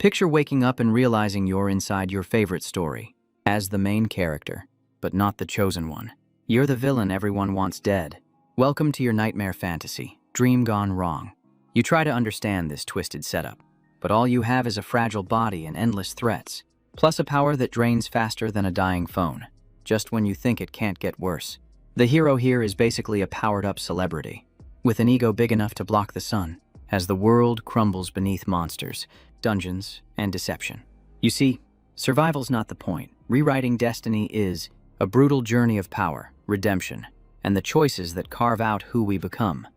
Picture waking up and realizing you're inside your favorite story, as the main character, but not the chosen one. You're the villain everyone wants dead. Welcome to your nightmare fantasy, dream gone wrong. You try to understand this twisted setup, but all you have is a fragile body and endless threats, plus a power that drains faster than a dying phone, just when you think it can't get worse. The hero here is basically a powered-up celebrity, with an ego big enough to block the sun, as the world crumbles beneath monsters, dungeons, and deception. You see, survival's not the point. Rewriting destiny is a brutal journey of power, redemption, and the choices that carve out who we become.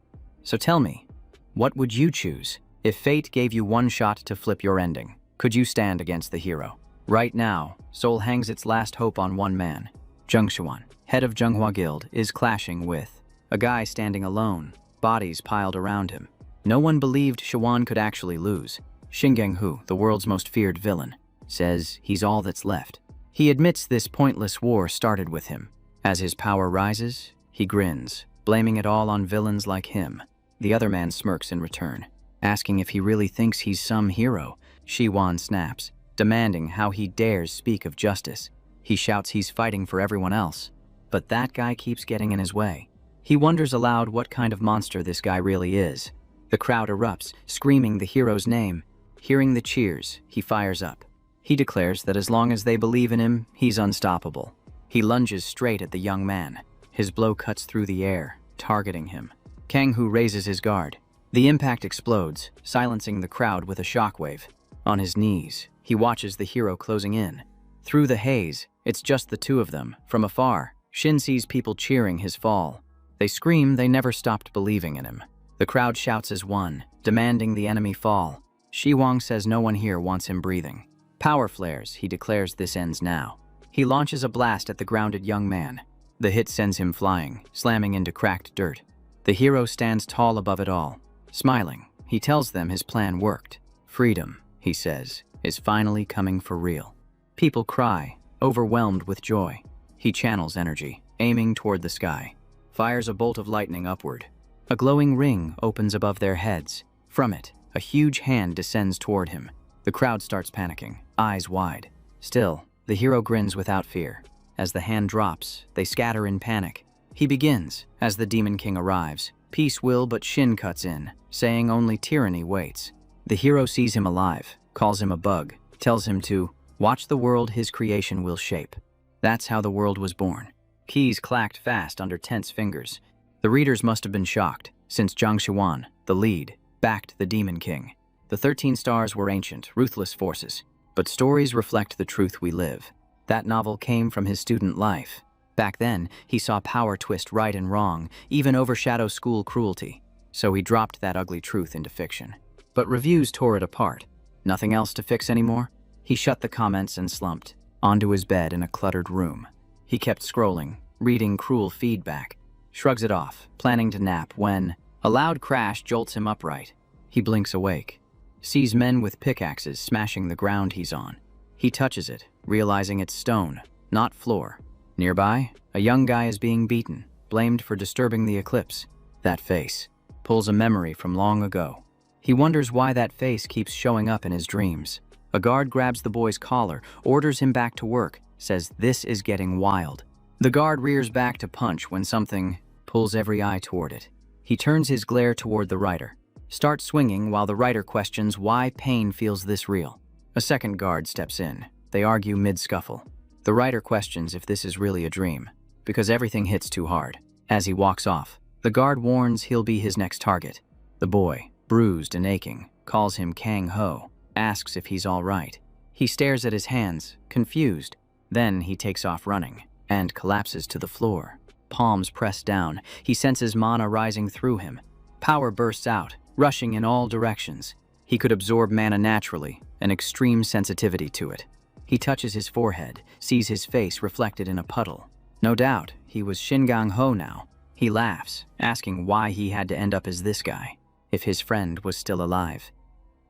So tell me, what would you choose if fate gave you one shot to flip your ending? Could you stand against the hero? Right now, Seoul hangs its last hope on one man. Jung Shawan, head of Junghwa Guild, is clashing with a guy standing alone, bodies piled around him. No one believed Shawan could actually lose. Shingeng-hu, the world's most feared villain, says he's all that's left. He admits this pointless war started with him. As his power rises, he grins, blaming it all on villains like him. The other man smirks in return, asking if he really thinks he's some hero. Shiwan snaps, demanding how he dares speak of justice. He shouts he's fighting for everyone else, but that guy keeps getting in his way. He wonders aloud what kind of monster this guy really is. The crowd erupts, screaming the hero's name. Hearing the cheers, he fires up. He declares that as long as they believe in him, he's unstoppable. He lunges straight at the young man. His blow cuts through the air, targeting him. Kang-hu raises his guard. The impact explodes, silencing the crowd with a shockwave. On his knees, he watches the hero closing in. Through the haze, it's just the two of them. From afar, Shin sees people cheering his fall. They scream they never stopped believing in him. The crowd shouts as one, demanding the enemy fall. Shiwang says no one here wants him breathing. Power flares, he declares this ends now. He launches a blast at the grounded young man. The hit sends him flying, slamming into cracked dirt. The hero stands tall above it all. Smiling, he tells them his plan worked. Freedom, he says, is finally coming for real. People cry, overwhelmed with joy. He channels energy, aiming toward the sky. Fires a bolt of lightning upward. A glowing ring opens above their heads. From it, a huge hand descends toward him. The crowd starts panicking, eyes wide. Still, the hero grins without fear. As the hand drops, they scatter in panic. He begins, as the Demon King arrives. Peace will, but Shin cuts in, saying only tyranny waits. The hero sees him alive, calls him a bug, tells him to watch the world his creation will shape. That's how the world was born. Keys clacked fast under tense fingers. The readers must have been shocked, since Zhang Shiwan, the lead, backed the Demon King. The 13 stars were ancient, ruthless forces, but stories reflect the truth we live. That novel came from his student life. Back then, he saw power twist right and wrong, even overshadow school cruelty. So he dropped that ugly truth into fiction. But reviews tore it apart. Nothing else to fix anymore? He shut the comments and slumped onto his bed in a cluttered room. He kept scrolling, reading cruel feedback, shrugs it off, planning to nap when a loud crash jolts him upright. He blinks awake, sees men with pickaxes smashing the ground he's on. He touches it, realizing it's stone, not floor. Nearby, a young guy is being beaten, blamed for disturbing the eclipse. That face pulls a memory from long ago. He wonders why that face keeps showing up in his dreams. A guard grabs the boy's collar, orders him back to work, says this is getting wild. The guard rears back to punch when something pulls every eye toward it. He turns his glare toward the writer, starts swinging while the writer questions why pain feels this real. A second guard steps in. They argue mid-scuffle. The writer questions if this is really a dream, because everything hits too hard. As he walks off, the guard warns he'll be his next target. The boy, bruised and aching, calls him Kang-ho, asks if he's all right. He stares at his hands, confused. Then he takes off running, and collapses to the floor. Palms pressed down, he senses mana rising through him. Power bursts out, rushing in all directions. He could absorb mana naturally, an extreme sensitivity to it. He touches his forehead, sees his face reflected in a puddle. No doubt, he was Shingang-ho now. He laughs, asking why he had to end up as this guy, if his friend was still alive.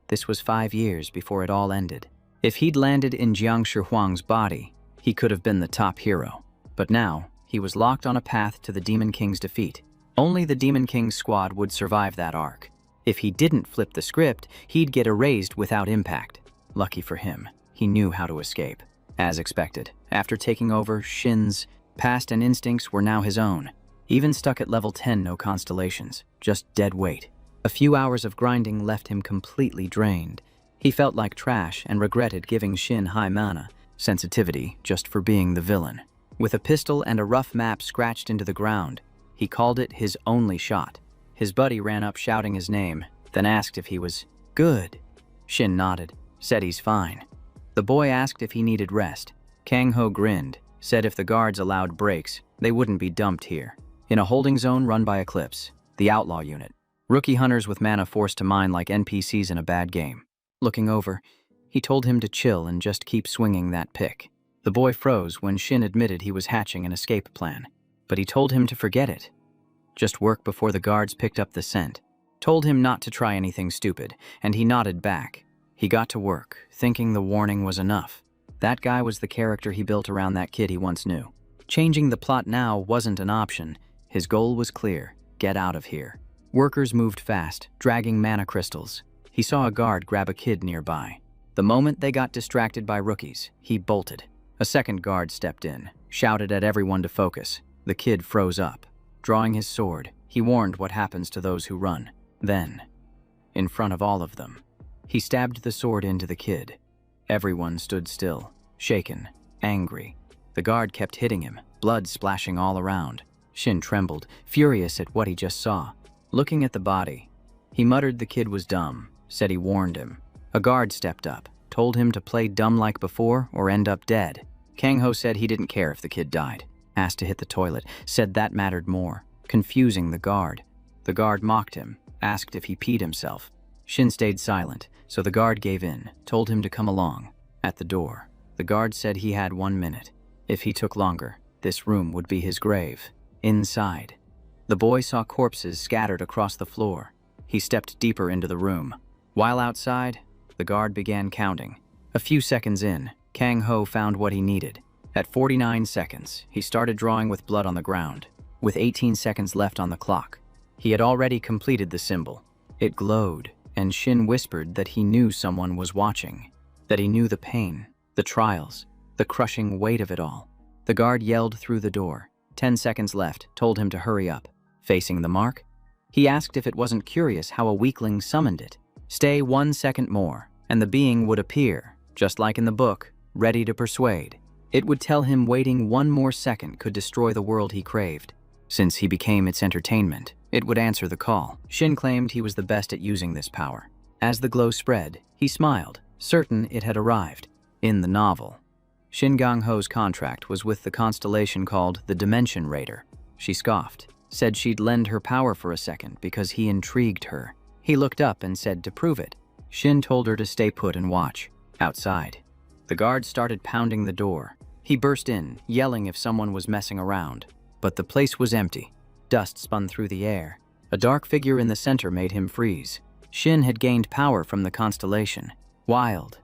This was 5 years before it all ended. If he'd landed in Jiang Shihuang's body, he could have been the top hero. But now, he was locked on a path to the Demon King's defeat. Only the Demon King's squad would survive that arc. If he didn't flip the script, he'd get erased without impact. Lucky for him, he knew how to escape. As expected, after taking over, Shin's past and instincts were now his own. Even stuck at level 10, no constellations, just dead weight. A few hours of grinding left him completely drained. He felt like trash and regretted giving Shin high mana sensitivity just for being the villain. With a pistol and a rough map scratched into the ground, he called it his only shot. His buddy ran up shouting his name, then asked if he was good. Shin nodded, said he's fine. The boy asked if he needed rest. Kang-ho grinned, said if the guards allowed breaks, they wouldn't be dumped here. In a holding zone run by Eclipse, the outlaw unit. Rookie hunters with mana forced to mine like NPCs in a bad game. Looking over, he told him to chill and just keep swinging that pick. The boy froze when Shin admitted he was hatching an escape plan, but he told him to forget it. Just work before the guards picked up the scent. Told him not to try anything stupid, and he nodded back. He got to work, thinking the warning was enough. That guy was the character he built around that kid he once knew. Changing the plot now wasn't an option. His goal was clear: get out of here. Workers moved fast, dragging mana crystals. He saw a guard grab a kid nearby. The moment they got distracted by rookies, he bolted. A second guard stepped in, shouted at everyone to focus. The kid froze up. Drawing his sword, he warned what happens to those who run. Then, in front of all of them, he stabbed the sword into the kid. Everyone stood still, shaken, angry. The guard kept hitting him, blood splashing all around. Shin trembled, furious at what he just saw. Looking at the body, he muttered the kid was dumb, said he warned him. A guard stepped up, told him to play dumb like before or end up dead. Kang-ho said he didn't care if the kid died. Asked to hit the toilet, said that mattered more, confusing the guard. The guard mocked him, asked if he peed himself. Shin stayed silent, so the guard gave in, told him to come along. At the door, the guard said he had 1 minute. If he took longer, this room would be his grave. Inside, the boy saw corpses scattered across the floor. He stepped deeper into the room. While outside, the guard began counting. A few seconds in, Kang-ho found what he needed. At 49 seconds, he started drawing with blood on the ground. With 18 seconds left on the clock, he had already completed the symbol. It glowed, and Shin whispered that he knew someone was watching, that he knew the pain, the trials, the crushing weight of it all. The guard yelled through the door. 10 seconds left, told him to hurry up. Facing the mark, he asked if it wasn't curious how a weakling summoned it. Stay 1 second more, and the being would appear, just like in the book, ready to persuade. It would tell him waiting 1 more second could destroy the world he craved. Since he became its entertainment, it would answer the call. Shin claimed he was the best at using this power. As the glow spread, he smiled, certain it had arrived. In the novel, Shin Gang-ho's contract was with the constellation called the Dimension Raider. She scoffed, said she'd lend her power for a second because he intrigued her. He looked up and said to prove it. Shin told her to stay put and watch. Outside, the guard started pounding the door. He burst in, yelling if someone was messing around. But the place was empty. Dust spun through the air. A dark figure in the center made him freeze. Shin had gained power from the constellation. Wild.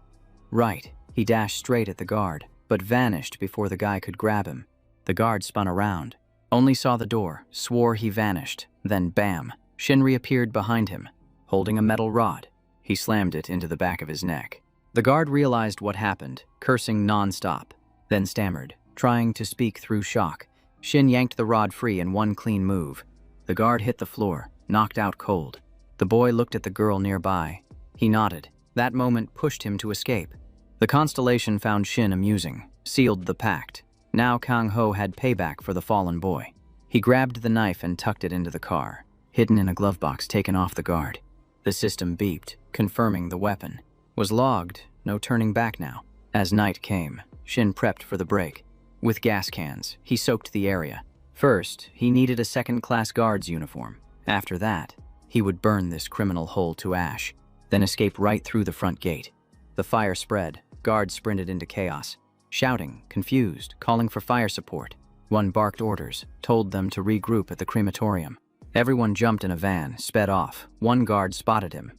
Right, he dashed straight at the guard, but vanished before the guy could grab him. The guard spun around. Only saw the door, swore he vanished. Then bam, Shin reappeared behind him, holding a metal rod. He slammed it into the back of his neck. The guard realized what happened, cursing non-stop, then stammered, trying to speak through shock. Shin yanked the rod free in one clean move. The guard hit the floor, knocked out cold. The boy looked at the girl nearby. He nodded. That moment pushed him to escape. The constellation found Shin amusing, sealed the pact. Now Kang-ho had payback for the fallen boy. He grabbed the knife and tucked it into the car, hidden in a glove box taken off the guard. The system beeped, confirming the weapon was logged, no turning back now. As night came, Shin prepped for the break. With gas cans, he soaked the area. First, he needed a second-class guard's uniform. After that, he would burn this criminal whole to ash, then escape right through the front gate. The fire spread. Guards sprinted into chaos, shouting, confused, calling for fire support. One barked orders, told them to regroup at the crematorium. Everyone jumped in a van, sped off. One guard spotted him,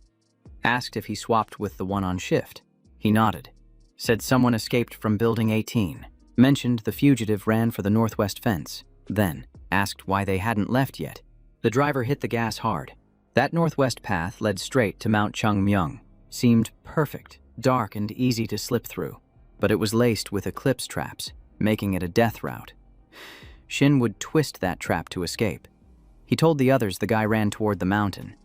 asked if he swapped with the one on shift. He nodded, said someone escaped from Building 18, mentioned the fugitive ran for the northwest fence, then asked why they hadn't left yet. The driver hit the gas hard. That northwest path led straight to Mount Chungmyeong. Seemed perfect. dark and easy to slip through, but it was laced with eclipse traps, making it a death route. Shin would twist that trap to escape. He told the others the guy ran toward the mountain.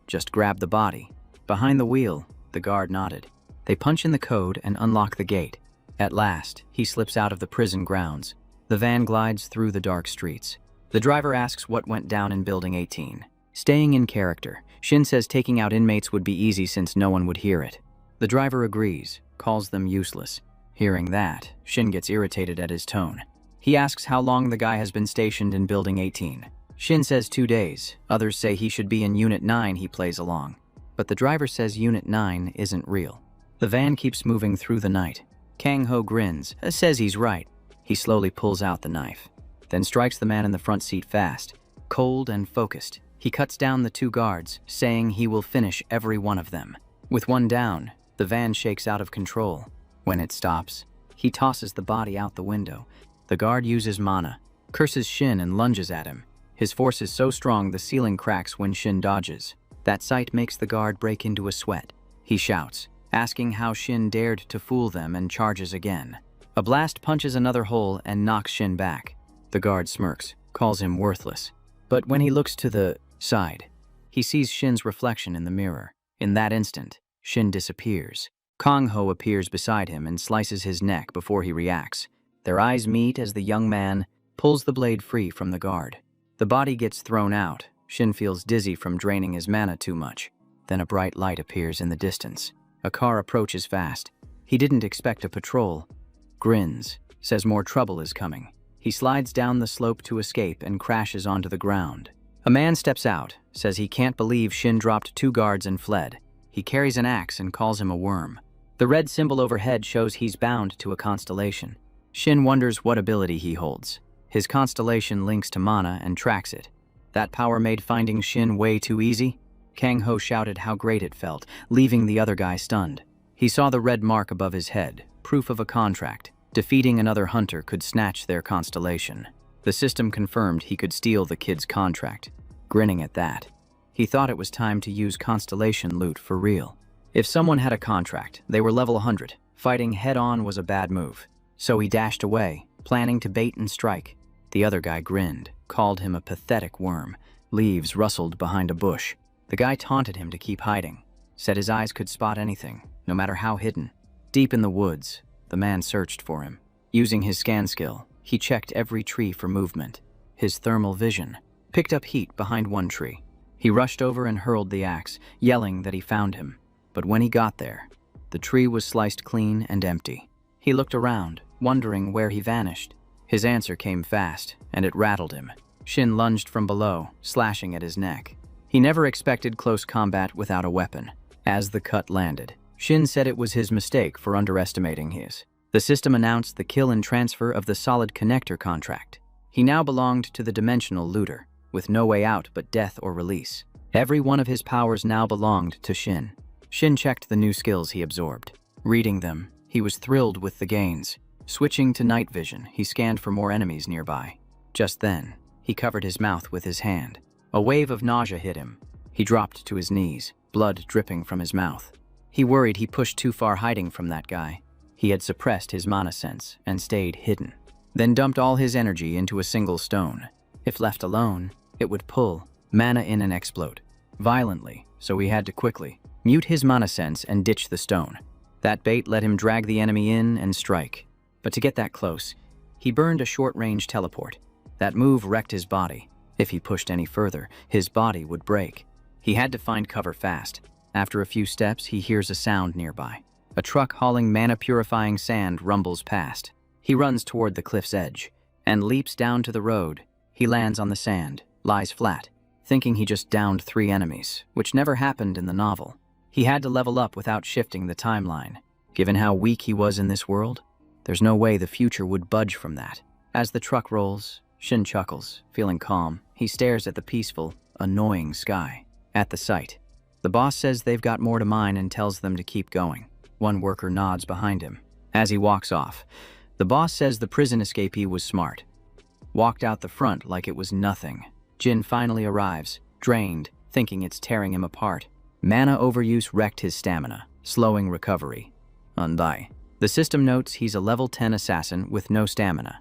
Just grab the body. Behind the wheel, the guard nodded. They punch in the code and unlock the gate. At last, he slips out of the prison grounds. The van glides through the dark streets. The driver asks what went down in Building 18. Staying in character, Shin says taking out inmates would be easy since no one would hear it. The driver agrees, calls them useless. Hearing that, Shin gets irritated at his tone. He asks how long the guy has been stationed in Building 18. Shin says 2 days. Others say he should be in Unit 9. He plays along. But the driver says Unit 9 isn't real. The van keeps moving through the night. Kang-ho grins, says he's right. He slowly pulls out the knife, then strikes the man in the front seat fast. Cold and focused, he cuts down the 2 guards, saying he will finish every one of them. With one down, the van shakes out of control. When it stops, he tosses the body out the window. The guard uses mana, curses Shin and lunges at him. His force is so strong the ceiling cracks when Shin dodges. That sight makes the guard break into a sweat. He shouts, asking how Shin dared to fool them, and charges again. A blast punches another hole and knocks Shin back. The guard smirks, calls him worthless. But when he looks to the side, he sees Shin's reflection in the mirror. In that instant, Shin disappears. Kang-ho appears beside him and slices his neck before he reacts. Their eyes meet as the young man pulls the blade free from the guard. The body gets thrown out. Shin feels dizzy from draining his mana too much. Then a bright light appears in the distance. A car approaches fast. He didn't expect a patrol. Grins, says more trouble is coming. He slides down the slope to escape and crashes onto the ground. A man steps out, says he can't believe Shin dropped 2 guards and fled. He carries an axe and calls him a worm. The red symbol overhead shows he's bound to a constellation. Shin wonders what ability he holds. His constellation links to mana and tracks it. That power made finding Shin way too easy. Kang-ho shouted how great it felt, leaving the other guy stunned. He saw the red mark above his head, proof of a contract. Defeating another hunter could snatch their constellation. The system confirmed he could steal the kid's contract. Grinning at that, he thought it was time to use constellation loot for real. If someone had a contract, they were level 100. Fighting head-on was a bad move. So he dashed away, planning to bait and strike. The other guy grinned, called him a pathetic worm. Leaves rustled behind a bush. The guy taunted him to keep hiding, said his eyes could spot anything, no matter how hidden. Deep in the woods, the man searched for him. Using his scan skill, he checked every tree for movement. His thermal vision picked up heat behind one tree. He rushed over and hurled the axe, yelling that he found him. But when he got there, the tree was sliced clean and empty. He looked around, wondering where he vanished. His answer came fast, and it rattled him. Shin lunged from below, slashing at his neck. He never expected close combat without a weapon. As the cut landed, Shin said it was his mistake for underestimating his. The system announced the kill and transfer of the solid connector contract. He now belonged to the dimensional looter, with no way out but death or release. Every one of his powers now belonged to Shin. Shin checked the new skills he absorbed. Reading them, he was thrilled with the gains. Switching to night vision, he scanned for more enemies nearby. Just then, he covered his mouth with his hand. A wave of nausea hit him. He dropped to his knees, blood dripping from his mouth. He worried he pushed too far hiding from that guy. He had suppressed his mana sense and stayed hidden, then dumped all his energy into a single stone. If left alone, it would pull mana in and explode violently, so he had to quickly mute his mana sense and ditch the stone. That bait let him drag the enemy in and strike. But to get that close, he burned a short-range teleport. That move wrecked his body. If he pushed any further, his body would break. He had to find cover fast. After a few steps, he hears a sound nearby. A truck hauling mana-purifying sand rumbles past. He runs toward the cliff's edge and leaps down to the road. He lands on the sand, lies flat, thinking he just downed 3 enemies, which never happened in the novel. He had to level up without shifting the timeline. Given how weak he was in this world, there's no way the future would budge from that. As the truck rolls, Shin chuckles, feeling calm. He stares at the peaceful, annoying sky. At the sight, the boss says they've got more to mine and tells them to keep going. One worker nods behind him. As he walks off, the boss says the prison escapee was smart. Walked out the front like it was nothing. Jin finally arrives, drained, thinking it's tearing him apart. Mana overuse wrecked his stamina, slowing recovery. Undai. The system notes he's a level 10 assassin with no stamina.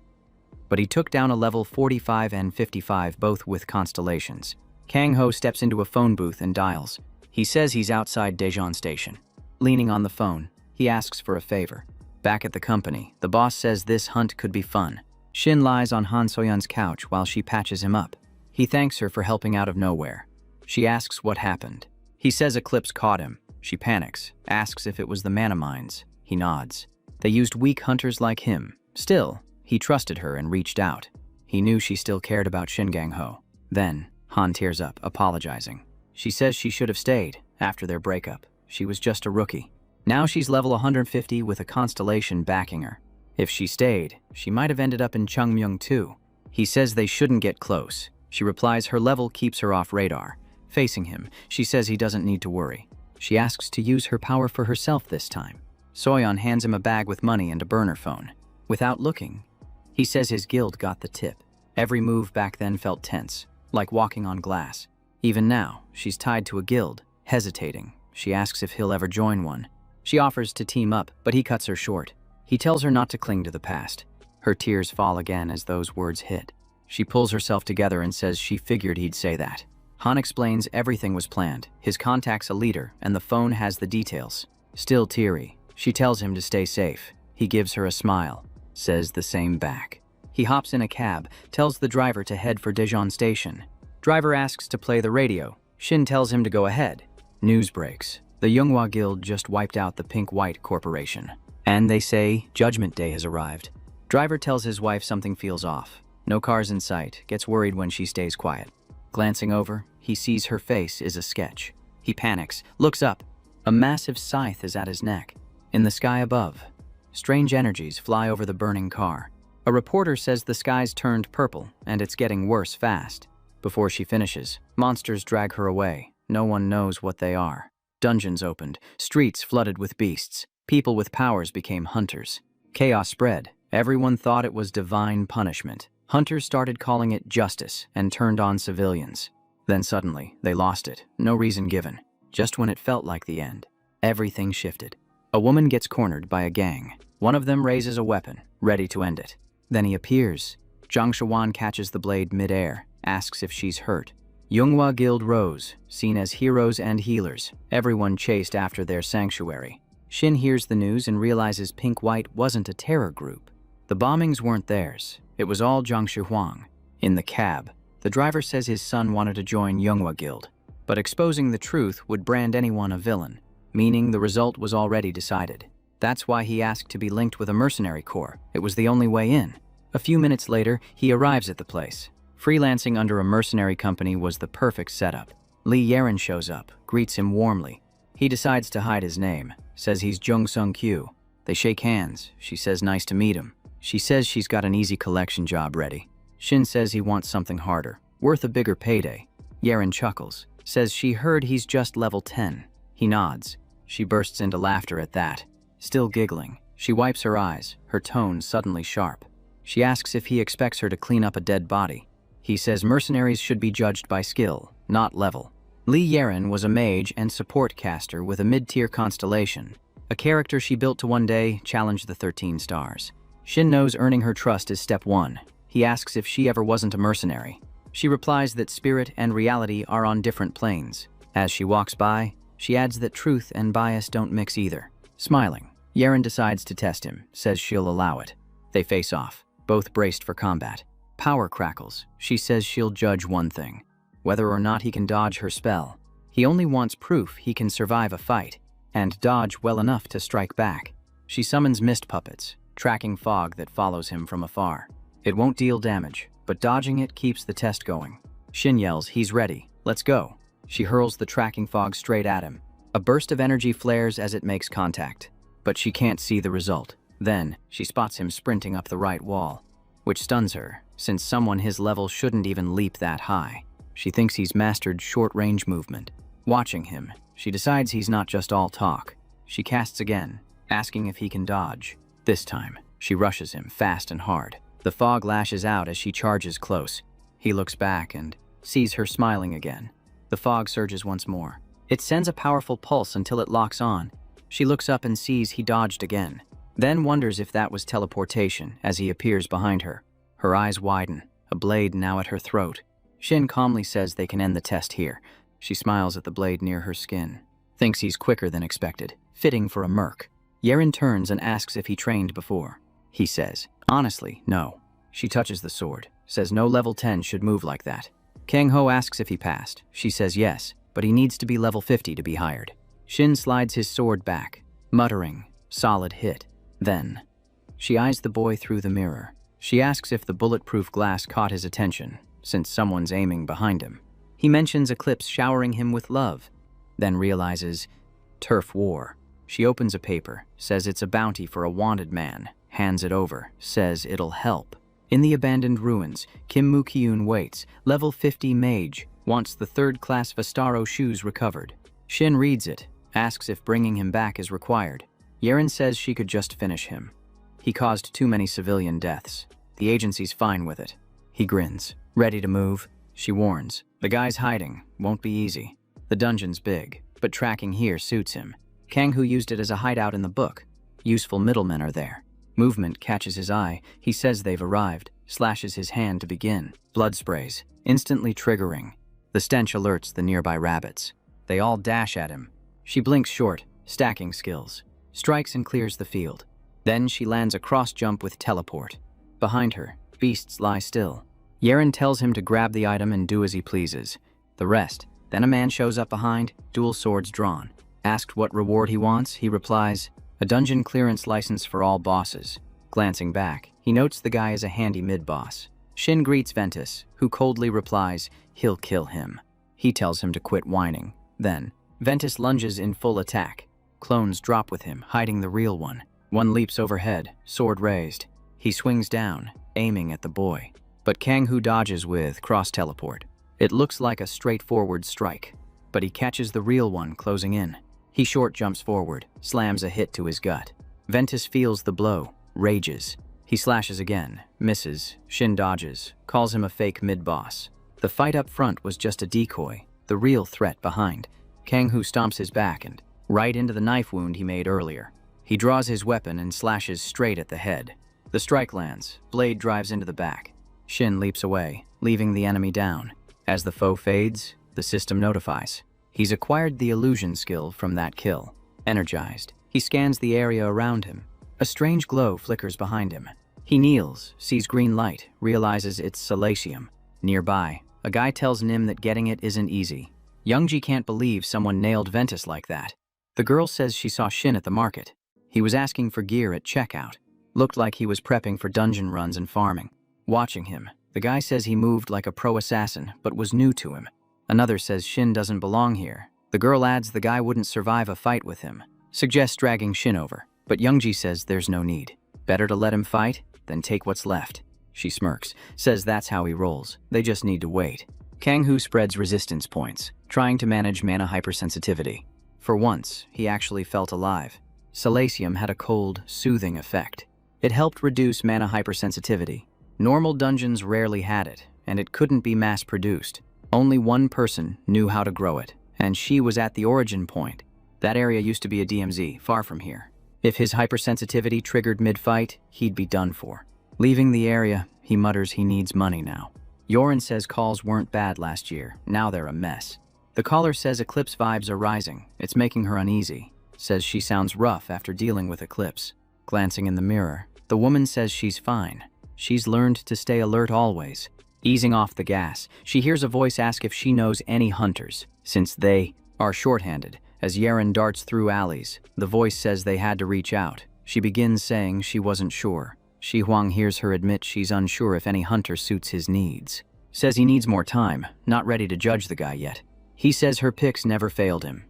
But he took down a level 45 and 55 both with constellations. Kang Ho steps into a phone booth and dials. He says he's outside Daejeon Station. Leaning on the phone, he asks for a favor. Back at the company, the boss says this hunt could be fun. Shin lies on Han Soyeon's couch while she patches him up. He thanks her for helping out of nowhere. She asks what happened. He says Eclipse caught him. She panics, asks if it was the mana mines. He nods. They used weak hunters like him. Still, he trusted her and reached out. He knew she still cared about Shin Gang-ho. Then, Han tears up, apologizing. She says she should have stayed after their breakup. She was just a rookie. Now she's level 150 with a constellation backing her. If she stayed, she might have ended up in Chungmyeong too. He says they shouldn't get close. She replies her level keeps her off radar. Facing him, she says he doesn't need to worry. She asks to use her power for herself this time. Soyeon hands him a bag with money and a burner phone. Without looking, he says his guild got the tip. Every move back then felt tense, like walking on glass. Even now, she's tied to a guild, hesitating. She asks if he'll ever join one. She offers to team up, but he cuts her short. He tells her not to cling to the past. Her tears fall again as those words hit. She pulls herself together and says she figured he'd say that. Han explains everything was planned. His contact's a leader, and the phone has the details. Still teary, she tells him to stay safe. He gives her a smile, says the same back. He hops in a cab, tells the driver to head for Daejeon Station. Driver asks to play the radio. Shin tells him to go ahead. News breaks. The Younghwa Guild just wiped out the Pink-White Corporation. And they say Judgment Day has arrived. Driver tells his wife something feels off. No cars in sight, gets worried when she stays quiet. Glancing over, he sees her face is a sketch. He panics, looks up. A massive scythe is at his neck. In the sky above, strange energies fly over the burning car. A reporter says the sky's turned purple, and it's getting worse fast. Before she finishes, monsters drag her away. No one knows what they are. Dungeons opened, streets flooded with beasts. People with powers became hunters. Chaos spread. Everyone thought it was divine punishment. Hunters started calling it justice and turned on civilians. Then suddenly, they lost it. No reason given. Just when it felt like the end, everything shifted. A woman gets cornered by a gang. One of them raises a weapon, ready to end it. Then he appears. Zhang Shawan catches the blade mid-air, asks if she's hurt. Younghwa Guild rose, seen as heroes and healers. Everyone chased after their sanctuary. Shin hears the news and realizes Pink-White wasn't a terror group. The bombings weren't theirs. It was all Zhang Shihuang. In the cab, the driver says his son wanted to join Younghwa Guild, but exposing the truth would brand anyone a villain, meaning the result was already decided. That's why he asked to be linked with a mercenary corps. It was the only way in. A few minutes later, he arrives at the place. Freelancing under a mercenary company was the perfect setup. Lee Yeren shows up, greets him warmly. He decides to hide his name, says he's Jung Sung Kyu. They shake hands. She says nice to meet him. She says she's got an easy collection job ready. Shin says he wants something harder, worth a bigger payday. Yeren chuckles, says she heard he's just level 10. He nods. She bursts into laughter at that. Still giggling, she wipes her eyes, her tone suddenly sharp. She asks if he expects her to clean up a dead body. He says mercenaries should be judged by skill, not level. Lee Yeren was a mage and support caster with a mid-tier constellation, a character she built to one day challenge the 13 stars. Shin knows earning her trust is step 1. He asks if she ever wasn't a mercenary. She replies that spirit and reality are on different planes. As she walks by, she adds that truth and bias don't mix either. Smiling, Yeren decides to test him, says she'll allow it. They face off, both braced for combat. Power crackles. She says she'll judge one thing, whether or not he can dodge her spell. He only wants proof he can survive a fight, and dodge well enough to strike back. She summons mist puppets, tracking fog that follows him from afar. It won't deal damage, but dodging it keeps the test going. Shin yells, he's ready, let's go. She hurls the tracking fog straight at him. A burst of energy flares as it makes contact, but she can't see the result. Then, she spots him sprinting up the right wall, which stuns her, since someone his level shouldn't even leap that high. She thinks he's mastered short-range movement. Watching him, she decides he's not just all talk. She casts again, asking if he can dodge. This time, she rushes him fast and hard. The fog lashes out as she charges close. He looks back and sees her smiling again. The fog surges once more. It sends a powerful pulse until it locks on. She looks up and sees he dodged again, then wonders if that was teleportation as he appears behind her. Her eyes widen, a blade now at her throat. Shin calmly says they can end the test here. She smiles at the blade near her skin. Thinks he's quicker than expected, fitting for a merc. Yeren turns and asks if he trained before. He says, honestly, no. She touches the sword, says no level 10 should move like that. Kang Ho asks if he passed. She says yes, but he needs to be level 50 to be hired. Shin slides his sword back, muttering, solid hit. Then, she eyes the boy through the mirror. She asks if the bulletproof glass caught his attention, since someone's aiming behind him. He mentions Eclipse showering him with love, then realizes, turf war. She opens a paper, says it's a bounty for a wanted man, hands it over, says it'll help. In the abandoned ruins, Kim Moo-kyun waits, level 50 mage, wants the third-class Vistaro shoes recovered. Shin reads it, asks if bringing him back is required. Yeren says she could just finish him. He caused too many civilian deaths. The agency's fine with it. He grins, ready to move. She warns, the guy's hiding, won't be easy. The dungeon's big, but tracking here suits him. Kang-Hu used it as a hideout in the book. Useful middlemen are there. Movement catches his eye. He says they've arrived, slashes his hand to begin. Blood sprays, instantly triggering. The stench alerts the nearby rabbits. They all dash at him. She blinks short, stacking skills. Strikes and clears the field. Then she lands a cross-jump with teleport. Behind her, beasts lie still. Yeren tells him to grab the item and do as he pleases. The rest. Then a man shows up behind, dual swords drawn. Asked what reward he wants, he replies, a dungeon clearance license for all bosses. Glancing back, he notes the guy is a handy mid-boss. Shin greets Ventus, who coldly replies, he'll kill him. He tells him to quit whining. Then, Ventus lunges in full attack. Clones drop with him, hiding the real one. One leaps overhead, sword raised. He swings down, aiming at the boy. But Kang-Hu dodges with cross-teleport. It looks like a straightforward strike, but he catches the real one closing in. He short jumps forward, slams a hit to his gut. Ventus feels the blow, rages. He slashes again, misses. Shin dodges, calls him a fake mid-boss. The fight up front was just a decoy, the real threat behind. Kang-Hu stomps his back and right into the knife wound he made earlier. He draws his weapon and slashes straight at the head. The strike lands, blade drives into the back. Shin leaps away, leaving the enemy down. As the foe fades, the system notifies. He's acquired the illusion skill from that kill. Energized, he scans the area around him. A strange glow flickers behind him. He kneels, sees green light, realizes it's Salacium. Nearby, a guy tells Nim that getting it isn't easy. Youngji can't believe someone nailed Ventus like that. The girl says she saw Shin at the market. He was asking for gear at checkout. Looked like he was prepping for dungeon runs and farming. Watching him, the guy says he moved like a pro assassin, but was new to him. Another says Shin doesn't belong here. The girl adds the guy wouldn't survive a fight with him. Suggests dragging Shin over, but Youngji says there's no need. Better to let him fight than take what's left. She smirks, says that's how he rolls. They just need to wait. Kang-Hu spreads resistance points, trying to manage mana hypersensitivity. For once, he actually felt alive. Salacium had a cold, soothing effect. It helped reduce mana hypersensitivity. Normal dungeons rarely had it, and it couldn't be mass-produced. Only one person knew how to grow it, and she was at the origin point. That area used to be a DMZ, far from here. If his hypersensitivity triggered mid-fight, he'd be done for. Leaving the area, he mutters he needs money now. Yoren says calls weren't bad last year, now they're a mess. The caller says Eclipse vibes are rising, it's making her uneasy. Says she sounds rough after dealing with Eclipse. Glancing in the mirror, the woman says she's fine. She's learned to stay alert always. Easing off the gas, she hears a voice ask if she knows any hunters, since they are shorthanded. As Yeren darts through alleys, the voice says they had to reach out. She begins saying she wasn't sure. Shi Huang hears her admit she's unsure if any hunter suits his needs. Says he needs more time, not ready to judge the guy yet. He says her picks never failed him.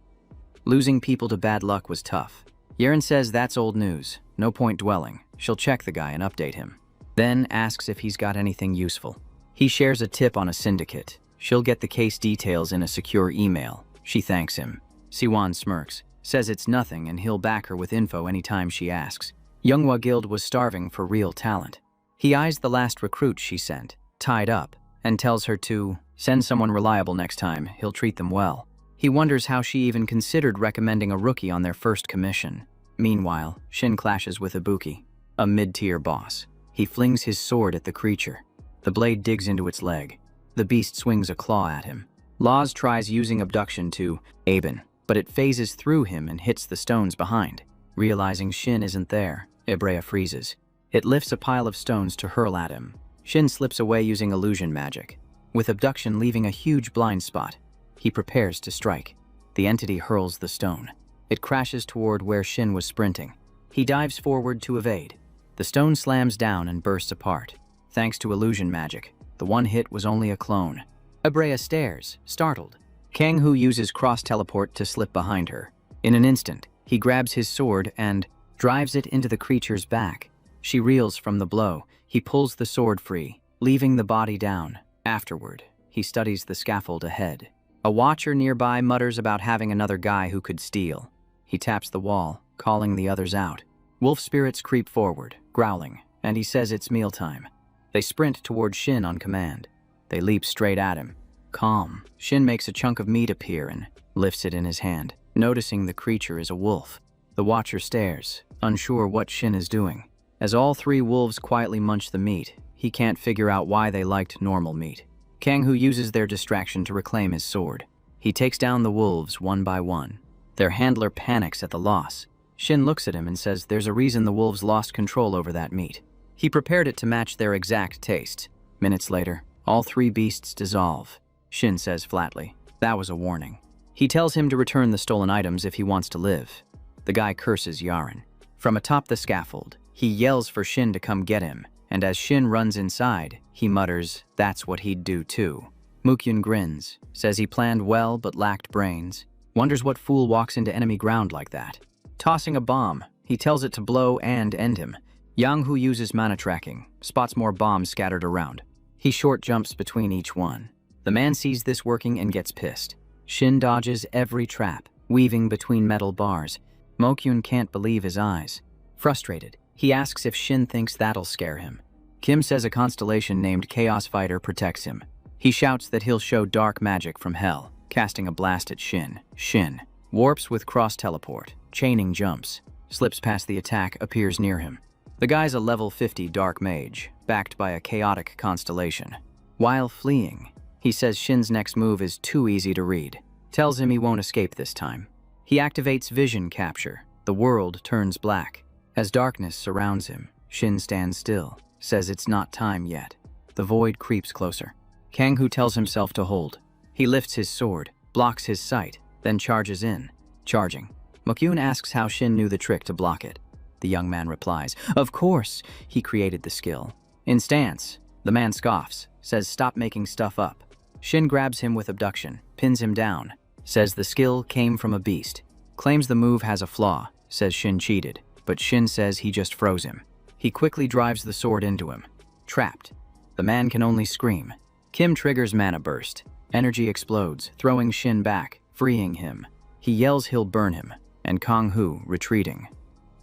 Losing people to bad luck was tough. Yeren says that's old news, no point dwelling. She'll check the guy and update him. Then asks if he's got anything useful. He shares a tip on a syndicate. She'll get the case details in a secure email. She thanks him. Siwan smirks, says it's nothing and he'll back her with info anytime she asks. Younghwa Guild was starving for real talent. He eyes the last recruit she sent, tied up, and tells her to send someone reliable next time, he'll treat them well. He wonders how she even considered recommending a rookie on their first commission. Meanwhile, Shin clashes with Ibuki, a mid-tier boss. He flings his sword at the creature. The blade digs into its leg. The beast swings a claw at him. Laws tries using abduction to Aben, but it phases through him and hits the stones behind. Realizing Shin isn't there, Ibrea freezes. It lifts a pile of stones to hurl at him. Shin slips away using illusion magic, with abduction leaving a huge blind spot. He prepares to strike. The entity hurls the stone. It crashes toward where Shin was sprinting. He dives forward to evade. The stone slams down and bursts apart. Thanks to illusion magic, the one hit was only a clone. Ibrea stares, startled. Kang-Hu uses cross-teleport to slip behind her. In an instant, he grabs his sword and drives it into the creature's back. She reels from the blow. He pulls the sword free, leaving the body down. Afterward, he studies the scaffold ahead. A watcher nearby mutters about having another guy who could steal. He taps the wall, calling the others out. Wolf spirits creep forward, growling, and he says it's mealtime. They sprint toward Shin on command. They leap straight at him. Calm, Shin makes a chunk of meat appear and lifts it in his hand, noticing the creature is a wolf. The watcher stares, unsure what Shin is doing. As all three wolves quietly munch the meat, he can't figure out why they liked normal meat. Kang-Hu uses their distraction to reclaim his sword. He takes down the wolves one by one. Their handler panics at the loss. Shin looks at him and says there's a reason the wolves lost control over that meat. He prepared it to match their exact taste. Minutes later, all three beasts dissolve. Shin says flatly, that was a warning. He tells him to return the stolen items if he wants to live. The guy curses Yaren. From atop the scaffold, he yells for Shin to come get him, and as Shin runs inside, he mutters, that's what he'd do too. Mukyun grins, says he planned well but lacked brains, wonders what fool walks into enemy ground like that. Tossing a bomb, he tells it to blow and end him. Yang-Hu uses mana tracking, spots more bombs scattered around. He short jumps between each one. The man sees this working and gets pissed. Shin dodges every trap, weaving between metal bars. Mokyun can't believe his eyes. Frustrated, he asks if Shin thinks that'll scare him. Kim says a constellation named Chaos Fighter protects him. He shouts that he'll show dark magic from hell, casting a blast at Shin. Shin warps with cross-teleport, chaining jumps, slips past the attack, appears near him. The guy's a level 50 dark mage, backed by a chaotic constellation. While fleeing, he says Shin's next move is too easy to read, tells him he won't escape this time. He activates vision capture. The world turns black. As darkness surrounds him, Shin stands still, says it's not time yet. The void creeps closer. Kang-Hu tells himself to hold. He lifts his sword, blocks his sight, then charges in. Charging. Mokyun asks how Shin knew the trick to block it. The young man replies, of course, he created the skill. In stance, the man scoffs, says stop making stuff up. Shin grabs him with abduction, pins him down, says the skill came from a beast. Claims the move has a flaw, says Shin cheated, but Shin says he just froze him. He quickly drives the sword into him. Trapped. The man can only scream. Kim triggers mana burst. Energy explodes, throwing Shin back, freeing him. He yells he'll burn him, and Kang-Hu, retreating,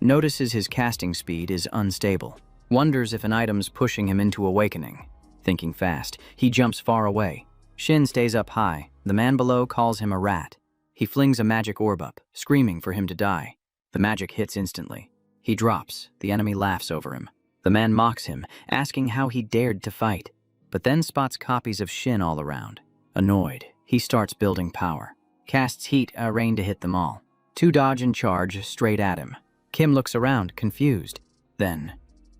notices his casting speed is unstable. Wonders if an item's pushing him into awakening. Thinking fast, he jumps far away. Shin stays up high. The man below calls him a rat. He flings a magic orb up, screaming for him to die. The magic hits instantly. He drops. The enemy laughs over him. The man mocks him, asking how he dared to fight, but then spots copies of Shin all around. Annoyed, he starts building power. Casts heat rain to hit them all. Two dodge and charge straight at him. Kim looks around, confused. Then,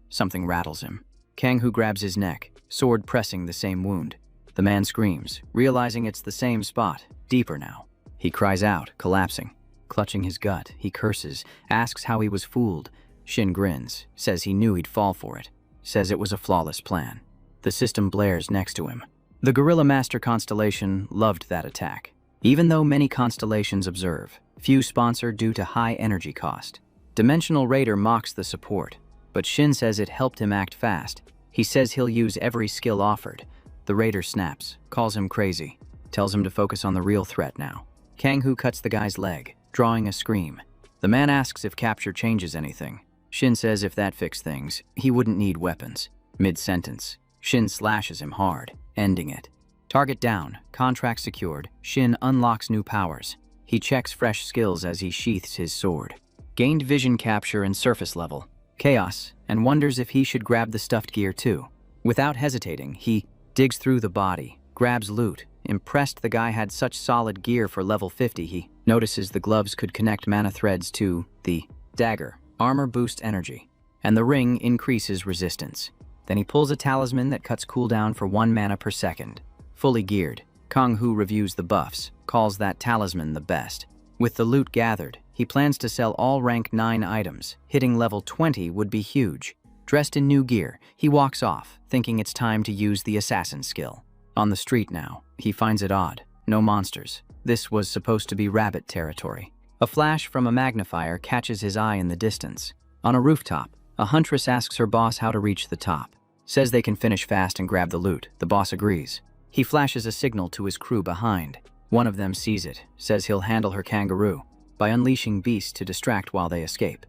something rattles him. Kang-Hu grabs his neck, sword pressing the same wound. The man screams, realizing it's the same spot, deeper now. He cries out, collapsing. Clutching his gut, he curses, asks how he was fooled. Shin grins, says he knew he'd fall for it, says it was a flawless plan. The system blares next to him. The Gorilla Master constellation loved that attack. Even though many constellations observe, few sponsor due to high energy cost. Dimensional Raider mocks the support, but Shin says it helped him act fast. He says he'll use every skill offered. The Raider snaps, calls him crazy, tells him to focus on the real threat now. Kang-Hu cuts the guy's leg, drawing a scream. The man asks if capture changes anything. Shin says if that fixed things, he wouldn't need weapons. Mid-sentence, Shin slashes him hard, ending it. Target down, contract secured, Shin unlocks new powers. He checks fresh skills as he sheaths his sword. Gained vision capture and surface level, chaos, and wonders if he should grab the stuffed gear too. Without hesitating, he digs through the body, grabs loot. Impressed the guy had such solid gear for level 50, he notices the gloves could connect mana threads to the dagger. Armor boosts energy, and the ring increases resistance. Then he pulls a talisman that cuts cooldown for 1 mana per second. Fully geared, Kong Hu reviews the buffs, calls that talisman the best. With the loot gathered, he plans to sell all rank 9 items. Hitting level 20 would be huge. Dressed in new gear, he walks off, thinking it's time to use the assassin skill. On the street now, he finds it odd. No monsters. This was supposed to be rabbit territory. A flash from a magnifier catches his eye in the distance. On a rooftop, a huntress asks her boss how to reach the top. Says they can finish fast and grab the loot. The boss agrees. He flashes a signal to his crew behind. One of them sees it, says he'll handle her kangaroo by unleashing beasts to distract while they escape.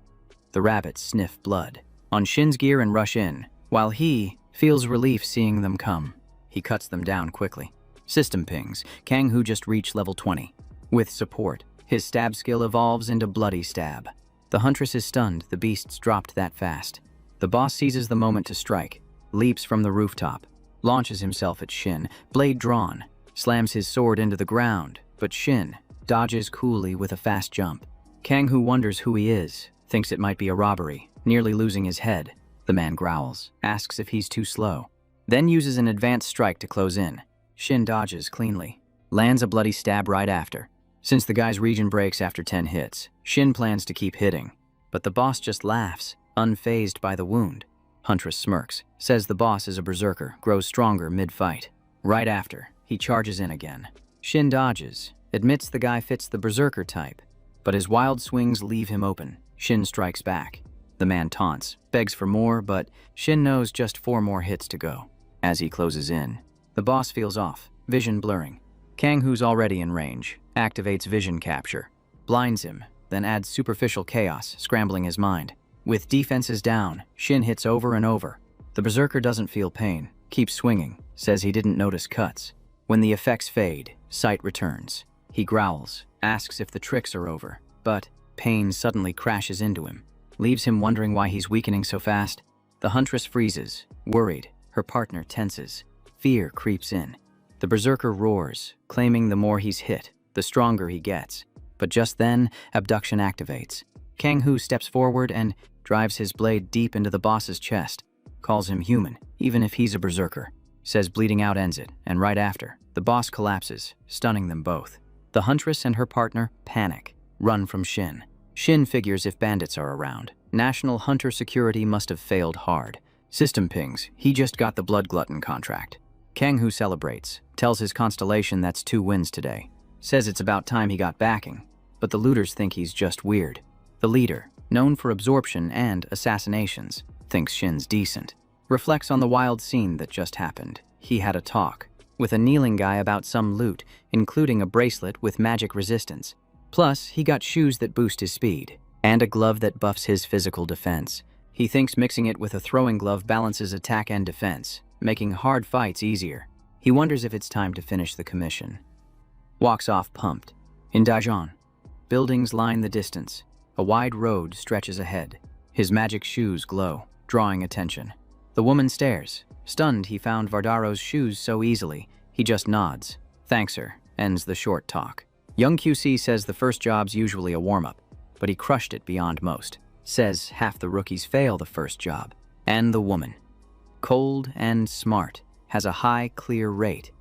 The rabbits sniff blood on Shin's gear and rush in, while he feels relief seeing them come. He cuts them down quickly. System pings. Kang Hu just reached level 20. With support, his stab skill evolves into bloody stab. The huntress is stunned. The beasts dropped that fast. The boss seizes the moment to strike, leaps from the rooftop, launches himself at Shin, blade drawn, slams his sword into the ground, but Shin dodges coolly with a fast jump. Kang Hu wonders who he is, thinks it might be a robbery, nearly losing his head. The man growls, asks if he's too slow, then uses an advanced strike to close in. Shin dodges cleanly, lands a bloody stab right after. Since the guy's regen breaks after 10 hits, Shin plans to keep hitting, but the boss just laughs, unfazed by the wound. Huntress smirks, says the boss is a berserker, grows stronger mid-fight. Right after, he charges in again. Shin dodges, admits the guy fits the berserker type, but his wild swings leave him open. Shin strikes back. The man taunts, begs for more, but Shin knows just 4 more hits to go. As he closes in, the boss feels off, vision blurring. Kang Hu's already in range, activates vision capture, blinds him, then adds superficial chaos, scrambling his mind. With defenses down, Shin hits over and over. The berserker doesn't feel pain, keeps swinging, says he didn't notice cuts. When the effects fade, sight returns. He growls, asks if the tricks are over, but pain suddenly crashes into him, leaves him wondering why he's weakening so fast. The huntress freezes, worried. Her partner tenses. Fear creeps in. The berserker roars, claiming the more he's hit, the stronger he gets. But just then, abduction activates. Kang Hu steps forward and drives his blade deep into the boss's chest, calls him human, even if he's a berserker, says bleeding out ends it, and right after, the boss collapses, stunning them both. The huntress and her partner panic, run from Shin. Shin figures if bandits are around. National Hunter Security must have failed hard. System pings, he just got the Blood Glutton contract. Kang Hu celebrates, tells his constellation that's 2 wins today, says it's about time he got backing, but the looters think he's just weird. The leader, known for absorption and assassinations, thinks Shin's decent. Reflects on the wild scene that just happened. He had a talk with a kneeling guy about some loot, including a bracelet with magic resistance. Plus, he got shoes that boost his speed, and a glove that buffs his physical defense. He thinks mixing it with a throwing glove balances attack and defense, making hard fights easier. He wonders if it's time to finish the commission. Walks off pumped. In Daejeon, buildings line the distance. A wide road stretches ahead. His magic shoes glow, drawing attention. The woman stares. Stunned he found Vardaro's shoes so easily, he just nods. Thanks her, ends the short talk. Young QC says the first job's usually a warm-up, but he crushed it beyond most. Says half the rookies fail the first job. And the woman, cold and smart, has a high clear rate.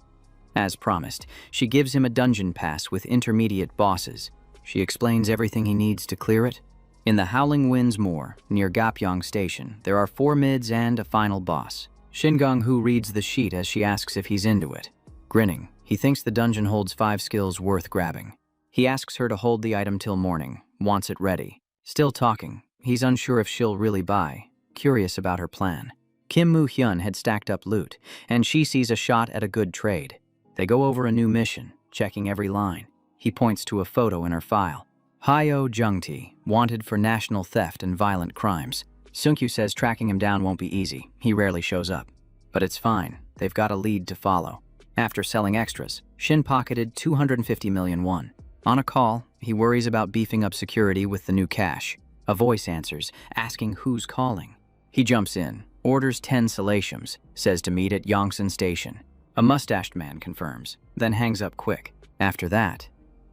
As promised, she gives him a dungeon pass with intermediate bosses. She explains everything he needs to clear it. In the Howling Winds Moor, near Gapyong Station, there are 4 mids and a final boss. Shin Gong-hu reads the sheet as she asks if he's into it. Grinning, he thinks the dungeon holds 5 skills worth grabbing. He asks her to hold the item till morning, wants it ready. Still talking, he's unsure if she'll really buy, curious about her plan. Kim Moo-hyun had stacked up loot, and she sees a shot at a good trade. They go over a new mission, checking every line. He points to a photo in her file. Hyo Jung-tae, wanted for national theft and violent crimes. Seung-kyu says tracking him down won't be easy. He rarely shows up. But it's fine. They've got a lead to follow. After selling extras, Shin pocketed 250 million won. On a call, he worries about beefing up security with the new cash. A voice answers, asking who's calling. He jumps in, orders 10 salatiums, says to meet at Yongsan Station. A mustached man confirms, then hangs up quick. After that,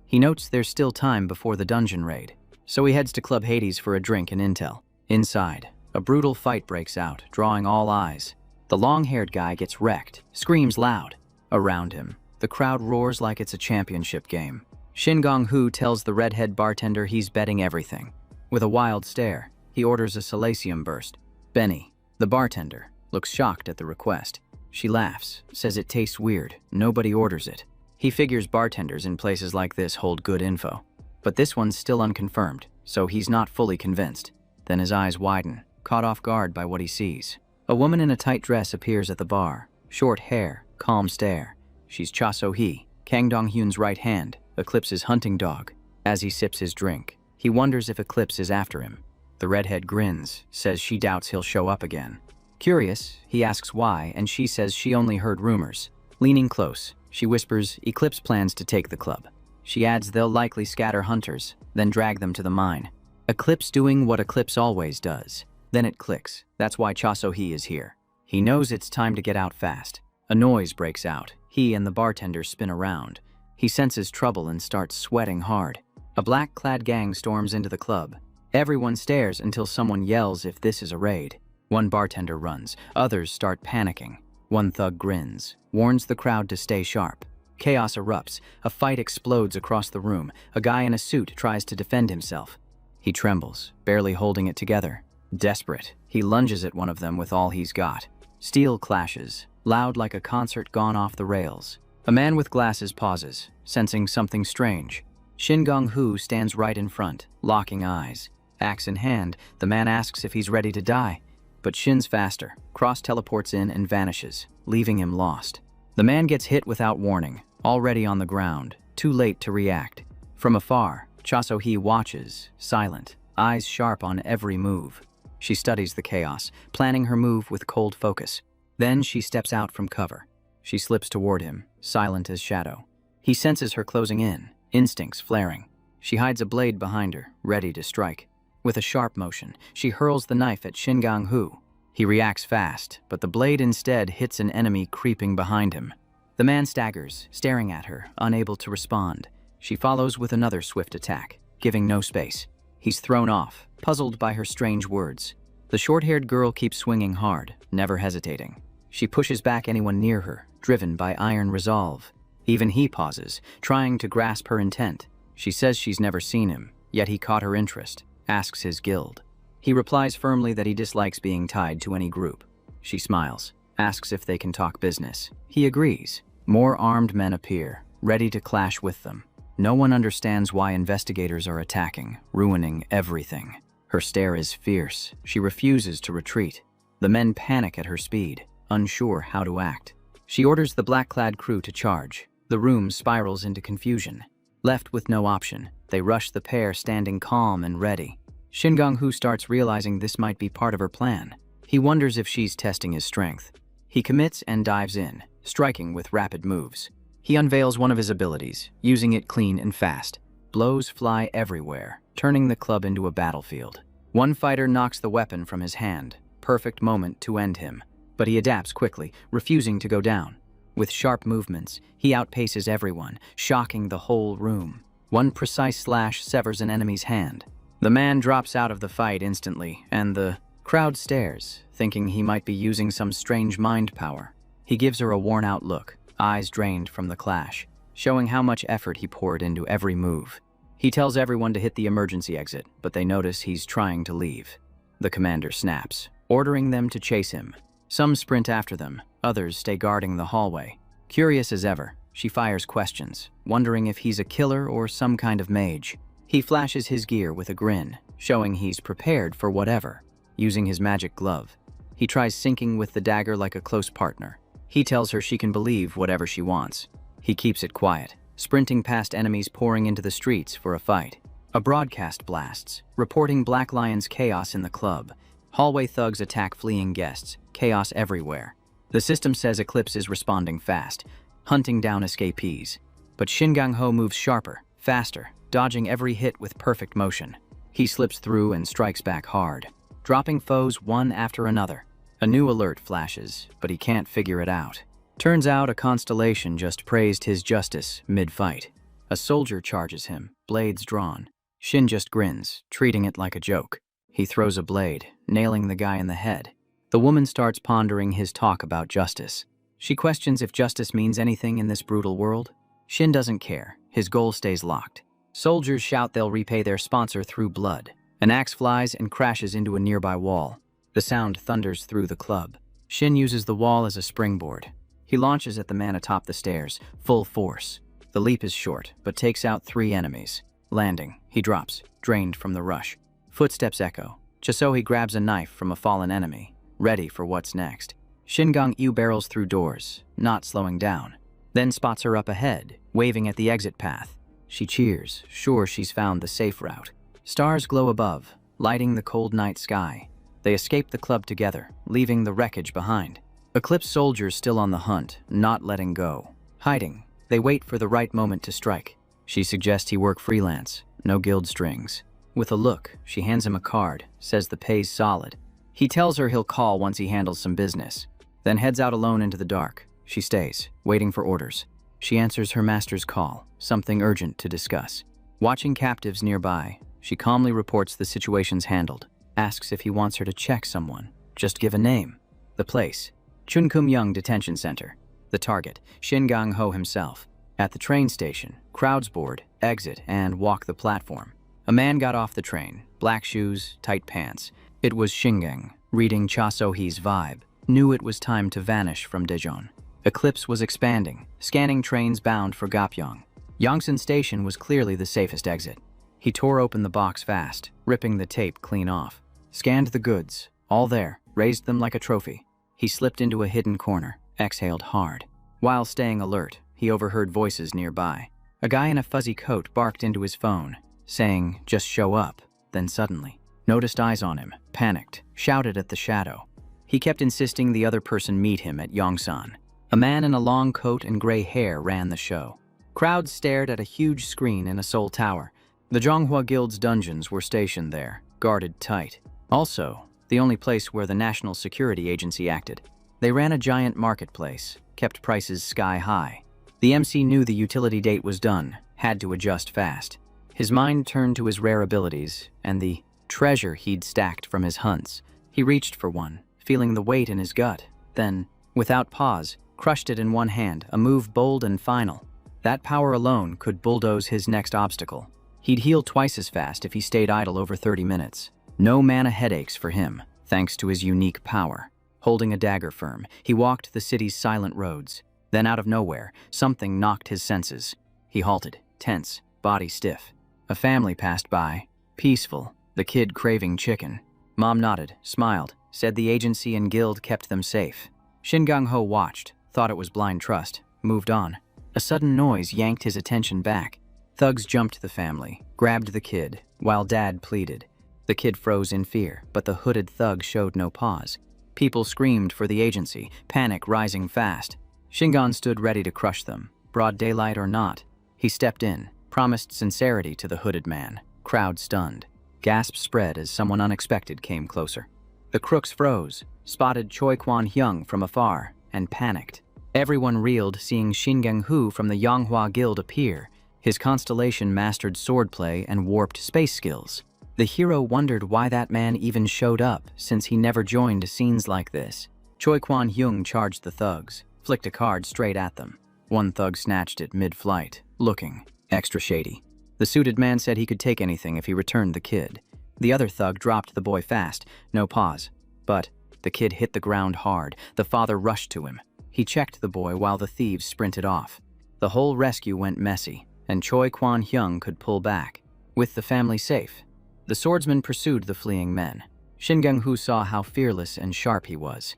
he notes there's still time before the dungeon raid, so he heads to Club Hades for a drink and intel. Inside, a brutal fight breaks out, drawing all eyes. The long-haired guy gets wrecked, screams loud. Around him, the crowd roars like it's a championship game. Shin Gong-hoo tells the redhead bartender he's betting everything. With a wild stare, he orders a salasium burst. Benny, the bartender, looks shocked at the request. She laughs, says it tastes weird, nobody orders it. He figures bartenders in places like this hold good info. But this one's still unconfirmed, so he's not fully convinced. Then his eyes widen, caught off guard by what he sees. A woman in a tight dress appears at the bar. Short hair, calm stare. She's Cha So-hee, Kang Dong-hyun's right hand, Eclipse's hunting dog. As he sips his drink, he wonders if Eclipse is after him. The redhead grins, says she doubts he'll show up again. Curious, he asks why, and she says she only heard rumors. Leaning close, she whispers Eclipse plans to take the club. She adds they'll likely scatter hunters, then drag them to the mine. Eclipse doing what Eclipse always does. Then it clicks. That's why Cha So-hee is here. He knows it's time to get out fast. A noise breaks out. He and the bartender spin around. He senses trouble and starts sweating hard. A black-clad gang storms into the club. Everyone stares until someone yells if this is a raid. One bartender runs. Others start panicking. One thug grins, warns the crowd to stay sharp. Chaos erupts. A fight explodes across the room. A guy in a suit tries to defend himself. He trembles, barely holding it together. Desperate, he lunges at one of them with all he's got. Steel clashes, loud like a concert gone off the rails. A man with glasses pauses, sensing something strange. Shin Gong-hoo stands right in front, locking eyes. Axe in hand, the man asks if he's ready to die. But Shin's faster, cross-teleports in and vanishes, leaving him lost. The man gets hit without warning, already on the ground, too late to react. From afar, Cha So-hee watches, silent, eyes sharp on every move. She studies the chaos, planning her move with cold focus. Then she steps out from cover. She slips toward him, silent as shadow. He senses her closing in, instincts flaring. She hides a blade behind her, ready to strike. With a sharp motion, she hurls the knife at Shin Gong-hoo. He reacts fast, but the blade instead hits an enemy creeping behind him. The man staggers, staring at her, unable to respond. She follows with another swift attack, giving no space. He's thrown off, puzzled by her strange words. The short-haired girl keeps swinging hard, never hesitating. She pushes back anyone near her, driven by iron resolve. Even he pauses, trying to grasp her intent. She says she's never seen him, yet he caught her interest, asks his guild. He replies firmly that he dislikes being tied to any group. She smiles, asks if they can talk business. He agrees. More armed men appear, ready to clash with them. No one understands why investigators are attacking, ruining everything. Her stare is fierce. She refuses to retreat. The men panic at her speed, unsure how to act. She orders the black-clad crew to charge. The room spirals into confusion. Left with no option, they rush the pair standing calm and ready. Shin Gong-hoo starts realizing this might be part of her plan. He wonders if she's testing his strength. He commits and dives in, striking with rapid moves. He unveils one of his abilities, using it clean and fast. Blows fly everywhere, turning the club into a battlefield. One fighter knocks the weapon from his hand. Perfect moment to end him. But he adapts quickly, refusing to go down. With sharp movements, he outpaces everyone, shocking the whole room. One precise slash severs an enemy's hand. The man drops out of the fight instantly, and the crowd stares, thinking he might be using some strange mind power. He gives her a worn-out look, eyes drained from the clash, showing how much effort he poured into every move. He tells everyone to hit the emergency exit, but they notice he's trying to leave. The commander snaps, ordering them to chase him. Some sprint after them, others stay guarding the hallway. Curious as ever, she fires questions, wondering if he's a killer or some kind of mage. He flashes his gear with a grin, showing he's prepared for whatever. Using his magic glove, he tries syncing with the dagger like a close partner. He tells her she can believe whatever she wants. He keeps it quiet, sprinting past enemies pouring into the streets for a fight. A broadcast blasts, reporting Black Lion's chaos in the club. Hallway thugs attack fleeing guests, chaos everywhere. The system says Eclipse is responding fast. hunting down escapees. But Shin Gang-ho moves sharper, faster, dodging every hit with perfect motion. He slips through and strikes back hard, dropping foes one after another. A new alert flashes, but he can't figure it out. Turns out a constellation just praised his justice mid-fight. A soldier charges him, blades drawn. Shin just grins, treating it like a joke. He throws a blade, nailing the guy in the head. The woman starts pondering his talk about justice. She questions if justice means anything in this brutal world. Shin doesn't care. His goal stays locked. Soldiers shout they'll repay their sponsor through blood. An axe flies and crashes into a nearby wall. The sound thunders through the club. Shin uses the wall as a springboard. He launches at the man atop the stairs, full force. The leap is short, but takes out 3 enemies. Landing, he drops, drained from the rush. Footsteps echo. Chisohi grabs a knife from a fallen enemy, ready for what's next. Shin Gang-yu barrels through doors, not slowing down. Then spots her up ahead, waving at the exit path. She cheers, sure she's found the safe route. Stars glow above, lighting the cold night sky. They escape the club together, leaving the wreckage behind. Eclipse soldiers still on the hunt, not letting go. Hiding, they wait for the right moment to strike. She suggests he work freelance, no guild strings. With a look, she hands him a card, says the pay's solid. He tells her he'll call once he handles some business, then heads out alone into the dark. She stays, waiting for orders. She answers her master's call, something urgent to discuss. Watching captives nearby, she calmly reports the situation's handled, asks if he wants her to check someone. Just give a name. The place, Chunkumyung Detention Center. The target, Shin Gang-ho himself. At the train station, crowds board, exit, and walk the platform. A man got off the train, black shoes, tight pants. It was Shingang, reading Cha So-hee's vibe, knew it was time to vanish from Daejeon. Eclipse was expanding, scanning trains bound for Gapyeong. Yongsan Station was clearly the safest exit. He tore open the box fast, ripping the tape clean off. Scanned the goods, all there, raised them like a trophy. He slipped into a hidden corner, exhaled hard. While staying alert, he overheard voices nearby. A guy in a fuzzy coat barked into his phone, saying, "Just show up." Then suddenly, noticed eyes on him, panicked, shouted at the shadow. He kept insisting the other person meet him at Yongsan. A man in a long coat and gray hair ran the show. Crowds stared at a huge screen in a Seoul tower. The Zhonghua Guild's dungeons were stationed there, guarded tight. Also, the only place where the National Security Agency acted. They ran a giant marketplace, kept prices sky high. The MC knew the utility date was done, had to adjust fast. His mind turned to his rare abilities and the treasure he'd stacked from his hunts. He reached for one, feeling the weight in his gut, then, without pause, crushed it in one hand, a move bold and final. That power alone could bulldoze his next obstacle. He'd heal twice as fast if he stayed idle over 30 minutes. No mana headaches for him, thanks to his unique power. Holding a dagger firm, he walked the city's silent roads. Then out of nowhere, something knocked his senses. He halted, tense, body stiff. A family passed by, peaceful, the kid craving chicken. Mom nodded, smiled, said the agency and guild kept them safe. Shin Gang-ho watched, thought it was blind trust, moved on. A sudden noise yanked his attention back. Thugs jumped the family, grabbed the kid, while Dad pleaded. The kid froze in fear, but the hooded thug showed no pause. People screamed for the agency, panic rising fast. Shingon stood ready to crush them, broad daylight or not. He stepped in, promised sincerity to the hooded man. Crowd stunned. Gasps spread as someone unexpected came closer. The crooks froze, spotted Choi Kwan-hyung from afar, and panicked. Everyone reeled seeing Shin Gang-ho from the Yonghua Guild appear, his constellation-mastered swordplay and warped space skills. The hero wondered why that man even showed up, since he never joined scenes like this. Choi Kwan-hyung charged the thugs, flicked a card straight at them. One thug snatched it mid-flight, looking extra shady. The suited man said he could take anything if he returned the kid. The other thug dropped the boy fast, no pause. But the kid hit the ground hard. The father rushed to him. He checked the boy while the thieves sprinted off. The whole rescue went messy, and Choi Kwan-hyung could pull back. With the family safe, the swordsman pursued the fleeing men. Shin Gang-ho saw how fearless and sharp he was.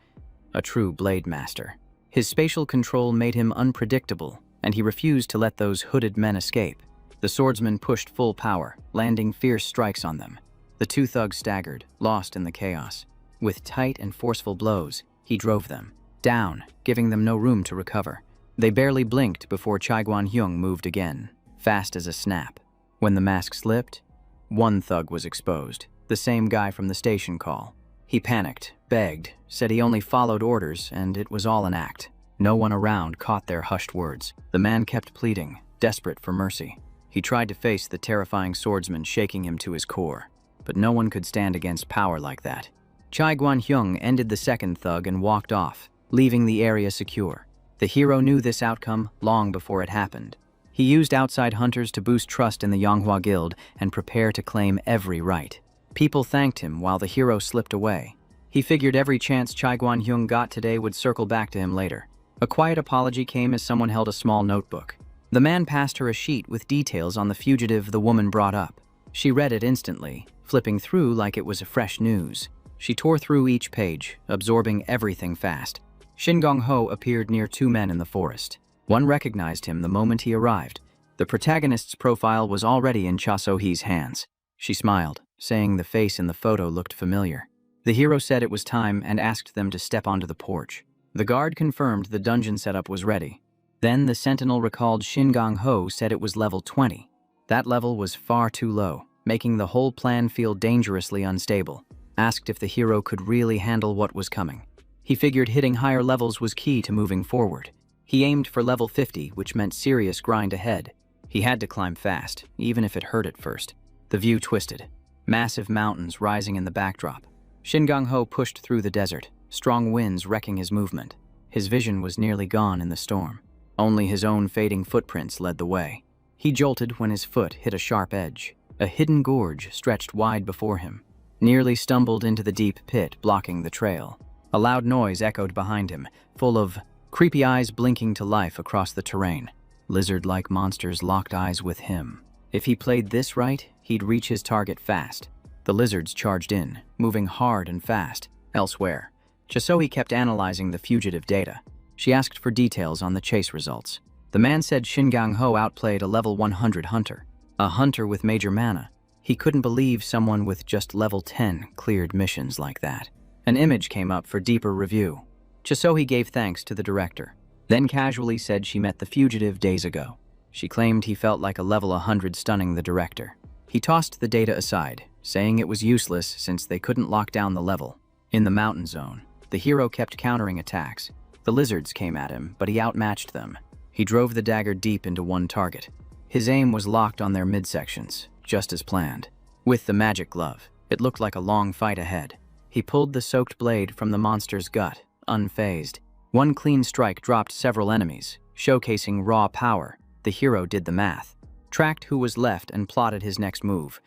A true blade master. His spatial control made him unpredictable, and he refused to let those hooded men escape. The swordsman pushed full power, landing fierce strikes on them. The two thugs staggered, lost in the chaos. With tight and forceful blows, he drove them down, giving them no room to recover. They barely blinked before Chaiguan-hyung moved again, fast as a snap. When the mask slipped, one thug was exposed, the same guy from the station call. He panicked, begged, said he only followed orders, and it was all an act. No one around caught their hushed words. The man kept pleading, desperate for mercy. He tried to face the terrifying swordsman shaking him to his core, but no one could stand against power like that. Chaiguan-hyung ended the second thug and walked off, leaving the area secure. The hero knew this outcome long before it happened. He used outside hunters to boost trust in the Yonghua Guild and prepare to claim every right. People thanked him while the hero slipped away. He figured every chance Chaiguan-hyung got today would circle back to him later. A quiet apology came as someone held a small notebook. The man passed her a sheet with details on the fugitive the woman brought up. She read it instantly, flipping through like it was fresh news. She tore through each page, absorbing everything fast. Shin Gong-ho appeared near two men in the forest. One recognized him the moment he arrived. The protagonist's profile was already in Cha So-hee's hands. She smiled, saying the face in the photo looked familiar. The hero said it was time and asked them to step onto the porch. The guard confirmed the dungeon setup was ready. Then the sentinel recalled Shin Gong-ho said it was level 20. That level was far too low, making the whole plan feel dangerously unstable. Asked if the hero could really handle what was coming. He figured hitting higher levels was key to moving forward. He aimed for level 50, which meant serious grind ahead. He had to climb fast, even if it hurt at first. The view twisted. Massive mountains rising in the backdrop. Shin Gong-ho pushed through the desert, strong winds wrecking his movement. His vision was nearly gone in the storm. Only his own fading footprints led the way. He jolted when his foot hit a sharp edge. A hidden gorge stretched wide before him. Nearly stumbled into the deep pit, blocking the trail. A loud noise echoed behind him, full of creepy eyes blinking to life across the terrain. Lizard-like monsters locked eyes with him. If he played this right, he'd reach his target fast. The lizards charged in, moving hard and fast. Elsewhere, Cha So-hee kept analyzing the fugitive data. She asked for details on the chase results. The man said Shin Gong-ho outplayed a level 100 hunter. A hunter with major mana. He couldn't believe someone with just level 10 cleared missions like that. An image came up for deeper review. Cha So-hee gave thanks to the director, then casually said she met the fugitive days ago. She claimed he felt like a level 100 stunning the director. He tossed the data aside, saying it was useless since they couldn't lock down the level. In the mountain zone, the hero kept countering attacks. The lizards came at him, but he outmatched them. He drove the dagger deep into one target. His aim was locked on their midsections, just as planned. With the magic glove, it looked like a long fight ahead. He pulled the soaked blade from the monster's gut, unfazed. One clean strike dropped several enemies, showcasing raw power. The hero did the math, tracked who was left and plotted his next move.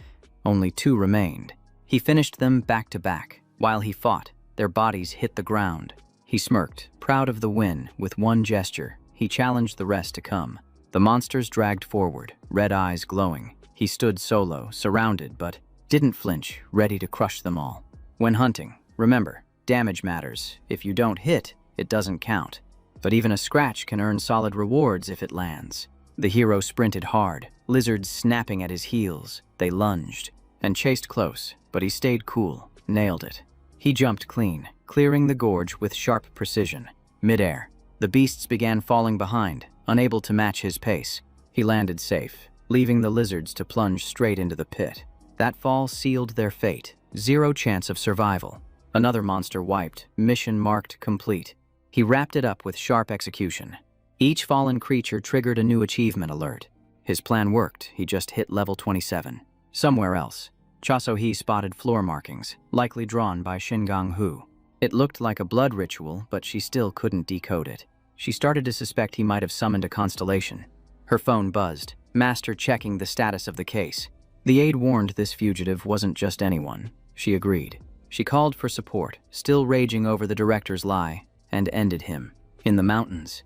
Only two remained. He finished them back to back. While he fought, their bodies hit the ground. He smirked, proud of the win. With one gesture, he challenged the rest to come. The monsters dragged forward, red eyes glowing. He stood solo, surrounded, but didn't flinch, ready to crush them all. When hunting, remember, damage matters. If you don't hit, it doesn't count. But even a scratch can earn solid rewards if it lands. The hero sprinted hard, lizards snapping at his heels. They lunged and chased close, but he stayed cool, nailed it. He jumped clean, clearing the gorge with sharp precision. Mid-air, the beasts began falling behind, unable to match his pace. He landed safe, leaving the lizards to plunge straight into the pit. That fall sealed their fate. 0 chance of survival. Another monster wiped, mission marked complete. He wrapped it up with sharp execution. Each fallen creature triggered a new achievement alert. His plan worked, he just hit level 27. Somewhere else, Cha So-hee spotted floor markings, likely drawn by Shin Gong-ho. It looked like a blood ritual, but she still couldn't decode it. She started to suspect he might have summoned a constellation. Her phone buzzed, Master checking the status of the case. The aide warned this fugitive wasn't just anyone. She agreed. She called for support, still raging over the director's lie, and ended him. In the mountains,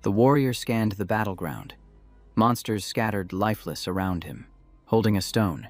the warrior scanned the battleground. Monsters scattered lifeless around him, holding a stone.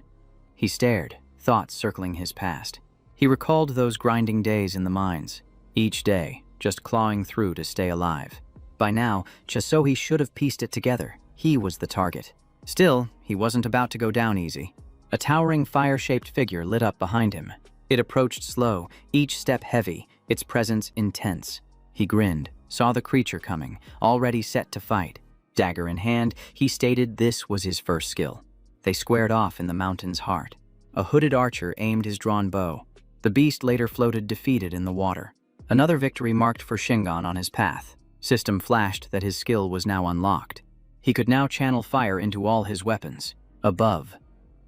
He stared, thoughts circling his past. He recalled those grinding days in the mines, each day just clawing through to stay alive. By now, Cha So-hee should have pieced it together. He was the target. Still, he wasn't about to go down easy. A towering fire-shaped figure lit up behind him. It approached slow, each step heavy, its presence intense. He grinned, saw the creature coming, already set to fight. Dagger in hand, he stated this was his first skill. They squared off in the mountain's heart. A hooded archer aimed his drawn bow. The beast later floated defeated in the water. Another victory marked for Shingon on his path. System flashed that his skill was now unlocked. He could now channel fire into all his weapons. Above,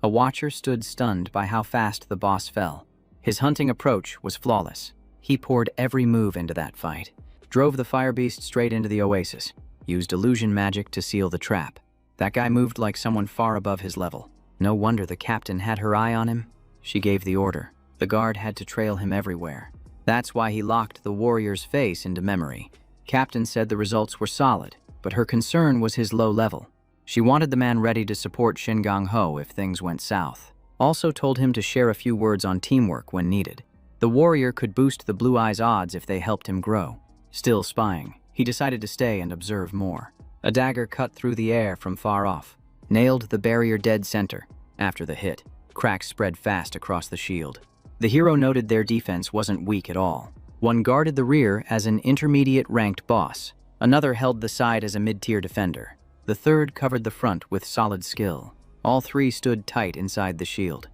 a watcher stood stunned by how fast the boss fell. His hunting approach was flawless. He poured every move into that fight. Drove the fire beast straight into the oasis. Used illusion magic to seal the trap. That guy moved like someone far above his level. No wonder the captain had her eye on him. She gave the order. The guard had to trail him everywhere. That's why he locked the warrior's face into memory. Captain said the results were solid, but her concern was his low level. She wanted the man ready to support Shingang Ho if things went south. Also told him to share a few words on teamwork when needed. The warrior could boost the Blue Eyes' odds if they helped him grow. Still spying, he decided to stay and observe more. A dagger cut through the air from far off, nailed the barrier dead center. After the hit, cracks spread fast across the shield. The hero noted their defense wasn't weak at all. One guarded the rear as an intermediate-ranked boss. Another held the side as a mid-tier defender. The third covered the front with solid skill. All three stood tight inside the shield,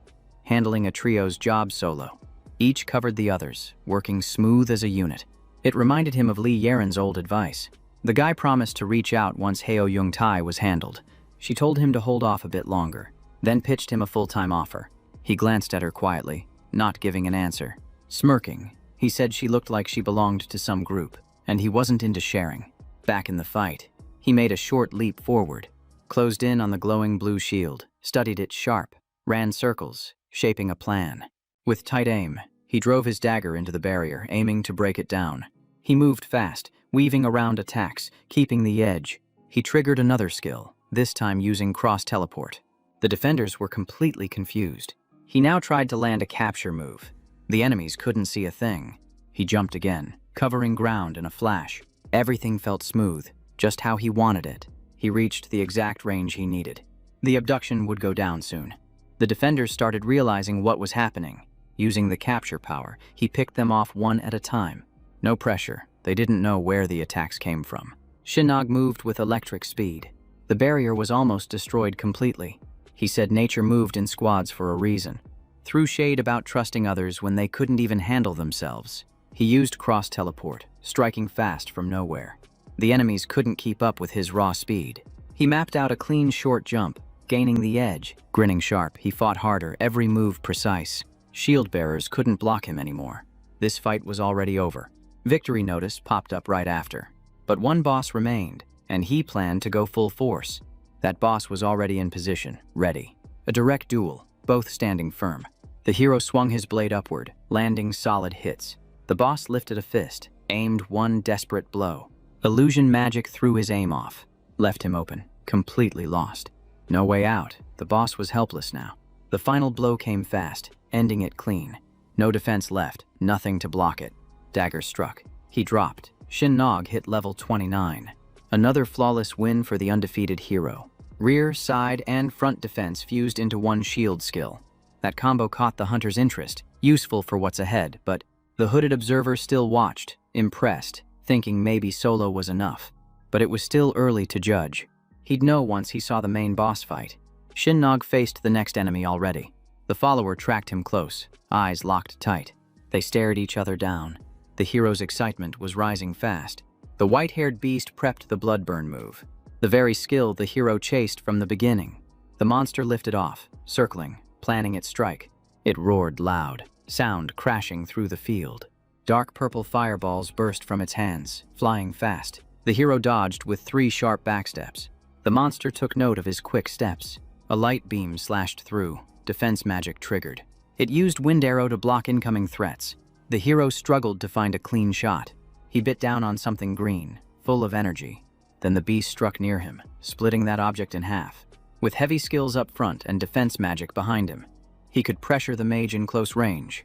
handling a trio's job solo. Each covered the others, working smooth as a unit. It reminded him of Li Yaren's old advice. The guy promised to reach out once Heo Yung Tai was handled. She told him to hold off a bit longer, then pitched him a full-time offer. He glanced at her quietly, not giving an answer. Smirking, he said she looked like she belonged to some group, and he wasn't into sharing. Back in the fight, he made a short leap forward, closed in on the glowing blue shield, studied it sharp, ran circles, shaping a plan. With tight aim, he drove his dagger into the barrier, aiming to break it down. He moved fast, weaving around attacks, keeping the edge. He triggered another skill, this time using cross-teleport. The defenders were completely confused. He now tried to land a capture move. The enemies couldn't see a thing. He jumped again, covering ground in a flash. Everything felt smooth, just how he wanted it. He reached the exact range he needed. The abduction would go down soon. The defenders started realizing what was happening. Using the capture power, he picked them off one at a time. No pressure. They didn't know where the attacks came from. Shinnok moved with electric speed. The barrier was almost destroyed completely. He said nature moved in squads for a reason. Threw shade about trusting others when they couldn't even handle themselves. He used cross-teleport, striking fast from nowhere. The enemies couldn't keep up with his raw speed. He mapped out a clean short jump, gaining the edge. Grinning sharp, he fought harder, every move precise. Shield bearers couldn't block him anymore. This fight was already over. Victory notice popped up right after. But one boss remained, and he planned to go full force. That boss was already in position, ready. A direct duel, both standing firm. The hero swung his blade upward, landing solid hits. The boss lifted a fist, aimed one desperate blow. Illusion magic threw his aim off, left him open, completely lost. No way out. The boss was helpless now. The final blow came fast, ending it clean. No defense left, nothing to block it. Dagger struck. He dropped. Shin Nog hit level 29. Another flawless win for the undefeated hero. Rear, side, and front defense fused into one shield skill. That combo caught the hunter's interest, useful for what's ahead, but the hooded observer still watched, impressed, thinking maybe solo was enough. But it was still early to judge. He'd know once he saw the main boss fight. Shin Nog faced the next enemy already. The follower tracked him close, eyes locked tight. They stared each other down. The hero's excitement was rising fast. The white-haired beast prepped the bloodburn move, the very skill the hero chased from the beginning. The monster lifted off, circling, planning its strike. It roared loud, sound crashing through the field. Dark purple fireballs burst from its hands, flying fast. The hero dodged with 3 sharp backsteps. The monster took note of his quick steps. A light beam slashed through, defense magic triggered. It used wind arrow to block incoming threats. The hero struggled to find a clean shot. He bit down on something green, full of energy. Then the beast struck near him, splitting that object in half. With heavy skills up front and defense magic behind him, he could pressure the mage in close range,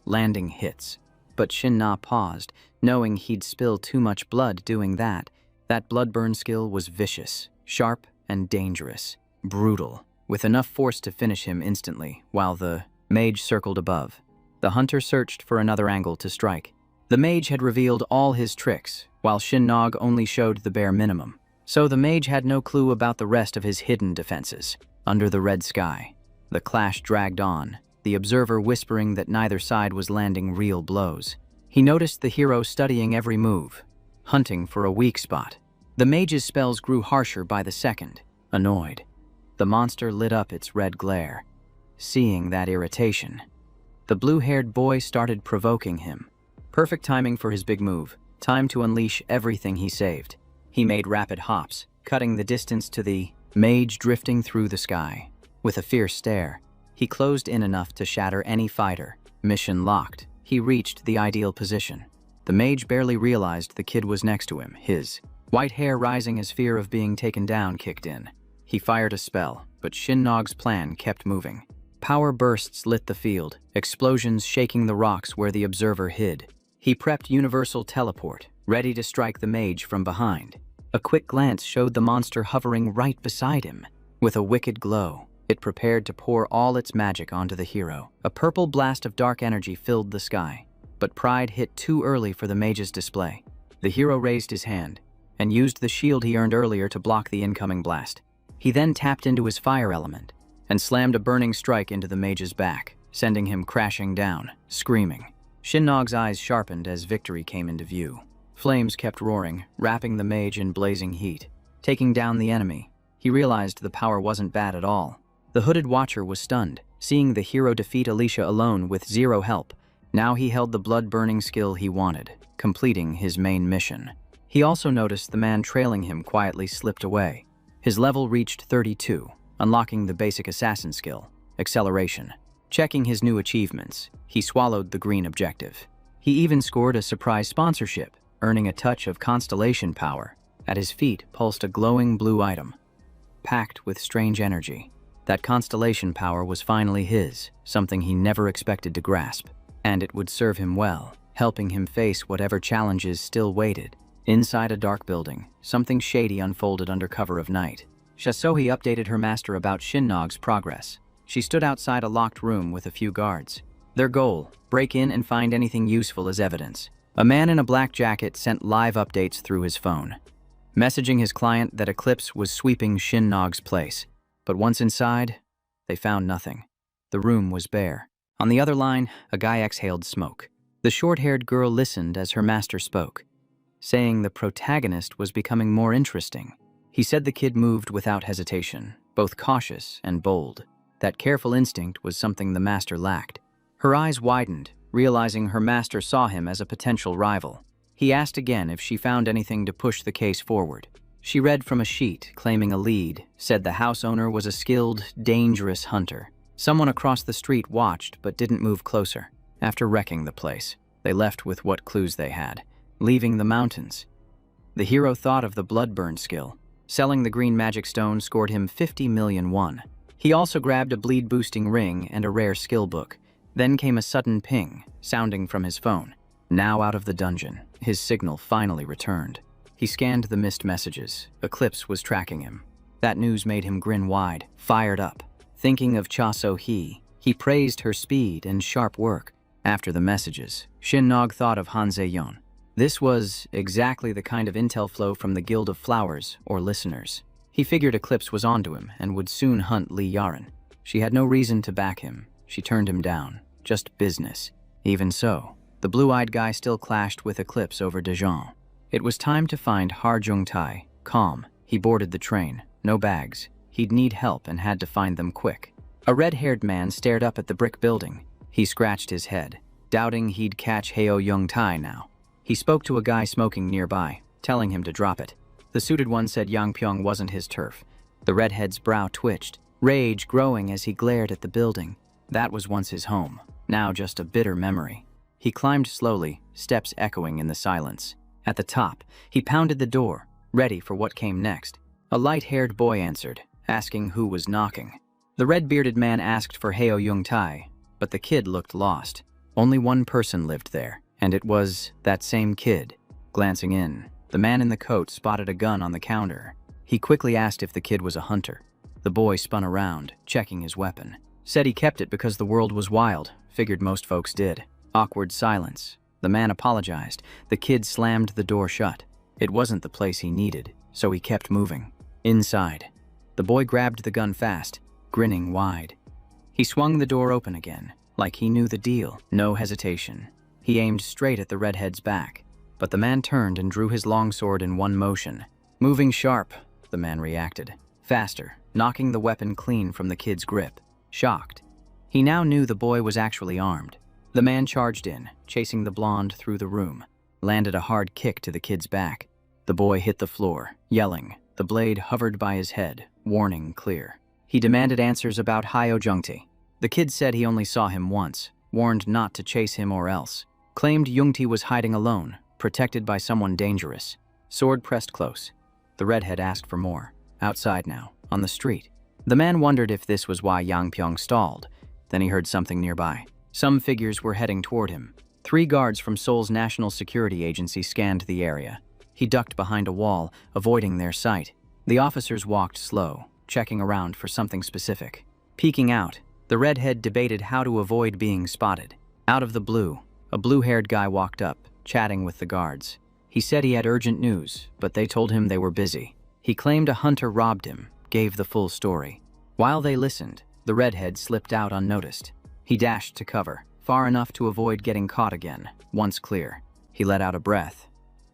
landing hits. But Shin Na paused, knowing he'd spill too much blood doing that. That bloodburn skill was vicious, sharp, and dangerous. Brutal, with enough force to finish him instantly, while the mage circled above. The hunter searched for another angle to strike. The mage had revealed all his tricks, while Shinnog only showed the bare minimum. So the mage had no clue about the rest of his hidden defenses. Under the red sky, the clash dragged on, the observer whispering that neither side was landing real blows. He noticed the hero studying every move, hunting for a weak spot. The mage's spells grew harsher by the second. Annoyed, the monster lit up its red glare. Seeing that irritation, the blue-haired boy started provoking him. Perfect timing for his big move. Time to unleash everything he saved. He made rapid hops, cutting the distance to the mage drifting through the sky. With a fierce stare, he closed in enough to shatter any fighter. Mission locked. He reached the ideal position. The mage barely realized the kid was next to him, his white hair rising as fear of being taken down kicked in. He fired a spell, but Shinnog's plan kept moving. Power bursts lit the field, explosions shaking the rocks where the observer hid. He prepped universal teleport, ready to strike the mage from behind. A quick glance showed the monster hovering right beside him. With a wicked glow, it prepared to pour all its magic onto the hero. A purple blast of dark energy filled the sky, but pride hit too early for the mage's display. The hero raised his hand and used the shield he earned earlier to block the incoming blast. He then tapped into his fire element and slammed a burning strike into the mage's back, sending him crashing down, screaming. Shinnog's eyes sharpened as victory came into view. Flames kept roaring, wrapping the mage in blazing heat. Taking down the enemy, he realized the power wasn't bad at all. The hooded watcher was stunned, seeing the hero defeat Alicia alone with zero help. Now he held the blood-burning skill he wanted, completing his main mission. He also noticed the man trailing him quietly slipped away. His level reached 32, unlocking the basic assassin skill, acceleration. Checking his new achievements, he swallowed the green objective. He even scored a surprise sponsorship, earning a touch of constellation power. At his feet pulsed a glowing blue item, packed with strange energy. That constellation power was finally his, something he never expected to grasp. And it would serve him well, helping him face whatever challenges still waited. Inside a dark building, something shady unfolded under cover of night. Shasohi updated her master about Shinnog's progress. She stood outside a locked room with a few guards. Their goal, break in and find anything useful as evidence. A man in a black jacket sent live updates through his phone, messaging his client that Eclipse was sweeping Shinnog's place. But once inside, they found nothing. The room was bare. On the other line, a guy exhaled smoke. The short-haired girl listened as her master spoke, saying the protagonist was becoming more interesting. He said the kid moved without hesitation, both cautious and bold. That careful instinct was something the master lacked. Her eyes widened, realizing her master saw him as a potential rival. He asked again if she found anything to push the case forward. She read from a sheet, claiming a lead, said the house owner was a skilled, dangerous hunter. Someone across the street watched but didn't move closer. After wrecking the place, they left with what clues they had, leaving the mountains. The hero thought of the blood-burn skill. Selling the green magic stone scored him 50 million won. He also grabbed a bleed-boosting ring and a rare skill book. Then came a sudden ping, sounding from his phone. Now out of the dungeon, his signal finally returned. He scanned the missed messages. Eclipse was tracking him. That news made him grin wide, fired up. Thinking of Cha So-hee, he praised her speed and sharp work. After the messages, Shinnog thought of Han Se-yeon. This was exactly the kind of intel flow from the Guild of Flowers, or listeners. He figured Eclipse was onto him and would soon hunt Li Yaren. She had no reason to back him. She turned him down. Just business. Even so, the blue-eyed guy still clashed with Eclipse over Daejeon. It was time to find Har Jung-tai. Calm, he boarded the train. No bags. He'd need help and had to find them quick. A red-haired man stared up at the brick building. He scratched his head, doubting he'd catch Heo Jung-tai now. He spoke to a guy smoking nearby, telling him to drop it. The suited one said Yangpyeong wasn't his turf. The redhead's brow twitched, rage growing as he glared at the building. That was once his home, now just a bitter memory. He climbed slowly, steps echoing in the silence. At the top, he pounded the door, ready for what came next. A light-haired boy answered, asking who was knocking. The red-bearded man asked for Heo Jung-tai, but the kid looked lost. Only one person lived there, and it was that same kid. Glancing in, the man in the coat spotted a gun on the counter. He quickly asked if the kid was a hunter. The boy spun around, checking his weapon. Said he kept it because the world was wild, figured most folks did. Awkward silence. The man apologized. The kid slammed the door shut. It wasn't the place he needed, so he kept moving. Inside, the boy grabbed the gun fast, grinning wide. He swung the door open again, like he knew the deal. No hesitation. He aimed straight at the redhead's back, but the man turned and drew his longsword in one motion. Moving sharp, the man reacted. Faster, knocking the weapon clean from the kid's grip. Shocked. He now knew the boy was actually armed. The man charged in, chasing the blonde through the room, landed a hard kick to the kid's back. The boy hit the floor, yelling. The blade hovered by his head, warning clear. He demanded answers about Hyojungtae. The kid said he only saw him once, warned not to chase him or else. Claimed Jungtae was hiding alone, protected by someone dangerous. Sword pressed close. The redhead asked for more. Outside now, on the street. The man wondered if this was why Yang Pyong stalled. Then he heard something nearby. Some figures were heading toward him. 3 guards from Seoul's National Security Agency scanned the area. He ducked behind a wall, avoiding their sight. The officers walked slow, checking around for something specific. Peeking out, the redhead debated how to avoid being spotted. Out of the blue, a blue-haired guy walked up, chatting with the guards. He said he had urgent news, but they told him they were busy. He claimed a hunter robbed him, gave the full story. While they listened, the redhead slipped out unnoticed. He dashed to cover, far enough to avoid getting caught again. Once clear, he let out a breath.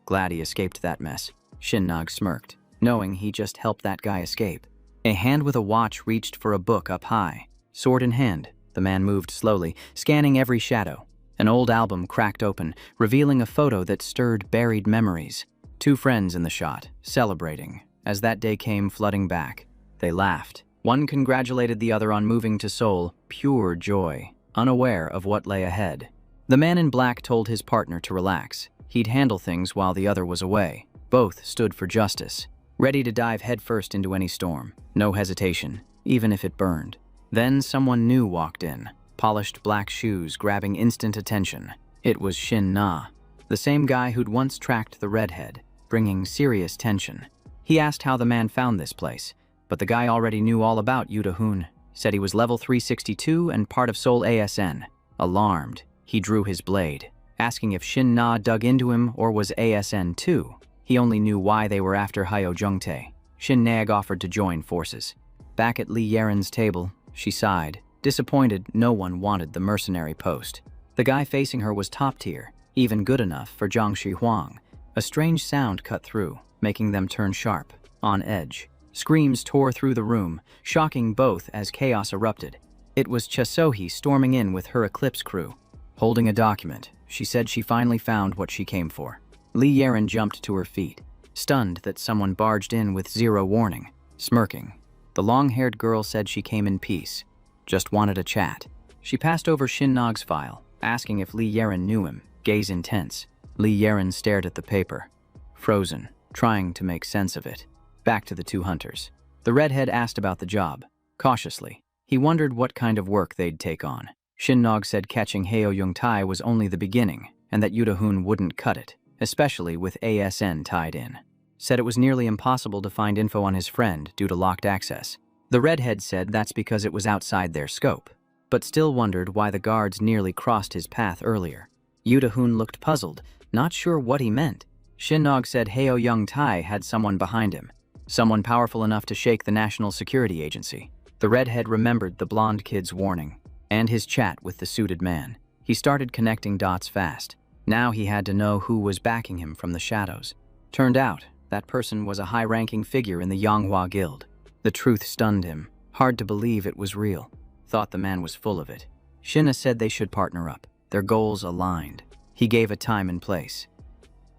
Glad he escaped that mess. Shin-Nog smirked, knowing he just helped that guy escape. A hand with a watch reached for a book up high. Sword in hand, the man moved slowly, scanning every shadow. An old album cracked open, revealing a photo that stirred buried memories. 2 friends in the shot, celebrating. As that day came flooding back, they laughed. One congratulated the other on moving to Seoul, pure joy, unaware of what lay ahead. The man in black told his partner to relax. He'd handle things while the other was away. Both stood for justice, ready to dive headfirst into any storm. No hesitation, even if it burned. Then someone new walked in, polished black shoes grabbing instant attention. It was Shin-Na, the same guy who'd once tracked the redhead, bringing serious tension. He asked how the man found this place, but the guy already knew all about Yuda-hoon. Said he was level 362 and part of Seoul ASN. Alarmed, he drew his blade, asking if Shin-Na dug into him or was ASN too. He only knew why they were after Hyojungtae. Shin-Nag offered to join forces. Back at Lee Yaren's table, she sighed, disappointed no one wanted the mercenary post. The guy facing her was top tier, even good enough for Zhang Shi-Huang. A strange sound cut through, making them turn sharp, on edge. Screams tore through the room, shocking both as chaos erupted. It was Chasohi storming in with her Eclipse crew. Holding a document, she said she finally found what she came for. Lee Yaren jumped to her feet, stunned that someone barged in with zero warning. Smirking, the long-haired girl said she came in peace, just wanted a chat. She passed over Shin-Nog's file, asking if Lee Yaren knew him, gaze intense. Lee Yaren stared at the paper, frozen, trying to make sense of it. Back to the 2 hunters. The redhead asked about the job, cautiously. He wondered what kind of work they'd take on. Shin-Nog said catching Hyojungtae was only the beginning, and that Yuda-hoon wouldn't cut it, especially with ASN tied in. Said it was nearly impossible to find info on his friend due to locked access. The redhead said that's because it was outside their scope, but still wondered why the guards nearly crossed his path earlier. Yuda-hoon looked puzzled, not sure what he meant. Shin-Nog said Hyojungtae had someone behind him, someone powerful enough to shake the National Security Agency. The redhead remembered the blonde kid's warning, and his chat with the suited man. He started connecting dots fast. Now he had to know who was backing him from the shadows. Turned out, that person was a high-ranking figure in the Yanghua Guild. The truth stunned him. Hard to believe it was real. Thought the man was full of it. Shinna said they should partner up. Their goals aligned. He gave a time and place.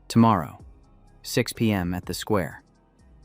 Tomorrow, 6 p.m. at the square.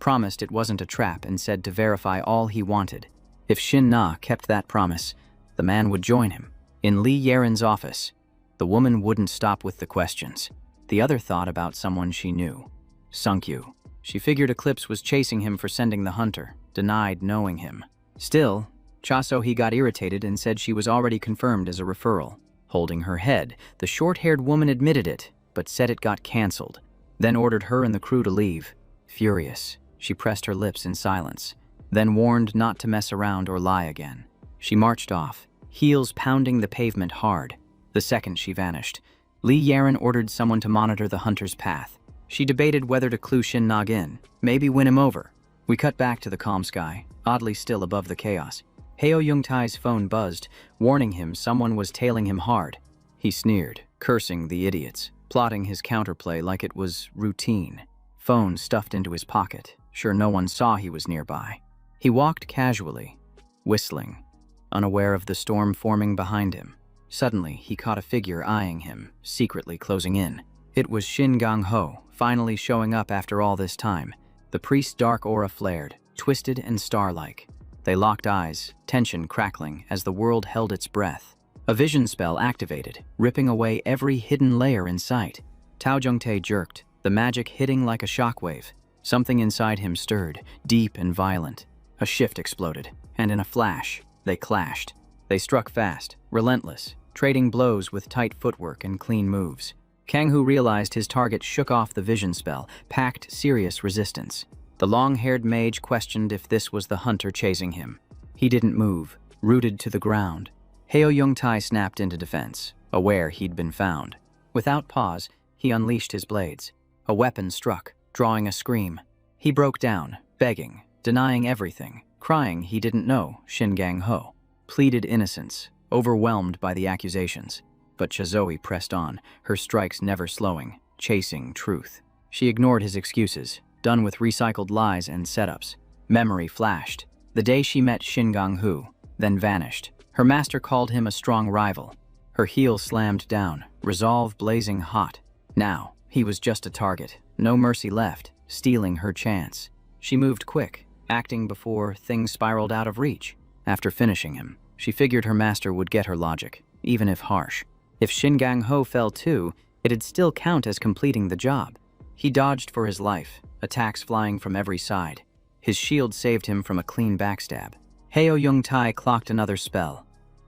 Promised it wasn't a trap and said to verify all he wanted. If Shin-Na kept that promise, the man would join him. In Lee Yaren's office, the woman wouldn't stop with the questions. The other thought about someone she knew. Sunkyu. She figured Eclipse was chasing him for sending the hunter, denied knowing him. Still, Chasohi got irritated and said she was already confirmed as a referral. Holding her head, the short-haired woman admitted it, but said it got cancelled. Then ordered her and the crew to leave. Furious, she pressed her lips in silence, then warned not to mess around or lie again. She marched off, heels pounding the pavement hard. The second she vanished, Li Yaren ordered someone to monitor the hunter's path. She debated whether to clue Shin Nog in, maybe win him over. We cut back to the calm sky, oddly still above the chaos. Heo Yungtai's phone buzzed, warning him someone was tailing him hard. He sneered, cursing the idiots, plotting his counterplay like it was routine. Phone stuffed into his pocket, sure no one saw he was nearby. He walked casually, whistling, unaware of the storm forming behind him. Suddenly, he caught a figure eyeing him, secretly closing in. It was Shin Gang-ho, finally showing up after all this time. The priest's dark aura flared, twisted and star-like. They locked eyes, tension crackling as the world held its breath. A vision spell activated, ripping away every hidden layer in sight. Tao Jungtae jerked, the magic hitting like a shockwave. Something inside him stirred, deep and violent. A shift exploded, and in a flash, they clashed. They struck fast, relentless, trading blows with tight footwork and clean moves. Kang-Hu realized his target shook off the vision spell, packed serious resistance. The long-haired mage questioned if this was the hunter chasing him. He didn't move, rooted to the ground. Heo Yungtai snapped into defense, aware he'd been found. Without pause, he unleashed his blades. A weapon struck, drawing a scream. He broke down, begging, denying everything, crying he didn't know Shin Gang-ho. Pleaded innocence, overwhelmed by the accusations. But Chazoi pressed on, her strikes never slowing, chasing truth. She ignored his excuses, done with recycled lies and setups. Memory flashed. The day she met Shin Gang-hu, then vanished. Her master called him a strong rival. Her heel slammed down, resolve blazing hot. Now, he was just a target, no mercy left, stealing her chance. She moved quick, acting before things spiraled out of reach. After finishing him, she figured her master would get her logic, even if harsh. If Shin Gang-ho fell too, it'd still count as completing the job. He dodged for his life, attacks flying from every side. His shield saved him from a clean backstab. Heo Yungtai clocked another spell.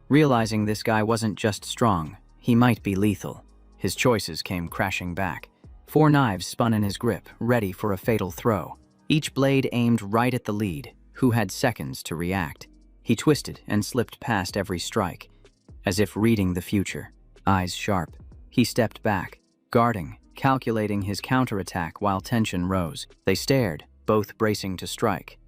Realizing this guy wasn't just strong, he might be lethal. His choices came crashing back. 4 knives spun in his grip, ready for a fatal throw. Each blade aimed right at the lead, who had seconds to react. He twisted and slipped past every strike, as if reading the future. Eyes sharp, he stepped back, guarding, calculating his counterattack while tension rose. They stared, both bracing to strike.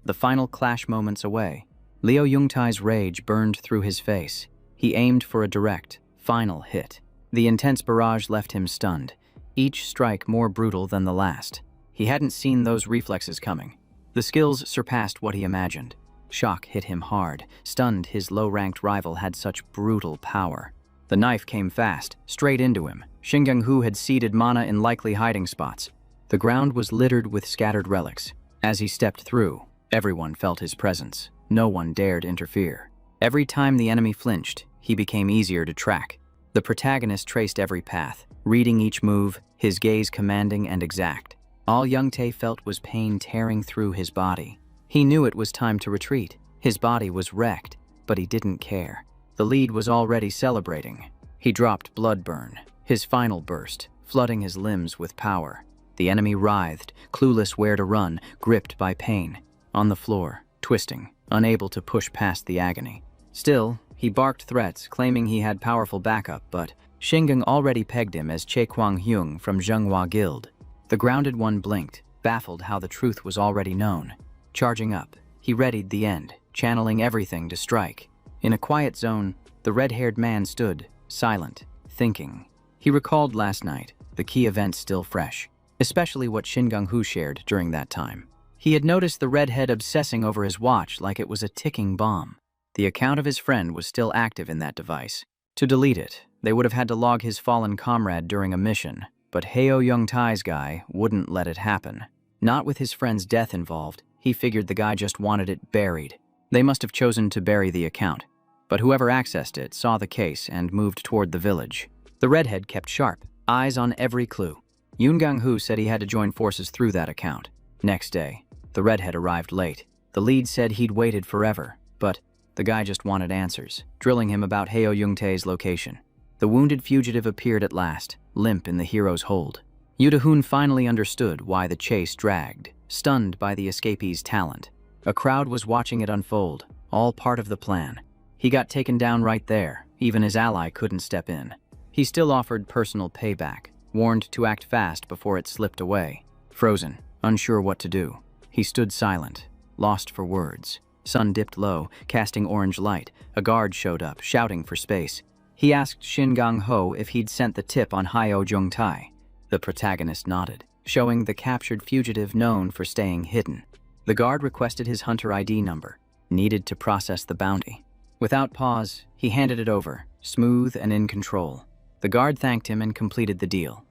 The final clash moments away, Leo Yungtai's rage burned through his face. He aimed for a direct, final hit. The intense barrage left him stunned, each strike more brutal than the last. He hadn't seen those reflexes coming. The skills surpassed what he imagined. Shock hit him hard, stunned his low-ranked rival had such brutal power. The knife came fast, straight into him. Shin Gang-hu had seeded mana in likely hiding spots. The ground was littered with scattered relics. As he stepped through, everyone felt his presence. No one dared interfere. Every time the enemy flinched, he became easier to track. The protagonist traced every path, reading each move, his gaze commanding and exact. All Yungtae felt was pain tearing through his body. He knew it was time to retreat. His body was wrecked, but he didn't care. The lead was already celebrating. He dropped Bloodburn, his final burst, flooding his limbs with power. The enemy writhed, clueless where to run, gripped by pain. On the floor, twisting, unable to push past the agony. Still, he barked threats, claiming he had powerful backup, but Shingang already pegged him as Che Kwang-hyung from Zhenghua Guild. The grounded one blinked, baffled how the truth was already known. Charging up, he readied the end, channeling everything to strike. In a quiet zone, the red-haired man stood, silent, thinking. He recalled last night, the key events still fresh, especially what Shin Gang-hu shared during that time. He had noticed the redhead obsessing over his watch like it was a ticking bomb. The account of his friend was still active in that device. To delete it, they would have had to log his fallen comrade during a mission, but Heo Yungtai's guy wouldn't let it happen. Not with his friend's death involved, he figured the guy just wanted it buried. They must have chosen to bury the account, but whoever accessed it saw the case and moved toward the village. The redhead kept sharp, eyes on every clue. Yoon Gang-hu said he had to join forces through that account. Next day, the redhead arrived late. The lead said he'd waited forever, but the guy just wanted answers, drilling him about Heo Yungtae's location. The wounded fugitive appeared at last, limp in the hero's hold. Yudahun finally understood why the chase dragged, stunned by the escapee's talent. A crowd was watching it unfold, all part of the plan. He got taken down right there, even his ally couldn't step in. He He still offered personal payback, warned to act fast before it slipped away. Frozen, unsure what to do, he stood silent, lost for words. Sun dipped low, casting orange light. A guard showed up, shouting for space. He asked Shin Gang-ho if he'd sent the tip on Hyo Jung-tae. The protagonist nodded, showing the captured fugitive known for staying hidden. The guard requested his hunter ID number, needed to process the bounty. Without pause, he handed it over, smooth and in control. The guard thanked him and completed the deal,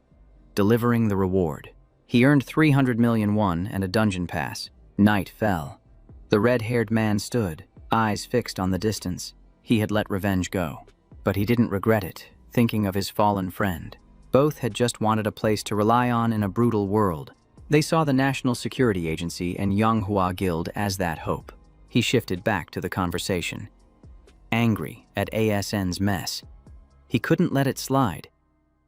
delivering the reward. He earned 300 million won and a dungeon pass. Night fell. The red-haired man stood, eyes fixed on the distance. He had let revenge go, but he didn't regret it, thinking of his fallen friend. Both had just wanted a place to rely on in a brutal world. They saw the National Security Agency and Yonghua Guild as that hope. He shifted back to the conversation, angry at ASN's mess. He couldn't let it slide.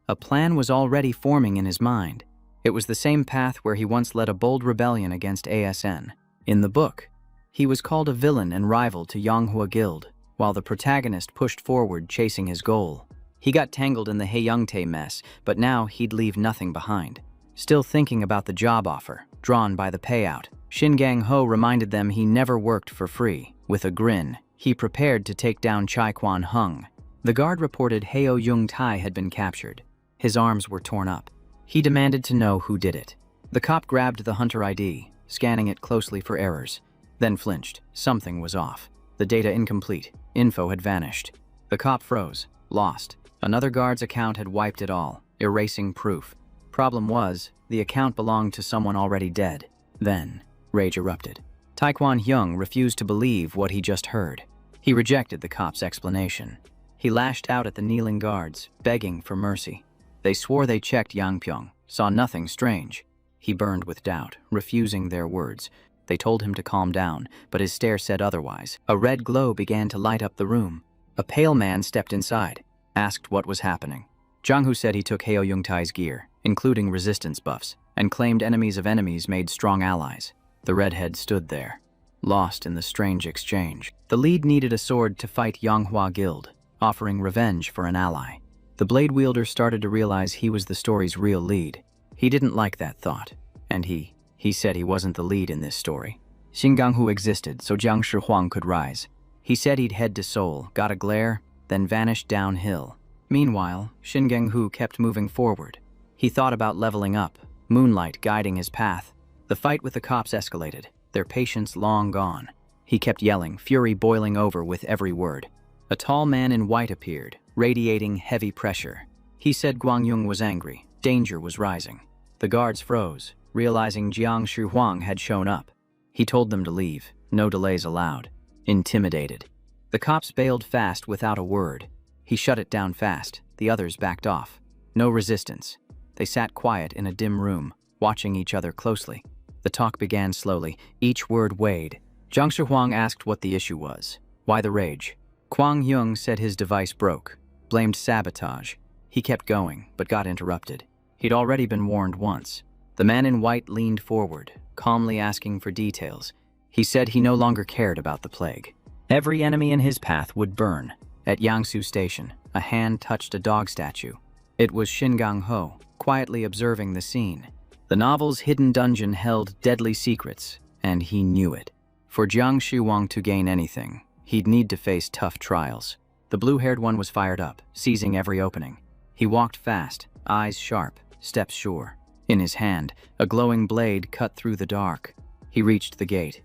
A plan was already forming in his mind. It was the same path where he once led a bold rebellion against ASN. In the book, he was called a villain and rival to Yonghua Guild, while the protagonist pushed forward chasing his goal. He got tangled in the Haeyoungtae mess, but now he'd leave nothing behind. Still thinking about the job offer, drawn by the payout, Shin Gang-ho reminded them he never worked for free. With a grin, he prepared to take down Chai Kwan-hung. The guard reported Hyo Jung-tae had been captured. His arms were torn up. He demanded to know who did it. The cop grabbed the hunter ID, scanning it closely for errors, then flinched. Something was off. The data incomplete. Info had vanished. The cop froze, lost. Another guard's account had wiped it all, erasing proof. Problem was, the account belonged to someone already dead. Then, rage erupted. Taekwon Hyung refused to believe what he just heard. He rejected the cop's explanation. He lashed out at the kneeling guards, begging for mercy. They swore they checked Yangpyeong, saw nothing strange. He burned with doubt, refusing their words. They told him to calm down, but his stare said otherwise. A red glow began to light up the room. A pale man stepped inside, asked what was happening. Jang-hoo said he took Hyo Jung-tae's gear, including resistance buffs, and claimed enemies of enemies made strong allies. The redhead stood there, lost in the strange exchange. The lead needed a sword to fight Yonghua Guild, offering revenge for an ally. The blade wielder started to realize he was the story's real lead. He didn't like that thought, and he said he wasn't the lead in this story. Shin Gang-hoo existed so Jiang Shi-huang could rise. He said he'd head to Seoul, got a glare, then vanished downhill. Meanwhile, Shin Gang-hoo kept moving forward. He thought about leveling up, moonlight guiding his path. The fight with the cops escalated, their patience long gone. He kept yelling, fury boiling over with every word. A tall man in white appeared, radiating heavy pressure. He said Guangyung was angry, danger was rising. The guards froze, realizing Jiang Shi-huang had shown up. He told them to leave, no delays allowed. Intimidated. The cops bailed fast without a word. He shut it down fast, the others backed off. No resistance. They sat quiet in a dim room, watching each other closely. The talk began slowly, each word weighed. Jiang Shi-huang asked what the issue was. Why the rage? Kwang Hyung said his device broke, blamed sabotage. He kept going, but got interrupted. He'd already been warned once. The man in white leaned forward, calmly asking for details. He said he no longer cared about the plague. Every enemy in his path would burn. At Yangsu Station, a hand touched a dog statue. It was Shin Gang-ho, quietly observing the scene. The novel's hidden dungeon held deadly secrets, and he knew it. For Jiang Shi-huang to gain anything, he'd need to face tough trials. The blue-haired one was fired up, seizing every opening. He walked fast, eyes sharp, steps sure. In his hand, a glowing blade cut through the dark. He reached the gate,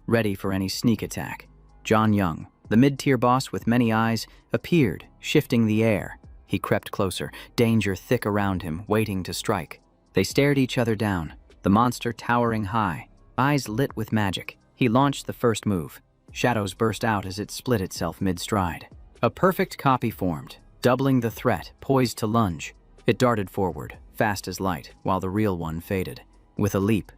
ready for any sneak attack. John Young, the mid-tier boss with many eyes, appeared, shifting the air. He crept closer, danger thick around him, waiting to strike. They stared each other down, the monster towering high, eyes lit with magic. He launched the first move. Shadows burst out as it split itself mid-stride. A perfect copy formed, doubling the threat, poised to lunge. It darted forward, fast as light, while the real one faded. With a leap,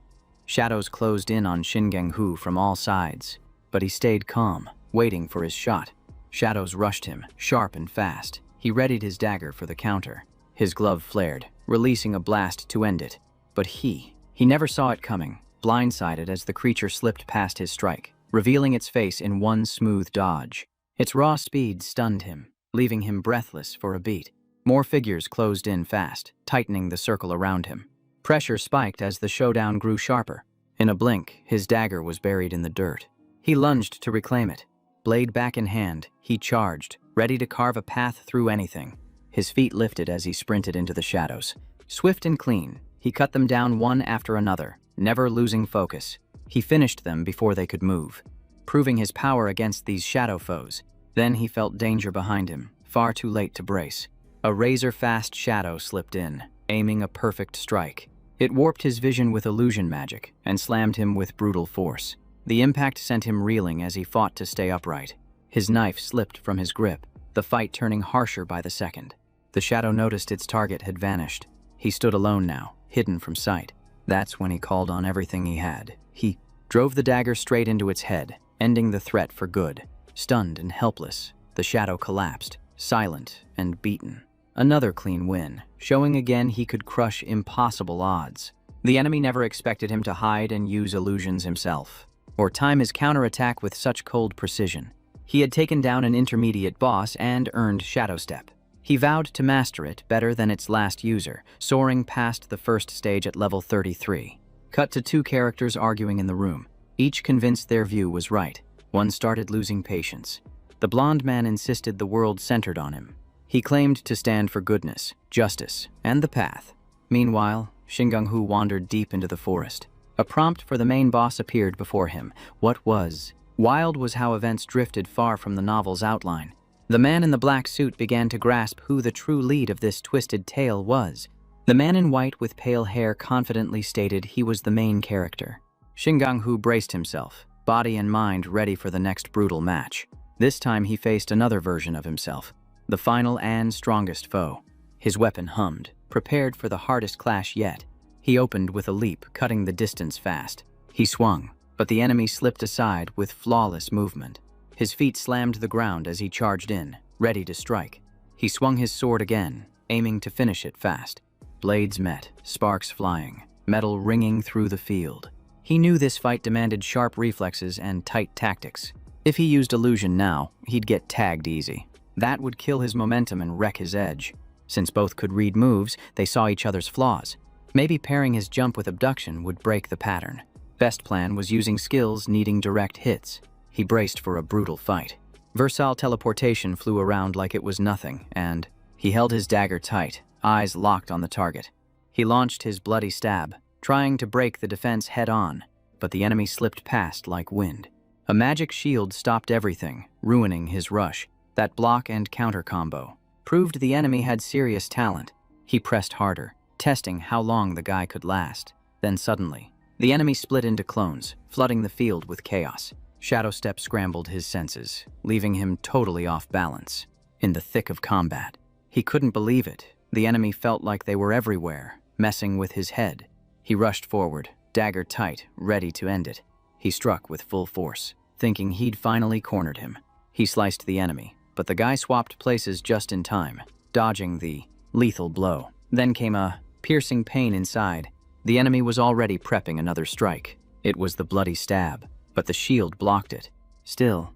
shadows closed in on Shin Gang-hoo from all sides. But he stayed calm, waiting for his shot. Shadows rushed him, sharp and fast. He readied his dagger for the counter. His glove flared, releasing a blast to end it. But he never saw it coming, blindsided as the creature slipped past his strike, revealing its face in one smooth dodge. Its raw speed stunned him, leaving him breathless for a beat. More figures closed in fast, tightening the circle around him. Pressure spiked as the showdown grew sharper. In a blink, his dagger was buried in the dirt. He lunged to reclaim it. Blade back in hand, he charged, ready to carve a path through anything. His feet lifted as he sprinted into the shadows. Swift and clean, he cut them down one after another, never losing focus. He finished them before they could move, proving his power against these shadow foes. Then he felt danger behind him, far too late to brace. A razor-fast shadow slipped in, aiming a perfect strike. It warped his vision with illusion magic and slammed him with brutal force. The impact sent him reeling as he fought to stay upright. His knife slipped from his grip, the fight turning harsher by the second. The shadow noticed its target had vanished. He stood alone now, hidden from sight. That's when he called on everything he had. He drove the dagger straight into its head, ending the threat for good. Stunned and helpless, the shadow collapsed, silent and beaten. Another clean win, showing again he could crush impossible odds. The enemy never expected him to hide and use illusions himself, or time his counterattack with such cold precision. He had taken down an intermediate boss and earned Shadow Step. He vowed to master it better than its last user, soaring past the first stage at level 33. Cut to two characters arguing in the room, each convinced their view was right. One started losing patience. The blonde man insisted the world centered on him. He claimed to stand for goodness, justice, and the path. Meanwhile, Shingang-hu wandered deep into the forest. A prompt for the main boss appeared before him. What was? Wild was how events drifted far from the novel's outline. The man in the black suit began to grasp who the true lead of this twisted tale was. The man in white with pale hair confidently stated he was the main character. Shingang-hu braced himself, body and mind ready for the next brutal match. This time he faced another version of himself, the final and strongest foe. His weapon hummed, prepared for the hardest clash yet. He opened with a leap, cutting the distance fast. He swung, but the enemy slipped aside with flawless movement. His feet slammed the ground as he charged in, ready to strike. He swung his sword again, aiming to finish it fast. Blades met, sparks flying, metal ringing through the field. He knew this fight demanded sharp reflexes and tight tactics. If he used illusion now, he'd get tagged easy. That would kill his momentum and wreck his edge. Since both could read moves, they saw each other's flaws. Maybe pairing his jump with abduction would break the pattern. Best plan was using skills needing direct hits. He braced for a brutal fight. Versal teleportation flew around like it was nothing, and he held his dagger tight, eyes locked on the target. He launched his bloody stab, trying to break the defense head-on, but the enemy slipped past like wind. A magic shield stopped everything, ruining his rush. That block and counter combo proved the enemy had serious talent. He pressed harder, testing how long the guy could last. Then suddenly, the enemy split into clones, flooding the field with chaos. Shadow Step scrambled his senses, leaving him totally off balance. In the thick of combat, he couldn't believe it. The enemy felt like they were everywhere, messing with his head. He rushed forward, dagger tight, ready to end it. He struck with full force, thinking he'd finally cornered him. He sliced the enemy, but the guy swapped places just in time, dodging the lethal blow. Then came a piercing pain inside. The enemy was already prepping another strike. It was the bloody stab, but the shield blocked it. Still,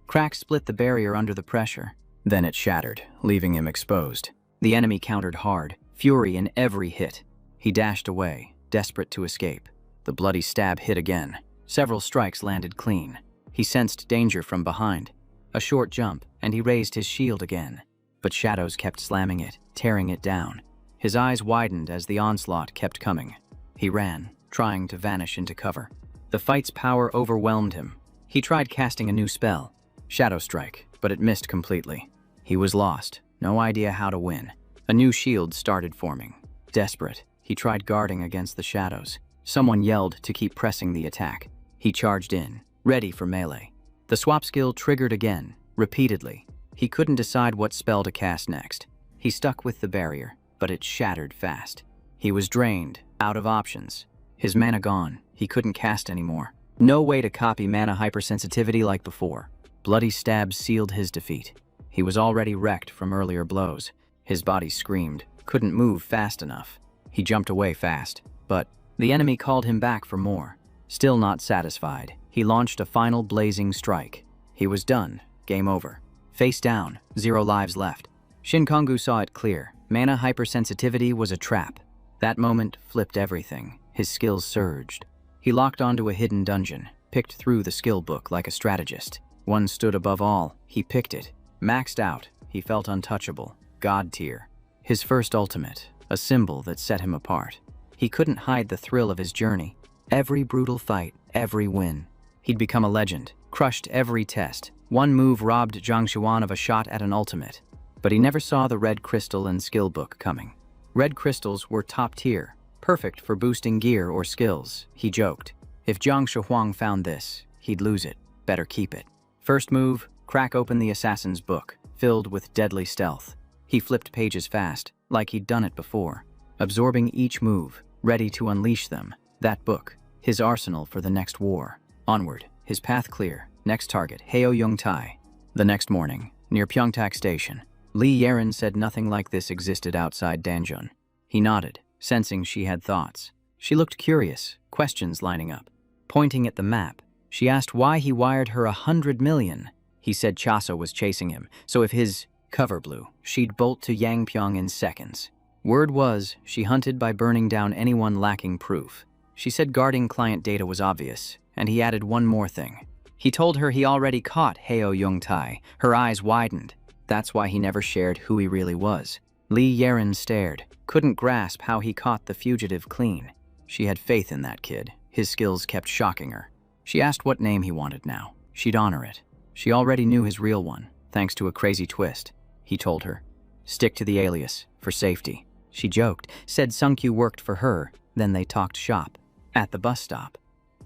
cracks split the barrier under the pressure. Then it shattered, leaving him exposed. The enemy countered hard, fury in every hit. He dashed away, desperate to escape. The bloody stab hit again. Several strikes landed clean. He sensed danger from behind. A short jump, and he raised his shield again. But shadows kept slamming it, tearing it down. His eyes widened as the onslaught kept coming. He ran, trying to vanish into cover. The fight's power overwhelmed him. He tried casting a new spell, Shadow Strike, but it missed completely. He was lost, no idea how to win. A new shield started forming. Desperate, he tried guarding against the shadows. Someone yelled to keep pressing the attack. He charged in, ready for melee. The swap skill triggered again, repeatedly. He couldn't decide what spell to cast next. He stuck with the barrier, but it shattered fast. He was drained, out of options. His mana gone, he couldn't cast anymore. No way to copy mana hypersensitivity like before. Bloody stabs sealed his defeat. He was already wrecked from earlier blows. His body screamed, couldn't move fast enough. He jumped away fast, but the enemy called him back for more. Still not satisfied, he launched a final blazing strike. He was done, game over. Face down, 0 lives left. Shinkangu saw it clear. Mana hypersensitivity was a trap. That moment flipped everything. His skills surged. He locked onto a hidden dungeon, picked through the skill book like a strategist. One stood above all. He picked it. Maxed out. He felt untouchable. God tier. His first ultimate, a symbol that set him apart. He couldn't hide the thrill of his journey. Every brutal fight, every win. He'd become a legend, crushed every test. One move robbed Zhang Xuan of a shot at an ultimate. But he never saw the red crystal and skill book coming. Red crystals were top tier, perfect for boosting gear or skills, he joked. If Zhang Shuhuang found this, he'd lose it. Better keep it. First move, crack open the assassin's book, filled with deadly stealth. He flipped pages fast, like he'd done it before, absorbing each move, ready to unleash them. That book, his arsenal for the next war. Onward, his path clear. Next target, Heo Yongtai. The next morning, near Pyeongtaek Station, Li Yeren said nothing like this existed outside Danjun. He nodded, sensing she had thoughts. She looked curious, questions lining up. Pointing at the map, she asked why he wired her 100 million. He said Chaso was chasing him, so if his cover blew, she'd bolt to Yangpyeong in seconds. Word was, she hunted by burning down anyone lacking proof. She said guarding client data was obvious, and he added one more thing. He told her he already caught Heo Yongtai. Her eyes widened. That's why he never shared who he really was. Li Yeren stared, couldn't grasp how he caught the fugitive clean. She had faith in that kid. His skills kept shocking her. She asked what name he wanted now. She'd honor it. She already knew his real one, thanks to a crazy twist. He told her, stick to the alias, for safety. She joked, said Sungkyu worked for her, then they talked shop. At the bus stop,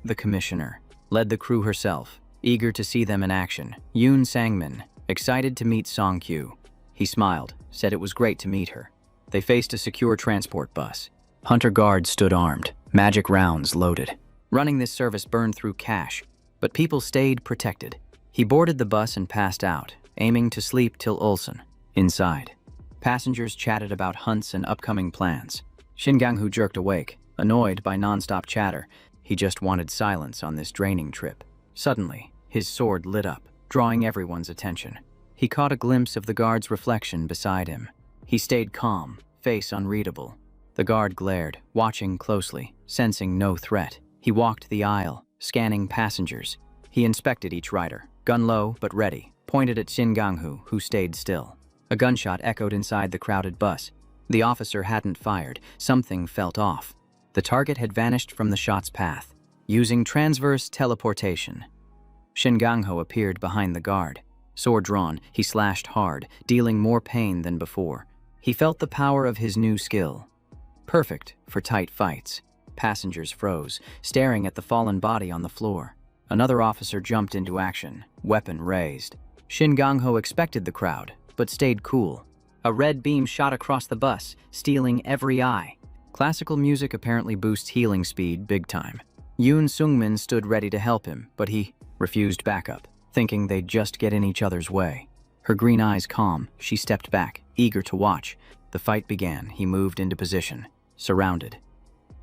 the commissioner led the crew herself, eager to see them in action. Yoon Sangmin, excited to meet Songkyu. He smiled, said it was great to meet her. They faced a secure transport bus. Hunter guards stood armed, magic rounds loaded. Running this service burned through cash, but people stayed protected. He boarded the bus and passed out, aiming to sleep till Ulsan. Inside, passengers chatted about hunts and upcoming plans. Shingang-hu jerked awake, annoyed by non-stop chatter. He just wanted silence on this draining trip. Suddenly, his sword lit up, drawing everyone's attention. He caught a glimpse of the guard's reflection beside him. He stayed calm, face unreadable. The guard glared, watching closely, sensing no threat. He walked the aisle, scanning passengers. He inspected each rider, gun low but ready, pointed at Shingang-hu, who stayed still. A gunshot echoed inside the crowded bus. The officer hadn't fired. Something felt off. The target had vanished from the shot's path. Using transverse teleportation, Shingang-ho appeared behind the guard. Sword drawn, he slashed hard, dealing more pain than before. He felt the power of his new skill. Perfect for tight fights. Passengers froze, staring at the fallen body on the floor. Another officer jumped into action, weapon raised. Shingang-ho expected the crowd, but stayed cool. A red beam shot across the bus, stealing every eye. Classical music apparently boosts healing speed big time. Yoon Sungmin stood ready to help him, but he refused backup, thinking they'd just get in each other's way. Her green eyes calm, she stepped back, eager to watch. The fight began. He moved into position, surrounded,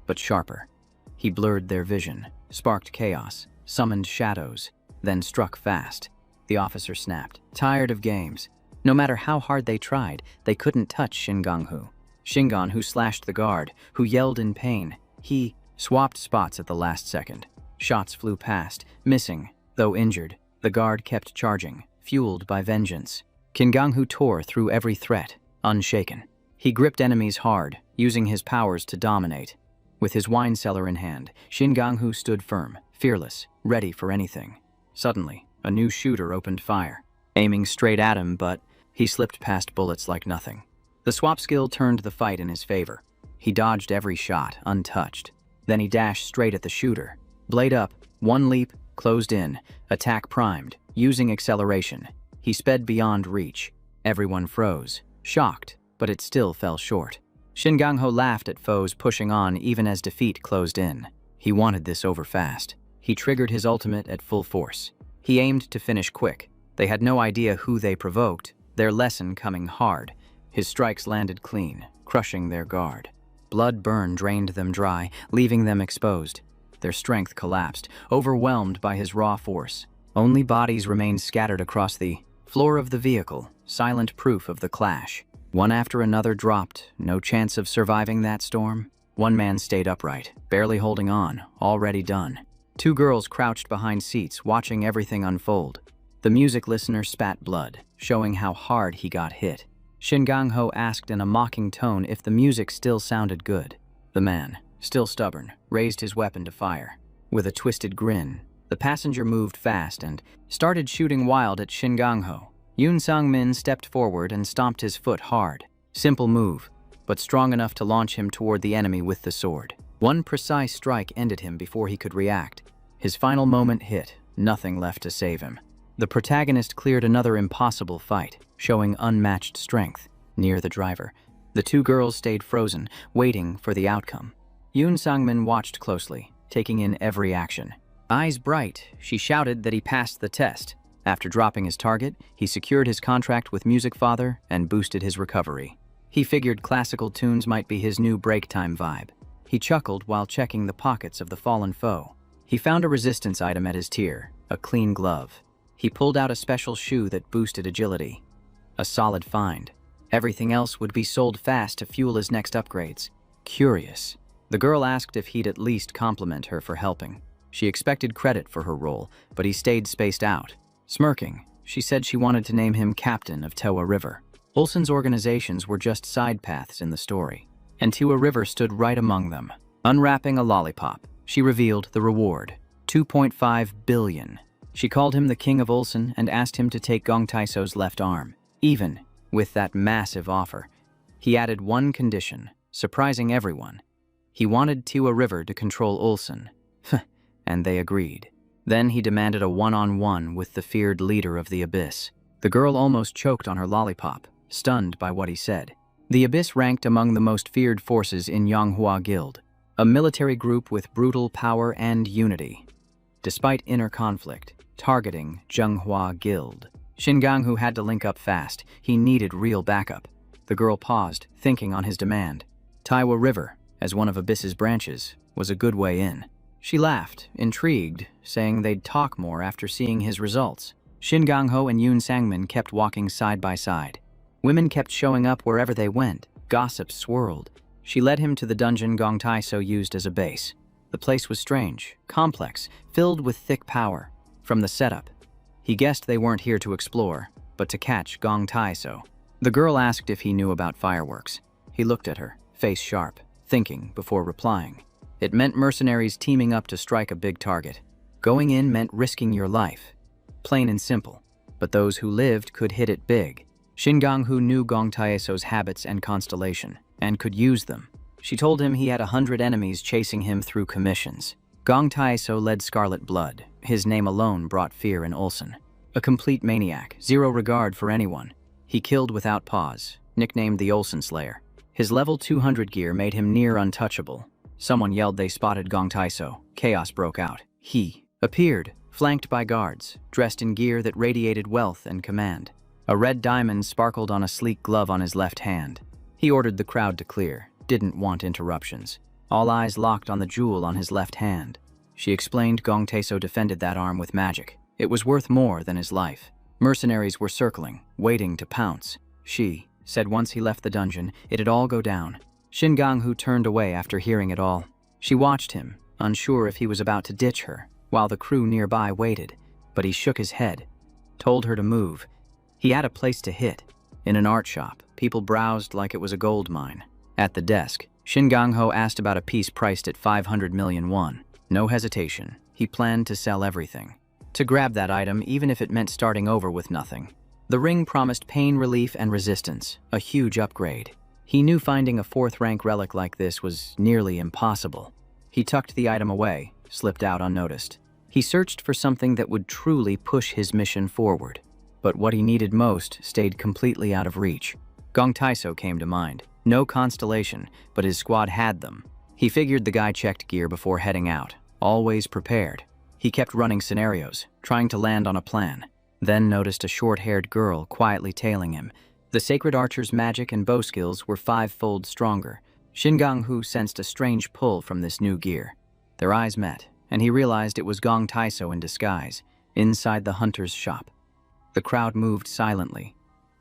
but sharper. He blurred their vision, sparked chaos, summoned shadows, then struck fast. The officer snapped, tired of games. No matter how hard they tried, they couldn't touch Shingang-hu. Shingon, who slashed the guard, who yelled in pain. He swapped spots at the last second. Shots flew past, missing. Though injured, the guard kept charging, fueled by vengeance. Shingang-hu tore through every threat, unshaken. He gripped enemies hard, using his powers to dominate. With his wine cellar in hand, Shingang-hu stood firm, fearless, ready for anything. Suddenly, a new shooter opened fire, aiming straight at him, but he slipped past bullets like nothing. The swap skill turned the fight in his favor. He dodged every shot, untouched. Then he dashed straight at the shooter. Blade up, one leap, closed in, attack primed, using acceleration. He sped beyond reach. Everyone froze, shocked, but it still fell short. Shingang-ho laughed at foes pushing on even as defeat closed in. He wanted this over fast. He triggered his ultimate at full force. He aimed to finish quick. They had no idea who they provoked, their lesson coming hard. His strikes landed clean, crushing their guard. Blood burn drained them dry, leaving them exposed. Their strength collapsed, overwhelmed by his raw force. Only bodies remained scattered across the floor of the vehicle, silent proof of the clash. One after another dropped, no chance of surviving that storm. One man stayed upright, barely holding on, already done. Two girls crouched behind seats, watching everything unfold. The music listener spat blood, showing how hard he got hit. Shin Gang-ho asked in a mocking tone if the music still sounded good. The man, still stubborn, raised his weapon to fire. With a twisted grin, the passenger moved fast and started shooting wild at Shin Gang-ho. Yoon Sang-min stepped forward and stomped his foot hard. Simple move, but strong enough to launch him toward the enemy with the sword. One precise strike ended him before he could react. His final moment hit, nothing left to save him. The protagonist cleared another impossible fight, showing unmatched strength. Near the driver, the two girls stayed frozen, waiting for the outcome. Yoon Sang-min watched closely, taking in every action. Eyes bright, she shouted that he passed the test. After dropping his target, he secured his contract with Music Father and boosted his recovery. He figured classical tunes might be his new break time vibe. He chuckled while checking the pockets of the fallen foe. He found a resistance item at his tier, a clean glove. He pulled out a special shoe that boosted agility. A solid find. Everything else would be sold fast to fuel his next upgrades. Curious. The girl asked if he'd at least compliment her for helping. She expected credit for her role, but he stayed spaced out. Smirking, she said she wanted to name him Captain of Tewa River. Olsen's organizations were just side paths in the story, and Tewa River stood right among them. Unwrapping a lollipop, she revealed the reward, 2.5 billion. She called him the King of Olsen and asked him to take Gong Taiso's left arm. Even with that massive offer, he added one condition, surprising everyone. He wanted Tewa River to control Olsen, and they agreed. Then he demanded a one-on-one with the feared leader of the Abyss. The girl almost choked on her lollipop, stunned by what he said. The Abyss ranked among the most feared forces in Yanghua Guild, a military group with brutal power and unity. Despite inner conflict, targeting Zhenghua Guild, Shin Gang-ho had to link up fast. He needed real backup. The girl paused, thinking on his demand. Tewa River, as one of Abyss's branches, was a good way in. She laughed, intrigued, saying they'd talk more after seeing his results. Shin Gang-ho and Yoon Sang-min kept walking side by side. Women kept showing up wherever they went. Gossip swirled. She led him to the dungeon Gong Taiso used as a base. The place was strange, complex, filled with thick power. From the setup, he guessed they weren't here to explore, but to catch Gong Taiso. The girl asked if he knew about fireworks. He looked at her, face sharp, thinking before replying. It meant mercenaries teaming up to strike a big target. Going in meant risking your life. Plain and simple. But those who lived could hit it big. Shin Gang-ho knew Gong Taiso's habits and constellation, and could use them. She told him he had 100 enemies chasing him through commissions. Gong Taiso led Scarlet Blood. His name alone brought fear in Olsen. A complete maniac, zero regard for anyone. He killed without pause, nicknamed the Olsen Slayer. His level 200 gear made him near untouchable. Someone yelled they spotted Gong Taiso. Chaos broke out. He appeared, flanked by guards, dressed in gear that radiated wealth and command. A red diamond sparkled on a sleek glove on his left hand. He ordered the crowd to clear, didn't want interruptions. All eyes locked on the jewel on his left hand. She explained Gong Taiso defended that arm with magic. It was worth more than his life. Mercenaries were circling, waiting to pounce. She said once he left the dungeon, it'd all go down. Shin Gang-ho turned away after hearing it all. She watched him, unsure if he was about to ditch her, while the crew nearby waited, but he shook his head, told her to move. He had a place to hit. In an art shop, people browsed like it was a gold mine. At the desk, Shin Gang-ho asked about a piece priced at 500 million won. No hesitation, he planned to sell everything. To grab that item even if it meant starting over with nothing. The ring promised pain relief and resistance, a huge upgrade. He knew finding a 4th rank relic like this was nearly impossible. He tucked the item away, slipped out unnoticed. He searched for something that would truly push his mission forward. But what he needed most stayed completely out of reach. Gong Taiso came to mind. No constellation, but his squad had them. He figured the guy checked gear before heading out, always prepared. He kept running scenarios, trying to land on a plan. Then noticed a short-haired girl quietly tailing him. The Sacred Archer's magic and bow skills were 5-fold stronger. Shin Gang-ho sensed a strange pull from this new gear. Their eyes met, and he realized it was Gong Taiso in disguise, inside the hunter's shop. The crowd moved silently,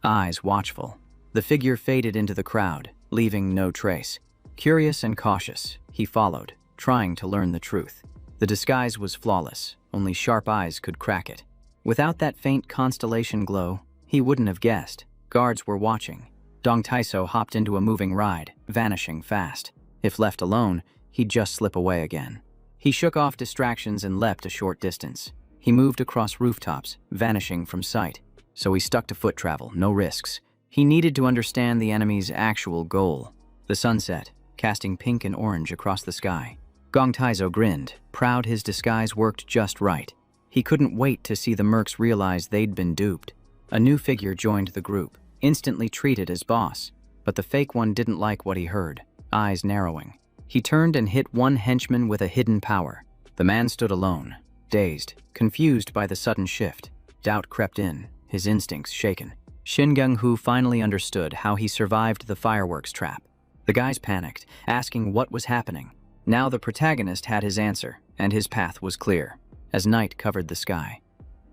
eyes watchful. The figure faded into the crowd, leaving no trace. Curious and cautious, he followed, trying to learn the truth. The disguise was flawless, only sharp eyes could crack it. Without that faint constellation glow, he wouldn't have guessed. Guards were watching. Dong Taiso hopped into a moving ride, vanishing fast. If left alone, he'd just slip away again. He shook off distractions and leapt a short distance. He moved across rooftops, vanishing from sight. So he stuck to foot travel, no risks. He needed to understand the enemy's actual goal. The sun set, casting pink and orange across the sky. Gong Taizo grinned, proud his disguise worked just right. He couldn't wait to see the mercs realize they'd been duped. A new figure joined the group, instantly treated as boss. But the fake one didn't like what he heard, eyes narrowing. He turned and hit one henchman with a hidden power. The man stood alone, dazed, confused by the sudden shift. Doubt crept in, his instincts shaken. Shin Gung-hoo finally understood how he survived the fireworks trap. The guys panicked, asking what was happening. Now the protagonist had his answer, and his path was clear, as night covered the sky.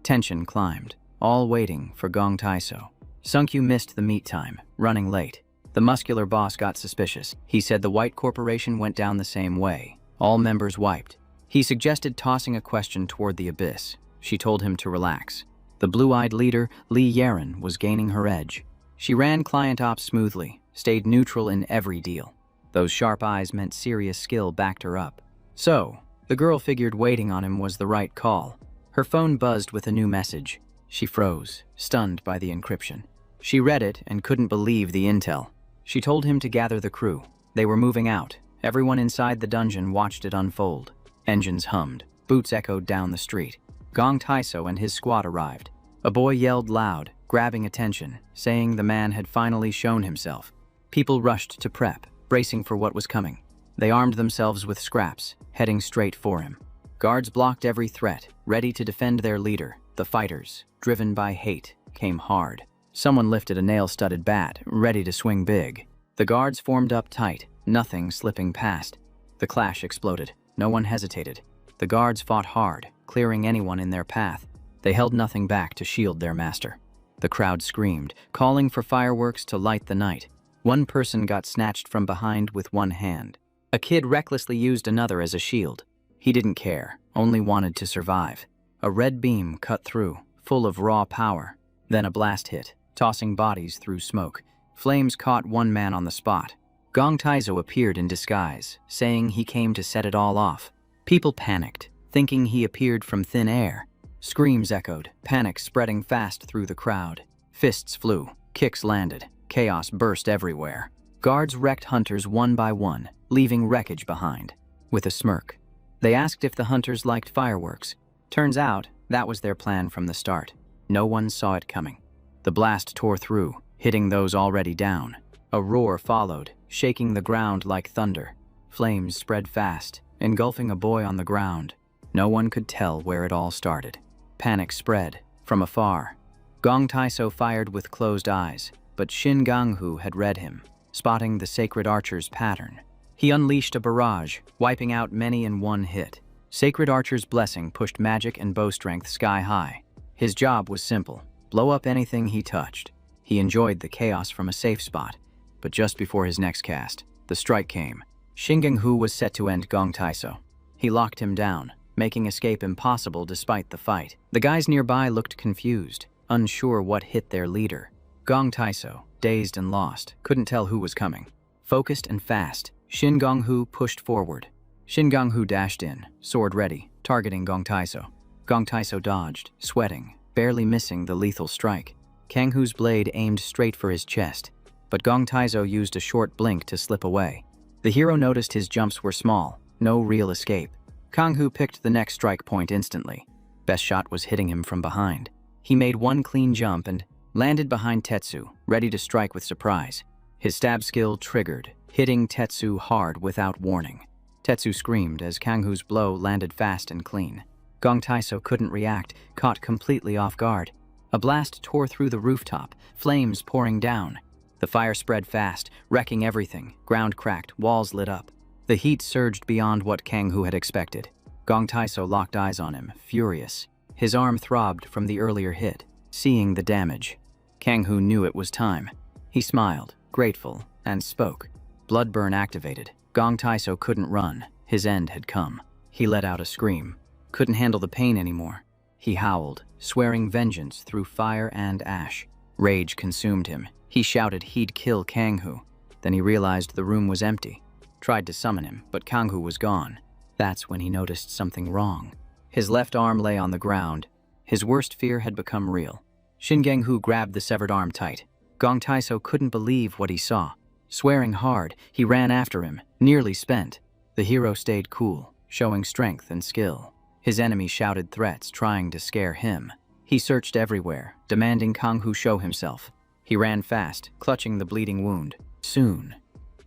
Tension climbed, all waiting for Gong Taiso. Sunkyu missed the meet time, running late. The muscular boss got suspicious. He said the White Corporation went down the same way, all members wiped. He suggested tossing a question toward the abyss. She told him to relax. The blue-eyed leader, Li Yaren, was gaining her edge. She ran client ops smoothly, stayed neutral in every deal. Those sharp eyes meant serious skill backed her up. So, the girl figured waiting on him was the right call. Her phone buzzed with a new message. She froze, stunned by the encryption. She read it and couldn't believe the intel. She told him to gather the crew. They were moving out. Everyone inside the dungeon watched it unfold. Engines hummed. Boots echoed down the street. Gong Taiso and his squad arrived. A boy yelled loud, grabbing attention, saying the man had finally shown himself. People rushed to prep, bracing for what was coming. They armed themselves with scraps, heading straight for him. Guards blocked every threat, ready to defend their leader. The fighters, driven by hate, came hard. Someone lifted a nail-studded bat, ready to swing big. The guards formed up tight, nothing slipping past. The clash exploded. No one hesitated. The guards fought hard, clearing anyone in their path. They held nothing back to shield their master. The crowd screamed, calling for fireworks to light the night. One person got snatched from behind with one hand. A kid recklessly used another as a shield. He didn't care, only wanted to survive. A red beam cut through, full of raw power. Then a blast hit, tossing bodies through smoke. Flames caught one man on the spot. Gong Taizo appeared in disguise, saying he came to set it all off. People panicked, thinking he appeared from thin air. Screams echoed, panic spreading fast through the crowd. Fists flew, kicks landed, chaos burst everywhere. Guards wrecked hunters one by one, leaving wreckage behind. With a smirk, they asked if the hunters liked fireworks. Turns out, that was their plan from the start. No one saw it coming. The blast tore through, hitting those already down. A roar followed, shaking the ground like thunder. Flames spread fast, engulfing a boy on the ground. No one could tell where it all started. Panic spread, from afar. Gong Taiso fired with closed eyes, but Shin Gang-hoo had read him, spotting the Sacred Archer's pattern. He unleashed a barrage, wiping out many in one hit. Sacred Archer's blessing pushed magic and bow strength sky high. His job was simple, blow up anything he touched. He enjoyed the chaos from a safe spot, but just before his next cast, the strike came. Shin Gang-hoo was set to end Gong Taiso. He locked him down, making escape impossible despite the fight. The guys nearby looked confused, unsure what hit their leader. Gong Taiso, dazed and lost, couldn't tell who was coming. Focused and fast, Shin Gang-hoo pushed forward. Shin Gang-hoo dashed in, sword ready, targeting Gong Taiso. Gong Taiso dodged, sweating, barely missing the lethal strike. Kang-hoo's blade aimed straight for his chest, but Gong Taiso used a short blink to slip away. The hero noticed his jumps were small, no real escape. Kang-hoo picked the next strike point instantly. Best shot was hitting him from behind. He made one clean jump and landed behind Tetsu, ready to strike with surprise. His stab skill triggered, hitting Tetsu hard without warning. Tetsu screamed as Kang-hoo's blow landed fast and clean. Gong Taiso couldn't react, caught completely off guard. A blast tore through the rooftop, flames pouring down. The fire spread fast, wrecking everything. Ground cracked, walls lit up. The heat surged beyond what Kang-hoo had expected. Gong Taiso locked eyes on him, furious. His arm throbbed from the earlier hit, seeing the damage. Kang-hoo knew it was time. He smiled, grateful, and spoke. Bloodburn activated. Gong Taiso couldn't run. His end had come. He let out a scream. Couldn't handle the pain anymore. He howled, swearing vengeance through fire and ash. Rage consumed him. He shouted he'd kill Kanghu. Then he realized the room was empty. Tried to summon him, but Kanghu was gone. That's when he noticed something wrong. His left arm lay on the ground. His worst fear had become real. Shinganghu grabbed the severed arm tight. Gong Taiso couldn't believe what he saw. Swearing hard, he ran after him, nearly spent. The hero stayed cool, showing strength and skill. His enemy shouted threats, trying to scare him. He searched everywhere, demanding Kanghu show himself. He ran fast, clutching the bleeding wound. Soon,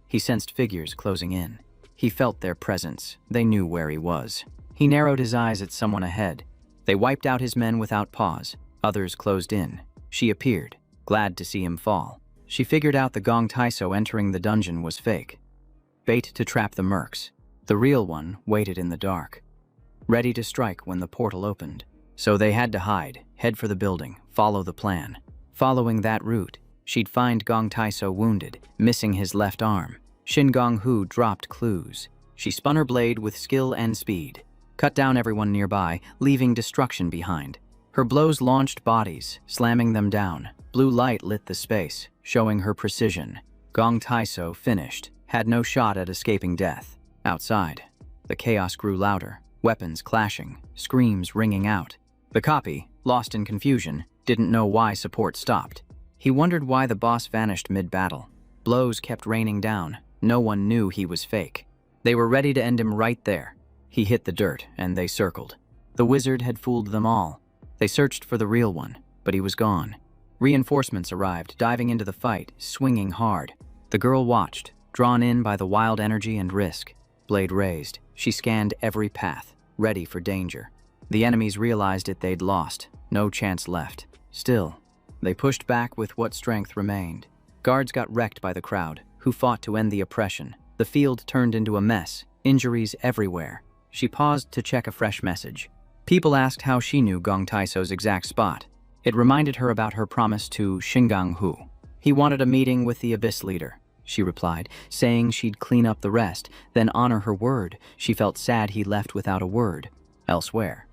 he sensed figures closing in. He felt their presence. They knew where he was. He narrowed his eyes at someone ahead. They wiped out his men without pause. Others closed in. She appeared, glad to see him fall. She figured out the Gong Taiso entering the dungeon was fake. Bait to trap the mercs. The real one waited in the dark, ready to strike when the portal opened. So they had to hide, head for the building, follow the plan. Following that route, she'd find Gong Taiso wounded, missing his left arm. Shinganghu dropped clues. She spun her blade with skill and speed, cut down everyone nearby, leaving destruction behind. Her blows launched bodies, slamming them down. Blue light lit the space, showing her precision. Gong Taiso, finished, had no shot at escaping death. Outside, the chaos grew louder, weapons clashing, screams ringing out. The copy, lost in confusion, didn't know why support stopped. He wondered why the boss vanished mid-battle. Blows kept raining down. No one knew he was fake. They were ready to end him right there. He hit the dirt, and they circled. The wizard had fooled them all. They searched for the real one, but he was gone. Reinforcements arrived, diving into the fight, swinging hard. The girl watched, drawn in by the wild energy and risk. Blade raised, she scanned every path, ready for danger. The enemies realized they'd lost, no chance left. Still, they pushed back with what strength remained. Guards got wrecked by the crowd, who fought to end the oppression. The field turned into a mess, injuries everywhere. She paused to check a fresh message. People asked how she knew Gong Taiso's exact spot. It reminded her about her promise to Shinganghu. He wanted a meeting with the Abyss leader, she replied, saying she'd clean up the rest, then honor her word. She felt sad he left without a word. Elsewhere,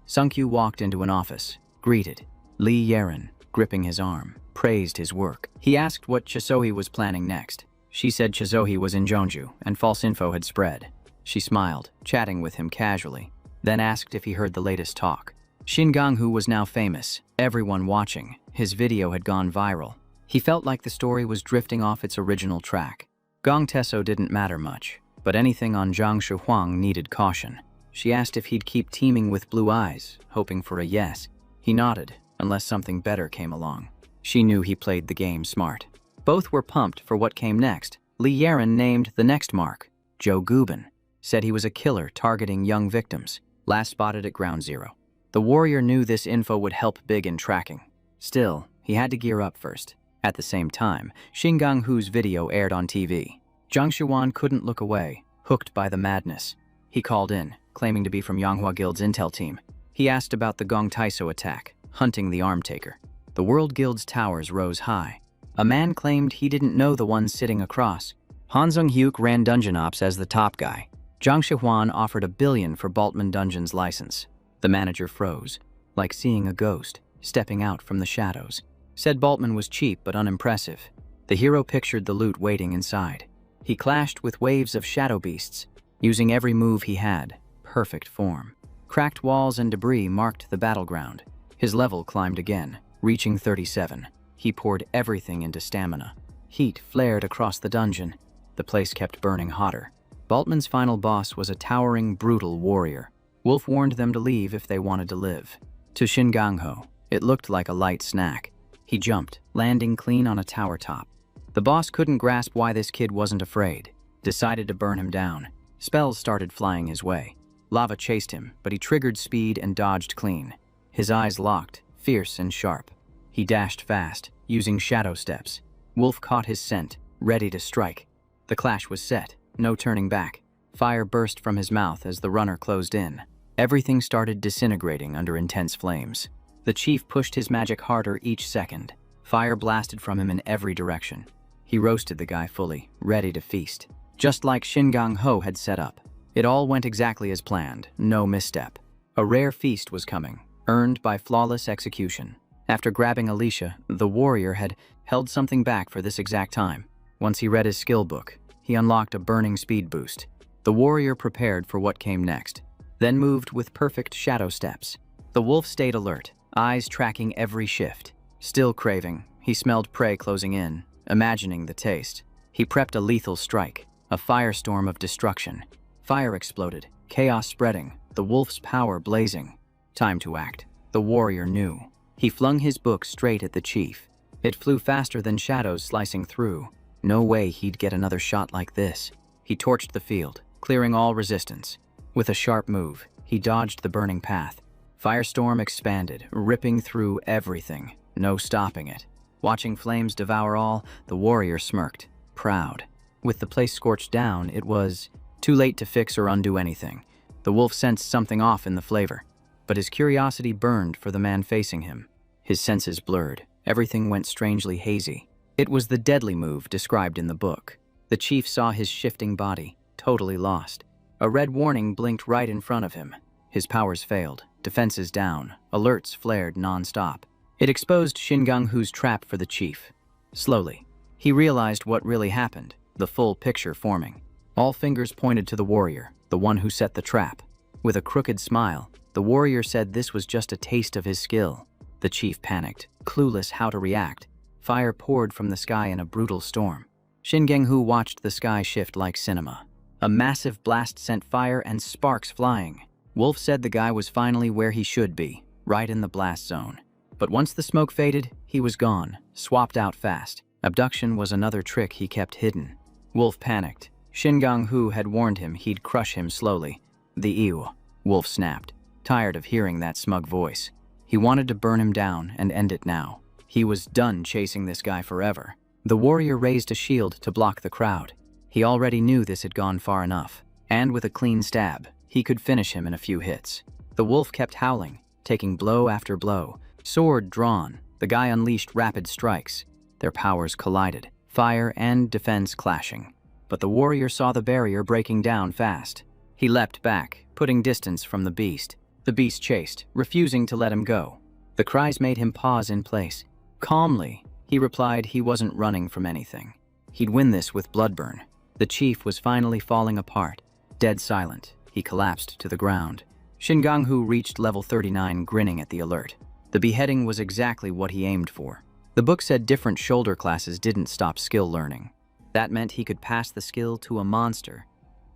Sunkyu walked into an office, greeted. Li Yeren, gripping his arm, praised his work. He asked what Chisohi was planning next. She said Chisohi was in Jeonju, and false info had spread. She smiled, chatting with him casually, then asked if he heard the latest talk. Shinganghu was now famous, everyone watching. His video had gone viral. He felt like the story was drifting off its original track. Gong Taiso didn't matter much, but anything on Zhang Shuhuang needed caution. She asked if he'd keep teaming with Blue Eyes, hoping for a yes. He nodded, unless something better came along. She knew he played the game smart. Both were pumped for what came next. Li Yeren named the next mark, Joe Gubin. Said he was a killer targeting young victims, last spotted at Ground Zero. The warrior knew this info would help big in tracking. Still, he had to gear up first. At the same time, Shinganghu's video aired on TV. Zhang Shuan couldn't look away, hooked by the madness. He called in, claiming to be from Yanghua Guild's intel team. He asked about the Gong Taiso attack, hunting the arm taker. The World Guild's towers rose high. A man claimed he didn't know the one sitting across. Han Zheng-hyuk ran Dungeon Ops as the top guy. Zhang Shihuan offered $1 billion for Baltman Dungeon's license. The manager froze, like seeing a ghost, stepping out from the shadows. Said Baltman was cheap but unimpressive. The hero pictured the loot waiting inside. He clashed with waves of shadow beasts, using every move he had. Perfect form. Cracked walls and debris marked the battleground. His level climbed again, reaching 37. He poured everything into stamina. Heat flared across the dungeon. The place kept burning hotter. Baltman's final boss was a towering, brutal warrior. Wolf warned them to leave if they wanted to live. To Shinganghu, it looked like a light snack. He jumped, landing clean on a tower top. The boss couldn't grasp why this kid wasn't afraid. Decided to burn him down. Spells started flying his way. Lava chased him, but he triggered speed and dodged clean. His eyes locked, fierce and sharp. He dashed fast, using shadow steps. Wolf caught his scent, ready to strike. The clash was set, no turning back. Fire burst from his mouth as the runner closed in. Everything started disintegrating under intense flames. The chief pushed his magic harder each second. Fire blasted from him in every direction. He roasted the guy fully, ready to feast. Just like Shingang Ho had set up. It all went exactly as planned, no misstep. A rare feast was coming, earned by flawless execution. After grabbing Alicia, the warrior had held something back for this exact time. Once he read his skill book, he unlocked a burning speed boost. The warrior prepared for what came next, then moved with perfect shadow steps. The wolf stayed alert, eyes tracking every shift. Still craving, he smelled prey closing in, imagining the taste. He prepped a lethal strike, a firestorm of destruction. Fire exploded, chaos spreading, the wolf's power blazing. Time to act. The warrior knew. He flung his book straight at the chief. It flew faster than shadows slicing through. No way he'd get another shot like this. He torched the field, clearing all resistance. With a sharp move, he dodged the burning path. Firestorm expanded, ripping through everything. No stopping it. Watching flames devour all, the warrior smirked, proud. With the place scorched down, it was too late to fix or undo anything. The wolf sensed something off in the flavor, but his curiosity burned for the man facing him. His senses blurred. Everything went strangely hazy. It was the deadly move described in the book. The chief saw his shifting body, totally lost. A red warning blinked right in front of him. His powers failed, defenses down, alerts flared non-stop. It exposed Shingang Hu's trap for the chief. Slowly, he realized what really happened, the full picture forming. All fingers pointed to the warrior, the one who set the trap. With a crooked smile, the warrior said this was just a taste of his skill. The chief panicked, clueless how to react. Fire poured from the sky in a brutal storm. Shingang Hu watched the sky shift like cinema. A massive blast sent fire and sparks flying. Wolf said the guy was finally where he should be, right in the blast zone. But once the smoke faded, he was gone, swapped out fast. Abduction was another trick he kept hidden. Wolf panicked. Shingang Hu had warned him he'd crush him slowly. The ew. Wolf snapped, tired of hearing that smug voice. He wanted to burn him down and end it now. He was done chasing this guy forever. The warrior raised a shield to block the crowd. He already knew this had gone far enough, and with a clean stab, he could finish him in a few hits. The wolf kept howling, taking blow after blow. Sword drawn, the guy unleashed rapid strikes. Their powers collided, fire and defense clashing. But the warrior saw the barrier breaking down fast. He leapt back, putting distance from the beast. The beast chased, refusing to let him go. The cries made him pause in place. Calmly, he replied he wasn't running from anything. He'd win this with bloodburn. The chief was finally falling apart. Dead silent, he collapsed to the ground. Shingang Hu reached level 39, grinning at the alert. The beheading was exactly what he aimed for. The book said different shoulder classes didn't stop skill learning. That meant he could pass the skill to a monster,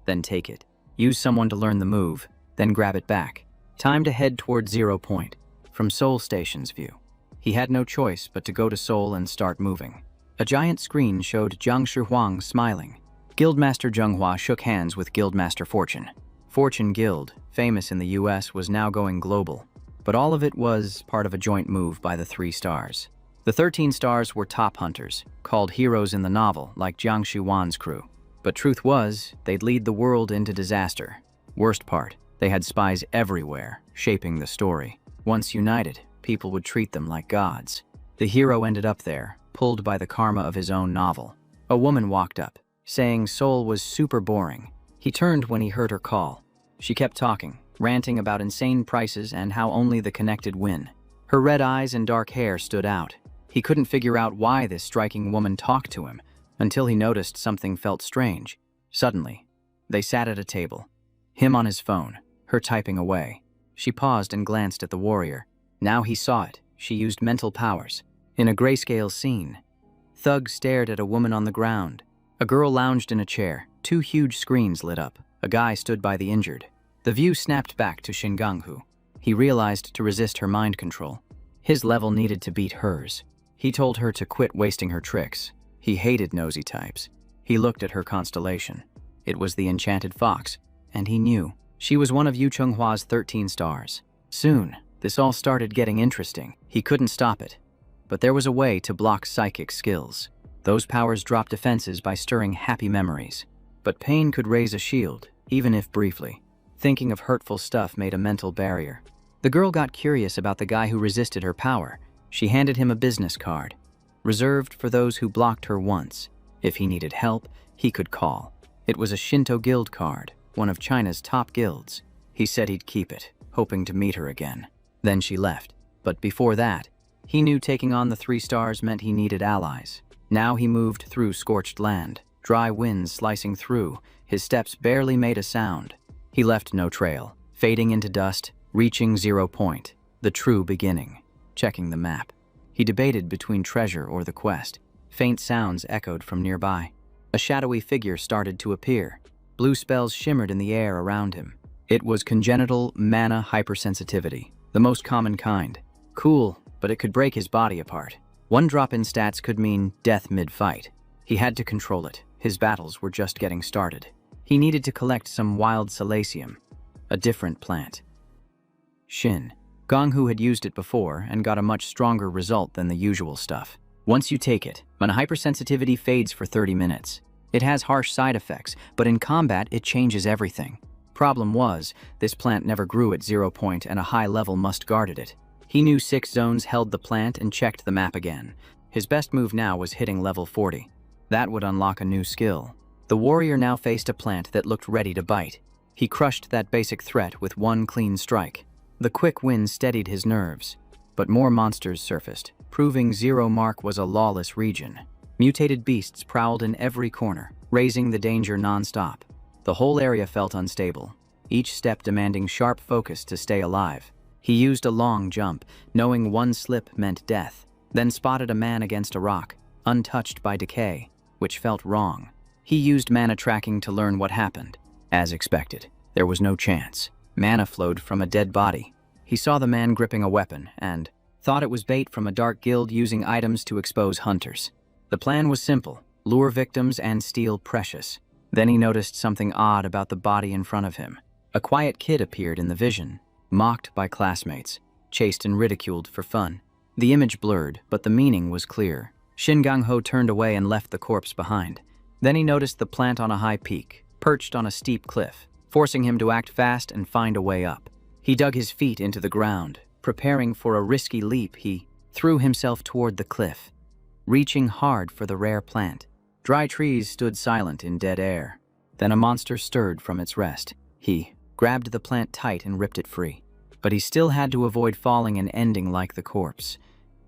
then take it, use someone to learn the move, then grab it back. Time to head toward 0 point, from Seoul Station's view. He had no choice but to go to Seoul and start moving. A giant screen showed Jiang Shihuang smiling. Guildmaster Zhenghua shook hands with Guildmaster Fortune. Fortune Guild, famous in the US, was now going global. But all of it was part of a joint move by the 3 stars. The 13 stars were top hunters, called heroes in the novel, like Jiang Shihuan's crew. But truth was, they'd lead the world into disaster. Worst part, they had spies everywhere, shaping the story. Once united, people would treat them like gods. The hero ended up there, pulled by the karma of his own novel. A woman walked up, saying Seoul was super boring. He turned when he heard her call. She kept talking, ranting about insane prices and how only the connected win. Her red eyes and dark hair stood out. He couldn't figure out why this striking woman talked to him, until he noticed something felt strange. Suddenly, they sat at a table. Him on his phone, her typing away. She paused and glanced at the warrior. Now he saw it. She used mental powers. In a grayscale scene, thugs stared at a woman on the ground. A girl lounged in a chair. 2 huge screens lit up. A guy stood by the injured. The view snapped back to Shingang Hu. He realized to resist her mind control. His level needed to beat hers. He told her to quit wasting her tricks. He hated nosy types. He looked at her constellation. It was the enchanted fox, and he knew she was one of Yu Chenghua's 13 stars. Soon, this all started getting interesting. He couldn't stop it. But there was a way to block psychic skills. Those powers dropped defenses by stirring happy memories. But pain could raise a shield, even if briefly. Thinking of hurtful stuff made a mental barrier. The girl got curious about the guy who resisted her power. She handed him a business card. reserved for those who blocked her once. If he needed help, he could call. It was a Shinto guild card, one of China's top guilds. He said he'd keep it, hoping to meet her again. Then she left. But before that, he knew taking on the 3 stars meant he needed allies. Now he moved through scorched land, dry winds slicing through. His steps barely made a sound. He left no trail, fading into dust, reaching 0 point, the true beginning. Checking the map, he debated between treasure or the quest. Faint sounds echoed from nearby. A shadowy figure started to appear. Blue spells shimmered in the air around him. It was congenital mana hypersensitivity, the most common kind. Cool, but it could break his body apart. 1 drop in stats could mean death mid-fight. He had to control it. His battles were just getting started. He needed to collect some wild silasium, a different plant. Shin. Gonghu had used it before and got a much stronger result than the usual stuff. Once you take it, mana hypersensitivity fades for 30 minutes. It has harsh side effects, but in combat it changes everything. Problem was, this plant never grew at 0 point and a high level must guarded it. He knew 6 zones held the plant and checked the map again. His best move now was hitting level 40. That would unlock a new skill. The warrior now faced a plant that looked ready to bite. He crushed that basic threat with 1 clean strike. The quick wind steadied his nerves, but more monsters surfaced, proving 0 mark was a lawless region. Mutated beasts prowled in every corner, raising the danger non-stop. The whole area felt unstable, each step demanding sharp focus to stay alive. He used a long jump, knowing 1 slip meant death, then spotted a man against a rock, untouched by decay, which felt wrong. He used mana tracking to learn what happened. As expected, there was no chance. Mana flowed from a dead body. He saw the man gripping a weapon and thought it was bait from a dark guild using items to expose hunters. The plan was simple: lure victims and steal precious. Then he noticed something odd about the body in front of him. A quiet kid appeared in the vision, mocked by classmates, chased and ridiculed for fun. The image blurred, but the meaning was clear. Shin Gangho turned away and left the corpse behind. Then he noticed the plant on a high peak, perched on a steep cliff, forcing him to act fast and find a way up. He dug his feet into the ground. Preparing for a risky leap, he threw himself toward the cliff, reaching hard for the rare plant. Dry trees stood silent in dead air. Then a monster stirred from its rest. He grabbed the plant tight and ripped it free. But he still had to avoid falling and ending like the corpse,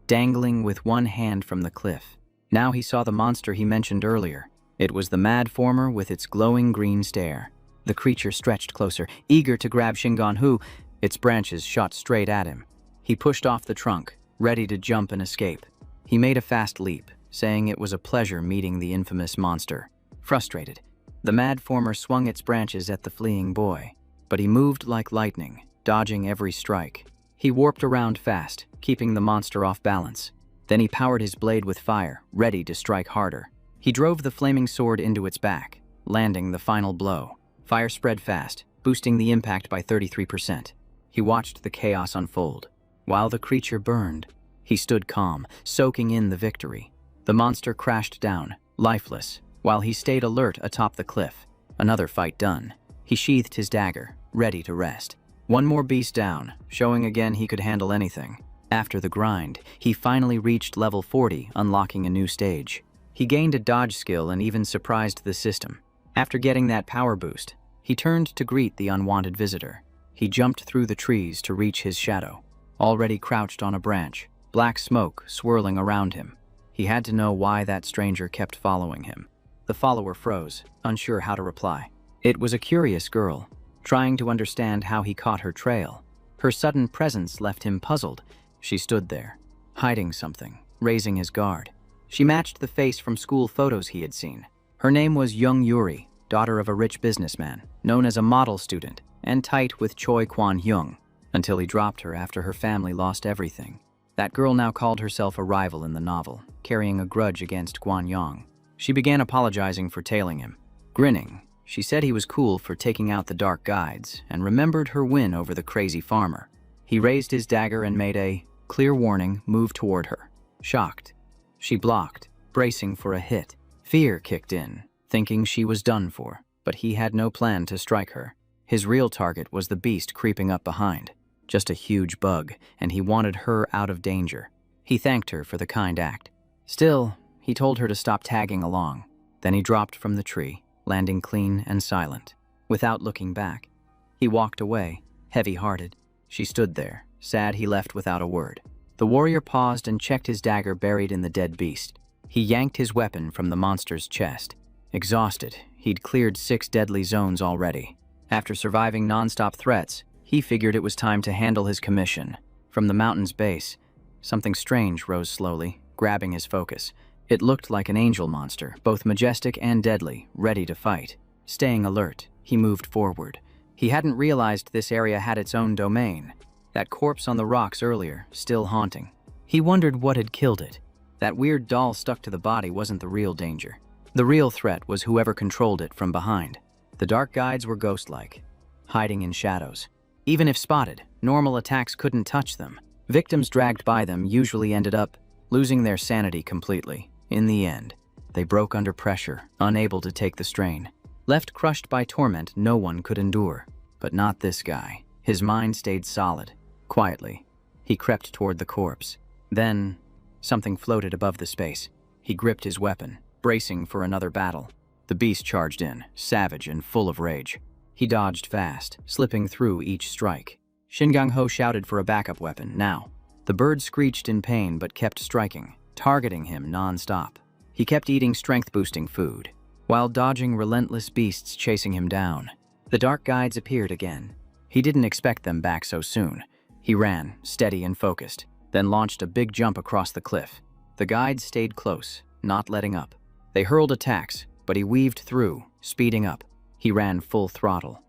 dangling with 1 hand from the cliff. Now he saw the monster he mentioned earlier. It was the mad former with its glowing green stare. The creature stretched closer, eager to grab Shingon-hu. Its branches shot straight at him. He pushed off the trunk, ready to jump and escape. He made a fast leap, saying it was a pleasure meeting the infamous monster. Frustrated, the mad former swung its branches at the fleeing boy, but he moved like lightning, dodging every strike. He warped around fast, keeping the monster off balance. Then he powered his blade with fire, ready to strike harder. He drove the flaming sword into its back, landing the final blow. Fire spread fast, boosting the impact by 33%. He watched the chaos unfold. While the creature burned, he stood calm, soaking in the victory. The monster crashed down, lifeless, while he stayed alert atop the cliff. Another fight done. He sheathed his dagger, ready to rest. 1 more beast down, showing again he could handle anything. After the grind, he finally reached level 40, unlocking a new stage. He gained a dodge skill and even surprised the system. After getting that power boost, he turned to greet the unwanted visitor. He jumped through the trees to reach his shadow, already crouched on a branch, black smoke swirling around him. He had to know why that stranger kept following him. The follower froze, unsure how to reply. It was a curious girl, trying to understand how he caught her trail. Her sudden presence left him puzzled. She stood there, hiding something, raising his guard. She matched the face from school photos he had seen. Her name was Young Yuri, daughter of a rich businessman, known as a model student, and tight with Choi Kwan-hyung, until he dropped her after her family lost everything. That girl now called herself a rival in the novel, carrying a grudge against Kwan-hyung. She began apologizing for tailing him. Grinning, she said he was cool for taking out the dark guides, and remembered her win over the crazy farmer. He raised his dagger and made a clear warning move toward her. Shocked, she blocked, bracing for a hit. Fear kicked in, thinking she was done for, but he had no plan to strike her. His real target was the beast creeping up behind. Just a huge bug, and he wanted her out of danger. He thanked her for the kind act. Still, he told her to stop tagging along. Then he dropped from the tree, landing clean and silent. Without looking back, he walked away, heavy-hearted. She stood there, sad he left without a word. The warrior paused and checked his dagger buried in the dead beast. He yanked his weapon from the monster's chest. Exhausted, he'd cleared 6 deadly zones already. After surviving non-stop threats, he figured it was time to handle his commission. From the mountain's base, something strange rose slowly, grabbing his focus. It looked like an angel monster, both majestic and deadly, ready to fight. Staying alert, he moved forward. He hadn't realized this area had its own domain. That corpse on the rocks earlier, still haunting. He wondered what had killed it. That weird doll stuck to the body wasn't the real danger. The real threat was whoever controlled it from behind. The dark guides were ghost-like, hiding in shadows. Even if spotted, normal attacks couldn't touch them. Victims dragged by them usually ended up losing their sanity completely. In the end, they broke under pressure, unable to take the strain. Left crushed by torment no one could endure. But not this guy. His mind stayed solid. Quietly, he crept toward the corpse. Then, something floated above the space. He gripped his weapon, bracing for another battle. The beast charged in, savage and full of rage. He dodged fast, slipping through each strike. Shingang-ho shouted for a backup weapon, now. The bird screeched in pain but kept striking, targeting him non-stop. He kept eating strength-boosting food, while dodging relentless beasts chasing him down. The dark guides appeared again. He didn't expect them back so soon. He ran, steady and focused, then launched a big jump across the cliff. The guides stayed close, not letting up. They hurled attacks, but he weaved through, speeding up. He ran full throttle.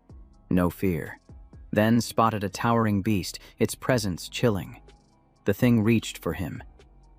No fear. Then spotted a towering beast, its presence chilling. The thing reached for him,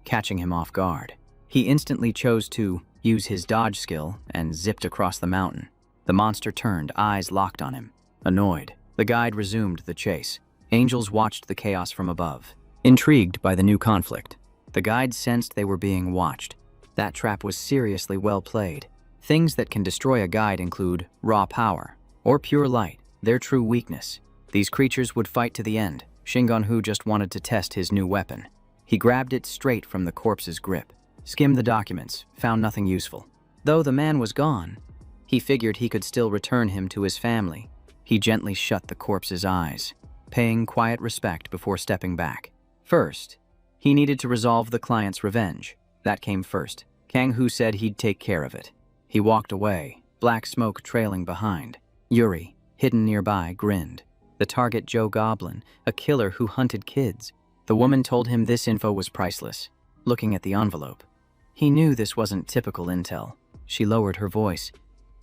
catching him off guard. He instantly chose to use his dodge skill and zipped across the mountain. The monster turned, eyes locked on him. Annoyed, the guide resumed the chase. Angels watched the chaos from above, intrigued by the new conflict. The guides sensed they were being watched. That trap was seriously well played. Things that can destroy a guide include raw power or pure light, their true weakness. These creatures would fight to the end. Shingon-hu just wanted to test his new weapon. He grabbed it straight from the corpse's grip, skimmed the documents, found nothing useful. Though the man was gone, he figured he could still return him to his family. He gently shut the corpse's eyes, paying quiet respect before stepping back. First, he needed to resolve the client's revenge. That came first. Kang-hu said he'd take care of it. He walked away, black smoke trailing behind. Yuri, hidden nearby, grinned. The target, Joe Goblin, a killer who hunted kids. The woman told him this info was priceless. Looking at the envelope, he knew this wasn't typical intel. She lowered her voice,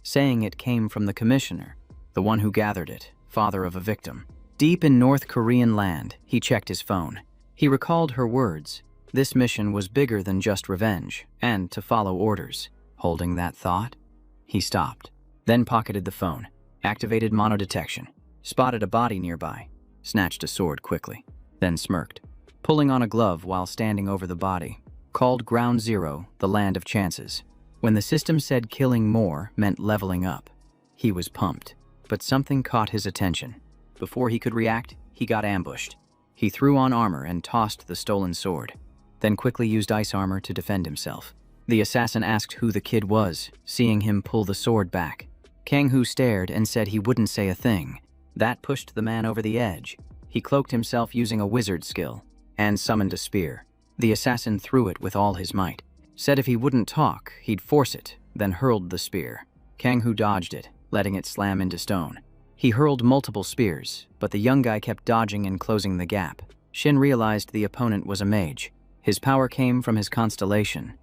saying it came from the commissioner, the one who gathered it, father of a victim. Deep in North Korean land, he checked his phone. He recalled her words. This mission was bigger than just revenge, and to follow orders. Holding that thought, he stopped, then pocketed the phone, activated mono-detection, spotted a body nearby, snatched a sword quickly, then smirked, pulling on a glove while standing over the body. Called Ground Zero, the land of chances. When the system said killing more meant leveling up, he was pumped. But something caught his attention. Before he could react, he got ambushed. He threw on armor and tossed the stolen sword, then quickly used ice armor to defend himself. The assassin asked who the kid was, seeing him pull the sword back. Kang-hu stared and said he wouldn't say a thing. That pushed the man over the edge. He cloaked himself using a wizard skill and summoned a spear. The assassin threw it with all his might. Said if he wouldn't talk, he'd force it, then hurled the spear. Kang-hu dodged it, letting it slam into stone. He hurled multiple spears, but the young guy kept dodging and closing the gap. Shin realized the opponent was a mage. His power came from his constellation,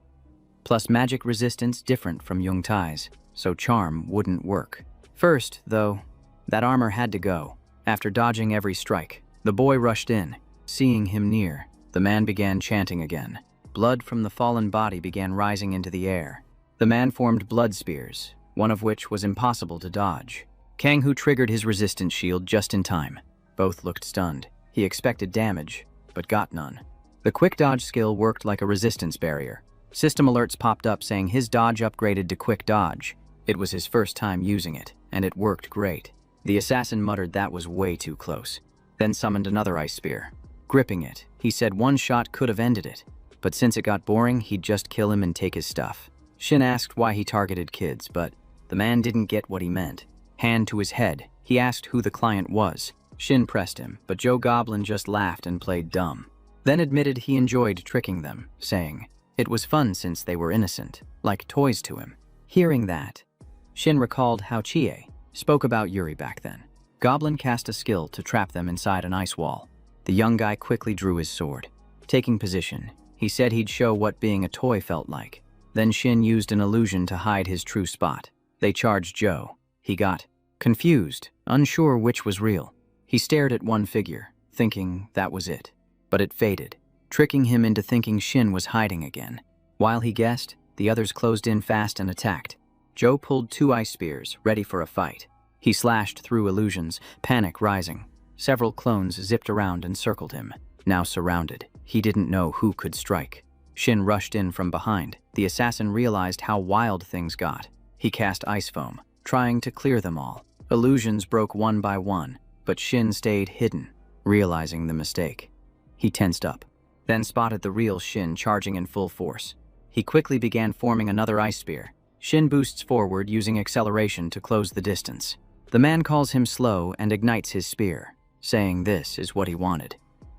plus magic resistance different from Yungtai's, so charm wouldn't work. First, though, that armor had to go. After dodging every strike, the boy rushed in. Seeing him near, the man began chanting again. Blood from the fallen body began rising into the air. The man formed blood spears, one of which was impossible to dodge. Kang-hu triggered his resistance shield just in time. Both looked stunned. He expected damage, but got none. The quick dodge skill worked like a resistance barrier. System alerts popped up saying his dodge upgraded to quick dodge. It was his first time using it, and it worked great. The assassin muttered that was way too close, then summoned another ice spear. Gripping it, he said one shot could have ended it, but since it got boring, he'd just kill him and take his stuff. Shin asked why he targeted kids, but the man didn't get what he meant. Hand to his head, he asked who the client was. Shin pressed him, but Joe Goblin just laughed and played dumb. Then admitted he enjoyed tricking them, saying it was fun since they were innocent, like toys to him. Hearing that, Shin recalled how Chie spoke about Yuri back then. Goblin cast a skill to trap them inside an ice wall. The young guy quickly drew his sword. Taking position, he said he'd show what being a toy felt like. Then Shin used an illusion to hide his true spot. They charged Joe. He got confused, unsure which was real. He stared at one figure, thinking that was it. But it faded, tricking him into thinking Shin was hiding again. While he guessed, the others closed in fast and attacked. Joe pulled 2 ice spears, ready for a fight. He slashed through illusions, panic rising. Several clones zipped around and circled him. Now surrounded, he didn't know who could strike. Shin rushed in from behind. The assassin realized how wild things got. He cast ice foam, trying to clear them all. Illusions broke one by one, but Shin stayed hidden, realizing the mistake. He tensed up, then spotted the real Shin charging in full force. He quickly began forming another ice spear. Shin boosts forward using acceleration to close the distance. The man calls him slow and ignites his spear, saying this is what he wanted.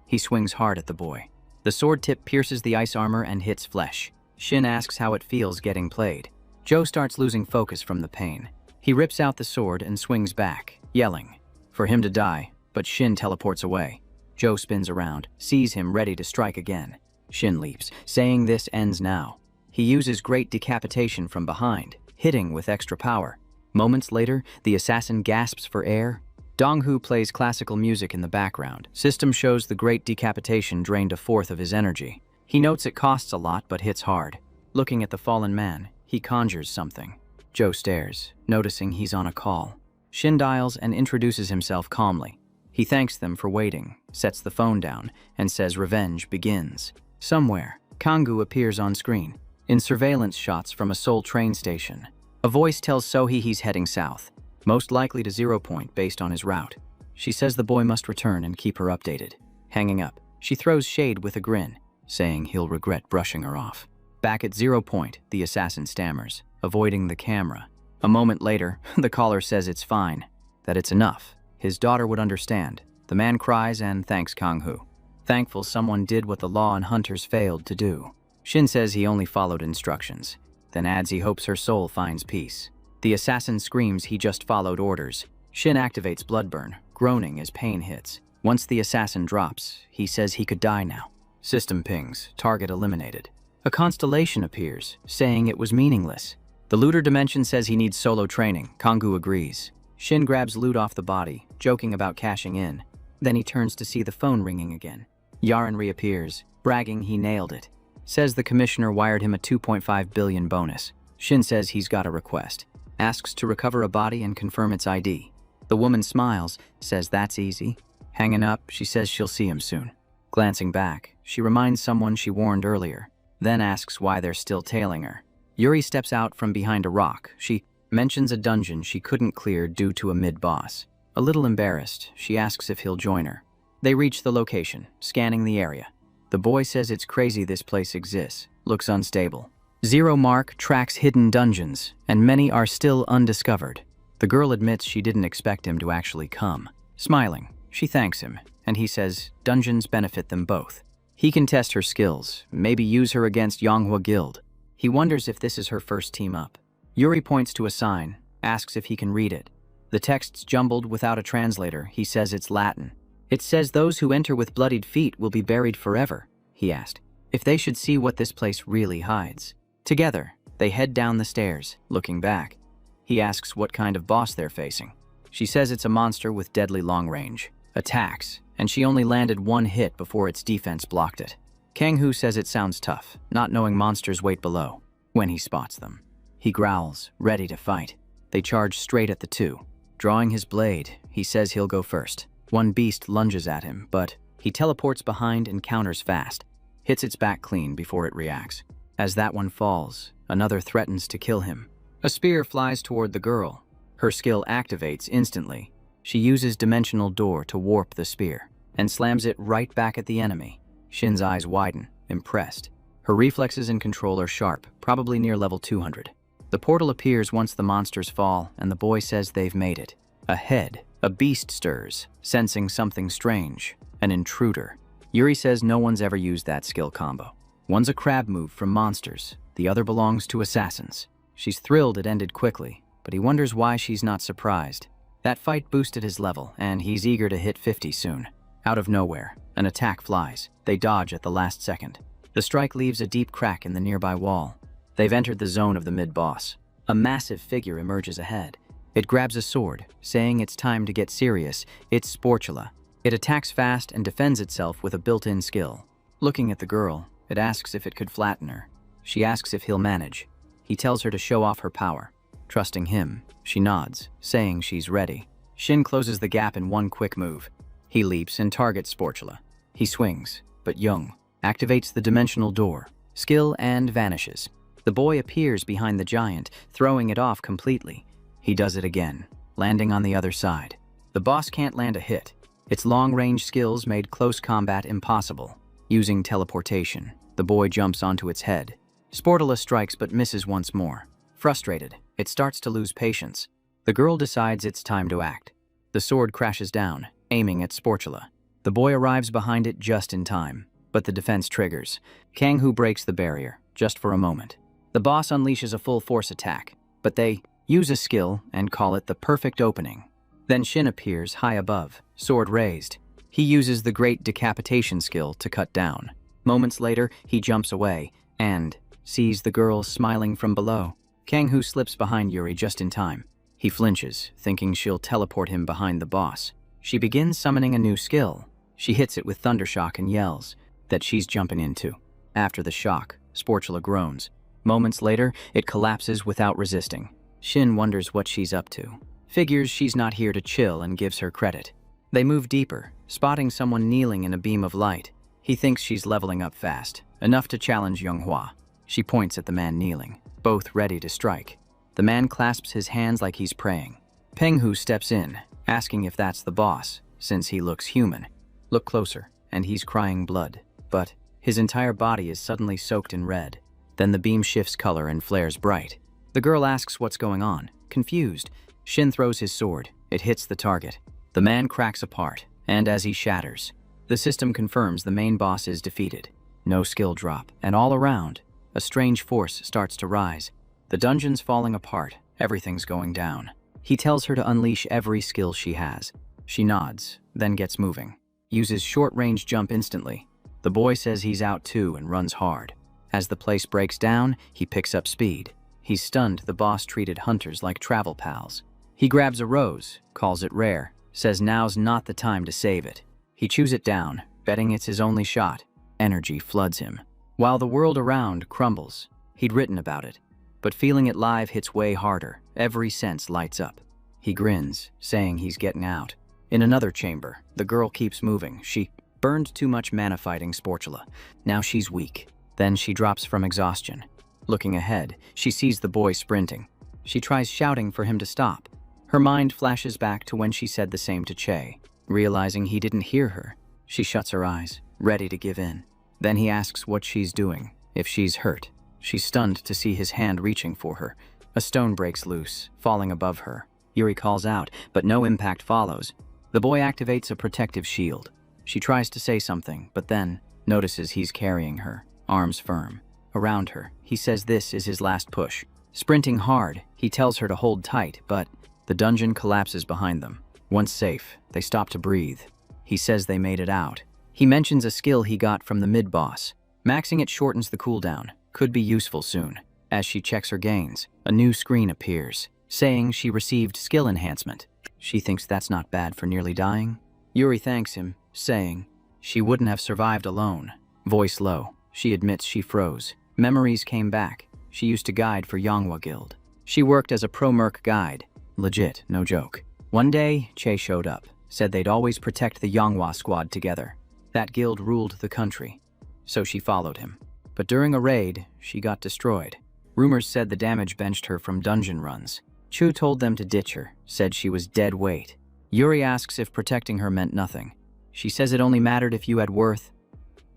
He swings hard at the boy. The sword tip pierces the ice armor and hits flesh. Shin asks how it feels getting played. Joe starts losing focus from the pain. He rips out the sword and swings back, yelling for him to die, but Shin teleports away. Joe spins around, sees him ready to strike again. Shin leaps, saying this ends now. He uses great decapitation from behind, hitting with extra power. Moments later, the assassin gasps for air. Donghu plays classical music in the background. System shows the great decapitation drained 1/4 of his energy. He notes it costs a lot but hits hard. Looking at the fallen man, he conjures something. Joe stares, noticing he's on a call. Shin dials and introduces himself calmly. He thanks them for waiting, sets the phone down, and says revenge begins. Somewhere, Kangu appears on screen, in surveillance shots from a Seoul train station. A voice tells Sohee he's heading south, most likely to 0 Point based on his route. She says the boy must return and keep her updated. Hanging up, she throws shade with a grin, saying he'll regret brushing her off. Back at 0 Point, the assassin stammers, avoiding the camera. A moment later, the caller says it's fine, that it's enough. His daughter would understand. The man cries and thanks Kanghu, thankful someone did what the law and hunters failed to do. Shin says he only followed instructions, then adds he hopes her soul finds peace. The assassin screams he just followed orders. Shin activates Bloodburn, groaning as pain hits. Once the assassin drops, he says he could die now. System pings, target eliminated. A constellation appears, saying it was meaningless. The looter dimension says he needs solo training. Kanggu agrees. Shin grabs loot off the body, joking about cashing in. Then he turns to see the phone ringing again. Yaren reappears, bragging he nailed it. Says the commissioner wired him a 2.5 billion bonus. Shin says he's got a request. Asks to recover a body and confirm its ID. The woman smiles, says that's easy. Hanging up, she says she'll see him soon. Glancing back, she reminds someone she warned earlier, then asks why they're still tailing her. Yuri steps out from behind a rock. She mentions a dungeon she couldn't clear due to a mid-boss. A little embarrassed, she asks if he'll join her. They reach the location, scanning the area. The boy says it's crazy this place exists, looks unstable. 0 Mark tracks hidden dungeons, and many are still undiscovered. The girl admits she didn't expect him to actually come. Smiling, she thanks him, and he says dungeons benefit them both. He can test her skills, maybe use her against Yonghua Guild. He wonders if this is her first team up. Yuri points to a sign, asks if he can read it. The text's jumbled without a translator. He says it's Latin. It says those who enter with bloodied feet will be buried forever, he asked, if they should see what this place really hides. Together, they head down the stairs, looking back. He asks what kind of boss they're facing. She says it's a monster with deadly long range attacks, and she only landed 1 hit before its defense blocked it. Kanghu says it sounds tough, not knowing monsters wait below. When he spots them, he growls, ready to fight. They charge straight at the two. Drawing his blade, he says he'll go first. One beast lunges at him, but he teleports behind and counters fast, hits its back clean before it reacts. As that one falls, another threatens to kill him. A spear flies toward the girl. Her skill activates instantly. She uses Dimensional Door to warp the spear, and slams it right back at the enemy. Shin's eyes widen, impressed. Her reflexes and control are sharp, probably near level 200. The portal appears once the monsters fall, and the boy says they've made it. Ahead, a beast stirs, sensing something strange, an intruder. Yuri says no one's ever used that skill combo. One's a crab move from monsters, the other belongs to assassins. She's thrilled it ended quickly, but he wonders why she's not surprised. That fight boosted his level, and he's eager to hit 50 soon. Out of nowhere, an attack flies. They dodge at the last second. The strike leaves a deep crack in the nearby wall. They've entered the zone of the mid-boss. A massive figure emerges ahead. It grabs a sword, saying it's time to get serious. It's Sportula. It attacks fast and defends itself with a built-in skill. Looking at the girl, it asks if it could flatten her. She asks if he'll manage. He tells her to show off her power. Trusting him, she nods, saying she's ready. Shin closes the gap in one quick move. He leaps and targets Sportula. He swings, but Young activates the dimensional door, skill, and vanishes. The boy appears behind the giant, throwing it off completely. He does it again, landing on the other side. The boss can't land a hit. Its long-range skills made close combat impossible. Using teleportation, the boy jumps onto its head. Sportula strikes but misses once more. Frustrated, it starts to lose patience. The girl decides it's time to act. The sword crashes down, aiming at Sportula. The boy arrives behind it just in time, but the defense triggers. Kang-Hu breaks the barrier, just for a moment. The boss unleashes a full-force attack, but they use a skill and call it the perfect opening. Then Shin appears high above, sword raised. He uses the great decapitation skill to cut down. Moments later, he jumps away and sees the girl smiling from below. Kang-Hu slips behind Yuri just in time. He flinches, thinking she'll teleport him behind the boss. She begins summoning a new skill. She hits it with Thundershock and yells that she's jumping into. After the shock, Sportula groans. Moments later, it collapses without resisting. Shin wonders what she's up to. Figures she's not here to chill and gives her credit. They move deeper, spotting someone kneeling in a beam of light. He thinks she's leveling up fast, enough to challenge Yonghua. She points at the man kneeling, both ready to strike. The man clasps his hands like he's praying. Peng-Hu steps in, asking if that's the boss, since he looks human. Look closer, and he's crying blood, but his entire body is suddenly soaked in red. Then the beam shifts color and flares bright. The girl asks what's going on, confused. Shin throws his sword. It hits the target. The man cracks apart, and as he shatters, the system confirms the main boss is defeated. No skill drop, and all around, a strange force starts to rise. The dungeon's falling apart, everything's going down. He tells her to unleash every skill she has. She nods, then gets moving. Uses short-range jump instantly. The boy says he's out too and runs hard. As the place breaks down, he picks up speed. He's stunned the boss treated hunters like travel pals. He grabs a rose, calls it rare, says now's not the time to save it. He chews it down, betting it's his only shot. Energy floods him. While the world around crumbles, he'd written about it. But feeling it live hits way harder. Every sense lights up. He grins, saying he's getting out. In another chamber, the girl keeps moving. She burned too much mana fighting Sportula. Now she's weak. Then she drops from exhaustion. Looking ahead, she sees the boy sprinting. She tries shouting for him to stop. Her mind flashes back to when she said the same to Che. Realizing he didn't hear her, she shuts her eyes, ready to give in. Then he asks what she's doing, if she's hurt. She's stunned to see his hand reaching for her. A stone breaks loose, falling above her. Yuri calls out, but no impact follows. The boy activates a protective shield. She tries to say something, but then notices he's carrying her, arms firm. Around her, he says this is his last push. Sprinting hard, he tells her to hold tight, but the dungeon collapses behind them. Once safe, they stop to breathe. He says they made it out. He mentions a skill he got from the mid-boss. Maxing it shortens the cooldown. Could be useful soon. As she checks her gains, a new screen appears, saying she received skill enhancement. She thinks that's not bad for nearly dying. Yuri thanks him, saying she wouldn't have survived alone. Voice low, she admits she froze. Memories came back. She used to guide for Yonghua Guild. She worked as a pro-merc guide. Legit, no joke. One day, Che showed up, said they'd always protect the Yonghua squad together. That guild ruled the country, so she followed him. But during a raid, she got destroyed. Rumors said the damage benched her from dungeon runs. Chu told them to ditch her, said she was dead weight. Yuri asks if protecting her meant nothing. She says it only mattered if you had worth.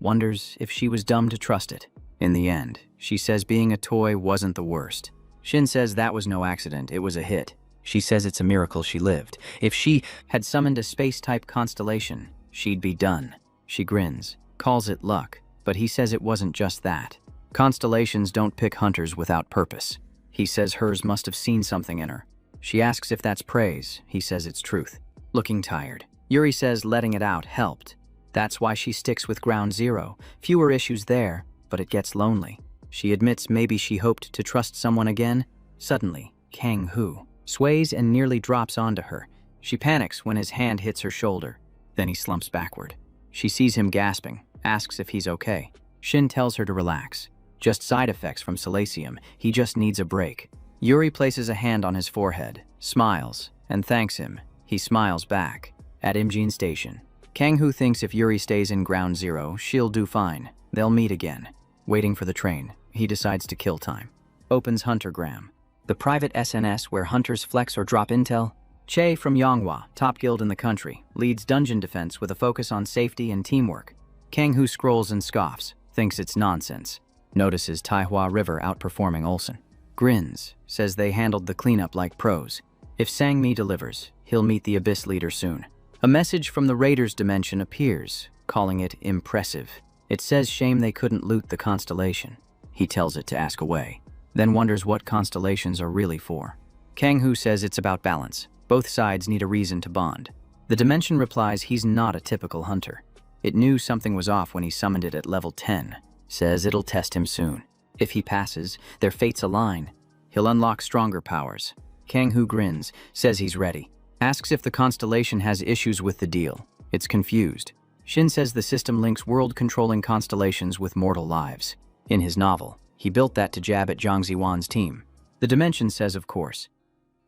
Wonders if she was dumb to trust it. In the end, she says being a toy wasn't the worst. Shin says that was no accident, it was a hit. She says it's a miracle she lived. If she had summoned a space-type constellation, she'd be done. She grins, calls it luck, but he says it wasn't just that. Constellations don't pick hunters without purpose. He says hers must have seen something in her. She asks if that's praise. He says it's truth. Looking tired, Yuri says letting it out helped. That's why she sticks with Ground Zero. Fewer issues there, but it gets lonely. She admits maybe she hoped to trust someone again. Suddenly, Kang-hoo sways and nearly drops onto her. She panics when his hand hits her shoulder. Then he slumps backward. She sees him gasping, asks if he's okay. Shin tells her to relax. Just side effects from Silasium. He just needs a break. Yuri places a hand on his forehead, smiles, and thanks him. He smiles back. At Imjin Station, Kang-hoo thinks if Yuri stays in Ground Zero, she'll do fine. They'll meet again. Waiting for the train, he decides to kill time. Opens Huntergram, the private SNS where hunters flex or drop intel. Che from Yonghua, top guild in the country, leads dungeon defense with a focus on safety and teamwork. Kang-hoo scrolls and scoffs, thinks it's nonsense. Notices Taihua River outperforming Olsen. Grins, says they handled the cleanup like pros. If Sang-mi delivers, he'll meet the Abyss leader soon. A message from the Raiders dimension appears, calling it impressive. It says shame they couldn't loot the constellation. He tells it to ask away, then wonders what constellations are really for. Kang-hoo says it's about balance. Both sides need a reason to bond. The dimension replies he's not a typical hunter. It knew something was off when he summoned it at level 10. Says it'll test him soon. If he passes, their fates align. He'll unlock stronger powers. Kang-hoo grins, says he's ready. Asks if the constellation has issues with the deal. It's confused. Shin says the system links world-controlling constellations with mortal lives. In his novel, he built that to jab at Zhang Ziwan's team. The dimension says of course.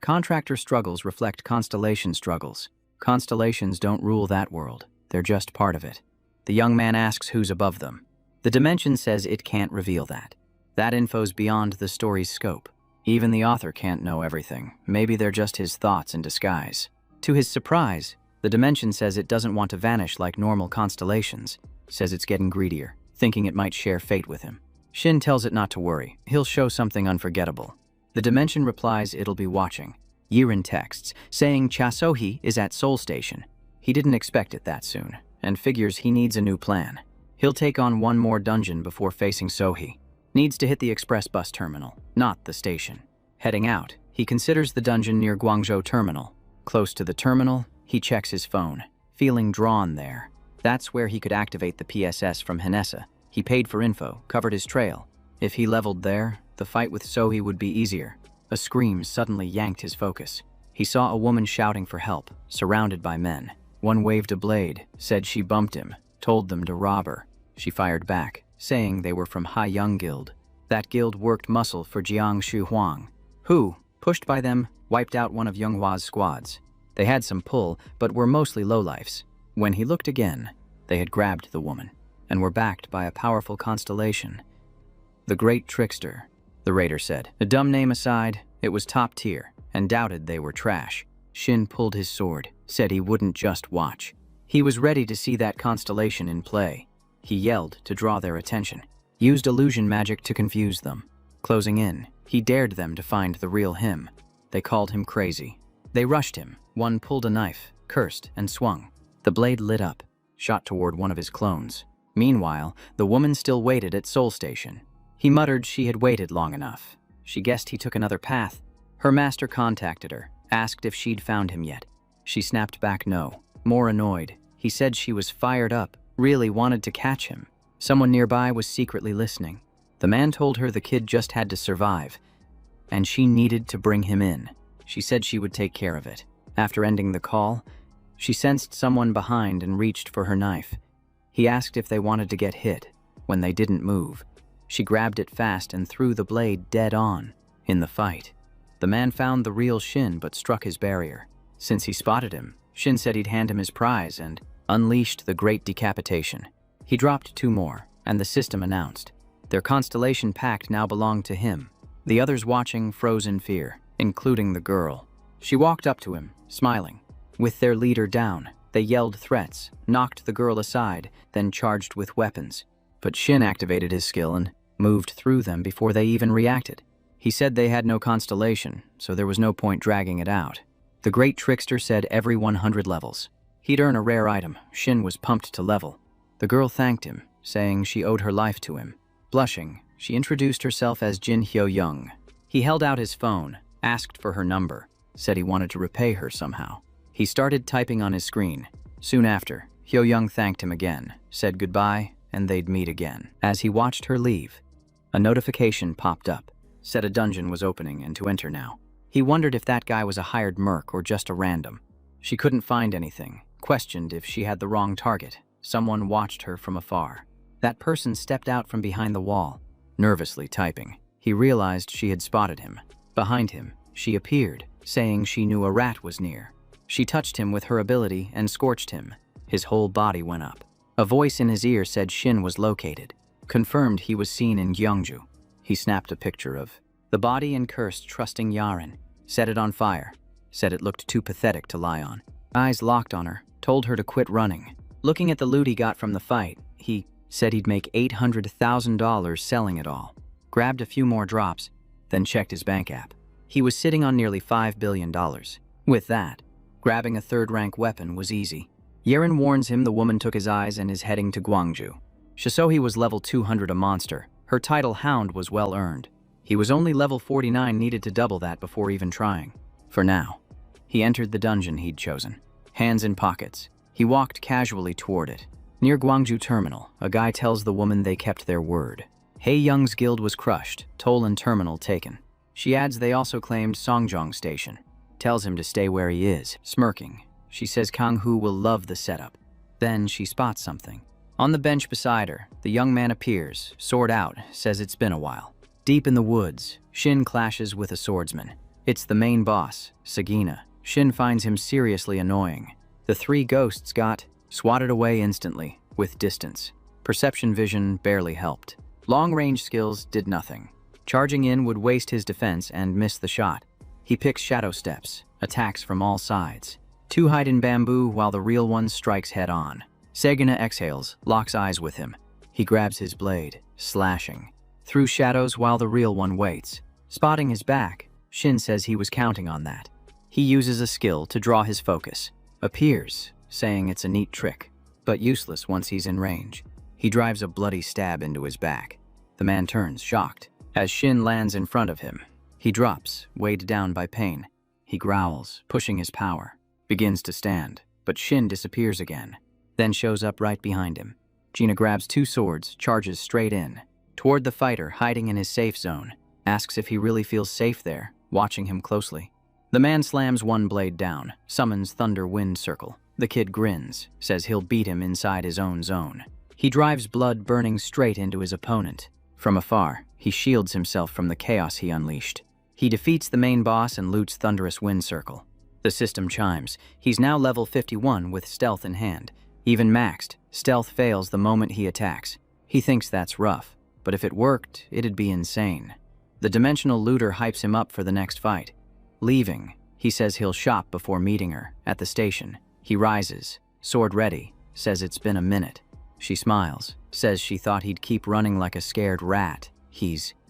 Contractor struggles reflect constellation struggles. Constellations don't rule that world. They're just part of it. The young man asks who's above them. The dimension says it can't reveal that. That info's beyond the story's scope. Even the author can't know everything. Maybe they're just his thoughts in disguise. To his surprise, the dimension says it doesn't want to vanish like normal constellations. Says it's getting greedier, thinking it might share fate with him. Shin tells it not to worry. He'll show something unforgettable. The dimension replies it'll be watching. Yiren texts, saying Chasohi is at Seoul Station. He didn't expect it that soon, and figures he needs a new plan. He'll take on one more dungeon before facing Sohee. Needs to hit the express bus terminal, not the station. Heading out, he considers the dungeon near Guangzhou Terminal. Close to the terminal, he checks his phone, feeling drawn there. That's where he could activate the PSS from Hanessa. He paid for info, covered his trail. If he leveled there, the fight with Sohee would be easier. A scream suddenly yanked his focus. He saw a woman shouting for help, surrounded by men. One waved a blade, said she bumped him, told them to rob her. She fired back, saying they were from Hai Young Guild. That guild worked muscle for Jiang Shu Huang, who, pushed by them, wiped out one of Yonghua's squads. They had some pull, but were mostly lowlifes. When he looked again, they had grabbed the woman, and were backed by a powerful constellation. The Great Trickster, the raider said. A dumb name aside, it was top tier, and doubted they were trash. Shin pulled his sword, said he wouldn't just watch. He was ready to see that constellation in play. He yelled to draw their attention, used illusion magic to confuse them. Closing in, he dared them to find the real him. They called him crazy. They rushed him. One pulled a knife, cursed, and swung. The blade lit up, shot toward one of his clones. Meanwhile, the woman still waited at Seoul Station. He muttered she had waited long enough. She guessed he took another path. Her master contacted her, asked if she'd found him yet. She snapped back no, more annoyed. He said she was fired up, really wanted to catch him. Someone nearby was secretly listening. The man told her the kid just had to survive, and she needed to bring him in. She said she would take care of it. After ending the call, she sensed someone behind and reached for her knife. He asked if they wanted to get hit. When they didn't move, she grabbed it fast and threw the blade dead on. In the fight, the man found the real Shin but struck his barrier. Since he spotted him, Shin said he'd hand him his prize and unleashed the Great Decapitation. He dropped two more, and the system announced. Their constellation pact now belonged to him. The others watching froze in fear, including the girl. She walked up to him, smiling. With their leader down, they yelled threats, knocked the girl aside, then charged with weapons. But Shin activated his skill and moved through them before they even reacted. He said they had no constellation, so there was no point dragging it out. The great trickster said every 100 levels. He'd earn a rare item. Shin was pumped to level. The girl thanked him, saying she owed her life to him. Blushing, she introduced herself as Jin Hyo Young. He held out his phone, asked for her number, said he wanted to repay her somehow. He started typing on his screen. Soon after, Hyo Young thanked him again, said goodbye, and they'd meet again. As he watched her leave, a notification popped up, said a dungeon was opening and to enter now. He wondered if that guy was a hired merc or just a random. She couldn't find anything, questioned if she had the wrong target. Someone watched her from afar. That person stepped out from behind the wall, nervously typing. He realized she had spotted him. Behind him, she appeared, saying she knew a rat was near. She touched him with her ability and scorched him. His whole body went up. A voice in his ear said Shin was located. Confirmed he was seen in Gyeongju. He snapped a picture of the body and cursed trusting Yaren. Set it on fire. Said it looked too pathetic to lie on. Eyes locked on her, told her to quit running. Looking at the loot he got from the fight, he said he'd make $800,000 selling it all. Grabbed a few more drops, then checked his bank app. He was sitting on nearly $5 billion. With that, grabbing a third-rank weapon was easy. Yaren warns him the woman took his eyes and is heading to Gwangju. Shisohi was level 200 a monster. Her title Hound was well earned. He was only level 49, needed to double that before even trying. For now, he entered the dungeon he'd chosen. Hands in pockets, he walked casually toward it. Near Gwangju Terminal, a guy tells the woman they kept their word. Hae Young's guild was crushed, toll and terminal taken. She adds they also claimed Songjong Station. Tells him to stay where he is, smirking. She says Kang Hu will love the setup. Then she spots something. On the bench beside her, the young man appears, sword out, says it's been a while. Deep in the woods, Shin clashes with a swordsman. It's the main boss, Sagina. Shin finds him seriously annoying. The three ghosts got swatted away instantly, with distance. Perception vision barely helped. Long-range skills did nothing. Charging in would waste his defense and miss the shot. He picks shadow steps, attacks from all sides. Two hide in bamboo while the real one strikes head-on. Sagina exhales, locks eyes with him. He grabs his blade, slashing. Through shadows while the real one waits. Spotting his back, Shin says he was counting on that. He uses a skill to draw his focus. Appears, saying it's a neat trick, but useless once he's in range. He drives a bloody stab into his back. The man turns, shocked. As Shin lands in front of him, he drops, weighed down by pain. He growls, pushing his power. Begins to stand, but Shin disappears again. Then shows up right behind him. Gina grabs two swords, charges straight in. Toward the fighter hiding in his safe zone. Asks if he really feels safe there, watching him closely. The man slams one blade down, summons Thunder Wind Circle. The kid grins, says he'll beat him inside his own zone. He drives blood burning straight into his opponent. From afar, he shields himself from the chaos he unleashed. He defeats the main boss and loots Thunderous Wind Circle. The system chimes. He's now level 51 with stealth in hand. Even maxed, stealth fails the moment he attacks. He thinks that's rough, but if it worked, it'd be insane. The dimensional looter hypes him up for the next fight. Leaving, he says he'll shop before meeting her at the station. He rises, sword ready, says it's been a minute. She smiles, says she thought he'd keep running like a scared rat.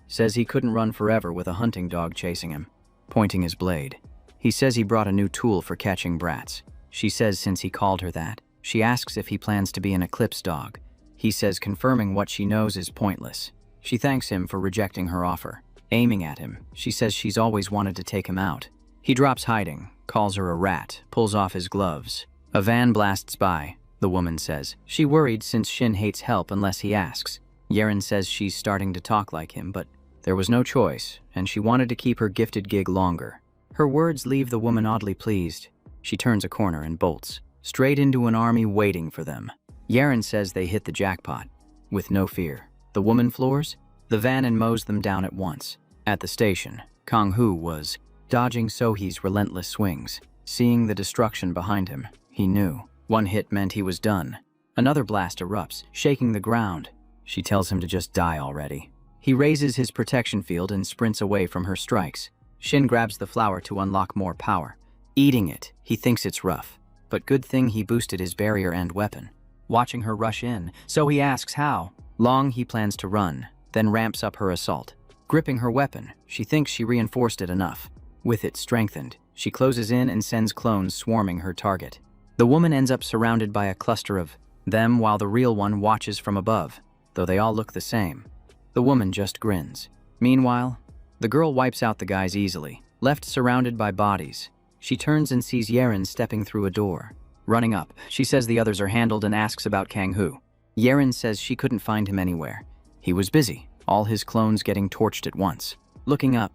Says he couldn't run forever with a hunting dog chasing him, pointing his blade. He says he brought a new tool for catching brats. She says since he called her that, she asks if he plans to be an eclipse dog. He says confirming what she knows is pointless. She thanks him for rejecting her offer. Aiming at him, she says she's always wanted to take him out. He drops hiding, calls her a rat, pulls off his gloves. A van blasts by, the woman says. She worried since Shin hates help unless he asks. Yaren says she's starting to talk like him, but there was no choice, and she wanted to keep her gifted gig longer. Her words leave the woman oddly pleased. She turns a corner and bolts, straight into an army waiting for them. Yaren says they hit the jackpot. With no fear, the woman floors the van and mows them down at once. At the station, Kang Hu was dodging Sohee's relentless swings. Seeing the destruction behind him, he knew. One hit meant he was done. Another blast erupts, shaking the ground. She tells him to just die already. He raises his protection field and sprints away from her strikes. Shin grabs the flower to unlock more power. Eating it, he thinks it's rough. But good thing he boosted his barrier and weapon. Watching her rush in, so he asks how long he plans to run. then ramps up her assault. Gripping her weapon, she thinks she reinforced it enough. With it strengthened, she closes in and sends clones swarming her target. The woman ends up surrounded by a cluster of them while the real one watches from above, though they all look the same. The woman just grins. Meanwhile, the girl wipes out the guys easily, left surrounded by bodies. She turns and sees Yeren stepping through a door. Running up, she says the others are handled and asks about Kang-Hu. Yeren says she couldn't find him anywhere. He was busy, all his clones getting torched at once. Looking up,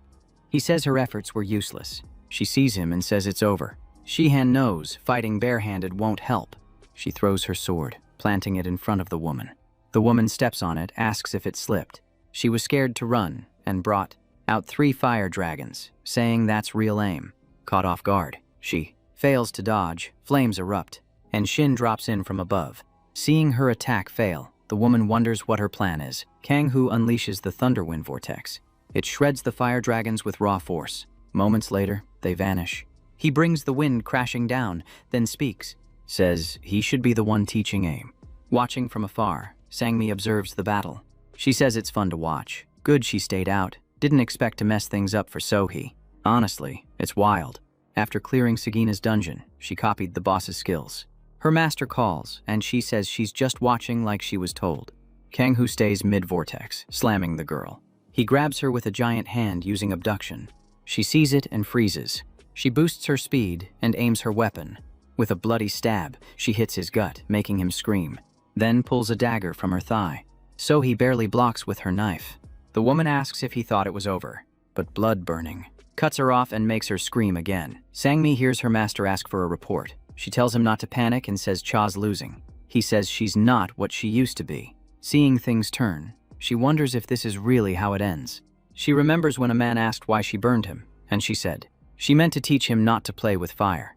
he says her efforts were useless. She sees him and says it's over. Shihan knows fighting barehanded won't help. She throws her sword, planting it in front of the woman. The woman steps on it, asks if it slipped. She was scared to run and brought out 3 fire dragons, saying that's real aim. Caught off guard, she fails to dodge, flames erupt, and Shin drops in from above. Seeing her attack fail, the woman wonders what her plan is. Kang-Hu unleashes the Thunderwind Vortex. It shreds the fire dragons with raw force. Moments later, they vanish. He brings the wind crashing down, then speaks. Says he should be the one teaching aim. Watching from afar, Sangmi observes the battle. She says it's fun to watch. Good she stayed out. Didn't expect to mess things up for Sohee. Honestly, it's wild. After clearing Sagina's dungeon, she copied the boss's skills. Her master calls, and she says she's just watching like she was told. Kang-Hu stays mid-vortex, slamming the girl. He grabs her with a giant hand using abduction. She sees it and freezes. She boosts her speed and aims her weapon. With a bloody stab, she hits his gut, making him scream. Then pulls a dagger from her thigh. Sohee barely blocks with her knife. The woman asks if he thought it was over, but blood burning cuts her off and makes her scream again. Sangmi hears her master ask for a report. She tells him not to panic and says Cha's losing. He says she's not what she used to be. Seeing things turn, she wonders if this is really how it ends. She remembers when a man asked why she burned him, and she said she meant to teach him not to play with fire.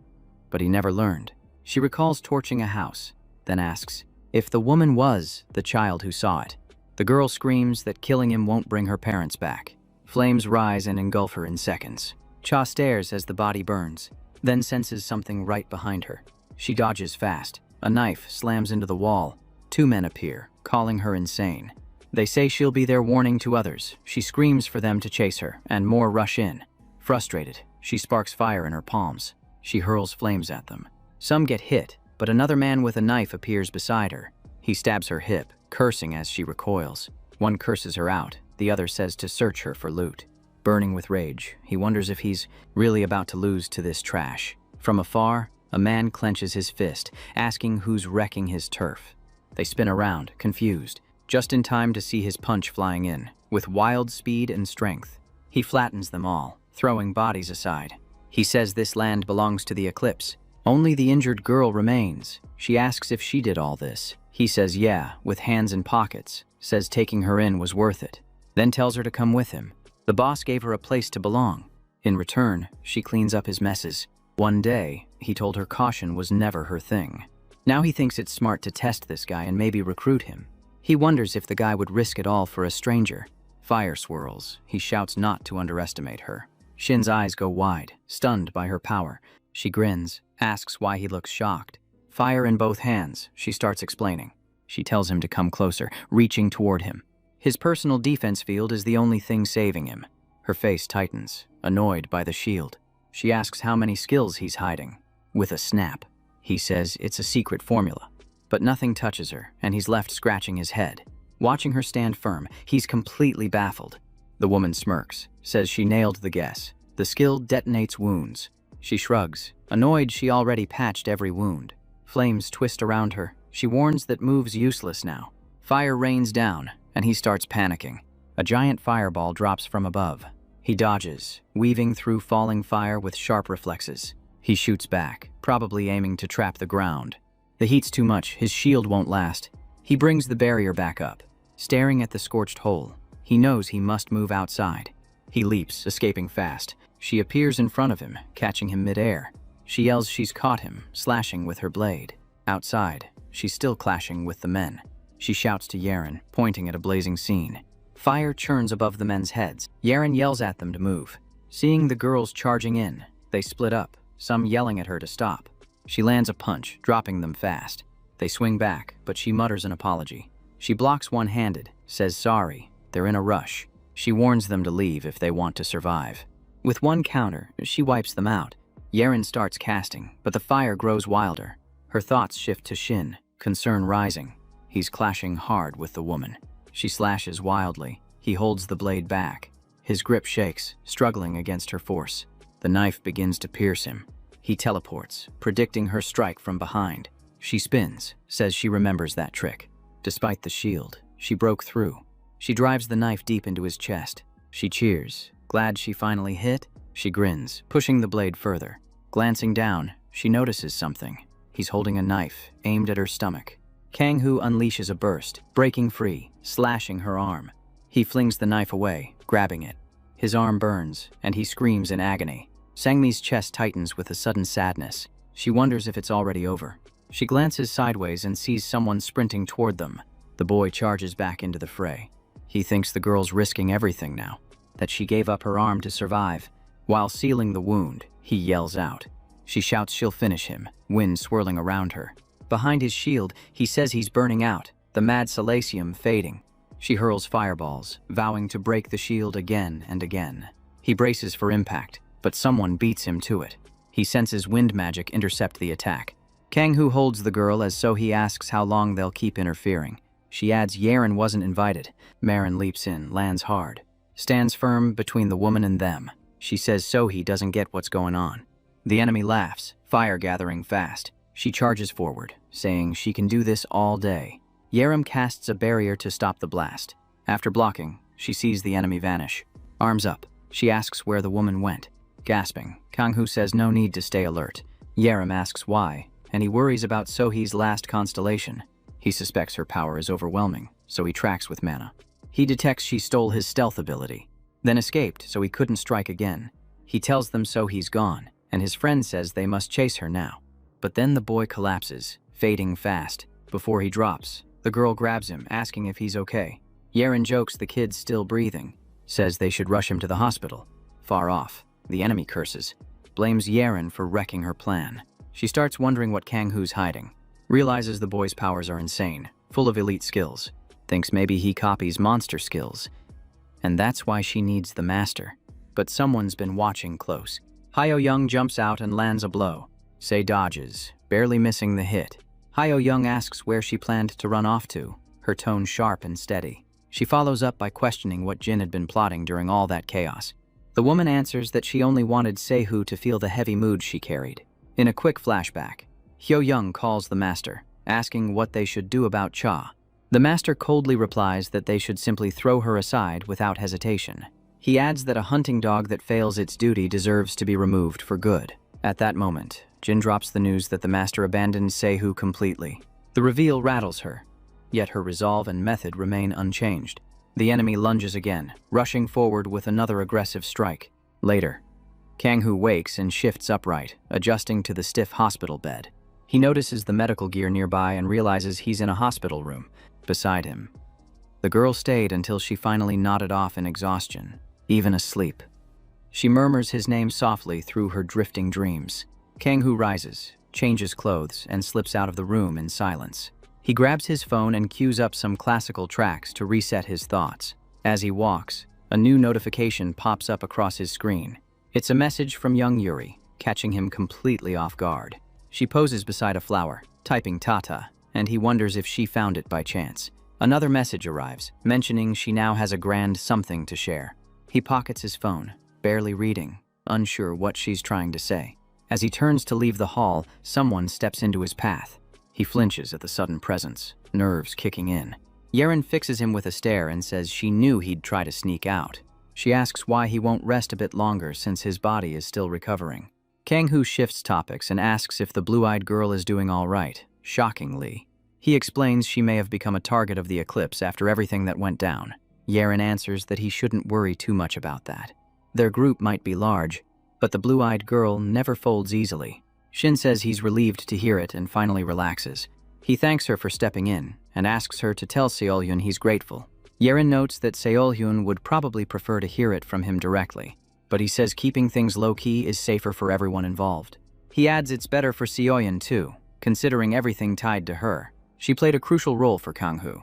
But he never learned. She recalls torching a house, then asks if the woman was the child who saw it. The girl screams that killing him won't bring her parents back. Flames rise and engulf her in seconds. Cha stares as the body burns, then senses something right behind her. She dodges fast. A knife slams into the wall. 2 men appear, calling her insane. They say she'll be their warning to others. She screams for them to chase her, and more rush in. Frustrated, she sparks fire in her palms. She hurls flames at them. Some get hit, but another man with a knife appears beside her. He stabs her hip, cursing as she recoils. One curses her out, the other says to search her for loot. Burning with rage, he wonders if he's really about to lose to this trash. From afar, a man clenches his fist, asking who's wrecking his turf. They spin around, confused, just in time to see his punch flying in. With wild speed and strength, he flattens them all, throwing bodies aside. He says this land belongs to the Eclipse. Only the injured girl remains. She asks if she did all this. He says yeah, with hands in pockets, says taking her in was worth it, then tells her to come with him. The boss gave her a place to belong. In return, she cleans up his messes. One day, he told her caution was never her thing. Now he thinks it's smart to test this guy and maybe recruit him. He wonders if the guy would risk it all for a stranger. Fire swirls. He shouts not to underestimate her. Shin's eyes go wide, stunned by her power. She grins, asks why he looks shocked. Fire in both hands, she starts explaining. She tells him to come closer, reaching toward him. His personal defense field is the only thing saving him. Her face tightens, annoyed by the shield. She asks how many skills he's hiding. With a snap, he says it's a secret formula. But nothing touches her, and he's left scratching his head. Watching her stand firm, he's completely baffled. The woman smirks, says she nailed the guess. The skill detonates wounds. She shrugs, annoyed she already patched every wound. Flames twist around her. She warns that move's useless now. Fire rains down, and he starts panicking. A giant fireball drops from above. He dodges, weaving through falling fire with sharp reflexes. He shoots back, probably aiming to trap the ground. The heat's too much, his shield won't last. He brings the barrier back up. Staring at the scorched hole, he knows he must move outside. He leaps, escaping fast. She appears in front of him, catching him midair. She yells she's caught him, slashing with her blade. Outside, she's still clashing with the men. She shouts to Yeren, pointing at a blazing scene. Fire churns above the men's heads. Yeren yells at them to move. Seeing the girls charging in, they split up, some yelling at her to stop. She lands a punch, dropping them fast. They swing back, but she mutters an apology. She blocks one-handed, says sorry, They're in a rush. She warns them to leave if they want to survive. With one counter, she wipes them out. Yeren starts casting, but the fire grows wilder. Her thoughts shift to Shin, concern rising. He's clashing hard with the woman. She slashes wildly. He holds the blade back. His grip shakes, struggling against her force. The knife begins to pierce him. He teleports, predicting her strike from behind. She spins, says she remembers that trick. Despite the shield, she broke through. She drives the knife deep into his chest. She cheers, glad she finally hit. She grins, pushing the blade further. Glancing down, she notices something. He's holding a knife, aimed at her stomach. Kang-Hu unleashes a burst, breaking free, slashing her arm. He flings the knife away, grabbing it. His arm burns, and he screams in agony. Sangmi's chest tightens with a sudden sadness. She wonders if it's already over. She glances sideways and sees someone sprinting toward them. The boy charges back into the fray. He thinks the girl's risking everything now, that she gave up her arm to survive. While sealing the wound, he yells out. She shouts she'll finish him, wind swirling around her. Behind his shield, he says he's burning out, the mad silasium fading. She hurls fireballs, vowing to break the shield again and again. He braces for impact, but someone beats him to it. He senses wind magic intercept the attack. Kang-Hu holds the girl as he asks how long they'll keep interfering. She adds Yeren wasn't invited. Marin leaps in, lands hard. Stands firm between the woman and them. She says he doesn't get what's going on. The enemy laughs, fire gathering fast. She charges forward, saying she can do this all day. Yeren casts a barrier to stop the blast. After blocking, she sees the enemy vanish. Arms up, she asks where the woman went. Gasping, Kang-Hu says no need to stay alert. Yeren asks why, and he worries about Sohee's last constellation. He suspects her power is overwhelming, so he tracks with mana. He detects she stole his stealth ability, then escaped so he couldn't strike again. He tells them Sohee's gone, and his friend says they must chase her now. But then the boy collapses, fading fast. Before he drops, the girl grabs him, asking if he's okay. Yeren jokes the kid's still breathing, says they should rush him to the hospital. Far off, the enemy curses, blames Yeren for wrecking her plan. She starts wondering what Kang-Hu's hiding, realizes the boy's powers are insane, full of elite skills, thinks maybe he copies monster skills, and that's why she needs the master. But someone's been watching close. Hyo-Young jumps out and lands a blow. Sei dodges, barely missing the hit. Hyo-Young asks where she planned to run off to, her tone sharp and steady. She follows up by questioning what Jin had been plotting during all that chaos. The woman answers that she only wanted Seihu to feel the heavy mood she carried. In a quick flashback, Hyo-Young calls the master, asking what they should do about Cha. The master coldly replies that they should simply throw her aside without hesitation. He adds that a hunting dog that fails its duty deserves to be removed for good. At that moment, Jin drops the news that the master abandoned Seihu completely. The reveal rattles her, yet her resolve and method remain unchanged. The enemy lunges again, rushing forward with another aggressive strike. Later, Kang-Hu wakes and shifts upright, adjusting to the stiff hospital bed. He notices the medical gear nearby and realizes he's in a hospital room. Beside him, the girl stayed until she finally nodded off in exhaustion, even asleep. She murmurs his name softly through her drifting dreams. Kang-Hu rises, changes clothes, and slips out of the room in silence. He grabs his phone and cues up some classical tracks to reset his thoughts. As he walks, a new notification pops up across his screen. It's a message from young Yuri, catching him completely off guard. She poses beside a flower, typing Tata, and he wonders if she found it by chance. Another message arrives, mentioning she now has a grand something to share. He pockets his phone, barely reading, unsure what she's trying to say. As he turns to leave the hall, someone steps into his path. He flinches at the sudden presence, nerves kicking in. Yeren fixes him with a stare and says she knew he'd try to sneak out. She asks why he won't rest a bit longer since his body is still recovering. Kang-Hu shifts topics and asks if the blue-eyed girl is doing all right. Shockingly, he explains she may have become a target of the eclipse after everything that went down. Yeren answers that he shouldn't worry too much about that. Their group might be large, but the blue-eyed girl never folds easily. Shin says he's relieved to hear it and finally relaxes. He thanks her for stepping in and asks her to tell Seolhyun he's grateful. Yeren notes that Seolhyun would probably prefer to hear it from him directly, but he says keeping things low-key is safer for everyone involved. He adds it's better for Seolhyun too, considering everything tied to her. She played a crucial role for Kang-Hu,